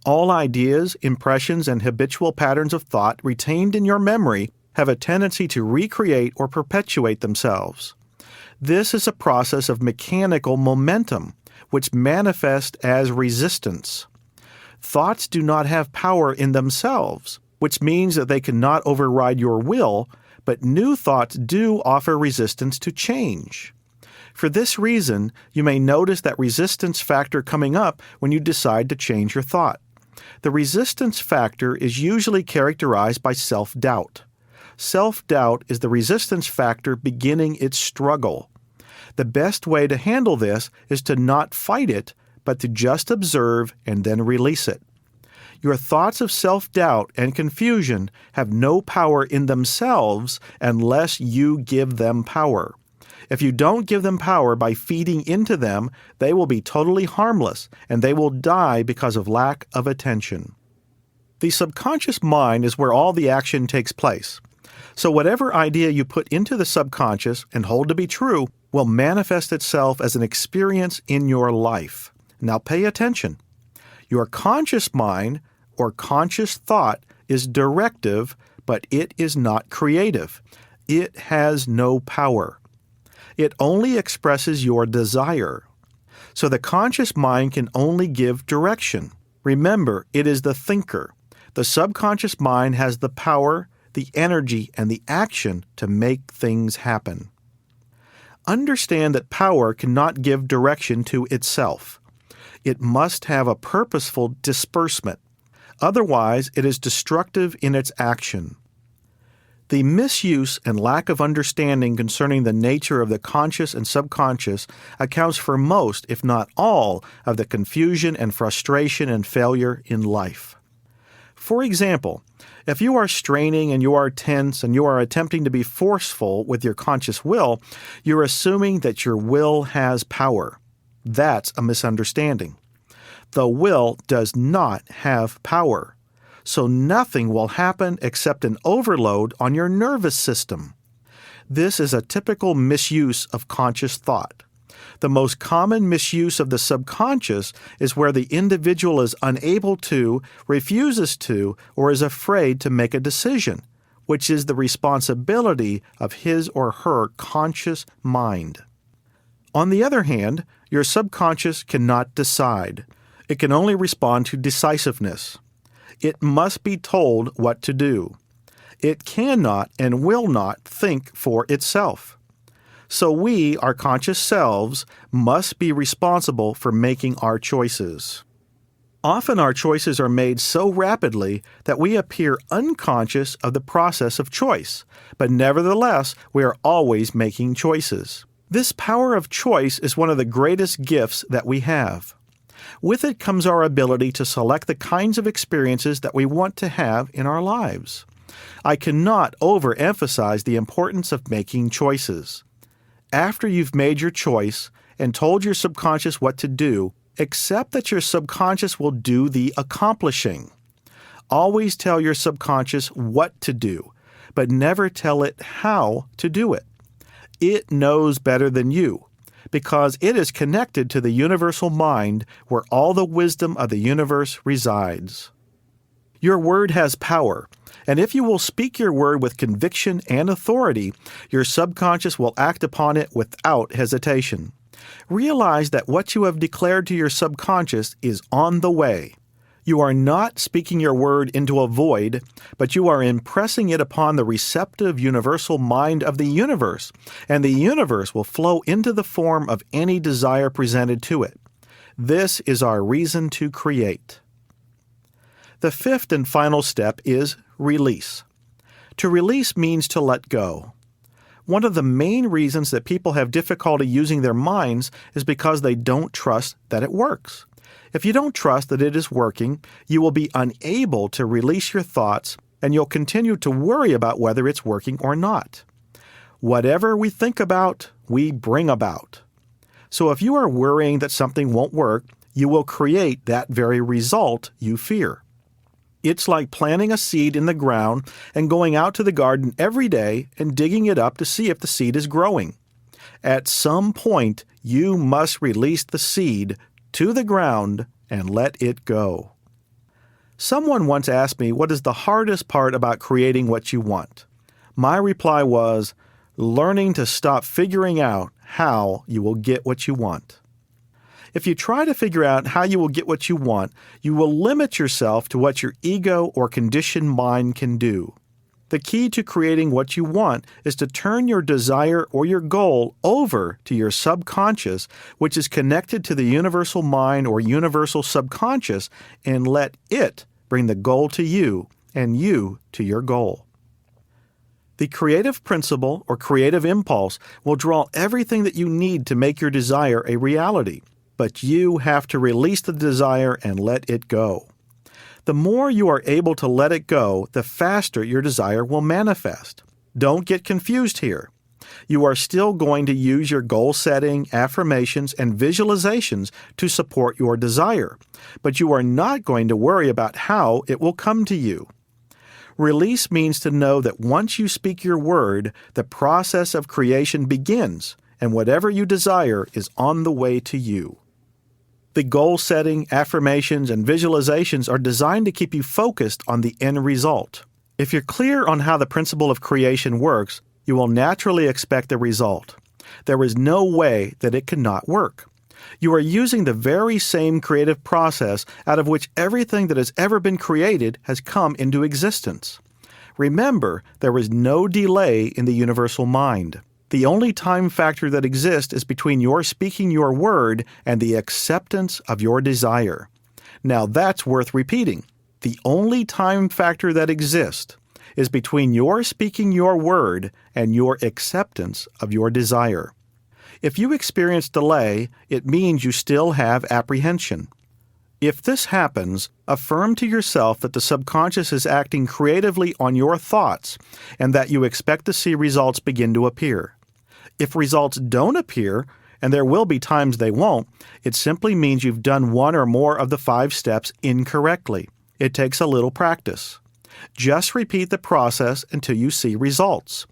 All ideas, impressions, and habitual patterns of thought retained in your memory have a tendency to recreate or perpetuate themselves. This is a process of mechanical momentum, which manifests as resistance. Thoughts do not have power in themselves, which means that they cannot override your will, but new thoughts do offer resistance to change. For this reason, you may notice that resistance factor coming up when you decide to change your thought. The resistance factor is usually characterized by self-doubt. Self-doubt is the resistance factor beginning its struggle. The best way to handle this is to not fight it, but to just observe and then release it. Your thoughts of self-doubt and confusion have no power in themselves unless you give them power. If you don't give them power by feeding into them, they will be totally harmless, and they will die because of lack of attention. The subconscious mind is where all the action takes place. So whatever idea you put into the subconscious and hold to be true will manifest itself as an experience in your life. Now pay attention. Your conscious mind, or conscious thought, is directive, but it is not creative. It has no power. It only expresses your desire. So the conscious mind can only give direction. Remember, it is the thinker. The subconscious mind has the power, the energy, and the action to make things happen. Understand that power cannot give direction to itself. It must have a purposeful disbursement. Otherwise, it is destructive in its action. The misuse and lack of understanding concerning the nature of the conscious and subconscious accounts for most, if not all, of the confusion and frustration and failure in life. For example, if you are straining and you are tense and you are attempting to be forceful with your conscious will, you're assuming that your will has power. That's a misunderstanding. The will does not have power. So nothing will happen except an overload on your nervous system. This is a typical misuse of conscious thought. The most common misuse of the subconscious is where the individual is unable to, refuses to, or is afraid to make a decision, which is the responsibility of his or her conscious mind. On the other hand, your subconscious cannot decide. It can only respond to decisiveness. It must be told what to do. It cannot and will not think for itself. So we, our conscious selves, must be responsible for making our choices. Often our choices are made so rapidly that we appear unconscious of the process of choice, but nevertheless we are always making choices. This power of choice is one of the greatest gifts that we have. With it comes our ability to select the kinds of experiences that we want to have in our lives. I cannot overemphasize the importance of making choices. After you've made your choice and told your subconscious what to do, accept that your subconscious will do the accomplishing. Always tell your subconscious what to do, but never tell it how to do it. It knows better than you, because it is connected to the universal mind where all the wisdom of the universe resides. Your word has power, and if you will speak your word with conviction and authority, your subconscious will act upon it without hesitation. Realize that what you have declared to your subconscious is on the way. You are not speaking your word into a void, but you are impressing it upon the receptive universal mind of the universe, and the universe will flow into the form of any desire presented to it. This is our reason to create. The fifth and final step is release. To release means to let go. One of the main reasons that people have difficulty using their minds is because they don't trust that it works. If you don't trust that it is working, you will be unable to release your thoughts, and you'll continue to worry about whether it's working or not. Whatever we think about, we bring about. So if you are worrying that something won't work, you will create that very result you fear. It's like planting a seed in the ground and going out to the garden every day and digging it up to see if the seed is growing. At some point, you must release the seed to the ground and let it go. Someone once asked me what is the hardest part about creating what you want. My reply was, learning to stop figuring out how you will get what you want. If you try to figure out how you will get what you want, you will limit yourself to what your ego or conditioned mind can do. The key to creating what you want is to turn your desire or your goal over to your subconscious, which is connected to the universal mind or universal subconscious, and let it bring the goal to you and you to your goal. The creative principle or creative impulse will draw everything that you need to make your desire a reality, but you have to release the desire and let it go. The more you are able to let it go, the faster your desire will manifest. Don't get confused here. You are still going to use your goal setting, affirmations, and visualizations to support your desire, but you are not going to worry about how it will come to you. Release means to know that once you speak your word, the process of creation begins, and whatever you desire is on the way to you. The goal setting, affirmations, and visualizations are designed to keep you focused on the end result. If you're clear on how the principle of creation works, you will naturally expect the result. There is no way that it cannot work. You are using the very same creative process out of which everything that has ever been created has come into existence. Remember, there is no delay in the universal mind. The only time factor that exists is between your speaking your word and the acceptance of your desire. Now that's worth repeating. The only time factor that exists is between your speaking your word and your acceptance of your desire. If you experience delay, it means you still have apprehension. If this happens, affirm to yourself that the subconscious is acting creatively on your thoughts and that you expect to see results begin to appear. If results don't appear, and there will be times they won't, it simply means you've done one or more of the 5 steps incorrectly. It takes a little practice. Just repeat the process until you see results.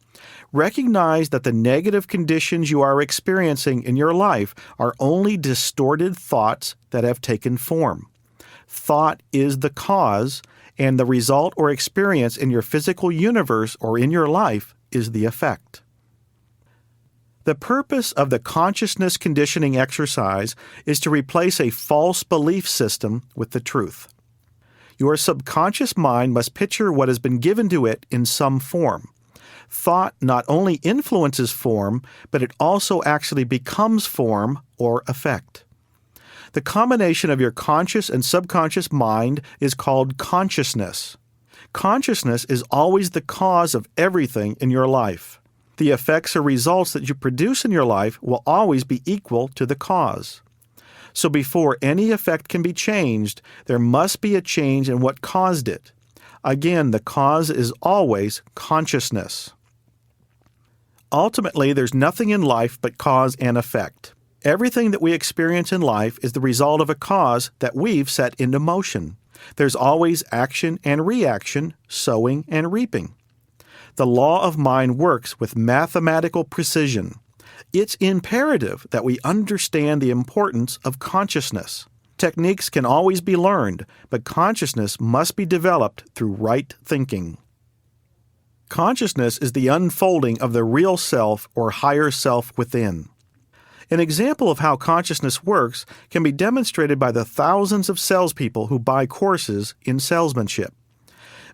Recognize that the negative conditions you are experiencing in your life are only distorted thoughts that have taken form. Thought is the cause, and the result or experience in your physical universe or in your life is the effect. The purpose of the consciousness conditioning exercise is to replace a false belief system with the truth. Your subconscious mind must picture what has been given to it in some form. Thought not only influences form, but it also actually becomes form or effect. The combination of your conscious and subconscious mind is called consciousness. Consciousness is always the cause of everything in your life. The effects or results that you produce in your life will always be equal to the cause. So before any effect can be changed, there must be a change in what caused it. Again, the cause is always consciousness. Ultimately, there's nothing in life but cause and effect. Everything that we experience in life is the result of a cause that we've set into motion. There's always action and reaction, sowing and reaping. The law of mind works with mathematical precision. It's imperative that we understand the importance of consciousness. Techniques can always be learned, but consciousness must be developed through right thinking. Consciousness is the unfolding of the real self or higher self within. An example of how consciousness works can be demonstrated by the thousands of salespeople who buy courses in salesmanship.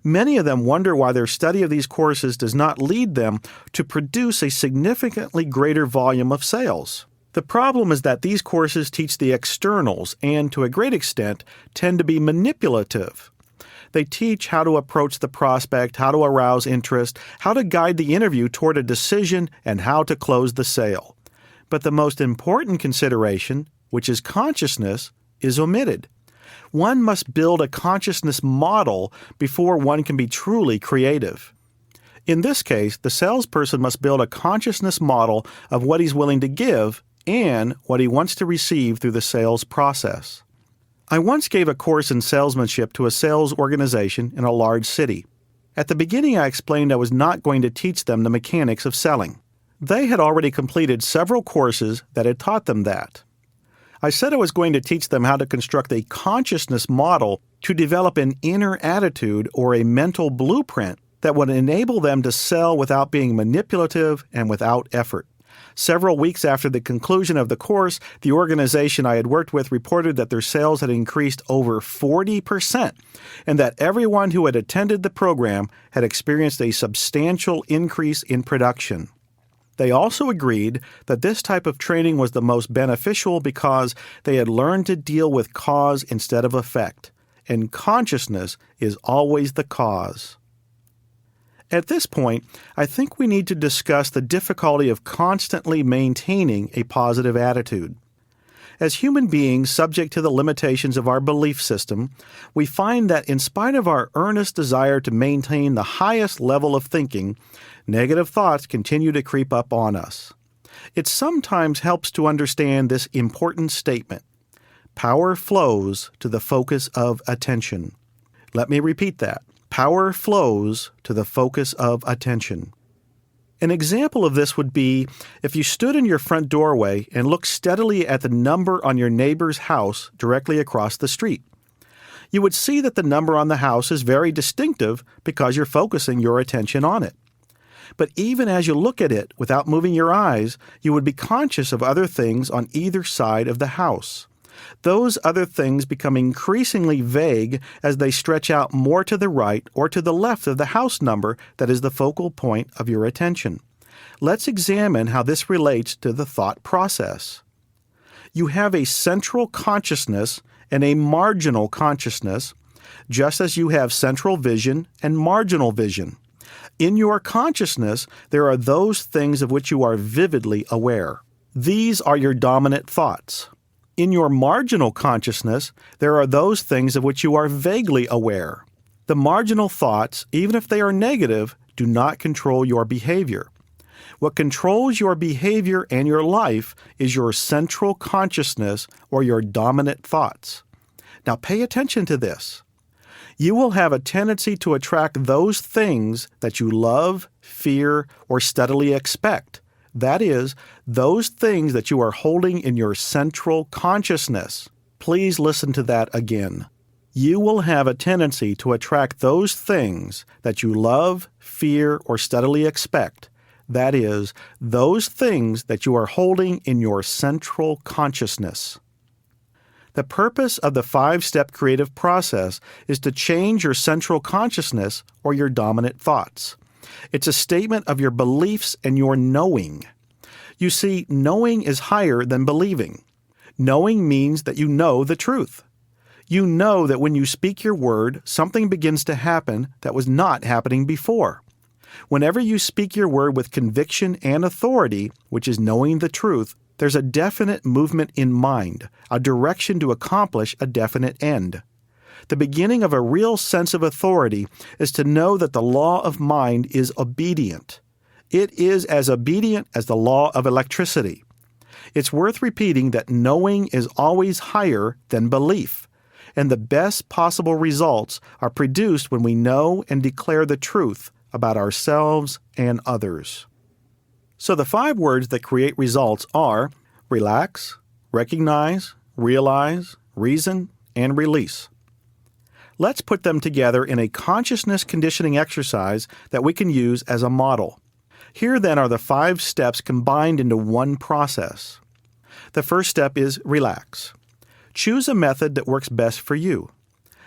Many of them wonder why their study of these courses does not lead them to produce a significantly greater volume of sales. The problem is that these courses teach the externals and, to a great extent, tend to be manipulative. They teach how to approach the prospect, how to arouse interest, how to guide the interview toward a decision, and how to close the sale. But the most important consideration, which is consciousness, is omitted. One must build a consciousness model before one can be truly creative. In this case, the salesperson must build a consciousness model of what he's willing to give and what he wants to receive through the sales process. I once gave a course in salesmanship to a sales organization in a large city. At the beginning, I explained I was not going to teach them the mechanics of selling. They had already completed several courses that had taught them that. I said I was going to teach them how to construct a consciousness model to develop an inner attitude or a mental blueprint that would enable them to sell without being manipulative and without effort. Several weeks after the conclusion of the course, the organization I had worked with reported that their sales had increased over 40% and that everyone who had attended the program had experienced a substantial increase in production. They also agreed that this type of training was the most beneficial because they had learned to deal with cause instead of effect, and consciousness is always the cause. At this point, I think we need to discuss the difficulty of constantly maintaining a positive attitude. As human beings subject to the limitations of our belief system, we find that in spite of our earnest desire to maintain the highest level of thinking, negative thoughts continue to creep up on us. It sometimes helps to understand this important statement: power flows to the focus of attention. Let me repeat that. Power flows to the focus of attention. An example of this would be if you stood in your front doorway and looked steadily at the number on your neighbor's house directly across the street. You would see that the number on the house is very distinctive because you're focusing your attention on it. But even as you look at it without moving your eyes, you would be conscious of other things on either side of the house. Those other things become increasingly vague as they stretch out more to the right or to the left of the house number that is the focal point of your attention. Let's examine how this relates to the thought process. You have a central consciousness and a marginal consciousness, just as you have central vision and marginal vision. In your consciousness, there are those things of which you are vividly aware. These are your dominant thoughts. In your marginal consciousness, there are those things of which you are vaguely aware. The marginal thoughts, even if they are negative, do not control your behavior. What controls your behavior and your life is your central consciousness or your dominant thoughts. Now pay attention to this. You will have a tendency to attract those things that you love, fear, or steadily expect. That is, those things that you are holding in your central consciousness. Please listen to that again. You will have a tendency to attract those things that you love, fear, or steadily expect. That is, those things that you are holding in your central consciousness. The purpose of the 5-step creative process is to change your central consciousness or your dominant thoughts. It's a statement of your beliefs and your knowing. You see, knowing is higher than believing. Knowing means that you know the truth. You know that when you speak your word, something begins to happen that was not happening before. Whenever you speak your word with conviction and authority, which is knowing the truth, there's a definite movement in mind, a direction to accomplish a definite end. The beginning of a real sense of authority is to know that the law of mind is obedient. It is as obedient as the law of electricity. It's worth repeating that knowing is always higher than belief, and the best possible results are produced when we know and declare the truth about ourselves and others. So the 5 words that create results are relax, recognize, realize, reason, and release. Let's put them together in a consciousness conditioning exercise that we can use as a model. Here then are the 5 steps combined into one process. The first step is relax. Choose a method that works best for you.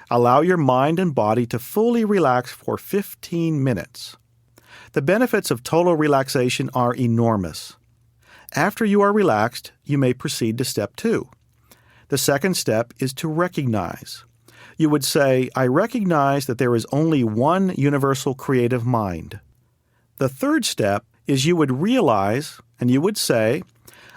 Allow your mind and body to fully relax for 15 minutes. The benefits of total relaxation are enormous. After you are relaxed, you may proceed to step 2. The second step is to recognize. You would say, I recognize that there is only one universal creative mind. The third step is you would realize, and you would say,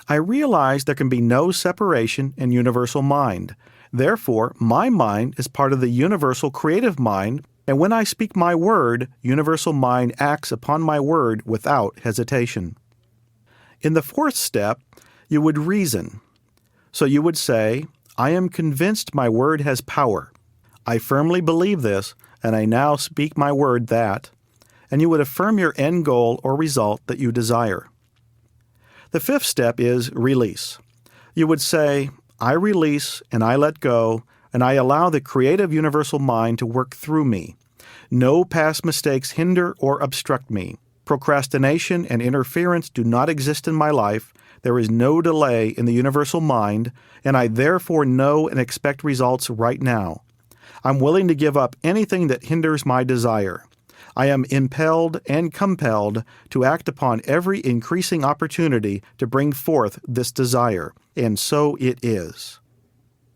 I realize there can be no separation in universal mind. Therefore, my mind is part of the universal creative mind, and when I speak my word, universal mind acts upon my word without hesitation. In the fourth step, you would reason. So you would say, I am convinced my word has power. I firmly believe this, and I now speak my word that, and you would affirm your end goal or result that you desire. The fifth step is release. You would say, I release and I let go, and I allow the creative universal mind to work through me. No past mistakes hinder or obstruct me. Procrastination and interference do not exist in my life. There is no delay in the universal mind, and I therefore know and expect results right now. I'm willing to give up anything that hinders my desire. I am impelled and compelled to act upon every increasing opportunity to bring forth this desire, and so it is.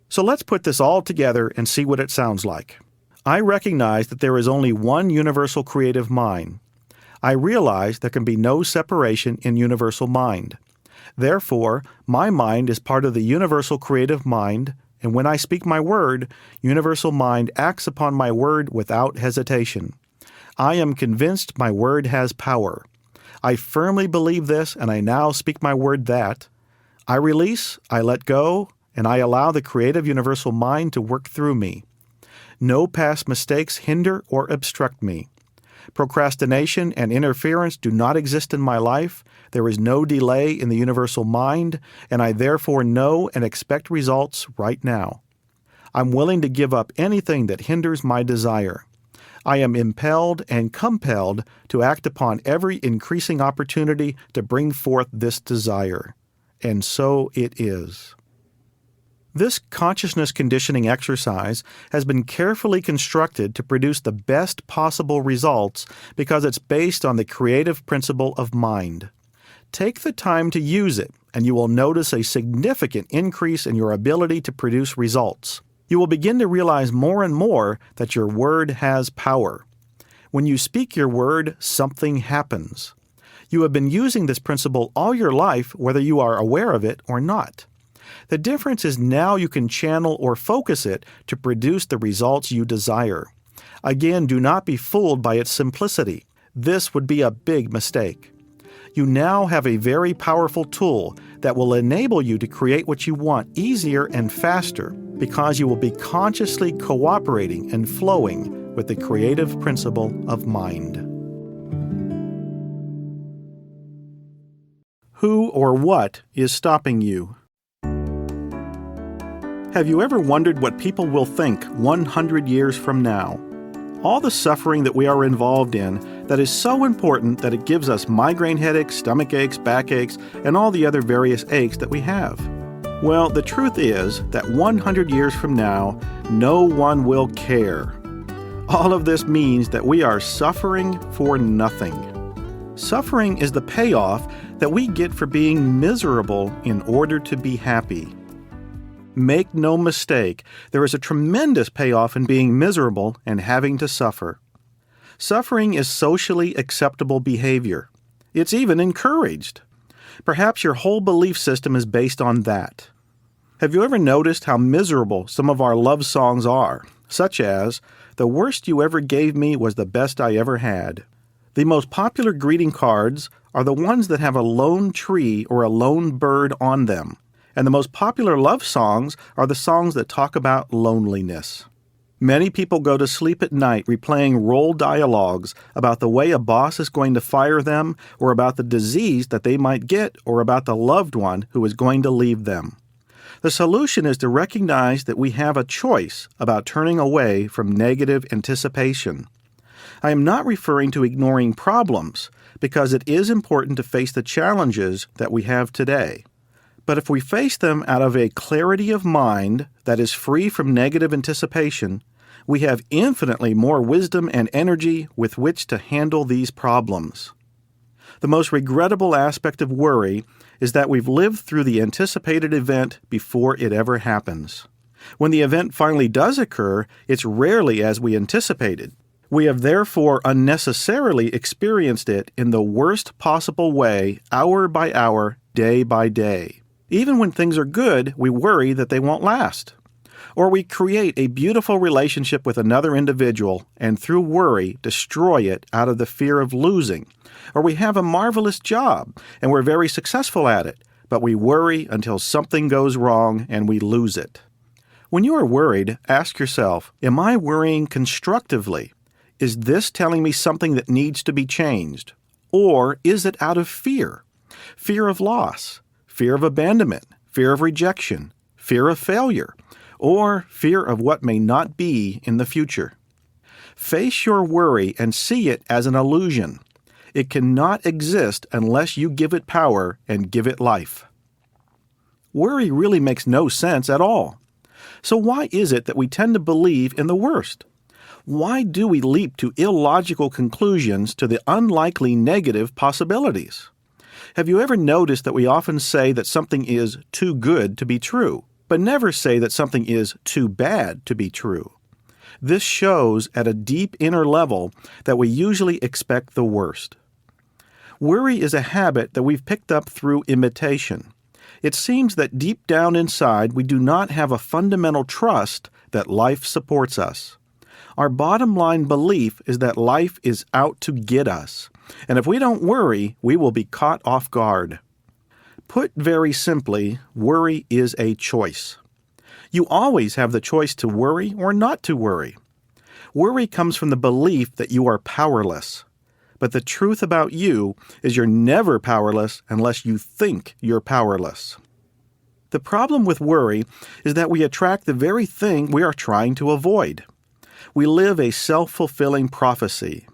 So let's put this all together and see what it sounds like. I recognize that there is only one universal creative mind. I realize there can be no separation in universal mind. Therefore, my mind is part of the universal creative mind, and when I speak my word, universal mind acts upon my word without hesitation. I am convinced my word has power. I firmly believe this, and I now speak my word that. I release, I let go, and I allow the creative universal mind to work through me. No past mistakes hinder or obstruct me. Procrastination and interference do not exist in my life. There is no delay in the universal mind, and I therefore know and expect results right now. I'm willing to give up anything that hinders my desire. I am impelled and compelled to act upon every increasing opportunity to bring forth this desire. And so it is. This consciousness conditioning exercise has been carefully constructed to produce the best possible results because it's based on the creative principle of mind. Take the time to use it, and you will notice a significant increase in your ability to produce results. You will begin to realize more and more that your word has power. When you speak your word, something happens. You have been using this principle all your life, whether you are aware of it or not. The difference is now you can channel or focus it to produce the results you desire. Again, do not be fooled by its simplicity. This would be a big mistake. You now have a very powerful tool that will enable you to create what you want easier and faster because you will be consciously cooperating and flowing with the creative principle of mind. Who or what is stopping you? Have you ever wondered what people will think 100 years from now? All the suffering that we are involved in that is so important that it gives us migraine headaches, stomach aches, backaches, and all the other various aches that we have. Well, the truth is that 100 years from now, no one will care. All of this means that we are suffering for nothing. Suffering is the payoff that we get for being miserable in order to be happy. Make no mistake, there is a tremendous payoff in being miserable and having to suffer. Suffering is socially acceptable behavior. It's even encouraged. Perhaps your whole belief system is based on that. Have you ever noticed how miserable some of our love songs are, such as, "The worst you ever gave me was the best I ever had"? The most popular greeting cards are the ones that have a lone tree or a lone bird on them. And the most popular love songs are the songs that talk about loneliness. Many people go to sleep at night replaying role dialogues about the way a boss is going to fire them, or about the disease that they might get, or about the loved one who is going to leave them. The solution is to recognize that we have a choice about turning away from negative anticipation. I am not referring to ignoring problems, because it is important to face the challenges that we have today. But if we face them out of a clarity of mind that is free from negative anticipation, we have infinitely more wisdom and energy with which to handle these problems. The most regrettable aspect of worry is that we've lived through the anticipated event before it ever happens. When the event finally does occur, it's rarely as we anticipated. We have therefore unnecessarily experienced it in the worst possible way, hour by hour, day by day. Even when things are good, we worry that they won't last. Or we create a beautiful relationship with another individual and through worry destroy it out of the fear of losing. Or we have a marvelous job and we're very successful at it, but we worry until something goes wrong and we lose it. When you are worried, ask yourself, am I worrying constructively? Is this telling me something that needs to be changed? Or is it out of fear? Fear of loss? Fear of abandonment, fear of rejection, fear of failure, or fear of what may not be in the future. Face your worry and see it as an illusion. It cannot exist unless you give it power and give it life. Worry really makes no sense at all. So why is it that we tend to believe in the worst? Why do we leap to illogical conclusions to the unlikely negative possibilities? Have you ever noticed that we often say that something is too good to be true, but never say that something is too bad to be true? This shows at a deep inner level that we usually expect the worst. Worry is a habit that we've picked up through imitation. It seems that deep down inside we do not have a fundamental trust that life supports us. Our bottom line belief is that life is out to get us. And if we don't worry, we will be caught off guard. Put very simply, worry is a choice. You always have the choice to worry or not to worry. Worry comes from the belief that you are powerless. But the truth about you is you're never powerless unless you think you're powerless. The problem with worry is that we attract the very thing we are trying to avoid. We live a self-fulfilling prophecy.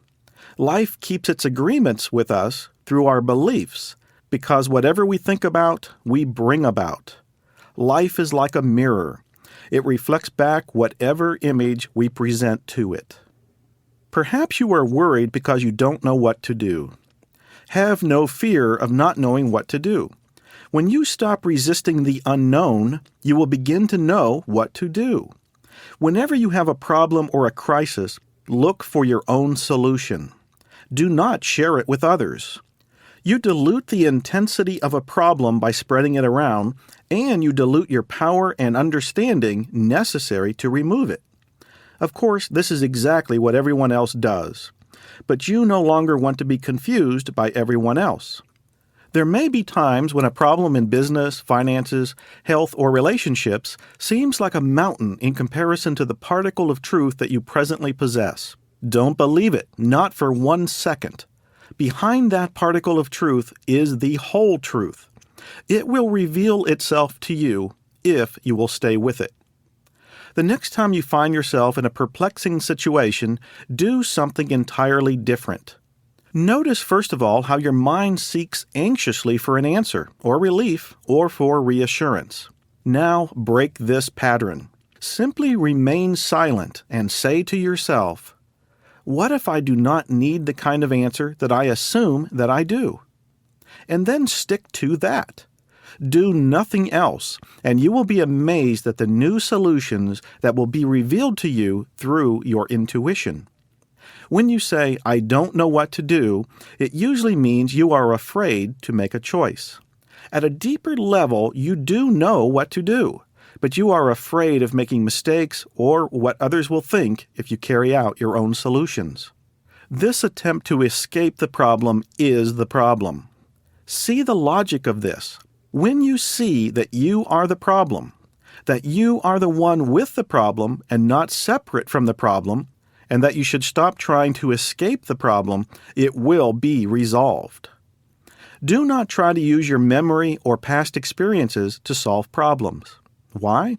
Life keeps its agreements with us through our beliefs, because whatever we think about, we bring about. Life is like a mirror. It reflects back whatever image we present to it. Perhaps you are worried because you don't know what to do. Have no fear of not knowing what to do. When you stop resisting the unknown, you will begin to know what to do. Whenever you have a problem or a crisis, look for your own solution. Do not share it with others. You dilute the intensity of a problem by spreading it around, and you dilute your power and understanding necessary to remove it. Of course, this is exactly what everyone else does. But you no longer want to be confused by everyone else. There may be times when a problem in business, finances, health, or relationships seems like a mountain in comparison to the particle of truth that you presently possess. Don't believe it, not for 1 second. Behind that particle of truth is the whole truth. It will reveal itself to you if you will stay with it. The next time you find yourself in a perplexing situation, do something entirely different. Notice, first of all, how your mind seeks anxiously for an answer, or relief, or for reassurance. Now break this pattern. Simply remain silent and say to yourself, "What if I do not need the kind of answer that I assume that I do?" And then stick to that. Do nothing else, and you will be amazed at the new solutions that will be revealed to you through your intuition. When you say, "I don't know what to do," it usually means you are afraid to make a choice. At a deeper level, you do know what to do, but you are afraid of making mistakes or what others will think if you carry out your own solutions. This attempt to escape the problem is the problem. See the logic of this. When you see that you are the problem, that you are the one with the problem and not separate from the problem, and that you should stop trying to escape the problem, it will be resolved. Do not try to use your memory or past experiences to solve problems. Why?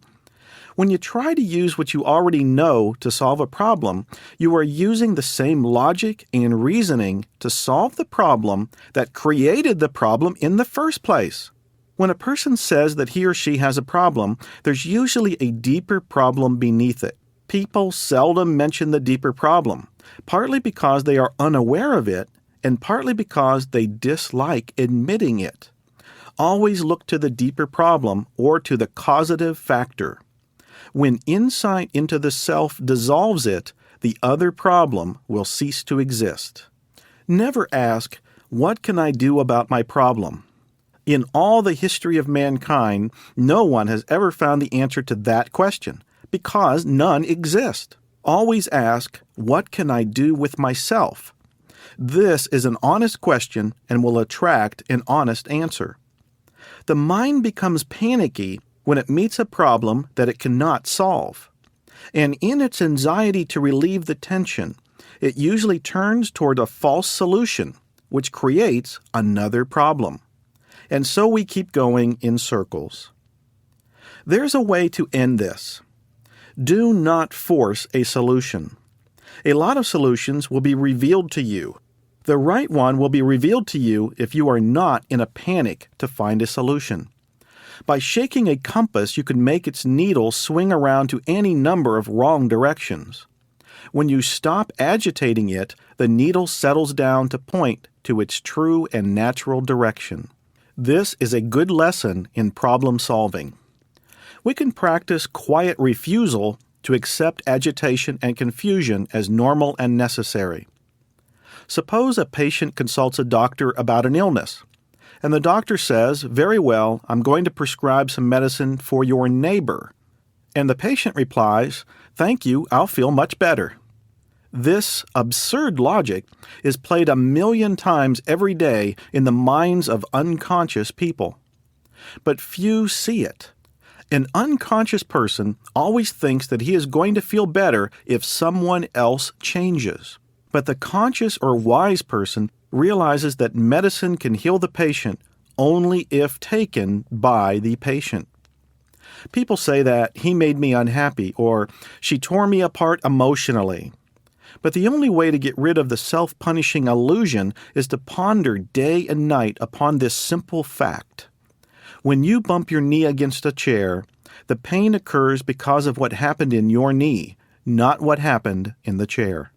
When you try to use what you already know to solve a problem, you are using the same logic and reasoning to solve the problem that created the problem in the first place. When a person says that he or she has a problem, there's usually a deeper problem beneath it. People seldom mention the deeper problem, partly because they are unaware of it, and partly because they dislike admitting it. Always look to the deeper problem or to the causative factor. When insight into the self dissolves it, the other problem will cease to exist. Never ask, "What can I do about my problem?" In all the history of mankind, no one has ever found the answer to that question, because none exist. Always ask, "What can I do with myself?" This is an honest question and will attract an honest answer. The mind becomes panicky when it meets a problem that it cannot solve. And in its anxiety to relieve the tension, it usually turns toward a false solution, which creates another problem. And so we keep going in circles. There's a way to end this. Do not force a solution. A lot of solutions will be revealed to you. The right one will be revealed to you if you are not in a panic to find a solution. By shaking a compass, you can make its needle swing around to any number of wrong directions. When you stop agitating it, the needle settles down to point to its true and natural direction. This is a good lesson in problem solving. We can practice quiet refusal to accept agitation and confusion as normal and necessary. Suppose a patient consults a doctor about an illness, and the doctor says, "Very well, I'm going to prescribe some medicine for your neighbor." And the patient replies, "Thank you, I'll feel much better." This absurd logic is played 1,000,000 times every day in the minds of unconscious people. But few see it. An unconscious person always thinks that he is going to feel better if someone else changes. But the conscious or wise person realizes that medicine can heal the patient only if taken by the patient. People say that he made me unhappy or she tore me apart emotionally. But the only way to get rid of the self-punishing illusion is to ponder day and night upon this simple fact. When you bump your knee against a chair, the pain occurs because of what happened in your knee, not what happened in the chair.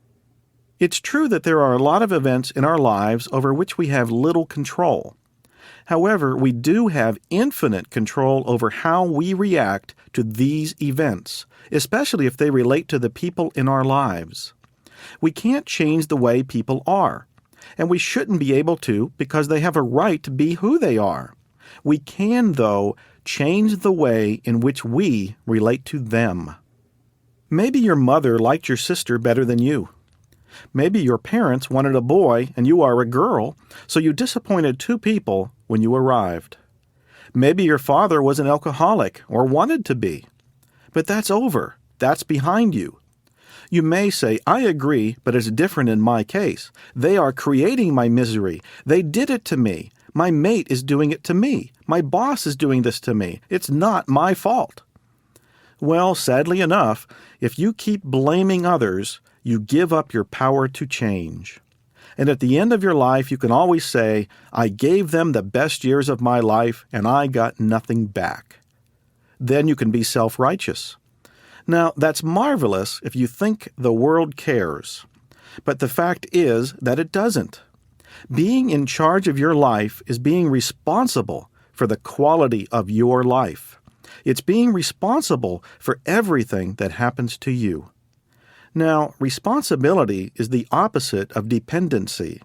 It's true that there are a lot of events in our lives over which we have little control. However, we do have infinite control over how we react to these events, especially if they relate to the people in our lives. We can't change the way people are, and we shouldn't be able to because they have a right to be who they are. We can, though, change the way in which we relate to them. Maybe your mother liked your sister better than you. Maybe your parents wanted a boy and you are a girl, so you disappointed two people when you arrived. Maybe your father was an alcoholic or wanted to be. But that's over. That's behind you. You may say, I agree, but it's different in my case. They are creating my misery. They did it to me. My mate is doing it to me. My boss is doing this to me. It's not my fault. Well, sadly enough, if you keep blaming others, you give up your power to change. And at the end of your life, you can always say, I gave them the best years of my life, and I got nothing back. Then you can be self-righteous. Now, that's marvelous if you think the world cares. But the fact is that it doesn't. Being in charge of your life is being responsible for the quality of your life. It's being responsible for everything that happens to you. Now, responsibility is the opposite of dependency.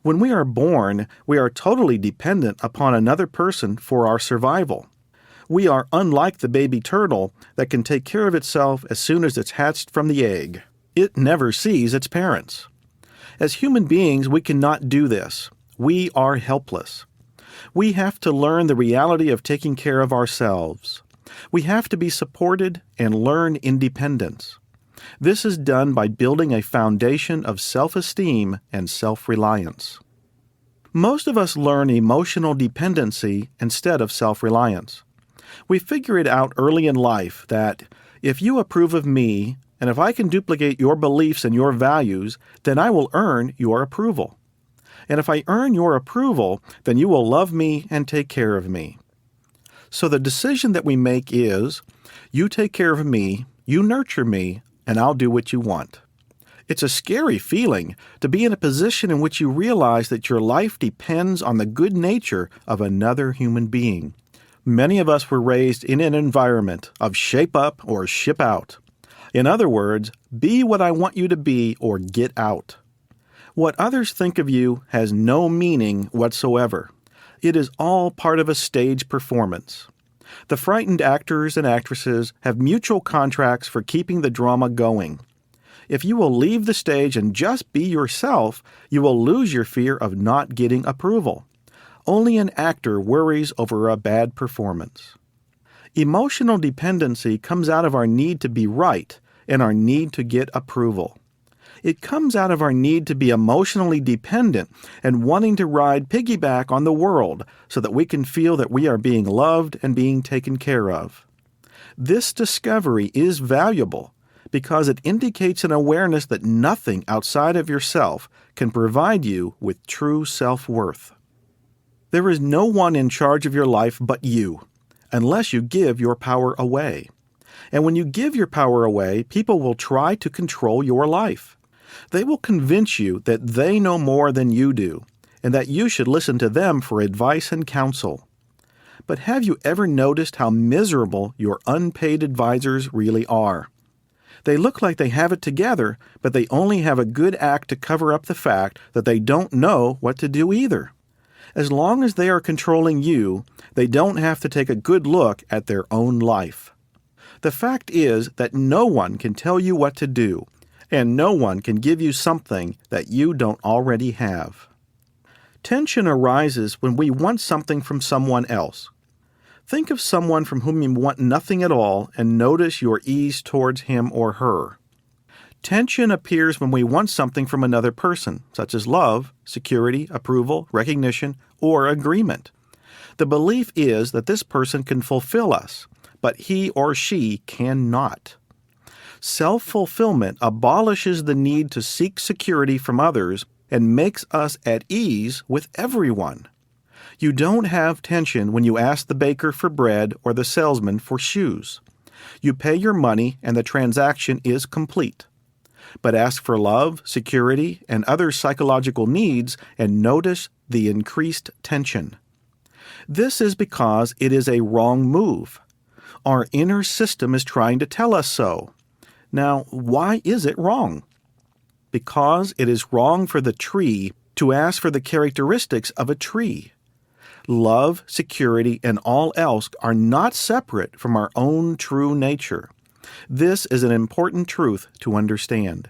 When we are born, we are totally dependent upon another person for our survival. We are unlike the baby turtle that can take care of itself as soon as it's hatched from the egg. It never sees its parents. As human beings, we cannot do this. We are helpless. We have to learn the reality of taking care of ourselves. We have to be supported and learn independence. This is done by building a foundation of self-esteem and self-reliance. Most of us learn emotional dependency instead of self-reliance. We figure it out early in life that if you approve of me, and if I can duplicate your beliefs and your values, then I will earn your approval. And if I earn your approval, then you will love me and take care of me. So the decision that we make is, you take care of me, you nurture me, and I'll do what you want. It's a scary feeling to be in a position in which you realize that your life depends on the good nature of another human being. Many of us were raised in an environment of shape up or ship out. In other words, be what I want you to be or get out. What others think of you has no meaning whatsoever. It is all part of a stage performance. The frightened actors and actresses have mutual contracts for keeping the drama going. If you will leave the stage and just be yourself, you will lose your fear of not getting approval. Only an actor worries over a bad performance. Emotional dependency comes out of our need to be right and our need to get approval. It comes out of our need to be emotionally dependent and wanting to ride piggyback on the world so that we can feel that we are being loved and being taken care of. This discovery is valuable because it indicates an awareness that nothing outside of yourself can provide you with true self-worth. There is no one in charge of your life but you, unless you give your power away. And when you give your power away, people will try to control your life. They will convince you that they know more than you do, and that you should listen to them for advice and counsel. But have you ever noticed how miserable your unpaid advisors really are? They look like they have it together, but they only have a good act to cover up the fact that they don't know what to do either. As long as they are controlling you, they don't have to take a good look at their own life. The fact is that no one can tell you what to do, and no one can give you something that you don't already have. Tension arises when we want something from someone else. Think of someone from whom you want nothing at all and notice your ease towards him or her. Tension appears when we want something from another person, such as love, security, approval, recognition, or agreement. The belief is that this person can fulfill us, but he or she cannot. Self-fulfillment abolishes the need to seek security from others and makes us at ease with everyone. You don't have tension when you ask the baker for bread or the salesman for shoes. You pay your money and the transaction is complete. But ask for love, security, and other psychological needs and notice the increased tension. This is because it is a wrong move. Our inner system is trying to tell us so. Now, why is it wrong? Because it is wrong for the tree to ask for the characteristics of a tree. Love, security, and all else are not separate from our own true nature. This is an important truth to understand.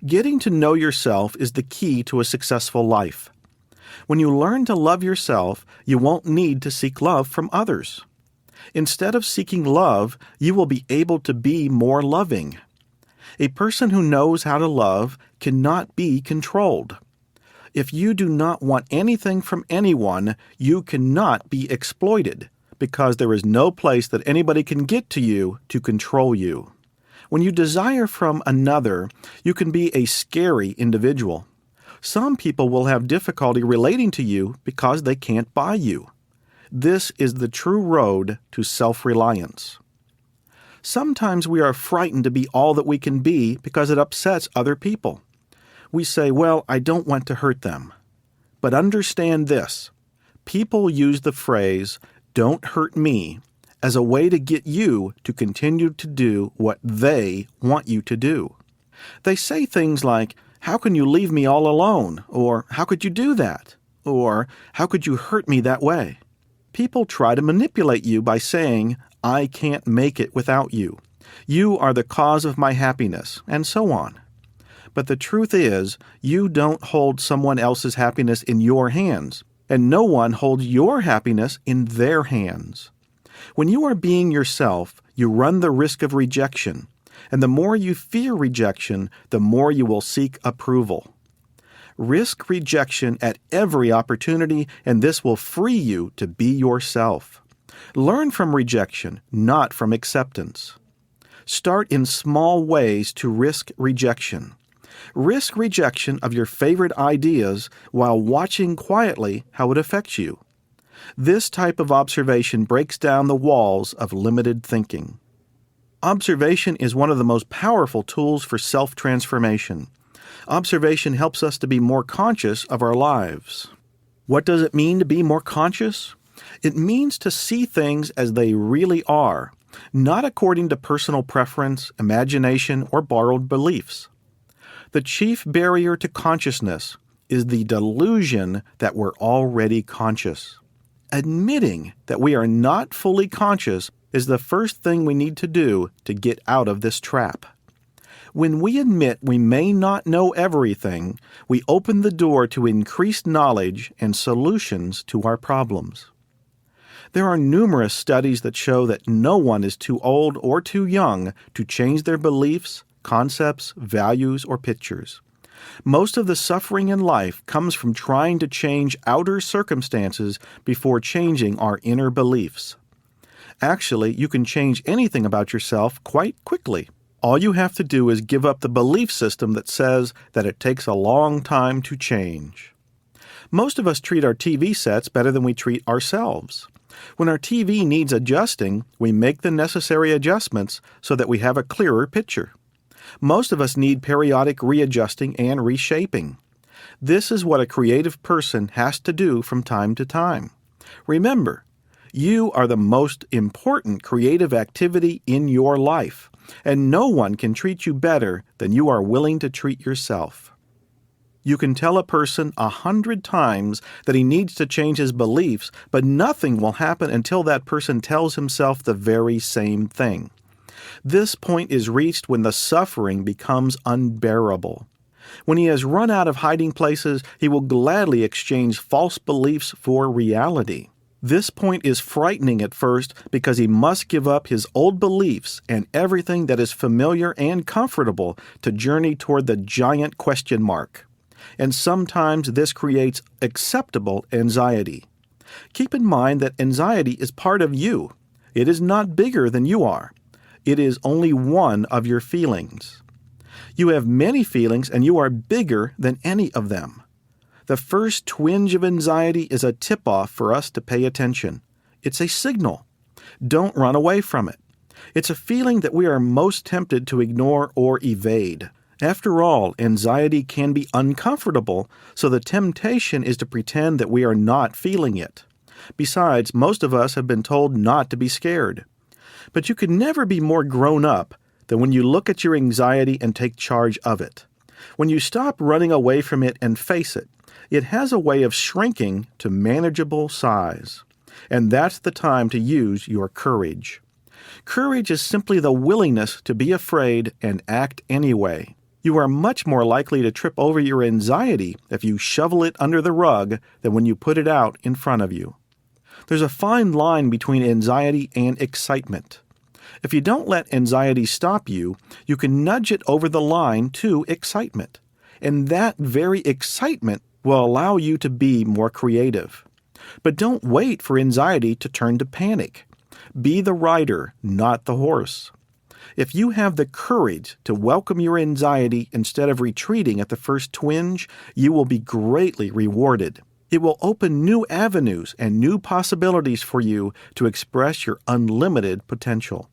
Getting to know yourself is the key to a successful life. When you learn to love yourself, you won't need to seek love from others. Instead of seeking love, you will be able to be more loving. A person who knows how to love cannot be controlled. If you do not want anything from anyone, you cannot be exploited, because there is no place that anybody can get to you to control you. When you desire from another, you can be a scary individual. Some people will have difficulty relating to you because they can't buy you. This is the true road to self-reliance. Sometimes we are frightened to be all that we can be because it upsets other people. We say, well, I don't want to hurt them. But understand this. People use the phrase, "don't hurt me," as a way to get you to continue to do what they want you to do. They say things like, "How can you leave me all alone?" Or, "How could you do that?" Or, "How could you hurt me that way?" People try to manipulate you by saying, "I can't make it without you. You are the cause of my happiness," and so on. But the truth is, you don't hold someone else's happiness in your hands, and no one holds your happiness in their hands. When you are being yourself, you run the risk of rejection, and the more you fear rejection, the more you will seek approval. Risk rejection at every opportunity, and this will free you to be yourself. Learn from rejection, not from acceptance. Start in small ways to risk rejection. Risk rejection of your favorite ideas while watching quietly how it affects you. This type of observation breaks down the walls of limited thinking. Observation is one of the most powerful tools for self-transformation. Observation helps us to be more conscious of our lives. What does it mean to be more conscious? It means to see things as they really are, not according to personal preference, imagination, or borrowed beliefs. The chief barrier to consciousness is the delusion that we're already conscious. Admitting that we are not fully conscious is the first thing we need to do to get out of this trap. When we admit we may not know everything, we open the door to increased knowledge and solutions to our problems. There are numerous studies that show that no one is too old or too young to change their beliefs, concepts, values, or pictures. Most of the suffering in life comes from trying to change outer circumstances before changing our inner beliefs. Actually, you can change anything about yourself quite quickly. All you have to do is give up the belief system that says that it takes a long time to change. Most of us treat our TV sets better than we treat ourselves. When our TV needs adjusting, we make the necessary adjustments so that we have a clearer picture. Most of us need periodic readjusting and reshaping. This is what a creative person has to do from time to time. Remember, you are the most important creative activity in your life, and no one can treat you better than you are willing to treat yourself. You can tell a person 100 times that he needs to change his beliefs, but nothing will happen until that person tells himself the very same thing. This point is reached when the suffering becomes unbearable. When he has run out of hiding places, he will gladly exchange false beliefs for reality. This point is frightening at first because he must give up his old beliefs and everything that is familiar and comfortable to journey toward the giant question mark. And sometimes this creates acceptable anxiety. Keep in mind that anxiety is part of you. It is not bigger than you are. It is only one of your feelings. You have many feelings and you are bigger than any of them. The first twinge of anxiety is a tip-off for us to pay attention. It's a signal. Don't run away from it. It's a feeling that we are most tempted to ignore or evade. After all, anxiety can be uncomfortable, so the temptation is to pretend that we are not feeling it. Besides, most of us have been told not to be scared. But you can never be more grown up than when you look at your anxiety and take charge of it. When you stop running away from it and face it, it has a way of shrinking to manageable size. And that's the time to use your courage. Courage is simply the willingness to be afraid and act anyway. You are much more likely to trip over your anxiety if you shovel it under the rug than when you put it out in front of you. There's a fine line between anxiety and excitement. If you don't let anxiety stop you, you can nudge it over the line to excitement. And that very excitement will allow you to be more creative. But don't wait for anxiety to turn to panic. Be the rider, not the horse. If you have the courage to welcome your anxiety instead of retreating at the first twinge, you will be greatly rewarded. It will open new avenues and new possibilities for you to express your unlimited potential.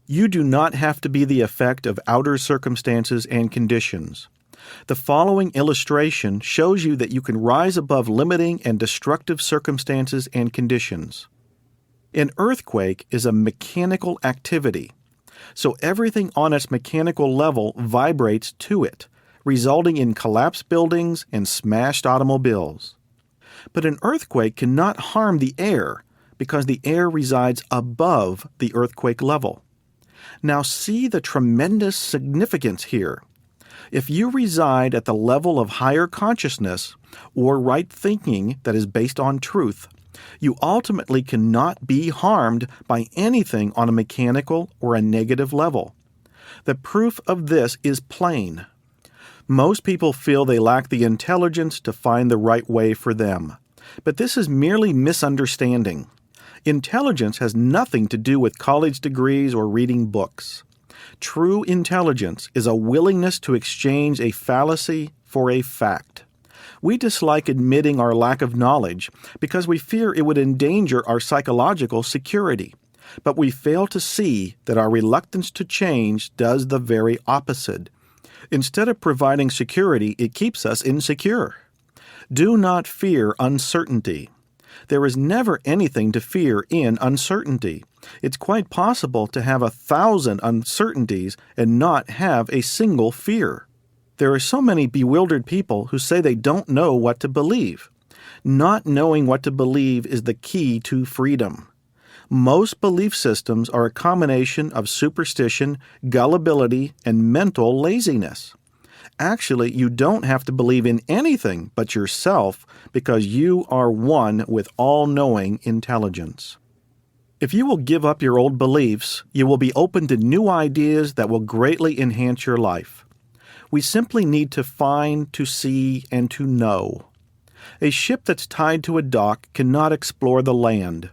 You do not have to be the effect of outer circumstances and conditions. The following illustration shows you that you can rise above limiting and destructive circumstances and conditions. An earthquake is a mechanical activity, so everything on its mechanical level vibrates to it, resulting in collapsed buildings and smashed automobiles. But an earthquake cannot harm the air because the air resides above the earthquake level. Now see the tremendous significance here. If you reside at the level of higher consciousness or right thinking that is based on truth, you ultimately cannot be harmed by anything on a mechanical or a negative level. The proof of this is plain. Most people feel they lack the intelligence to find the right way for them, but this is merely misunderstanding. Intelligence has nothing to do with college degrees or reading books. True intelligence is a willingness to exchange a fallacy for a fact. We dislike admitting our lack of knowledge because we fear it would endanger our psychological security. But we fail to see that our reluctance to change does the very opposite. Instead of providing security, it keeps us insecure. Do not fear uncertainty. There is never anything to fear in uncertainty. It's quite possible to have 1,000 uncertainties and not have a single fear. There are so many bewildered people who say they don't know what to believe. Not knowing what to believe is the key to freedom. Most belief systems are a combination of superstition, gullibility, and mental laziness. Actually, you don't have to believe in anything but yourself because you are one with all-knowing intelligence. If you will give up your old beliefs, you will be open to new ideas that will greatly enhance your life. We simply need to find, to see, and to know. A ship that's tied to a dock cannot explore the land,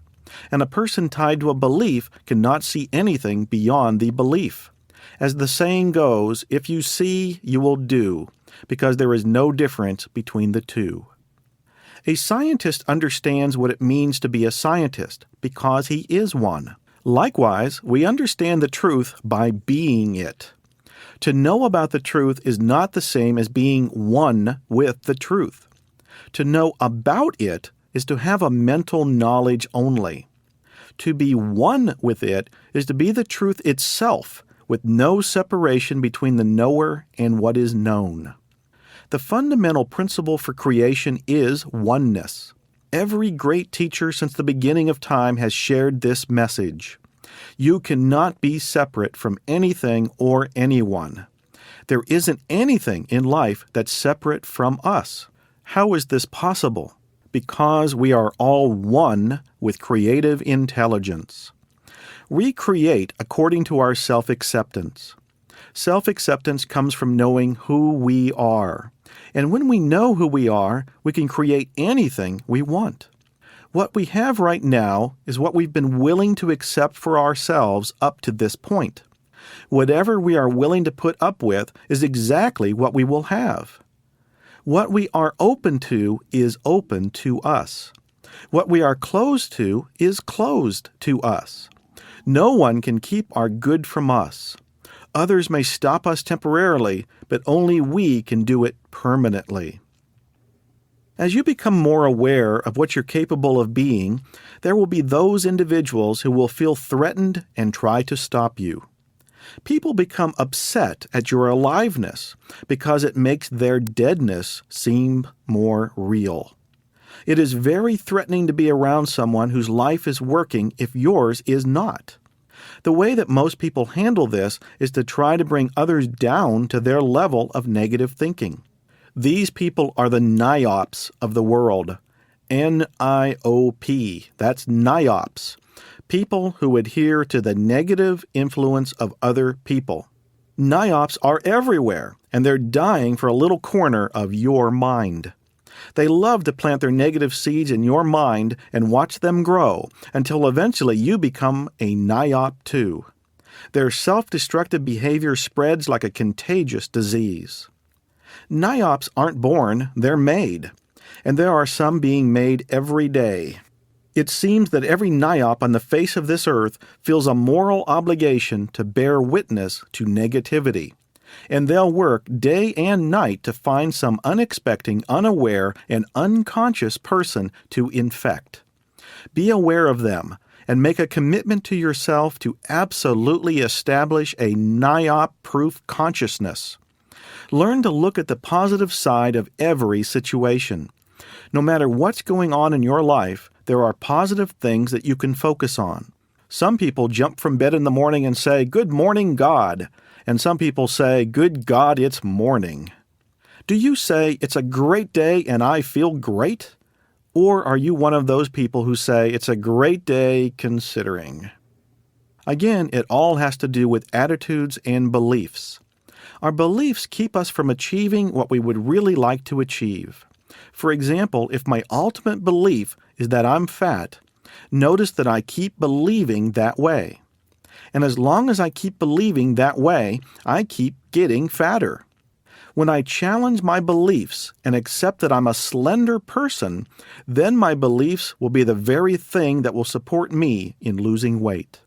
and a person tied to a belief cannot see anything beyond the belief. As the saying goes, if you see, you will do, because there is no difference between the two. A scientist understands what it means to be a scientist because he is one. Likewise, we understand the truth by being it. To know about the truth is not the same as being one with the truth. To know about it is to have a mental knowledge only. To be one with it is to be the truth itself, with no separation between the knower and what is known. The fundamental principle for creation is oneness. Every great teacher since the beginning of time has shared this message. You cannot be separate from anything or anyone. There isn't anything in life that's separate from us. How is this possible? Because we are all one with creative intelligence. We create according to our self-acceptance. Self-acceptance comes from knowing who we are. And when we know who we are, we can create anything we want. What we have right now is what we've been willing to accept for ourselves up to this point. Whatever we are willing to put up with is exactly what we will have. What we are open to is open to us. What we are closed to is closed to us. No one can keep our good from us. Others may stop us temporarily, but only we can do it permanently. As you become more aware of what you're capable of being, there will be those individuals who will feel threatened and try to stop you. People become upset at your aliveness because it makes their deadness seem more real. It is very threatening to be around someone whose life is working if yours is not. The way that most people handle this is to try to bring others down to their level of negative thinking. These people are the niops of the world. N-I-O-P. That's niops. People who adhere to the negative influence of other people. Niops are everywhere, and they're dying for a little corner of your mind. They love to plant their negative seeds in your mind and watch them grow until eventually you become a niop too. Their self-destructive behavior spreads like a contagious disease. Niops aren't born, they're made, and there are some being made every day. It seems that every niop on the face of this earth feels a moral obligation to bear witness to negativity. And they'll work day and night to find some unexpected, unaware, and unconscious person to infect. Be aware of them and make a commitment to yourself to absolutely establish a niop-proof consciousness. Learn to look at the positive side of every situation. No matter what's going on in your life, there are positive things that you can focus on. Some people jump from bed in the morning and say, "Good morning, God." And some people say, "Good God, it's morning." Do you say, "It's a great day and I feel great"? Or are you one of those people who say, "It's a great day considering"? Again, it all has to do with attitudes and beliefs. Our beliefs keep us from achieving what we would really like to achieve. For example, if my ultimate belief is that I'm fat, notice that I keep believing that way. And as long as I keep believing that way, I keep getting fatter. When I challenge my beliefs and accept that I'm a slender person, then my beliefs will be the very thing that will support me in losing weight.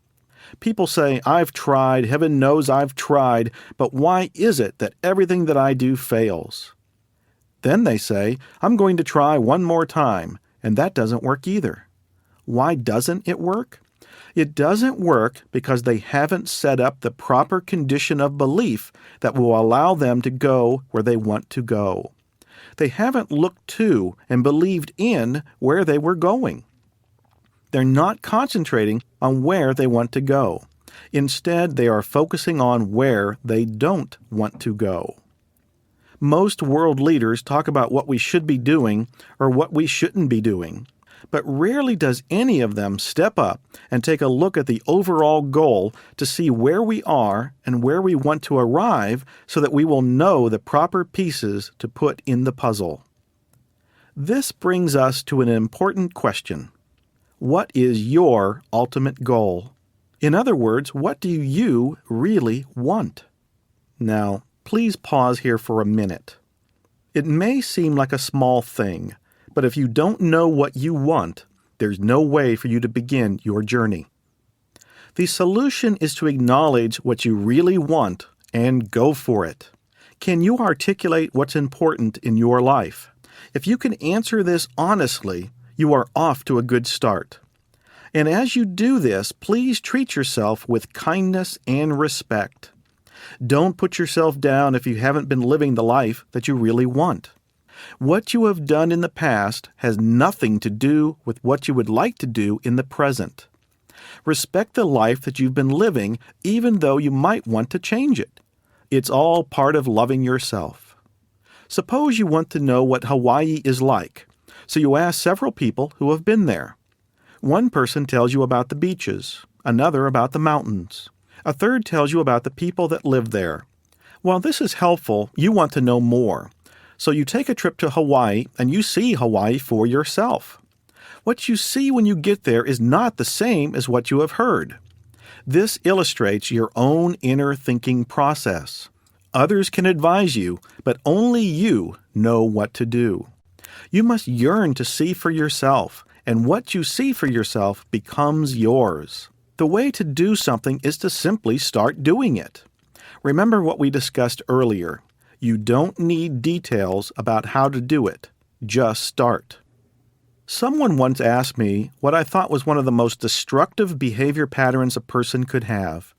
People say, "I've tried, heaven knows I've tried, but why is it that everything that I do fails?" Then they say, "I'm going to try one more time," and that doesn't work either. Why doesn't it work? It doesn't work because they haven't set up the proper condition of belief that will allow them to go where they want to go. They haven't looked to and believed in where they were going. They're not concentrating on where they want to go. Instead, they are focusing on where they don't want to go. Most world leaders talk about what we should be doing or what we shouldn't be doing. But rarely does any of them step up and take a look at the overall goal to see where we are and where we want to arrive so that we will know the proper pieces to put in the puzzle. This brings us to an important question. What is your ultimate goal? In other words, what do you really want? Now, please pause here for a minute. It may seem like a small thing, but if you don't know what you want, there's no way for you to begin your journey. The solution is to acknowledge what you really want and go for it. Can you articulate what's important in your life? If you can answer this honestly, you are off to a good start. And as you do this, please treat yourself with kindness and respect. Don't put yourself down if you haven't been living the life that you really want. What you have done in the past has nothing to do with what you would like to do in the present. Respect the life that you've been living, even though you might want to change it. It's all part of loving yourself. Suppose you want to know what Hawaii is like, so you ask several people who have been there. One person tells you about the beaches, another about the mountains. A third tells you about the people that live there. While this is helpful, you want to know more. So you take a trip to Hawaii and you see Hawaii for yourself. What you see when you get there is not the same as what you have heard. This illustrates your own inner thinking process. Others can advise you, but only you know what to do. You must yearn to see for yourself, and what you see for yourself becomes yours. The way to do something is to simply start doing it. Remember what we discussed earlier. You don't need details about how to do it. Just start. Someone once asked me what I thought was one of the most destructive behavior patterns a person could have.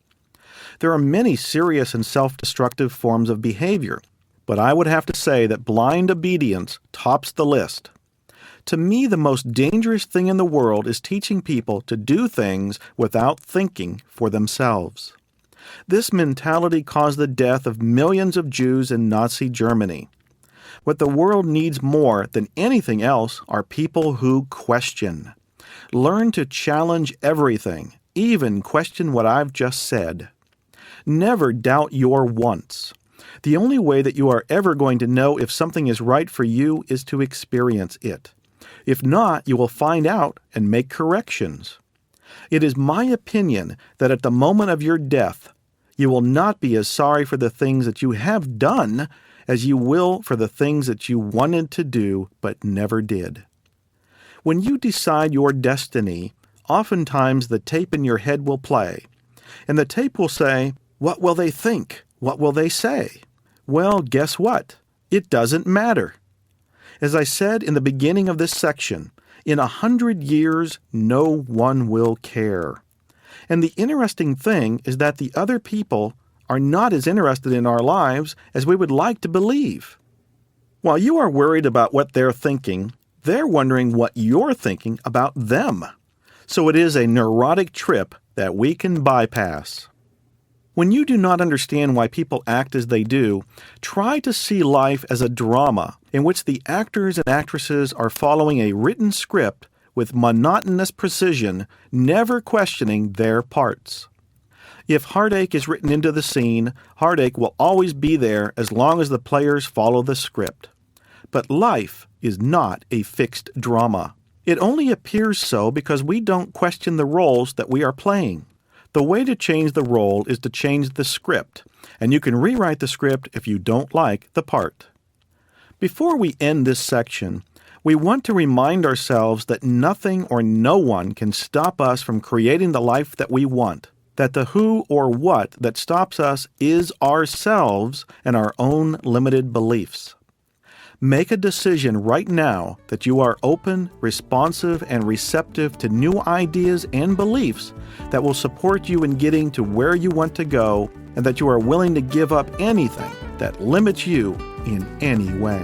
There are many serious and self-destructive forms of behavior, but I would have to say that blind obedience tops the list. To me, the most dangerous thing in the world is teaching people to do things without thinking for themselves. This mentality caused the death of millions of Jews in Nazi Germany. What the world needs more than anything else are people who question. Learn to challenge everything, even question what I've just said. Never doubt your wants. The only way that you are ever going to know if something is right for you is to experience it. If not, you will find out and make corrections. It is my opinion that at the moment of your death, you will not be as sorry for the things that you have done as you will for the things that you wanted to do but never did. When you decide your destiny, oftentimes the tape in your head will play, and the tape will say, "What will they think? What will they say?" Well, guess what? It doesn't matter. As I said in the beginning of this section, in 100 years, no one will care. And the interesting thing is that the other people are not as interested in our lives as we would like to believe. While you are worried about what they're thinking, they're wondering what you're thinking about them. So it is a neurotic trip that we can bypass. When you do not understand why people act as they do, try to see life as a drama in which the actors and actresses are following a written script with monotonous precision, never questioning their parts. If heartache is written into the scene, heartache will always be there as long as the players follow the script. But life is not a fixed drama. It only appears so because we don't question the roles that we are playing. The way to change the role is to change the script, and you can rewrite the script if you don't like the part. Before we end this section, we want to remind ourselves that nothing or no one can stop us from creating the life that we want, that the who or what that stops us is ourselves and our own limited beliefs. Make a decision right now that you are open, responsive, and receptive to new ideas and beliefs that will support you in getting to where you want to go, and that you are willing to give up anything that limits you in any way.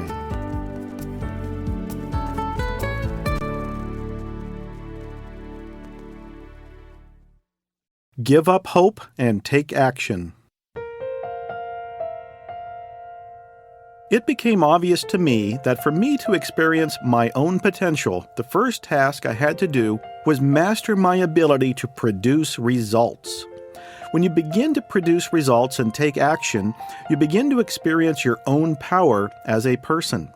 Give up hope and take action. It became obvious to me that for me to experience my own potential, the first task I had to do was master my ability to produce results. When you begin to produce results and take action, you begin to experience your own power as a person.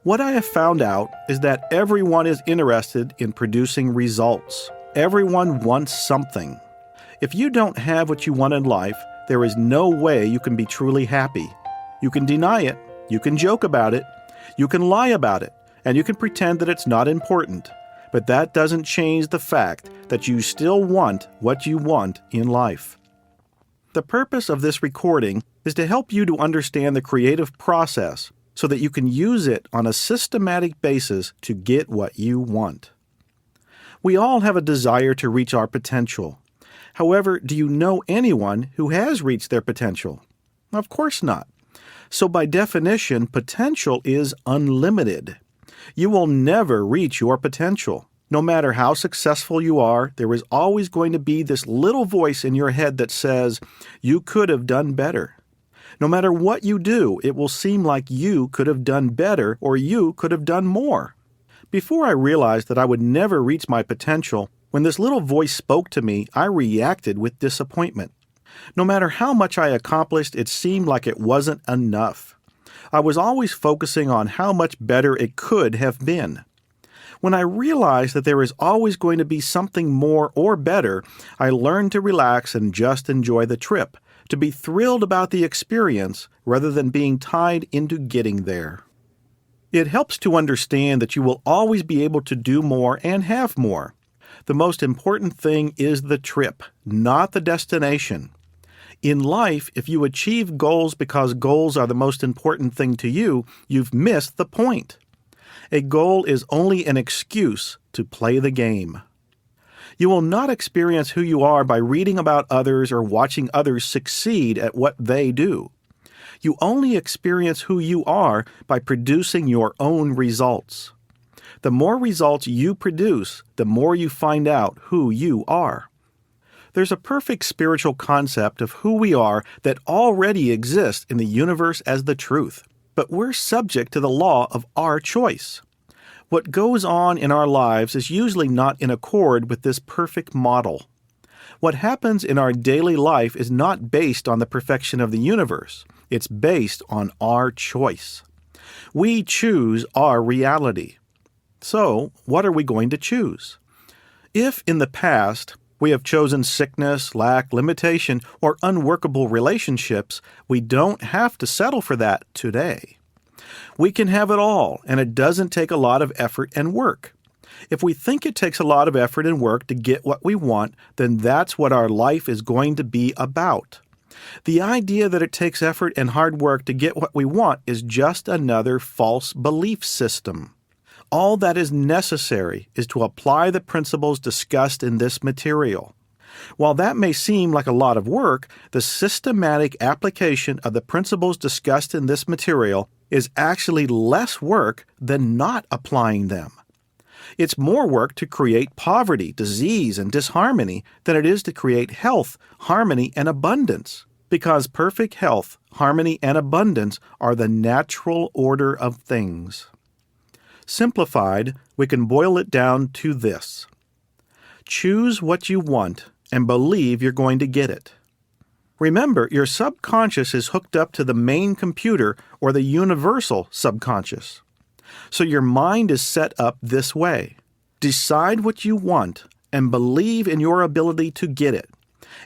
What I have found out is that everyone is interested in producing results. Everyone wants something. If you don't have what you want in life, there is no way you can be truly happy. You can deny it. You can joke about it, you can lie about it, and you can pretend that it's not important, but that doesn't change the fact that you still want what you want in life. The purpose of this recording is to help you to understand the creative process so that you can use it on a systematic basis to get what you want. We all have a desire to reach our potential. However, do you know anyone who has reached their potential? Of course not. So by definition, potential is unlimited. You will never reach your potential. No matter how successful you are, there is always going to be this little voice in your head that says, you could have done better. No matter what you do, it will seem like you could have done better or you could have done more. Before I realized that I would never reach my potential, when this little voice spoke to me, I reacted with disappointment. No matter how much I accomplished, it seemed like it wasn't enough. I was always focusing on how much better it could have been. When I realized that there is always going to be something more or better, I learned to relax and just enjoy the trip, to be thrilled about the experience rather than being tied into getting there. It helps to understand that you will always be able to do more and have more. The most important thing is the trip, not the destination. In life, if you achieve goals because goals are the most important thing to you, you've missed the point. A goal is only an excuse to play the game. You will not experience who you are by reading about others or watching others succeed at what they do. You only experience who you are by producing your own results. The more results you produce, the more you find out who you are. There's a perfect spiritual concept of who we are that already exists in the universe as the truth, but we're subject to the law of our choice. What goes on in our lives is usually not in accord with this perfect model. What happens in our daily life is not based on the perfection of the universe. It's based on our choice. We choose our reality. So, what are we going to choose? If in the past we have chosen sickness, lack, limitation, or unworkable relationships, we don't have to settle for that today. We can have it all, and it doesn't take a lot of effort and work. If we think it takes a lot of effort and work to get what we want, then that's what our life is going to be about. The idea that it takes effort and hard work to get what we want is just another false belief system. All that is necessary is to apply the principles discussed in this material. While that may seem like a lot of work, the systematic application of the principles discussed in this material is actually less work than not applying them. It's more work to create poverty, disease, and disharmony than it is to create health, harmony, and abundance, because perfect health, harmony, and abundance are the natural order of things. Simplified, we can boil it down to this. Choose what you want and believe you're going to get it. Remember, your subconscious is hooked up to the main computer or the universal subconscious. So your mind is set up this way. Decide what you want and believe in your ability to get it,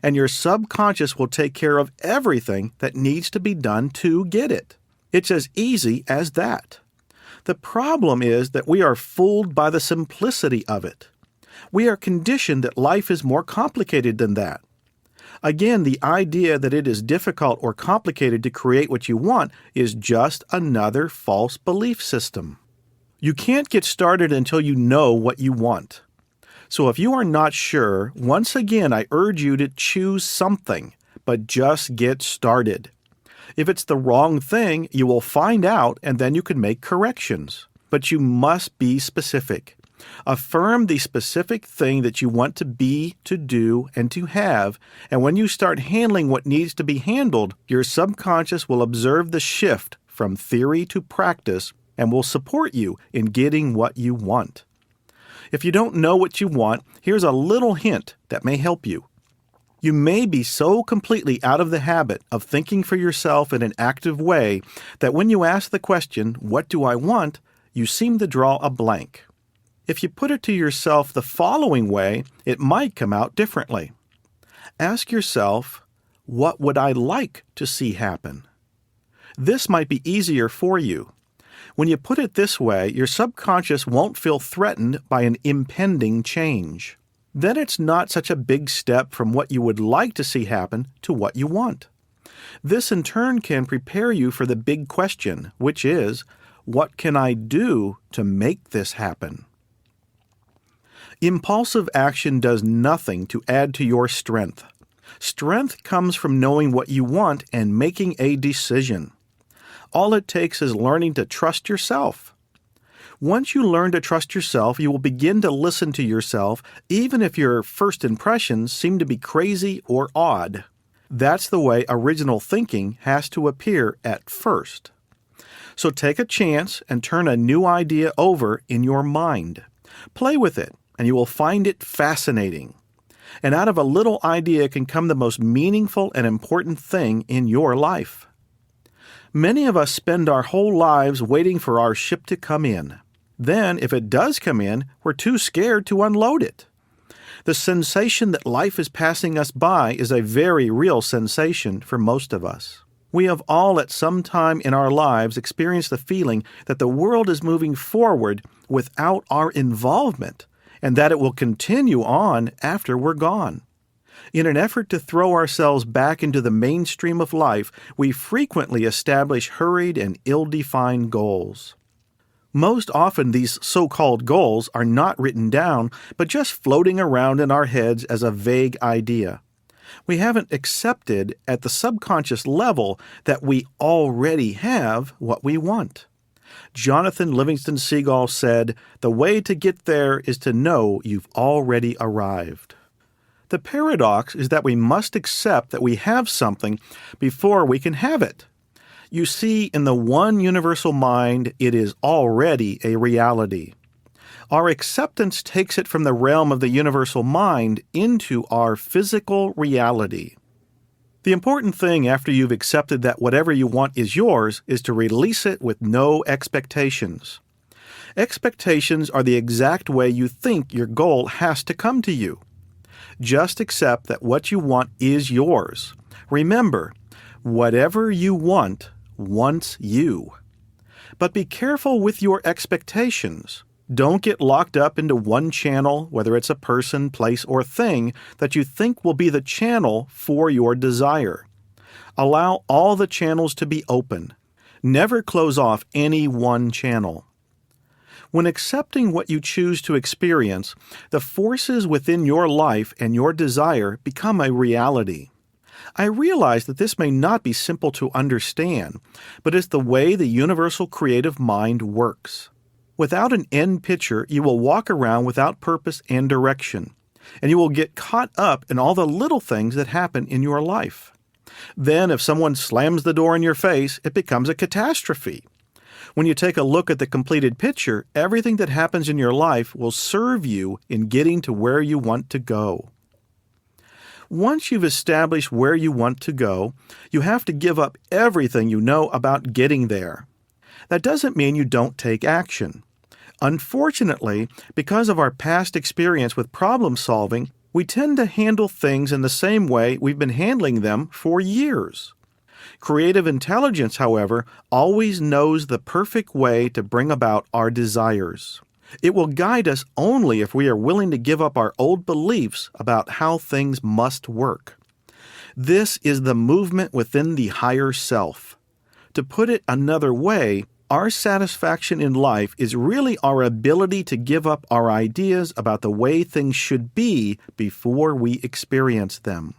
and your subconscious will take care of everything that needs to be done to get it. It's as easy as that. The problem is that we are fooled by the simplicity of it. We are conditioned that life is more complicated than that. Again, the idea that it is difficult or complicated to create what you want is just another false belief system. You can't get started until you know what you want. So if you are not sure, once again I urge you to choose something, but just get started. If it's the wrong thing, you will find out and then you can make corrections. But you must be specific. Affirm the specific thing that you want to be, to do, and to have, and when you start handling what needs to be handled, your subconscious will observe the shift from theory to practice and will support you in getting what you want. If you don't know what you want, here's a little hint that may help you. You may be so completely out of the habit of thinking for yourself in an active way that when you ask the question, "What do I want?" you seem to draw a blank. If you put it to yourself the following way, it might come out differently. Ask yourself, "What would I like to see happen?" This might be easier for you. When you put it this way, your subconscious won't feel threatened by an impending change. Then it's not such a big step from what you would like to see happen to what you want. This in turn can prepare you for the big question, which is, what can I do to make this happen? Impulsive action does nothing to add to your strength. Strength comes from knowing what you want and making a decision. All it takes is learning to trust yourself. Once you learn to trust yourself, you will begin to listen to yourself, even if your first impressions seem to be crazy or odd. That's the way original thinking has to appear at first. So take a chance and turn a new idea over in your mind. Play with it, and you will find it fascinating. And out of a little idea can come the most meaningful and important thing in your life. Many of us spend our whole lives waiting for our ship to come in. Then, if it does come in, we're too scared to unload it. The sensation that life is passing us by is a very real sensation for most of us. We have all at some time in our lives experienced the feeling that the world is moving forward without our involvement, and that it will continue on after we're gone. In an effort to throw ourselves back into the mainstream of life, we frequently establish hurried and ill-defined goals. Most often these so-called goals are not written down, but just floating around in our heads as a vague idea. We haven't accepted at the subconscious level that we already have what we want. Jonathan Livingston Seagull said, "The way to get there is to know you've already arrived." The paradox is that we must accept that we have something before we can have it. You see, in the one universal mind, it is already a reality. Our acceptance takes it from the realm of the universal mind into our physical reality. The important thing after you've accepted that whatever you want is yours is to release it with no expectations. Expectations are the exact way you think your goal has to come to you. Just accept that what you want is yours. Remember, whatever you want wants you. But be careful with your expectations. Don't get locked up into one channel, whether it's a person, place, or thing, that you think will be the channel for your desire. Allow all the channels to be open. Never close off any one channel. When accepting what you choose to experience, the forces within your life and your desire become a reality. I realize that this may not be simple to understand, but it's the way the universal creative mind works. Without an end picture, you will walk around without purpose and direction, and you will get caught up in all the little things that happen in your life. Then, if someone slams the door in your face, it becomes a catastrophe. When you take a look at the completed picture, everything that happens in your life will serve you in getting to where you want to go. Once you've established where you want to go, you have to give up everything you know about getting there. That doesn't mean you don't take action. Unfortunately, because of our past experience with problem solving, we tend to handle things in the same way we've been handling them for years. Creative intelligence, however, always knows the perfect way to bring about our desires. It will guide us only if we are willing to give up our old beliefs about how things must work. This is the movement within the higher self. To put it another way, our satisfaction in life is really our ability to give up our ideas about the way things should be before we experience them.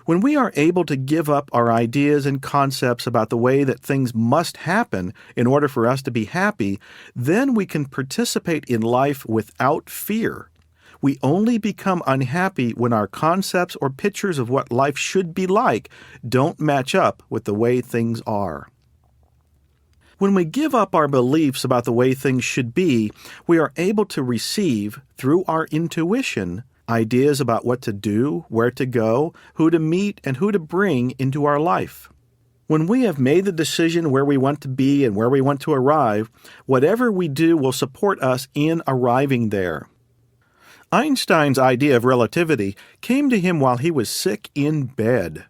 When we are able to give up our ideas and concepts about the way that things must happen in order for us to be happy, then we can participate in life without fear. We only become unhappy when our concepts or pictures of what life should be like don't match up with the way things are. When we give up our beliefs about the way things should be, we are able to receive, through our intuition, ideas about what to do, where to go, who to meet, and who to bring into our life. When we have made the decision where we want to be and where we want to arrive, whatever we do will support us in arriving there. Einstein's idea of relativity came to him while he was sick in bed.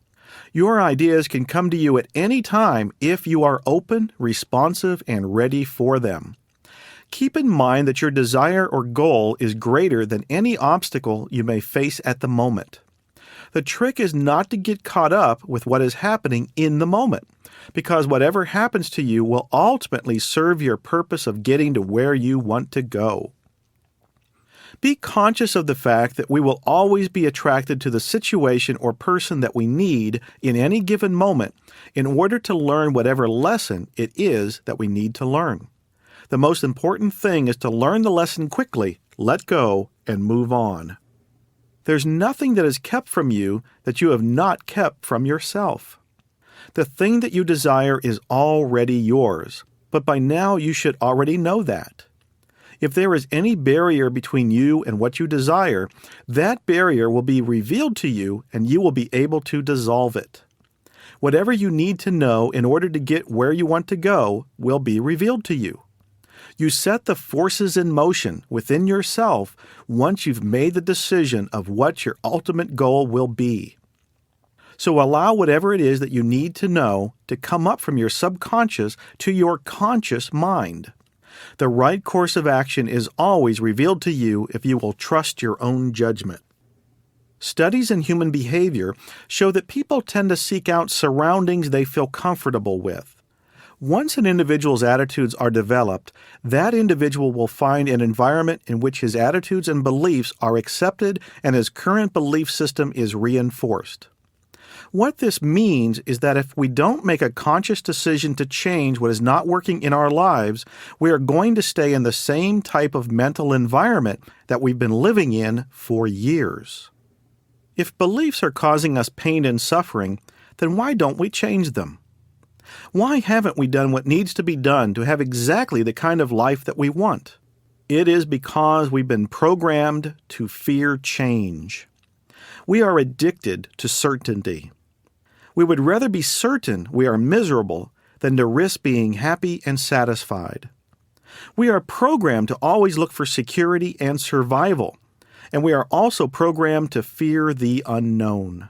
Your ideas can come to you at any time if you are open, responsive, and ready for them. Keep in mind that your desire or goal is greater than any obstacle you may face at the moment. The trick is not to get caught up with what is happening in the moment, because whatever happens to you will ultimately serve your purpose of getting to where you want to go. Be conscious of the fact that we will always be attracted to the situation or person that we need in any given moment in order to learn whatever lesson it is that we need to learn. The most important thing is to learn the lesson quickly, let go, and move on. There's nothing that is kept from you that you have not kept from yourself. The thing that you desire is already yours, but by now you should already know that. If there is any barrier between you and what you desire, that barrier will be revealed to you and you will be able to dissolve it. Whatever you need to know in order to get where you want to go will be revealed to you. You set the forces in motion within yourself once you've made the decision of what your ultimate goal will be. So allow whatever it is that you need to know to come up from your subconscious to your conscious mind. The right course of action is always revealed to you if you will trust your own judgment. Studies in human behavior show that people tend to seek out surroundings they feel comfortable with. Once an individual's attitudes are developed, that individual will find an environment in which his attitudes and beliefs are accepted and his current belief system is reinforced. What this means is that if we don't make a conscious decision to change what is not working in our lives, we are going to stay in the same type of mental environment that we've been living in for years. If beliefs are causing us pain and suffering, then why don't we change them? Why haven't we done what needs to be done to have exactly the kind of life that we want? It is because we've been programmed to fear change. We are addicted to certainty. We would rather be certain we are miserable than to risk being happy and satisfied. We are programmed to always look for security and survival, and we are also programmed to fear the unknown.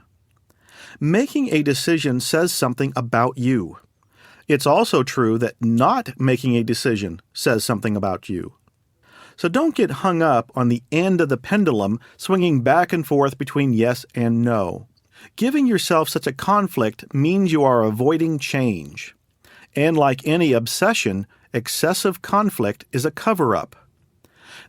Making a decision says something about you. It's also true that not making a decision says something about you. So don't get hung up on the end of the pendulum swinging back and forth between yes and no. Giving yourself such a conflict means you are avoiding change. And like any obsession, excessive conflict is a cover-up.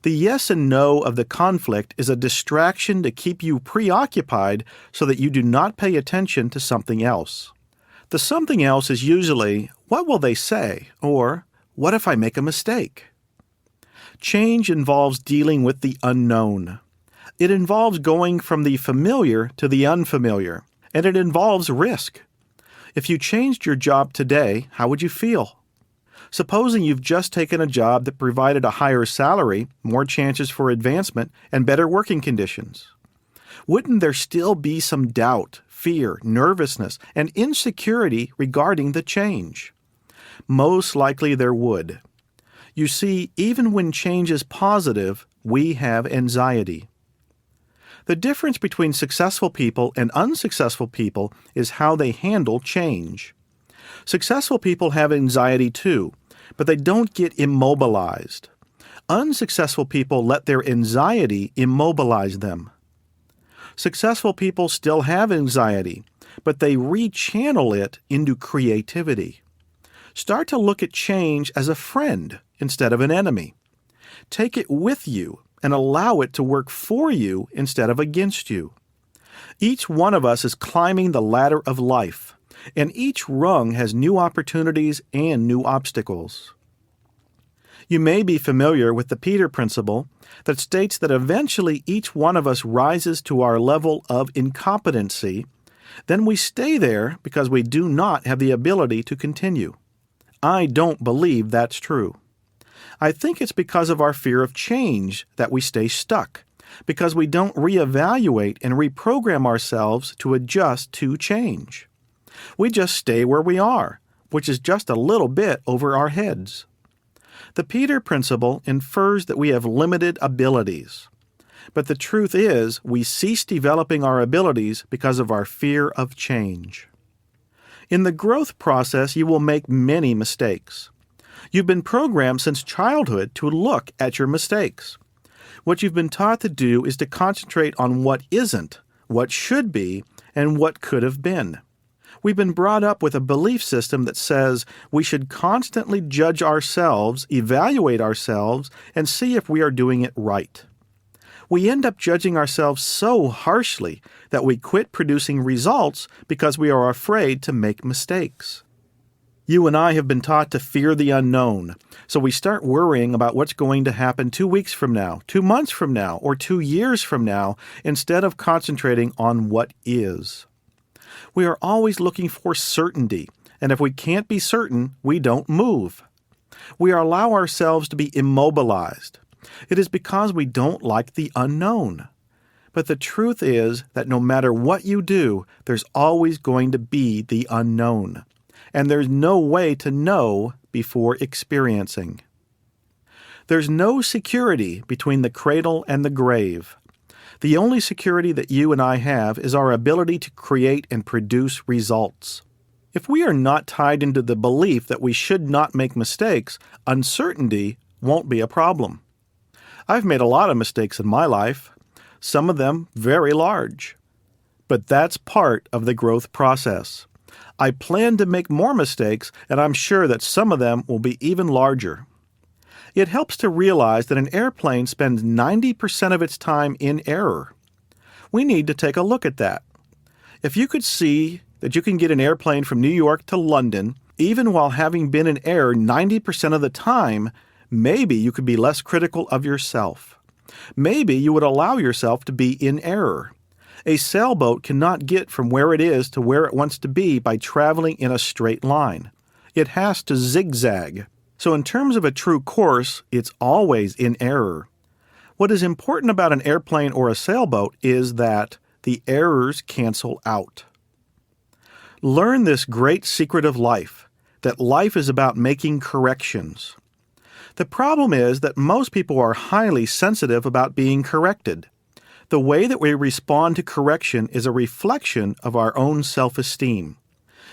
The yes and no of the conflict is a distraction to keep you preoccupied so that you do not pay attention to something else. The something else is usually, what will they say? Or, what if I make a mistake? Change involves dealing with the unknown. It involves going from the familiar to the unfamiliar, and it involves risk. If you changed your job today, how would you feel? Supposing you've just taken a job that provided a higher salary, more chances for advancement, and better working conditions. Wouldn't there still be some doubt, fear, nervousness, and insecurity regarding the change? Most likely there would. You see, even when change is positive, we have anxiety. The difference between successful people and unsuccessful people is how they handle change. Successful people have anxiety too, but they don't get immobilized. Unsuccessful people let their anxiety immobilize them. Successful people still have anxiety, but they rechannel it into creativity. Start to look at change as a friend instead of an enemy. Take it with you and allow it to work for you instead of against you. Each one of us is climbing the ladder of life, and each rung has new opportunities and new obstacles. You may be familiar with the Peter Principle that states that eventually each one of us rises to our level of incompetency, then we stay there because we do not have the ability to continue. I don't believe that's true. I think it's because of our fear of change that we stay stuck, because we don't reevaluate and reprogram ourselves to adjust to change. We just stay where we are, which is just a little bit over our heads. The Peter Principle infers that we have limited abilities. But the truth is, we cease developing our abilities because of our fear of change. In the growth process, you will make many mistakes. You've been programmed since childhood to look at your mistakes. What you've been taught to do is to concentrate on what isn't, what should be, and what could have been. We've been brought up with a belief system that says we should constantly judge ourselves, evaluate ourselves, and see if we are doing it right. We end up judging ourselves so harshly that we quit producing results because we are afraid to make mistakes. You and I have been taught to fear the unknown, so we start worrying about what's going to happen 2 weeks from now, 2 months from now, or 2 years from now, instead of concentrating on what is. We are always looking for certainty, and if we can't be certain, we don't move. We allow ourselves to be immobilized. It is because we don't like the unknown. But the truth is that no matter what you do, there's always going to be the unknown. And there's no way to know before experiencing. There's no security between the cradle and the grave. The only security that you and I have is our ability to create and produce results. If we are not tied into the belief that we should not make mistakes, uncertainty won't be a problem. I've made a lot of mistakes in my life, some of them very large. But that's part of the growth process. I plan to make more mistakes, and I'm sure that some of them will be even larger. It helps to realize that an airplane spends 90% of its time in error. We need to take a look at that. If you could see that you can get an airplane from New York to London, even while having been in error 90% of the time, maybe you could be less critical of yourself. Maybe you would allow yourself to be in error. A sailboat cannot get from where it is to where it wants to be by traveling in a straight line. It has to zigzag. So in terms of a true course, it's always in error. What is important about an airplane or a sailboat is that the errors cancel out. Learn this great secret of life, that life is about making corrections. The problem is that most people are highly sensitive about being corrected. The way that we respond to correction is a reflection of our own self-esteem.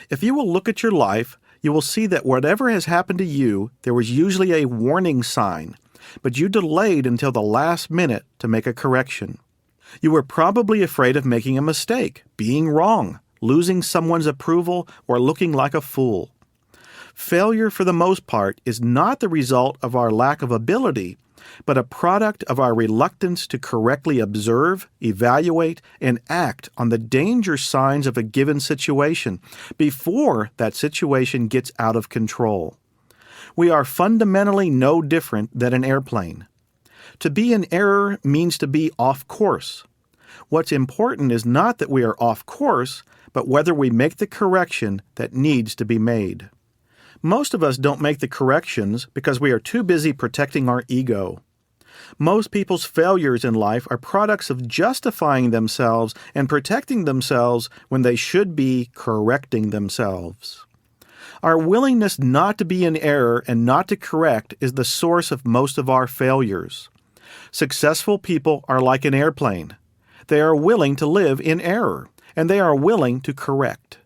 If you will look at your life, you will see that whatever has happened to you, there was usually a warning sign, but you delayed until the last minute to make a correction. You were probably afraid of making a mistake, being wrong, losing someone's approval, or looking like a fool. Failure, for the most part, is not the result of our lack of ability, but a product of our reluctance to correctly observe, evaluate, and act on the danger signs of a given situation before that situation gets out of control. We are fundamentally no different than an airplane. To be in error means to be off course. What's important is not that we are off course, but whether we make the correction that needs to be made. Most of us don't make the corrections because we are too busy protecting our ego. Most people's failures in life are products of justifying themselves and protecting themselves when they should be correcting themselves. Our willingness not to be in error and not to correct is the source of most of our failures. Successful people are like an airplane. They are willing to live in error, and they are willing to correct.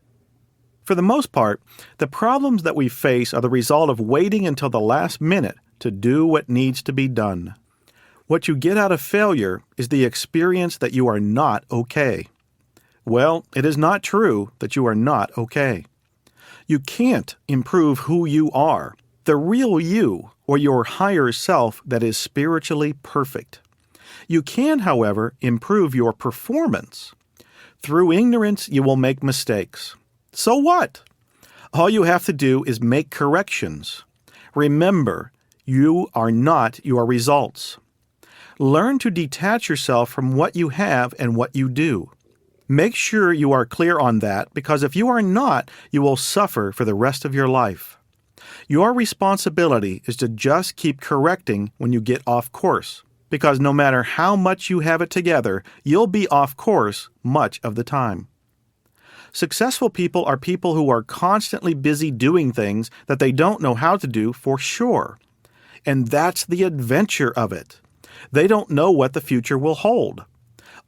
For the most part, the problems that we face are the result of waiting until the last minute to do what needs to be done. What you get out of failure is the experience that you are not okay. Well, it is not true that you are not okay. You can't improve who you are, the real you, or your higher self that is spiritually perfect. You can, however, improve your performance. Through ignorance, you will make mistakes. So what? All you have to do is make corrections. Remember, you are not your results. Learn to detach yourself from what you have and what you do. Make sure you are clear on that, because if you are not, you will suffer for the rest of your life. Your responsibility is to just keep correcting when you get off course, because no matter how much you have it together, you'll be off course much of the time. Successful people are people who are constantly busy doing things that they don't know how to do for sure. And that's the adventure of it. They don't know what the future will hold.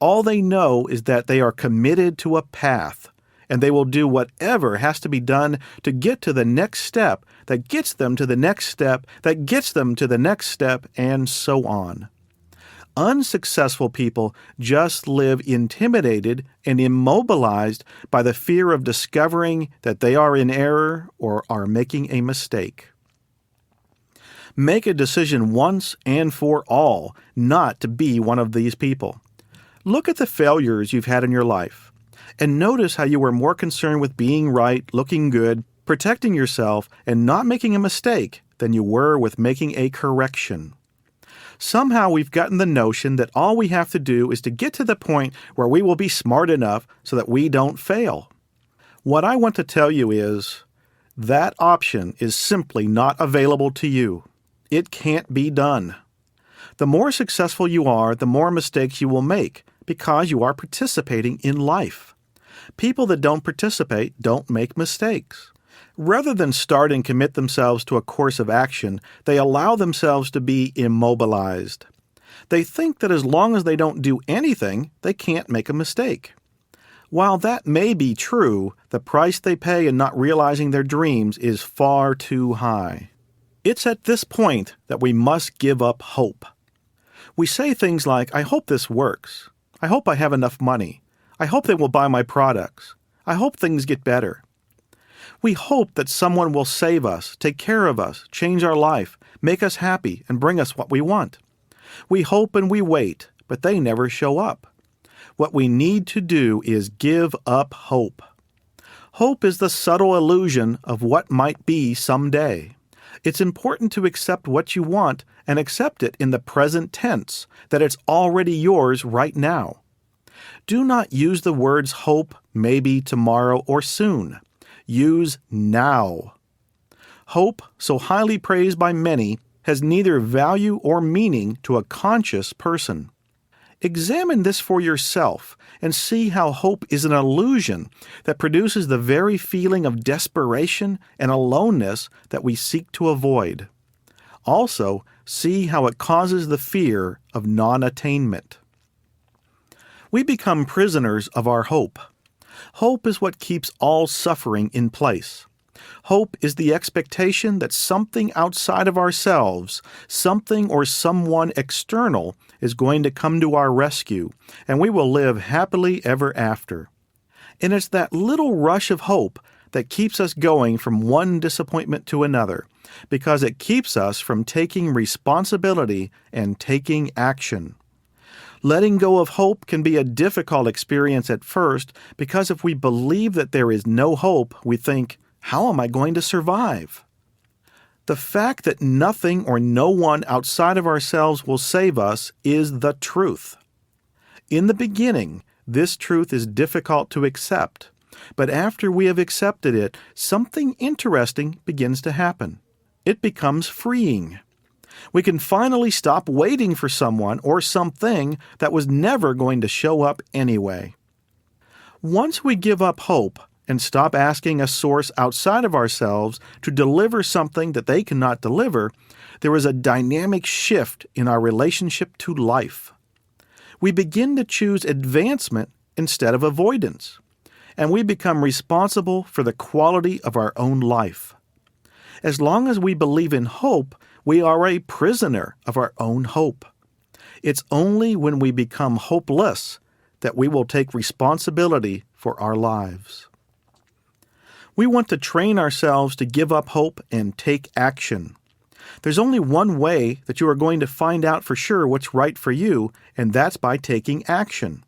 All they know is that they are committed to a path, and they will do whatever has to be done to get to the next step that gets them to the next step that gets them to the next step, and so on. Unsuccessful people just live intimidated and immobilized by the fear of discovering that they are in error or are making a mistake. Make a decision once and for all not to be one of these people. Look at the failures you've had in your life, and notice how you were more concerned with being right, looking good, protecting yourself, and not making a mistake than you were with making a correction. Somehow we've gotten the notion that all we have to do is to get to the point where we will be smart enough so that we don't fail. What I want to tell you is that option is simply not available to you. It can't be done. The more successful you are, the more mistakes you will make because you are participating in life. People that don't participate don't make mistakes. Rather than start and commit themselves to a course of action, they allow themselves to be immobilized. They think that as long as they don't do anything, they can't make a mistake. While that may be true, the price they pay in not realizing their dreams is far too high. It's at this point that we must give up hope. We say things like, I hope this works. I hope I have enough money. I hope they will buy my products. I hope things get better. We hope that someone will save us, take care of us, change our life, make us happy, and bring us what we want. We hope and we wait, but they never show up. What we need to do is give up hope. Hope is the subtle illusion of what might be someday. It's important to accept what you want and accept it in the present tense, that it's already yours right now. Do not use the words hope, maybe, tomorrow, or soon. Use now. Hope, so highly praised by many, has neither value or meaning to a conscious person. Examine this for yourself and see how hope is an illusion that produces the very feeling of desperation and aloneness that we seek to avoid. Also, see how it causes the fear of non-attainment. We become prisoners of our hope. Hope is what keeps all suffering in place. Hope is the expectation that something outside of ourselves, something or someone external, is going to come to our rescue, and we will live happily ever after. And it's that little rush of hope that keeps us going from one disappointment to another, because it keeps us from taking responsibility and taking action. Letting go of hope can be a difficult experience at first, because if we believe that there is no hope, we think, how am I going to survive? The fact that nothing or no one outside of ourselves will save us is the truth. In the beginning, this truth is difficult to accept, but after we have accepted it, something interesting begins to happen. It becomes freeing. We can finally stop waiting for someone or something that was never going to show up anyway. Once we give up hope and stop asking a source outside of ourselves to deliver something that they cannot deliver, there is a dynamic shift in our relationship to life. We begin to choose advancement instead of avoidance, and we become responsible for the quality of our own life. As long as we believe in hope, we are a prisoner of our own hope. It's only when we become hopeless that we will take responsibility for our lives. We want to train ourselves to give up hope and take action. There's only one way that you are going to find out for sure what's right for you, and that's by taking action.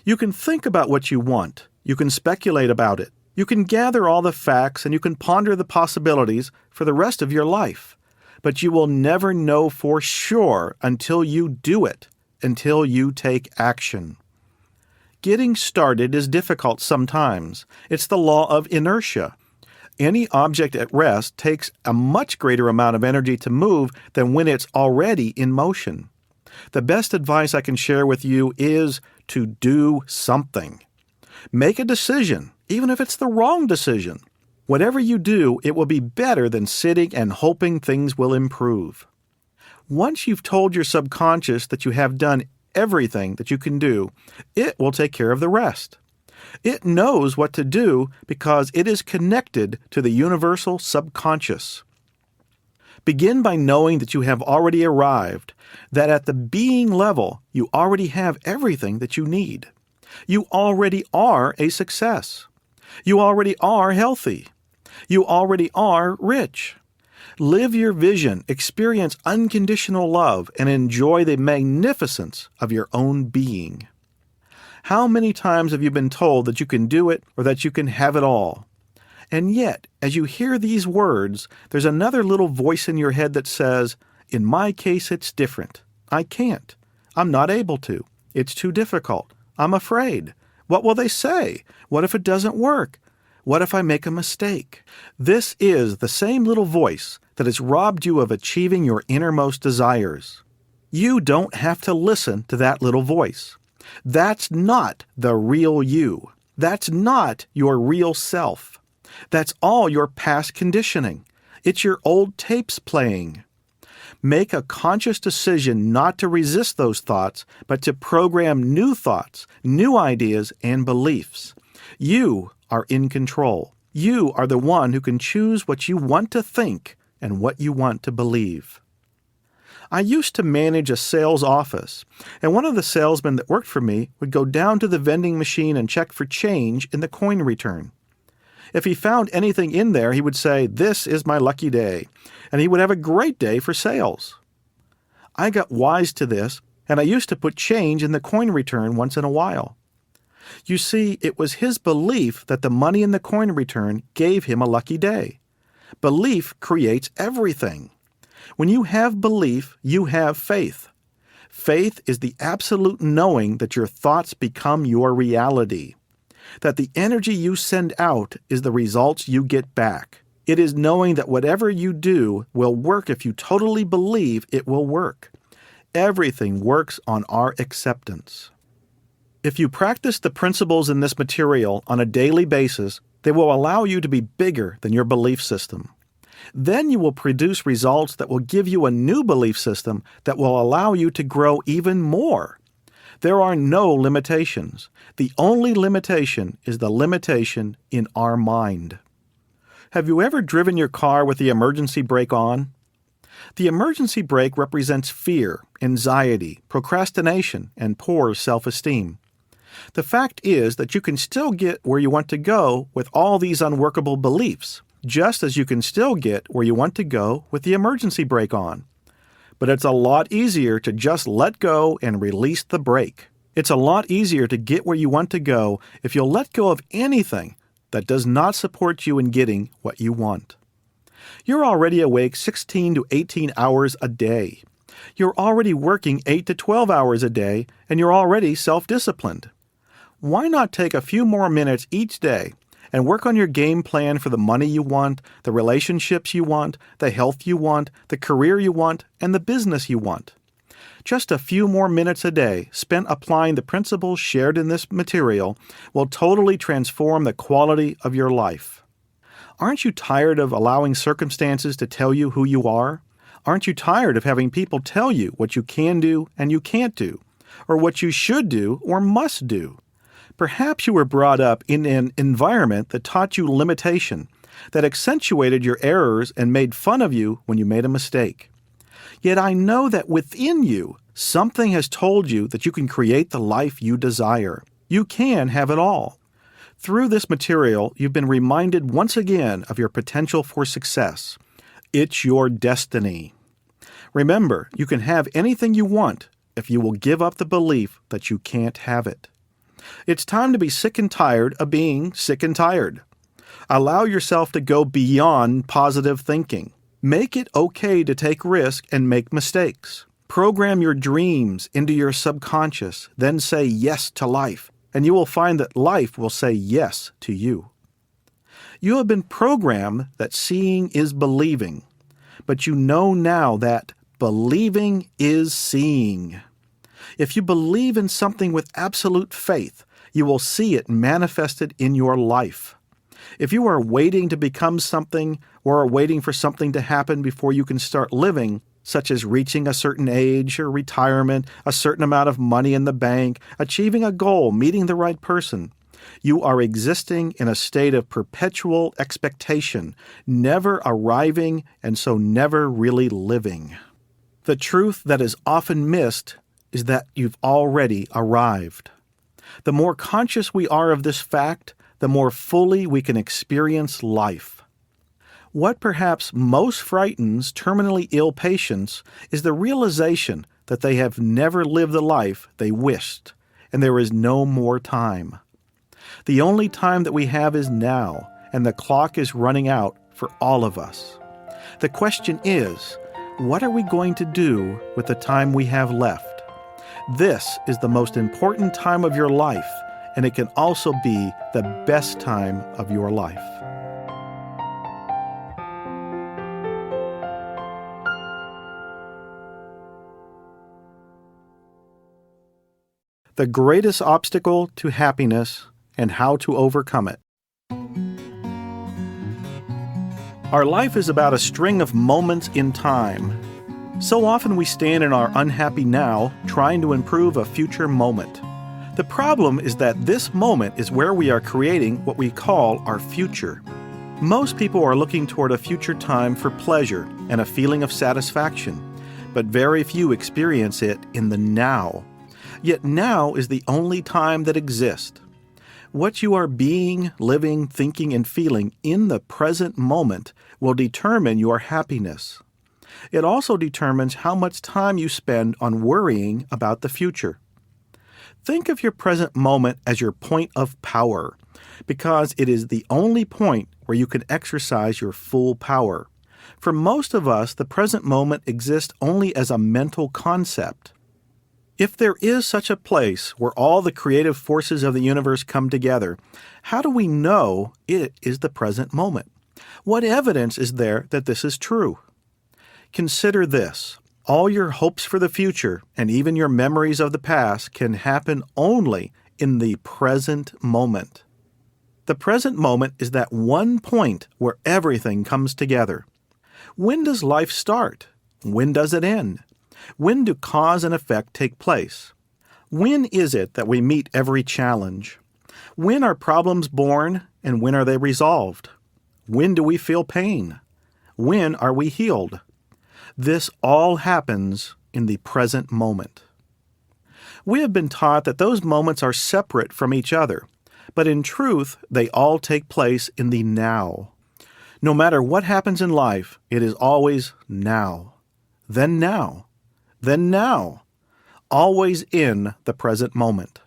You can think about what you want. You can speculate about it. You can gather all the facts and you can ponder the possibilities for the rest of your life. But you will never know for sure until you do it, until you take action. Getting started is difficult sometimes. It's the law of inertia. Any object at rest takes a much greater amount of energy to move than when it's already in motion. The best advice I can share with you is to do something. Make a decision, even if it's the wrong decision. Whatever you do, it will be better than sitting and hoping things will improve. Once you've told your subconscious that you have done everything that you can do, it will take care of the rest. It knows what to do because it is connected to the universal subconscious. Begin by knowing that you have already arrived, that at the being level, you already have everything that you need. You already are a success. You already are healthy. You already are rich. Live your vision, experience unconditional love, and enjoy the magnificence of your own being. How many times have you been told that you can do it or that you can have it all? And yet, as you hear these words, there's another little voice in your head that says, in my case, it's different. I can't. I'm not able to. It's too difficult. I'm afraid. What will they say? What if it doesn't work? What if I make a mistake? This is the same little voice that has robbed you of achieving your innermost desires. You don't have to listen to that little voice. That's not the real you. That's not your real self. That's all your past conditioning. It's your old tapes playing. Make a conscious decision not to resist those thoughts, but to program new thoughts, new ideas, and beliefs. You are in control. You are the one who can choose what you want to think and what you want to believe. I used to manage a sales office, and one of the salesmen that worked for me would go down to the vending machine and check for change in the coin return. If he found anything in there, he would say, "This is my lucky day," and he would have a great day for sales. I got wise to this, and I used to put change in the coin return once in a while. You see, it was his belief that the money in the coin return gave him a lucky day. Belief creates everything. When you have belief, you have faith. Faith is the absolute knowing that your thoughts become your reality, that the energy you send out is the results you get back. It is knowing that whatever you do will work if you totally believe it will work. Everything works on our acceptance. If you practice the principles in this material on a daily basis, they will allow you to be bigger than your belief system. Then you will produce results that will give you a new belief system that will allow you to grow even more. There are no limitations. The only limitation is the limitation in our mind. Have you ever driven your car with the emergency brake on? The emergency brake represents fear, anxiety, procrastination, and poor self-esteem. The fact is that you can still get where you want to go with all these unworkable beliefs, just as you can still get where you want to go with the emergency brake on. But it's a lot easier to just let go and release the brake. It's a lot easier to get where you want to go if you'll let go of anything that does not support you in getting what you want. You're already awake 16 to 18 hours a day. You're already working 8 to 12 hours a day, and you're already self-disciplined. Why not take a few more minutes each day and work on your game plan for the money you want, the relationships you want, the health you want, the career you want, and the business you want? Just a few more minutes a day spent applying the principles shared in this material will totally transform the quality of your life. Aren't you tired of allowing circumstances to tell you who you are? Aren't you tired of having people tell you what you can do and you can't do, or what you should do or must do? Perhaps you were brought up in an environment that taught you limitation, that accentuated your errors and made fun of you when you made a mistake. Yet I know that within you, something has told you that you can create the life you desire. You can have it all. Through this material, you've been reminded once again of your potential for success. It's your destiny. Remember, you can have anything you want if you will give up the belief that you can't have it. It's time to be sick and tired of being sick and tired. Allow yourself to go beyond positive thinking. Make it okay to take risks and make mistakes. Program your dreams into your subconscious, then say yes to life, and you will find that life will say yes to you. You have been programmed that seeing is believing, but you know now that believing is seeing. If you believe in something with absolute faith, you will see it manifested in your life. If you are waiting to become something or are waiting for something to happen before you can start living, such as reaching a certain age or retirement, a certain amount of money in the bank, achieving a goal, meeting the right person, you are existing in a state of perpetual expectation, never arriving and so never really living. The truth that is often missed is that you've already arrived. The more conscious we are of this fact, the more fully we can experience life. What perhaps most frightens terminally ill patients is the realization that they have never lived the life they wished, and there is no more time. The only time that we have is now, and the clock is running out for all of us. The question is, what are we going to do with the time we have left? This is the most important time of your life, and it can also be the best time of your life. The greatest obstacle to happiness and how to overcome it. Our life is about a string of moments in time. So often we stand in our unhappy now trying to improve a future moment. The problem is that this moment is where we are creating what we call our future. Most people are looking toward a future time for pleasure and a feeling of satisfaction, but very few experience it in the now. Yet now is the only time that exists. What you are being, living, thinking, and feeling in the present moment will determine your happiness. It also determines how much time you spend on worrying about the future. Think of your present moment as your point of power, because it is the only point where you can exercise your full power. For most of us, the present moment exists only as a mental concept. If there is such a place where all the creative forces of the universe come together, how do we know it is the present moment? What evidence is there that this is true? Consider this. All your hopes for the future and even your memories of the past can happen only in the present moment. The present moment is that one point where everything comes together. When does life start? When does it end? When do cause and effect take place? When is it that we meet every challenge? When are problems born and when are they resolved? When do we feel pain? When are we healed? This all happens in the present moment. We have been taught that those moments are separate from each other, but in truth, they all take place in the now. No matter what happens in life, it is always now. Then now. Then now. Always in the present moment.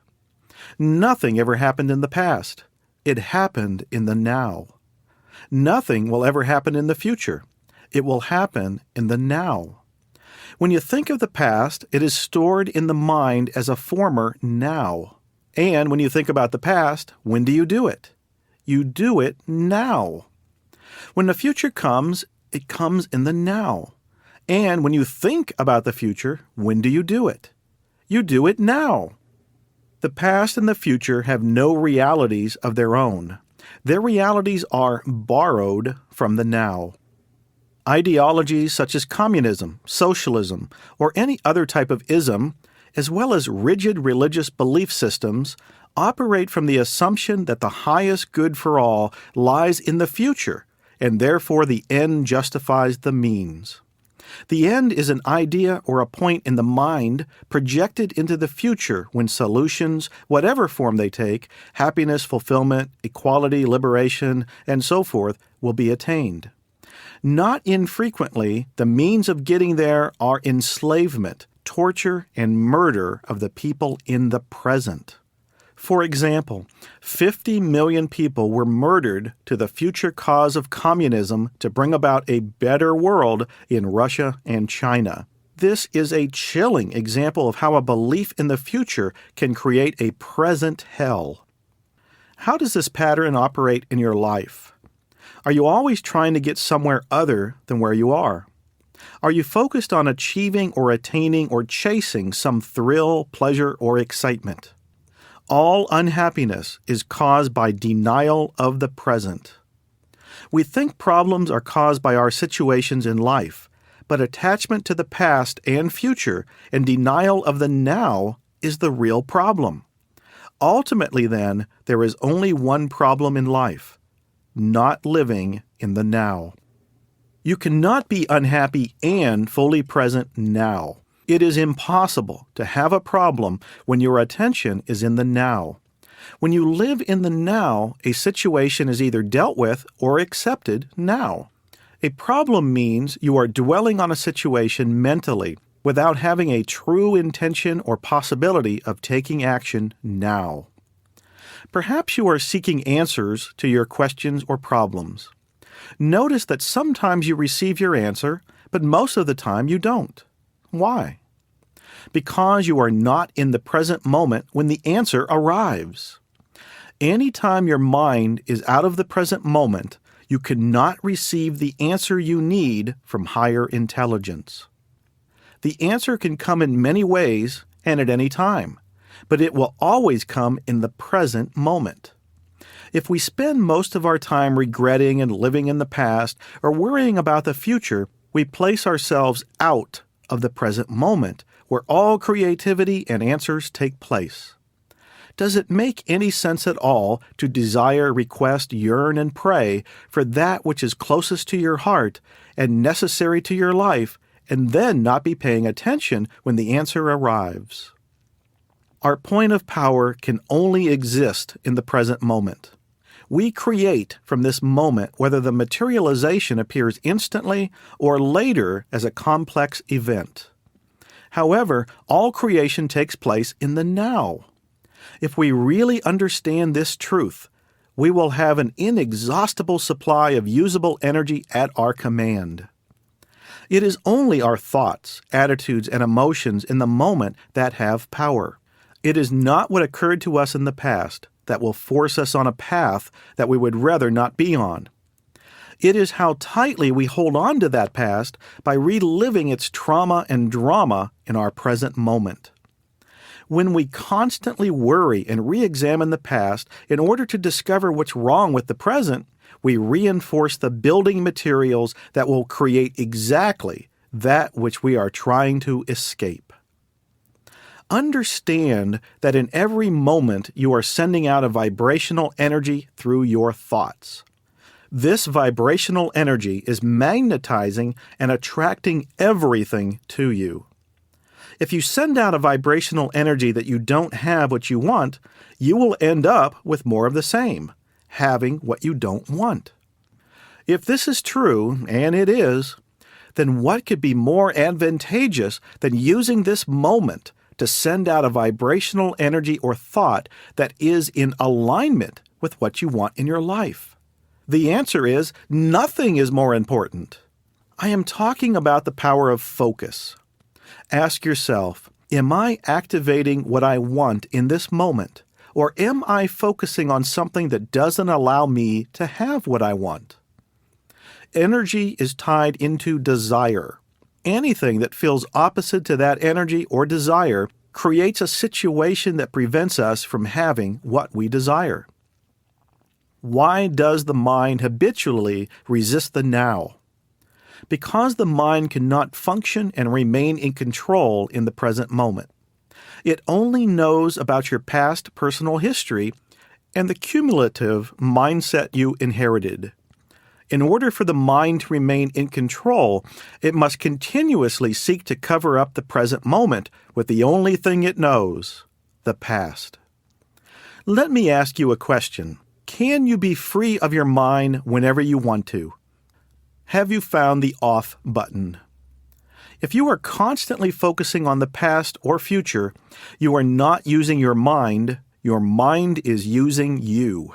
Nothing ever happened in the past. It happened in the now. Nothing will ever happen in the future. It will happen in the now. When you think of the past, it is stored in the mind as a former now. And when you think about the past, when do you do it? You do it now. When the future comes, it comes in the now. And when you think about the future, when do you do it? You do it now. The past and the future have no realities of their own. Their realities are borrowed from the now. Ideologies such as communism, socialism, or any other type of ism, as well as rigid religious belief systems, operate from the assumption that the highest good for all lies in the future, and therefore the end justifies the means. The end is an idea or a point in the mind projected into the future when solutions, whatever form they take, happiness, fulfillment, equality, liberation, and so forth, will be attained. Not infrequently, the means of getting there are enslavement, torture, and murder of the people in the present. For example, 50 million people were murdered to the future cause of communism to bring about a better world in Russia and China. This is a chilling example of how a belief in the future can create a present hell. How does this pattern operate in your life? Are you always trying to get somewhere other than where you are? Are you focused on achieving or attaining or chasing some thrill, pleasure, or excitement? All unhappiness is caused by denial of the present. We think problems are caused by our situations in life, but attachment to the past and future and denial of the now is the real problem. Ultimately, then, there is only one problem in life: not living in the now. You cannot be unhappy and fully present now. It is impossible to have a problem when your attention is in the now. When you live in the now, a situation is either dealt with or accepted now. A problem means you are dwelling on a situation mentally without having a true intention or possibility of taking action now. Perhaps you are seeking answers to your questions or problems. Notice that sometimes you receive your answer, but most of the time you don't. Why? Because you are not in the present moment when the answer arrives. Anytime your mind is out of the present moment, you cannot receive the answer you need from higher intelligence. The answer can come in many ways and at any time, but it will always come in the present moment. If we spend most of our time regretting and living in the past or worrying about the future, we place ourselves out of the present moment, where all creativity and answers take place. Does it make any sense at all to desire, request, yearn, and pray for that which is closest to your heart and necessary to your life, and then not be paying attention when the answer arrives? Our point of power can only exist in the present moment. We create from this moment whether the materialization appears instantly or later as a complex event. However, all creation takes place in the now. If we really understand this truth, we will have an inexhaustible supply of usable energy at our command. It is only our thoughts, attitudes, and emotions in the moment that have power. It is not what occurred to us in the past that will force us on a path that we would rather not be on. It is how tightly we hold on to that past by reliving its trauma and drama in our present moment. When we constantly worry and re-examine the past in order to discover what's wrong with the present, we reinforce the building materials that will create exactly that which we are trying to escape. Understand that in every moment you are sending out a vibrational energy through your thoughts. This vibrational energy is magnetizing and attracting everything to you. If you send out a vibrational energy that you don't have what you want, you will end up with more of the same, having what you don't want. If this is true, and it is, then what could be more advantageous than using this moment to send out a vibrational energy or thought that is in alignment with what you want in your life? The answer is nothing is more important. I am talking about the power of focus. Ask yourself, am I activating what I want in this moment, or am I focusing on something that doesn't allow me to have what I want? Energy is tied into desire. Anything that feels opposite to that energy or desire creates a situation that prevents us from having what we desire. Why does the mind habitually resist the now? Because the mind cannot function and remain in control in the present moment. It only knows about your past personal history and the cumulative mindset you inherited. In order for the mind to remain in control, it must continuously seek to cover up the present moment with the only thing it knows, the past. Let me ask you a question. Can you be free of your mind whenever you want to? Have you found the off button? If you are constantly focusing on the past or future, you are not using your mind is using you.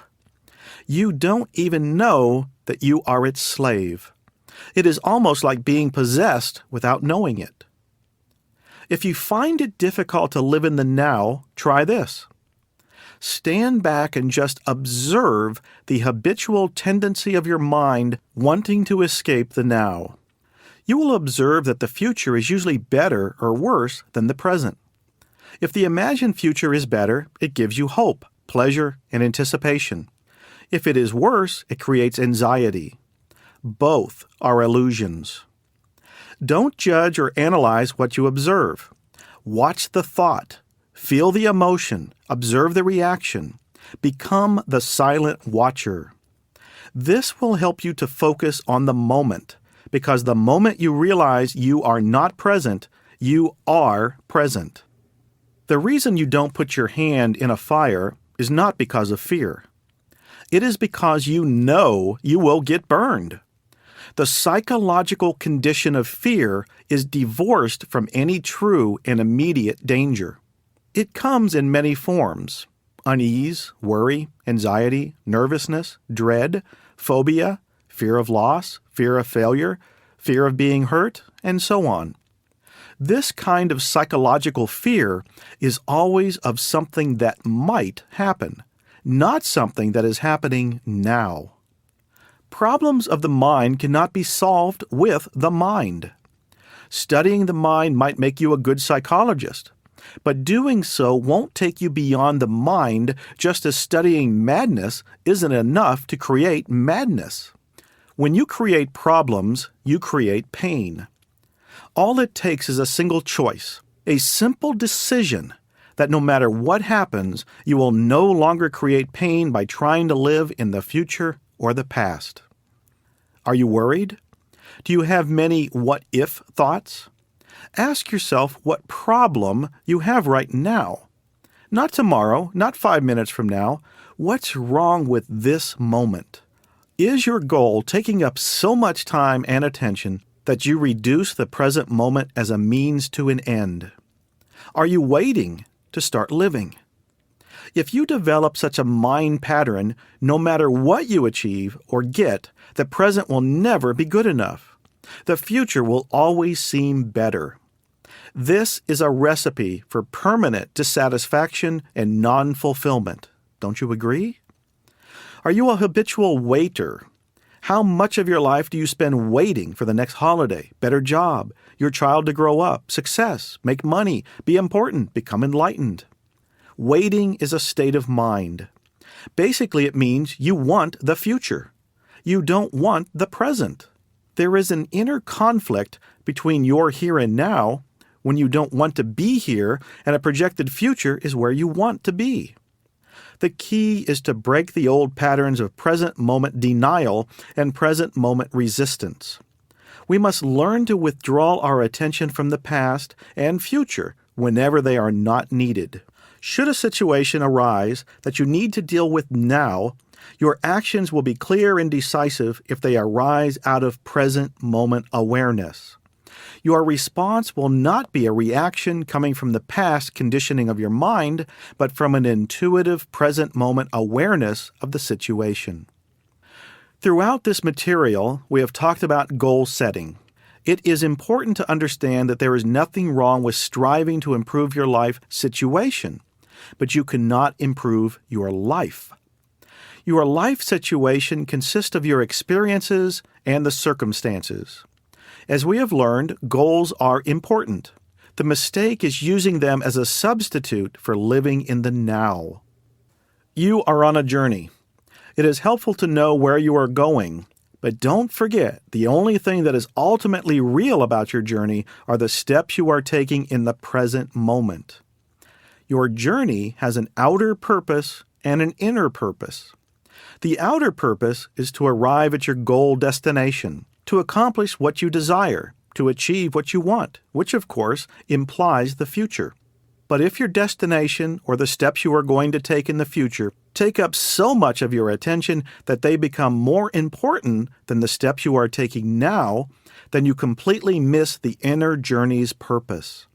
You don't even know that you are its slave. It is almost like being possessed without knowing it. If you find it difficult to live in the now, try this. Stand back and just observe the habitual tendency of your mind wanting to escape the now. You will observe that the future is usually better or worse than the present. If the imagined future is better, it gives you hope, pleasure, and anticipation. If it is worse, it creates anxiety. Both are illusions. Don't judge or analyze what you observe. Watch the thought. Feel the emotion. Observe the reaction. Become the silent watcher. This will help you to focus on the moment, because the moment you realize you are not present, you are present. The reason you don't put your hand in a fire is not because of fear. It is because you know you will get burned. The psychological condition of fear is divorced from any true and immediate danger. It comes in many forms: unease, worry, anxiety, nervousness, dread, phobia, fear of loss, fear of failure, fear of being hurt, and so on. This kind of psychological fear is always of something that might happen, not something that is happening now. Problems of the mind cannot be solved with the mind. Studying the mind might make you a good psychologist, but doing so won't take you beyond the mind, just as studying madness isn't enough to create madness. When you create problems, you create pain. All it takes is a single choice, a simple decision that no matter what happens, you will no longer create pain by trying to live in the future or the past. Are you worried? Do you have many what-if thoughts? Ask yourself what problem you have right now. Not tomorrow, not 5 minutes from now. What's wrong with this moment? Is your goal taking up so much time and attention that you reduce the present moment as a means to an end? Are you waiting to start living? If you develop such a mind pattern, no matter what you achieve or get, the present will never be good enough. The future will always seem better. This is a recipe for permanent dissatisfaction and non-fulfillment. Don't you agree? Are you a habitual waiter? How much of your life do you spend waiting for the next holiday, better job, your child to grow up, success, make money, be important, become enlightened? Waiting is a state of mind. Basically, it means you want the future. You don't want the present. There is an inner conflict between your here and now, when you don't want to be here, and a projected future is where you want to be. The key is to break the old patterns of present moment denial and present moment resistance. We must learn to withdraw our attention from the past and future whenever they are not needed. Should a situation arise that you need to deal with now, your actions will be clear and decisive if they arise out of present moment awareness. Your response will not be a reaction coming from the past conditioning of your mind, but from an intuitive present moment awareness of the situation. Throughout this material, we have talked about goal setting. It is important to understand that there is nothing wrong with striving to improve your life situation, but you cannot improve your life. Your life situation consists of your experiences and the circumstances. As we have learned, goals are important. The mistake is using them as a substitute for living in the now. You are on a journey. It is helpful to know where you are going, but don't forget the only thing that is ultimately real about your journey are the steps you are taking in the present moment. Your journey has an outer purpose and an inner purpose. The outer purpose is to arrive at your goal destination, to accomplish what you desire, to achieve what you want, which of course implies the future. But if your destination or the steps you are going to take in the future take up so much of your attention that they become more important than the steps you are taking now, then you completely miss the inner journey's purpose.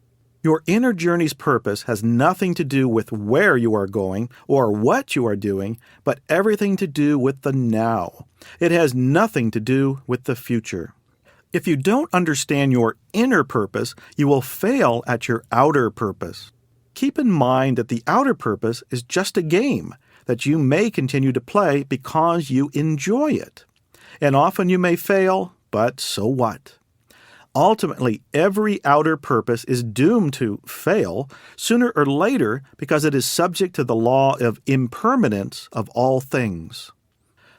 Your inner journey's purpose has nothing to do with where you are going or what you are doing, but everything to do with the now. It has nothing to do with the future. If you don't understand your inner purpose, you will fail at your outer purpose. Keep in mind that the outer purpose is just a game that you may continue to play because you enjoy it. And often you may fail, but so what? Ultimately, every outer purpose is doomed to fail sooner or later because it is subject to the law of impermanence of all things.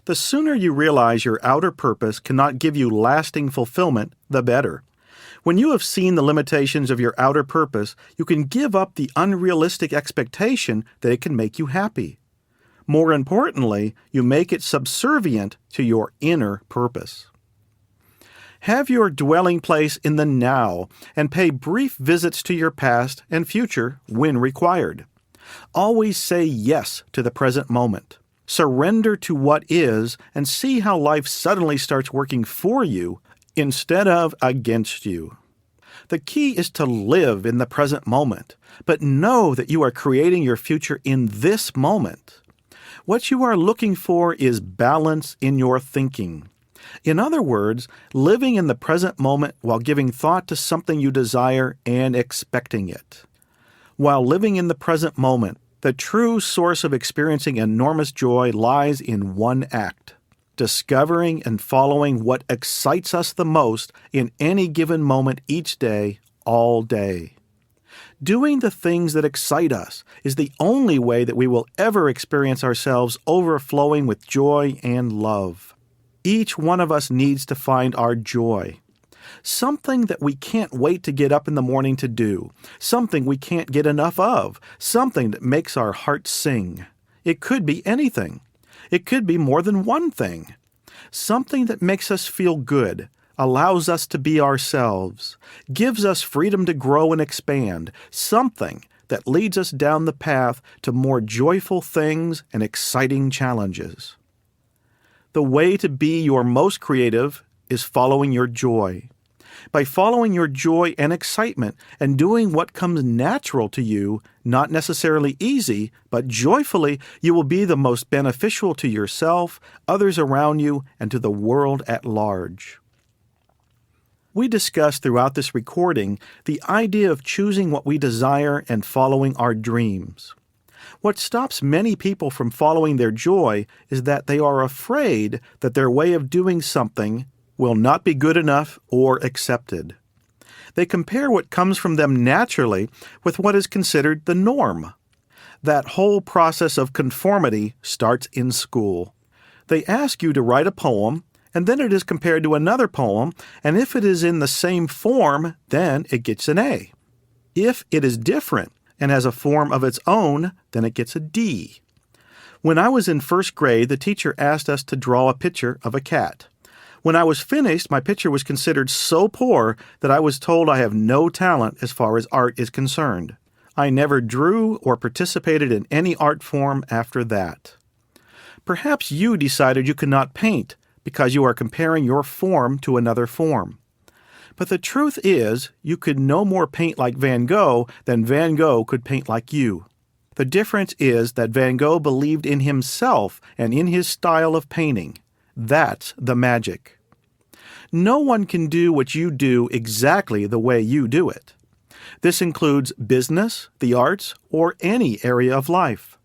The sooner you realize your outer purpose cannot give you lasting fulfillment, the better. When you have seen the limitations of your outer purpose, you can give up the unrealistic expectation that it can make you happy. More importantly, you make it subservient to your inner purpose. Have your dwelling place in the now and pay brief visits to your past and future when required. Always say yes to the present moment. Surrender to what is and see how life suddenly starts working for you instead of against you. The key is to live in the present moment, but know that you are creating your future in this moment. What you are looking for is balance in your thinking. In other words, living in the present moment while giving thought to something you desire and expecting it. While living in the present moment, the true source of experiencing enormous joy lies in one act: discovering and following what excites us the most in any given moment each day, all day. Doing the things that excite us is the only way that we will ever experience ourselves overflowing with joy and love. Each one of us needs to find our joy. Something that we can't wait to get up in the morning to do, something we can't get enough of, something that makes our hearts sing. It could be anything. It could be more than one thing. Something that makes us feel good, allows us to be ourselves, gives us freedom to grow and expand, something that leads us down the path to more joyful things and exciting challenges. The way to be your most creative is following your joy. By following your joy and excitement and doing what comes natural to you, not necessarily easy, but joyfully, you will be the most beneficial to yourself, others around you, and to the world at large. We discussed throughout this recording the idea of choosing what we desire and following our dreams. What stops many people from following their joy is that they are afraid that their way of doing something will not be good enough or accepted. They compare what comes from them naturally with what is considered the norm. That whole process of conformity starts in school. They ask you to write a poem, and then it is compared to another poem, and if it is in the same form, then it gets an A. If it is different and has a form of its own, then it gets a D. When I was in first grade, the teacher asked us to draw a picture of a cat. When I was finished, my picture was considered so poor that I was told I have no talent as far as art is concerned. I never drew or participated in any art form after that. Perhaps you decided you could not paint because you are comparing your form to another form. But the truth is, you could no more paint like Van Gogh than Van Gogh could paint like you. The difference is that Van Gogh believed in himself and in his style of painting. That's the magic. No one can do what you do exactly the way you do it. This includes business, the arts, or any area of life.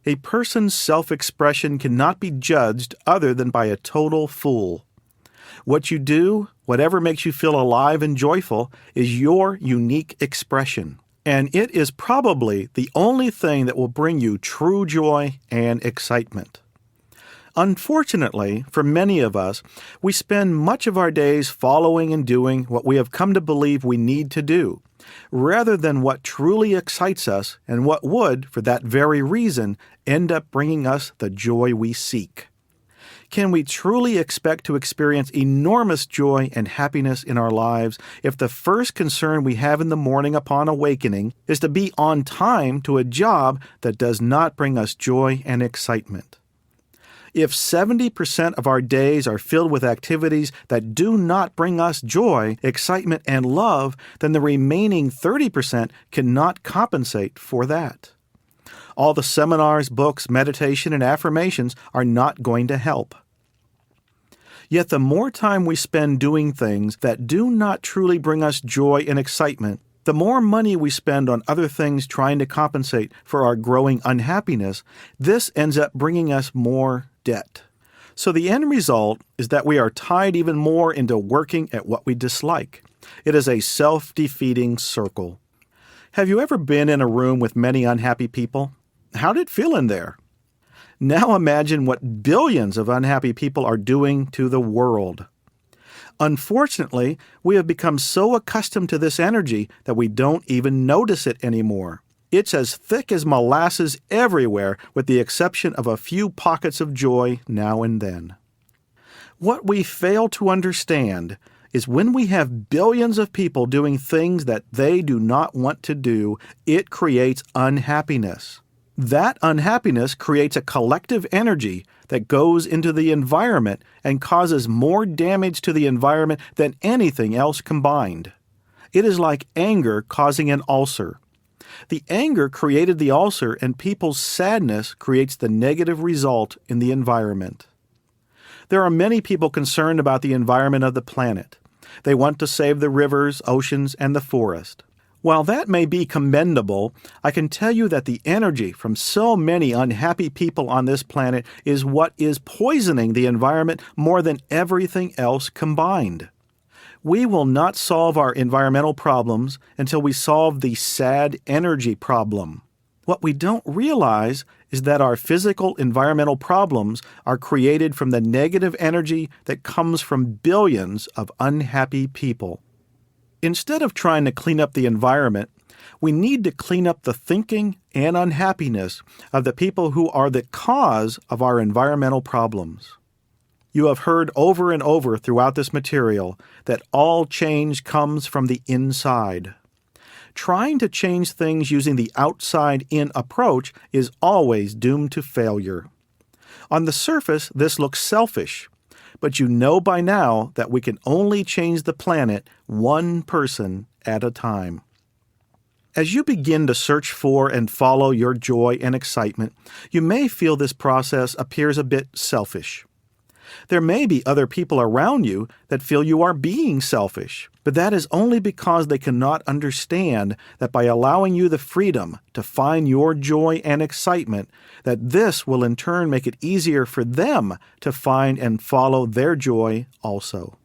A person's self-expression cannot be judged other than by a total fool. What you do, whatever makes you feel alive and joyful, is your unique expression. And it is probably the only thing that will bring you true joy and excitement. Unfortunately, for many of us, we spend much of our days following and doing what we have come to believe we need to do, rather than what truly excites us and what would, for that very reason, end up bringing us the joy we seek. Can we truly expect to experience enormous joy and happiness in our lives if the first concern we have in the morning upon awakening is to be on time to a job that does not bring us joy and excitement? If 70% of our days are filled with activities that do not bring us joy, excitement, and love, then the remaining 30% cannot compensate for that. All the seminars, books, meditation, and affirmations are not going to help. Yet the more time we spend doing things that do not truly bring us joy and excitement, the more money we spend on other things trying to compensate for our growing unhappiness, this ends up bringing us more debt. So the end result is that we are tied even more into working at what we dislike. It is a self-defeating circle. Have you ever been in a room with many unhappy people? How did it feel in there? Now imagine what billions of unhappy people are doing to the world. Unfortunately, we have become so accustomed to this energy that we don't even notice it anymore. It's as thick as molasses everywhere, with the exception of a few pockets of joy now and then. What we fail to understand is when we have billions of people doing things that they do not want to do, it creates unhappiness. That unhappiness creates a collective energy that goes into the environment and causes more damage to the environment than anything else combined. It is like anger causing an ulcer. The anger created the ulcer, and people's sadness creates the negative result in the environment. There are many people concerned about the environment of the planet. They want to save the rivers, oceans, and the forest. While that may be commendable, I can tell you that the energy from so many unhappy people on this planet is what is poisoning the environment more than everything else combined. We will not solve our environmental problems until we solve the sad energy problem. What we don't realize is that our physical environmental problems are created from the negative energy that comes from billions of unhappy people. Instead of trying to clean up the environment, we need to clean up the thinking and unhappiness of the people who are the cause of our environmental problems. You have heard over and over throughout this material that all change comes from the inside. Trying to change things using the outside-in approach is always doomed to failure. On the surface, this looks selfish, but you know by now that we can only change the planet one person at a time. As you begin to search for and follow your joy and excitement, you may feel this process appears a bit selfish. There may be other people around you that feel you are being selfish, but that is only because they cannot understand that by allowing you the freedom to find your joy and excitement, that this will in turn make it easier for them to find and follow their joy also.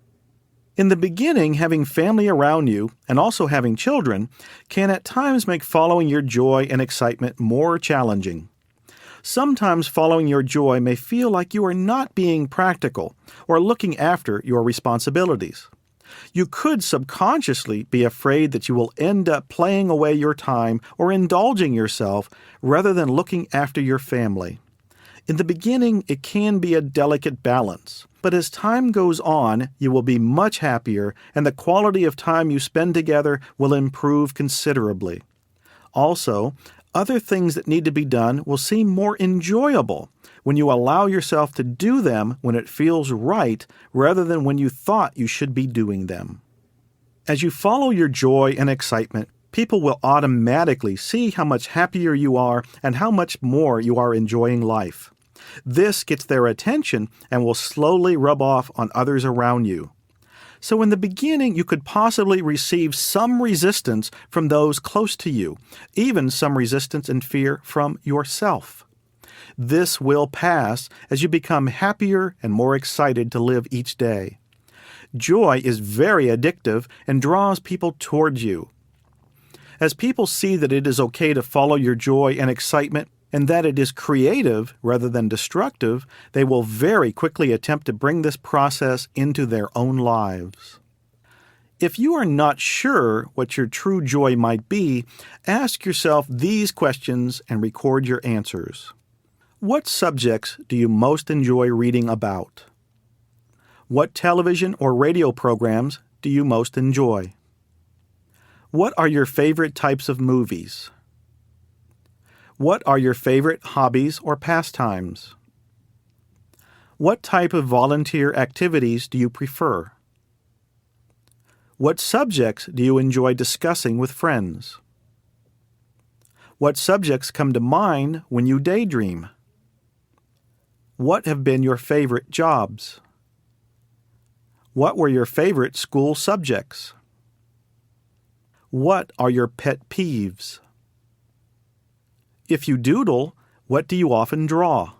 In the beginning, having family around you and also having children can at times make following your joy and excitement more challenging. Sometimes following your joy may feel like you are not being practical or looking after your responsibilities. You could subconsciously be afraid that you will end up playing away your time or indulging yourself rather than looking after your family. In the beginning, it can be a delicate balance, but as time goes on, you will be much happier and the quality of time you spend together will improve considerably. Also, other things that need to be done will seem more enjoyable when you allow yourself to do them when it feels right rather than when you thought you should be doing them. As you follow your joy and excitement, people will automatically see how much happier you are and how much more you are enjoying life. This gets their attention and will slowly rub off on others around you. So in the beginning, you could possibly receive some resistance from those close to you, even some resistance and fear from yourself. This will pass as you become happier and more excited to live each day. Joy is very addictive and draws people towards you. As people see that it is okay to follow your joy and excitement, and that it is creative rather than destructive, they will very quickly attempt to bring this process into their own lives. If you are not sure what your true joy might be, ask yourself these questions and record your answers. What subjects do you most enjoy reading about? What television or radio programs do you most enjoy? What are your favorite types of movies? What are your favorite hobbies or pastimes? What type of volunteer activities do you prefer? What subjects do you enjoy discussing with friends? What subjects come to mind when you daydream? What have been your favorite jobs? What were your favorite school subjects? What are your pet peeves? If you doodle, what do you often draw?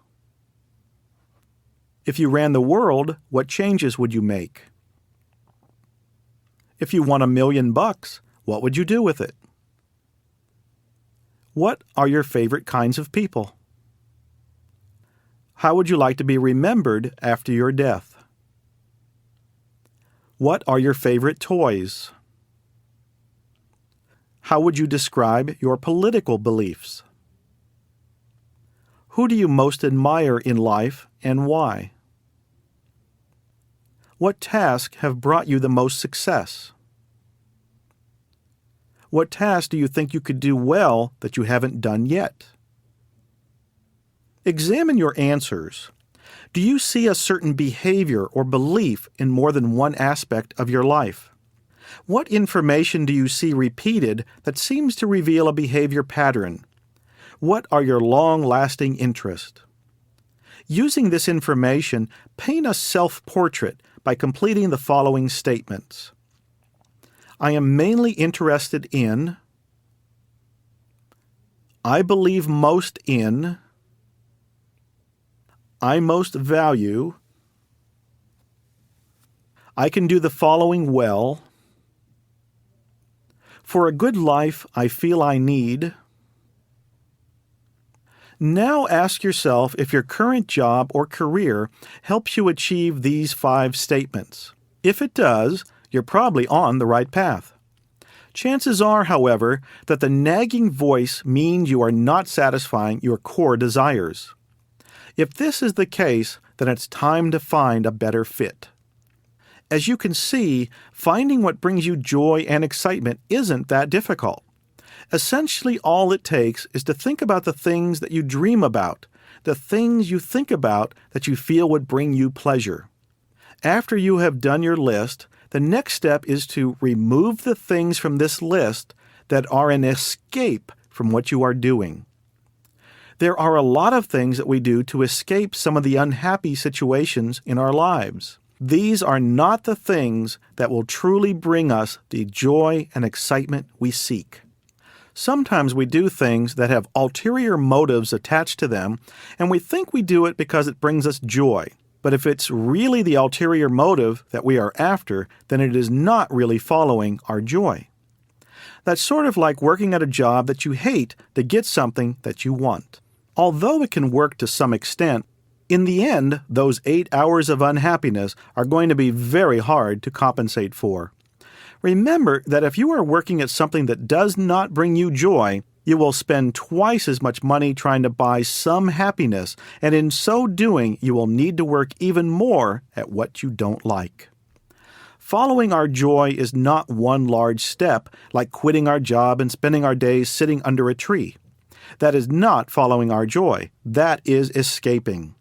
If you ran the world, what changes would you make? If you won $1 million, what would you do with it? What are your favorite kinds of people? How would you like to be remembered after your death? What are your favorite toys? How would you describe your political beliefs? Who do you most admire in life and why? What tasks have brought you the most success? What tasks do you think you could do well that you haven't done yet? Examine your answers. Do you see a certain behavior or belief in more than one aspect of your life? What information do you see repeated that seems to reveal a behavior pattern? What are your long-lasting interests? Using this information, paint a self-portrait by completing the following statements. I am mainly interested in, I believe most in, I most value, I can do the following well, for a good life I feel I need, Now ask yourself if your current job or career helps you achieve these 5 statements. If it does, you're probably on the right path. Chances are, however, that the nagging voice means you are not satisfying your core desires. If this is the case, then it's time to find a better fit. As you can see, finding what brings you joy and excitement isn't that difficult. Essentially, all it takes is to think about the things that you dream about, the things you think about that you feel would bring you pleasure. After you have done your list, the next step is to remove the things from this list that are an escape from what you are doing. There are a lot of things that we do to escape some of the unhappy situations in our lives. These are not the things that will truly bring us the joy and excitement we seek. Sometimes we do things that have ulterior motives attached to them, and we think we do it because it brings us joy. But if it's really the ulterior motive that we are after, then it is not really following our joy. That's sort of like working at a job that you hate to get something that you want. Although it can work to some extent, in the end, those 8 hours of unhappiness are going to be very hard to compensate for. Remember that if you are working at something that does not bring you joy, you will spend twice as much money trying to buy some happiness, and in so doing, you will need to work even more at what you don't like. Following our joy is not one large step, like quitting our job and spending our days sitting under a tree. That is not following our joy. That is escaping.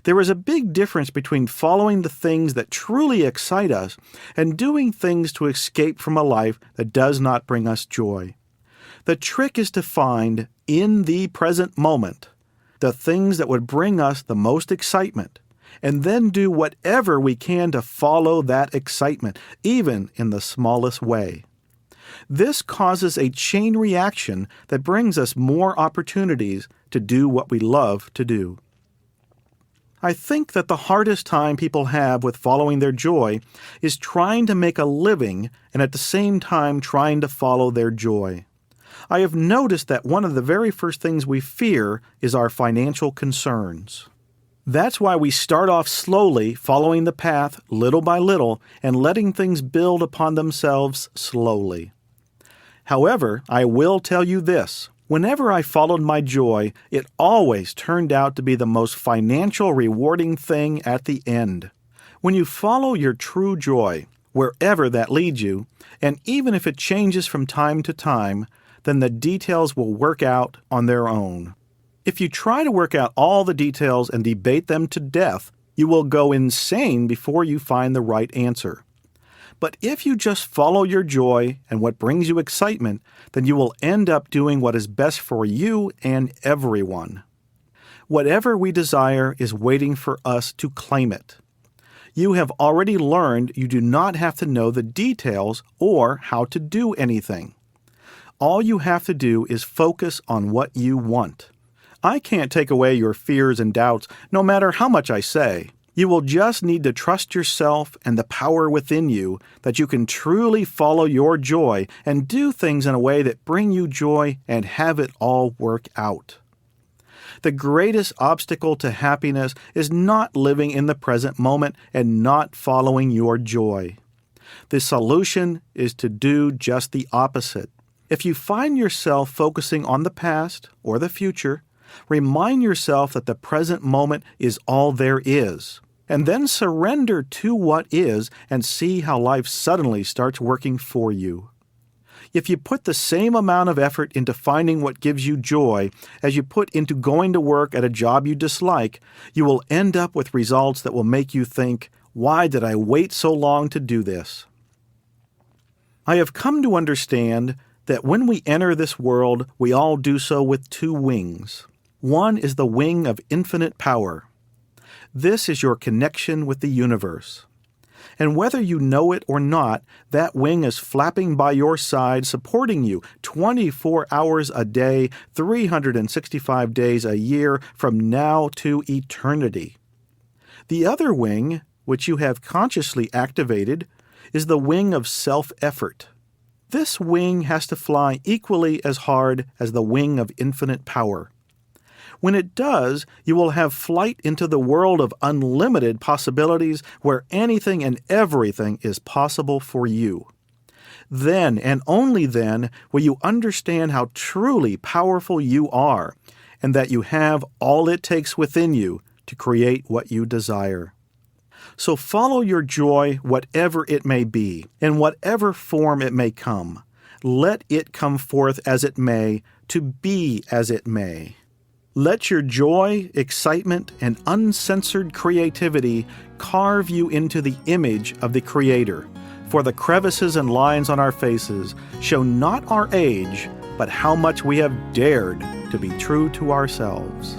There is a big difference between following the things that truly excite us and doing things to escape from a life that does not bring us joy. The trick is to find, in the present moment, the things that would bring us the most excitement, and then do whatever we can to follow that excitement, even in the smallest way. This causes a chain reaction that brings us more opportunities to do what we love to do. I think that the hardest time people have with following their joy is trying to make a living and at the same time trying to follow their joy. I have noticed that one of the very first things we fear is our financial concerns. That's why we start off slowly, following the path little by little and letting things build upon themselves slowly. However, I will tell you this. Whenever I followed my joy, it always turned out to be the most financial rewarding thing at the end. When you follow your true joy, wherever that leads you, and even if it changes from time to time, then the details will work out on their own. If you try to work out all the details and debate them to death, you will go insane before you find the right answer. But if you just follow your joy and what brings you excitement, then you will end up doing what is best for you and everyone. Whatever we desire is waiting for us to claim it. You have already learned you do not have to know the details or how to do anything. All you have to do is focus on what you want. I can't take away your fears and doubts, no matter how much I say. You will just need to trust yourself and the power within you that you can truly follow your joy and do things in a way that bring you joy and have it all work out. The greatest obstacle to happiness is not living in the present moment and not following your joy. The solution is to do just the opposite. If you find yourself focusing on the past or the future, remind yourself that the present moment is all there is. And then surrender to what is and see how life suddenly starts working for you. If you put the same amount of effort into finding what gives you joy as you put into going to work at a job you dislike, you will end up with results that will make you think, "Why did I wait so long to do this?" I have come to understand that when we enter this world, we all do so with 2 wings. One is the wing of infinite power. This is your connection with the universe. And whether you know it or not, that wing is flapping by your side, supporting you 24 hours a day, 365 days a year, from now to eternity. The other wing, which you have consciously activated, is the wing of self-effort. This wing has to fly equally as hard as the wing of infinite power. When it does, you will have flight into the world of unlimited possibilities where anything and everything is possible for you. Then, and only then, will you understand how truly powerful you are, and that you have all it takes within you to create what you desire. So follow your joy, whatever it may be, in whatever form it may come. Let it come forth as it may, to be as it may. Let your joy, excitement, and uncensored creativity carve you into the image of the Creator, for the crevices and lines on our faces show not our age, but how much we have dared to be true to ourselves.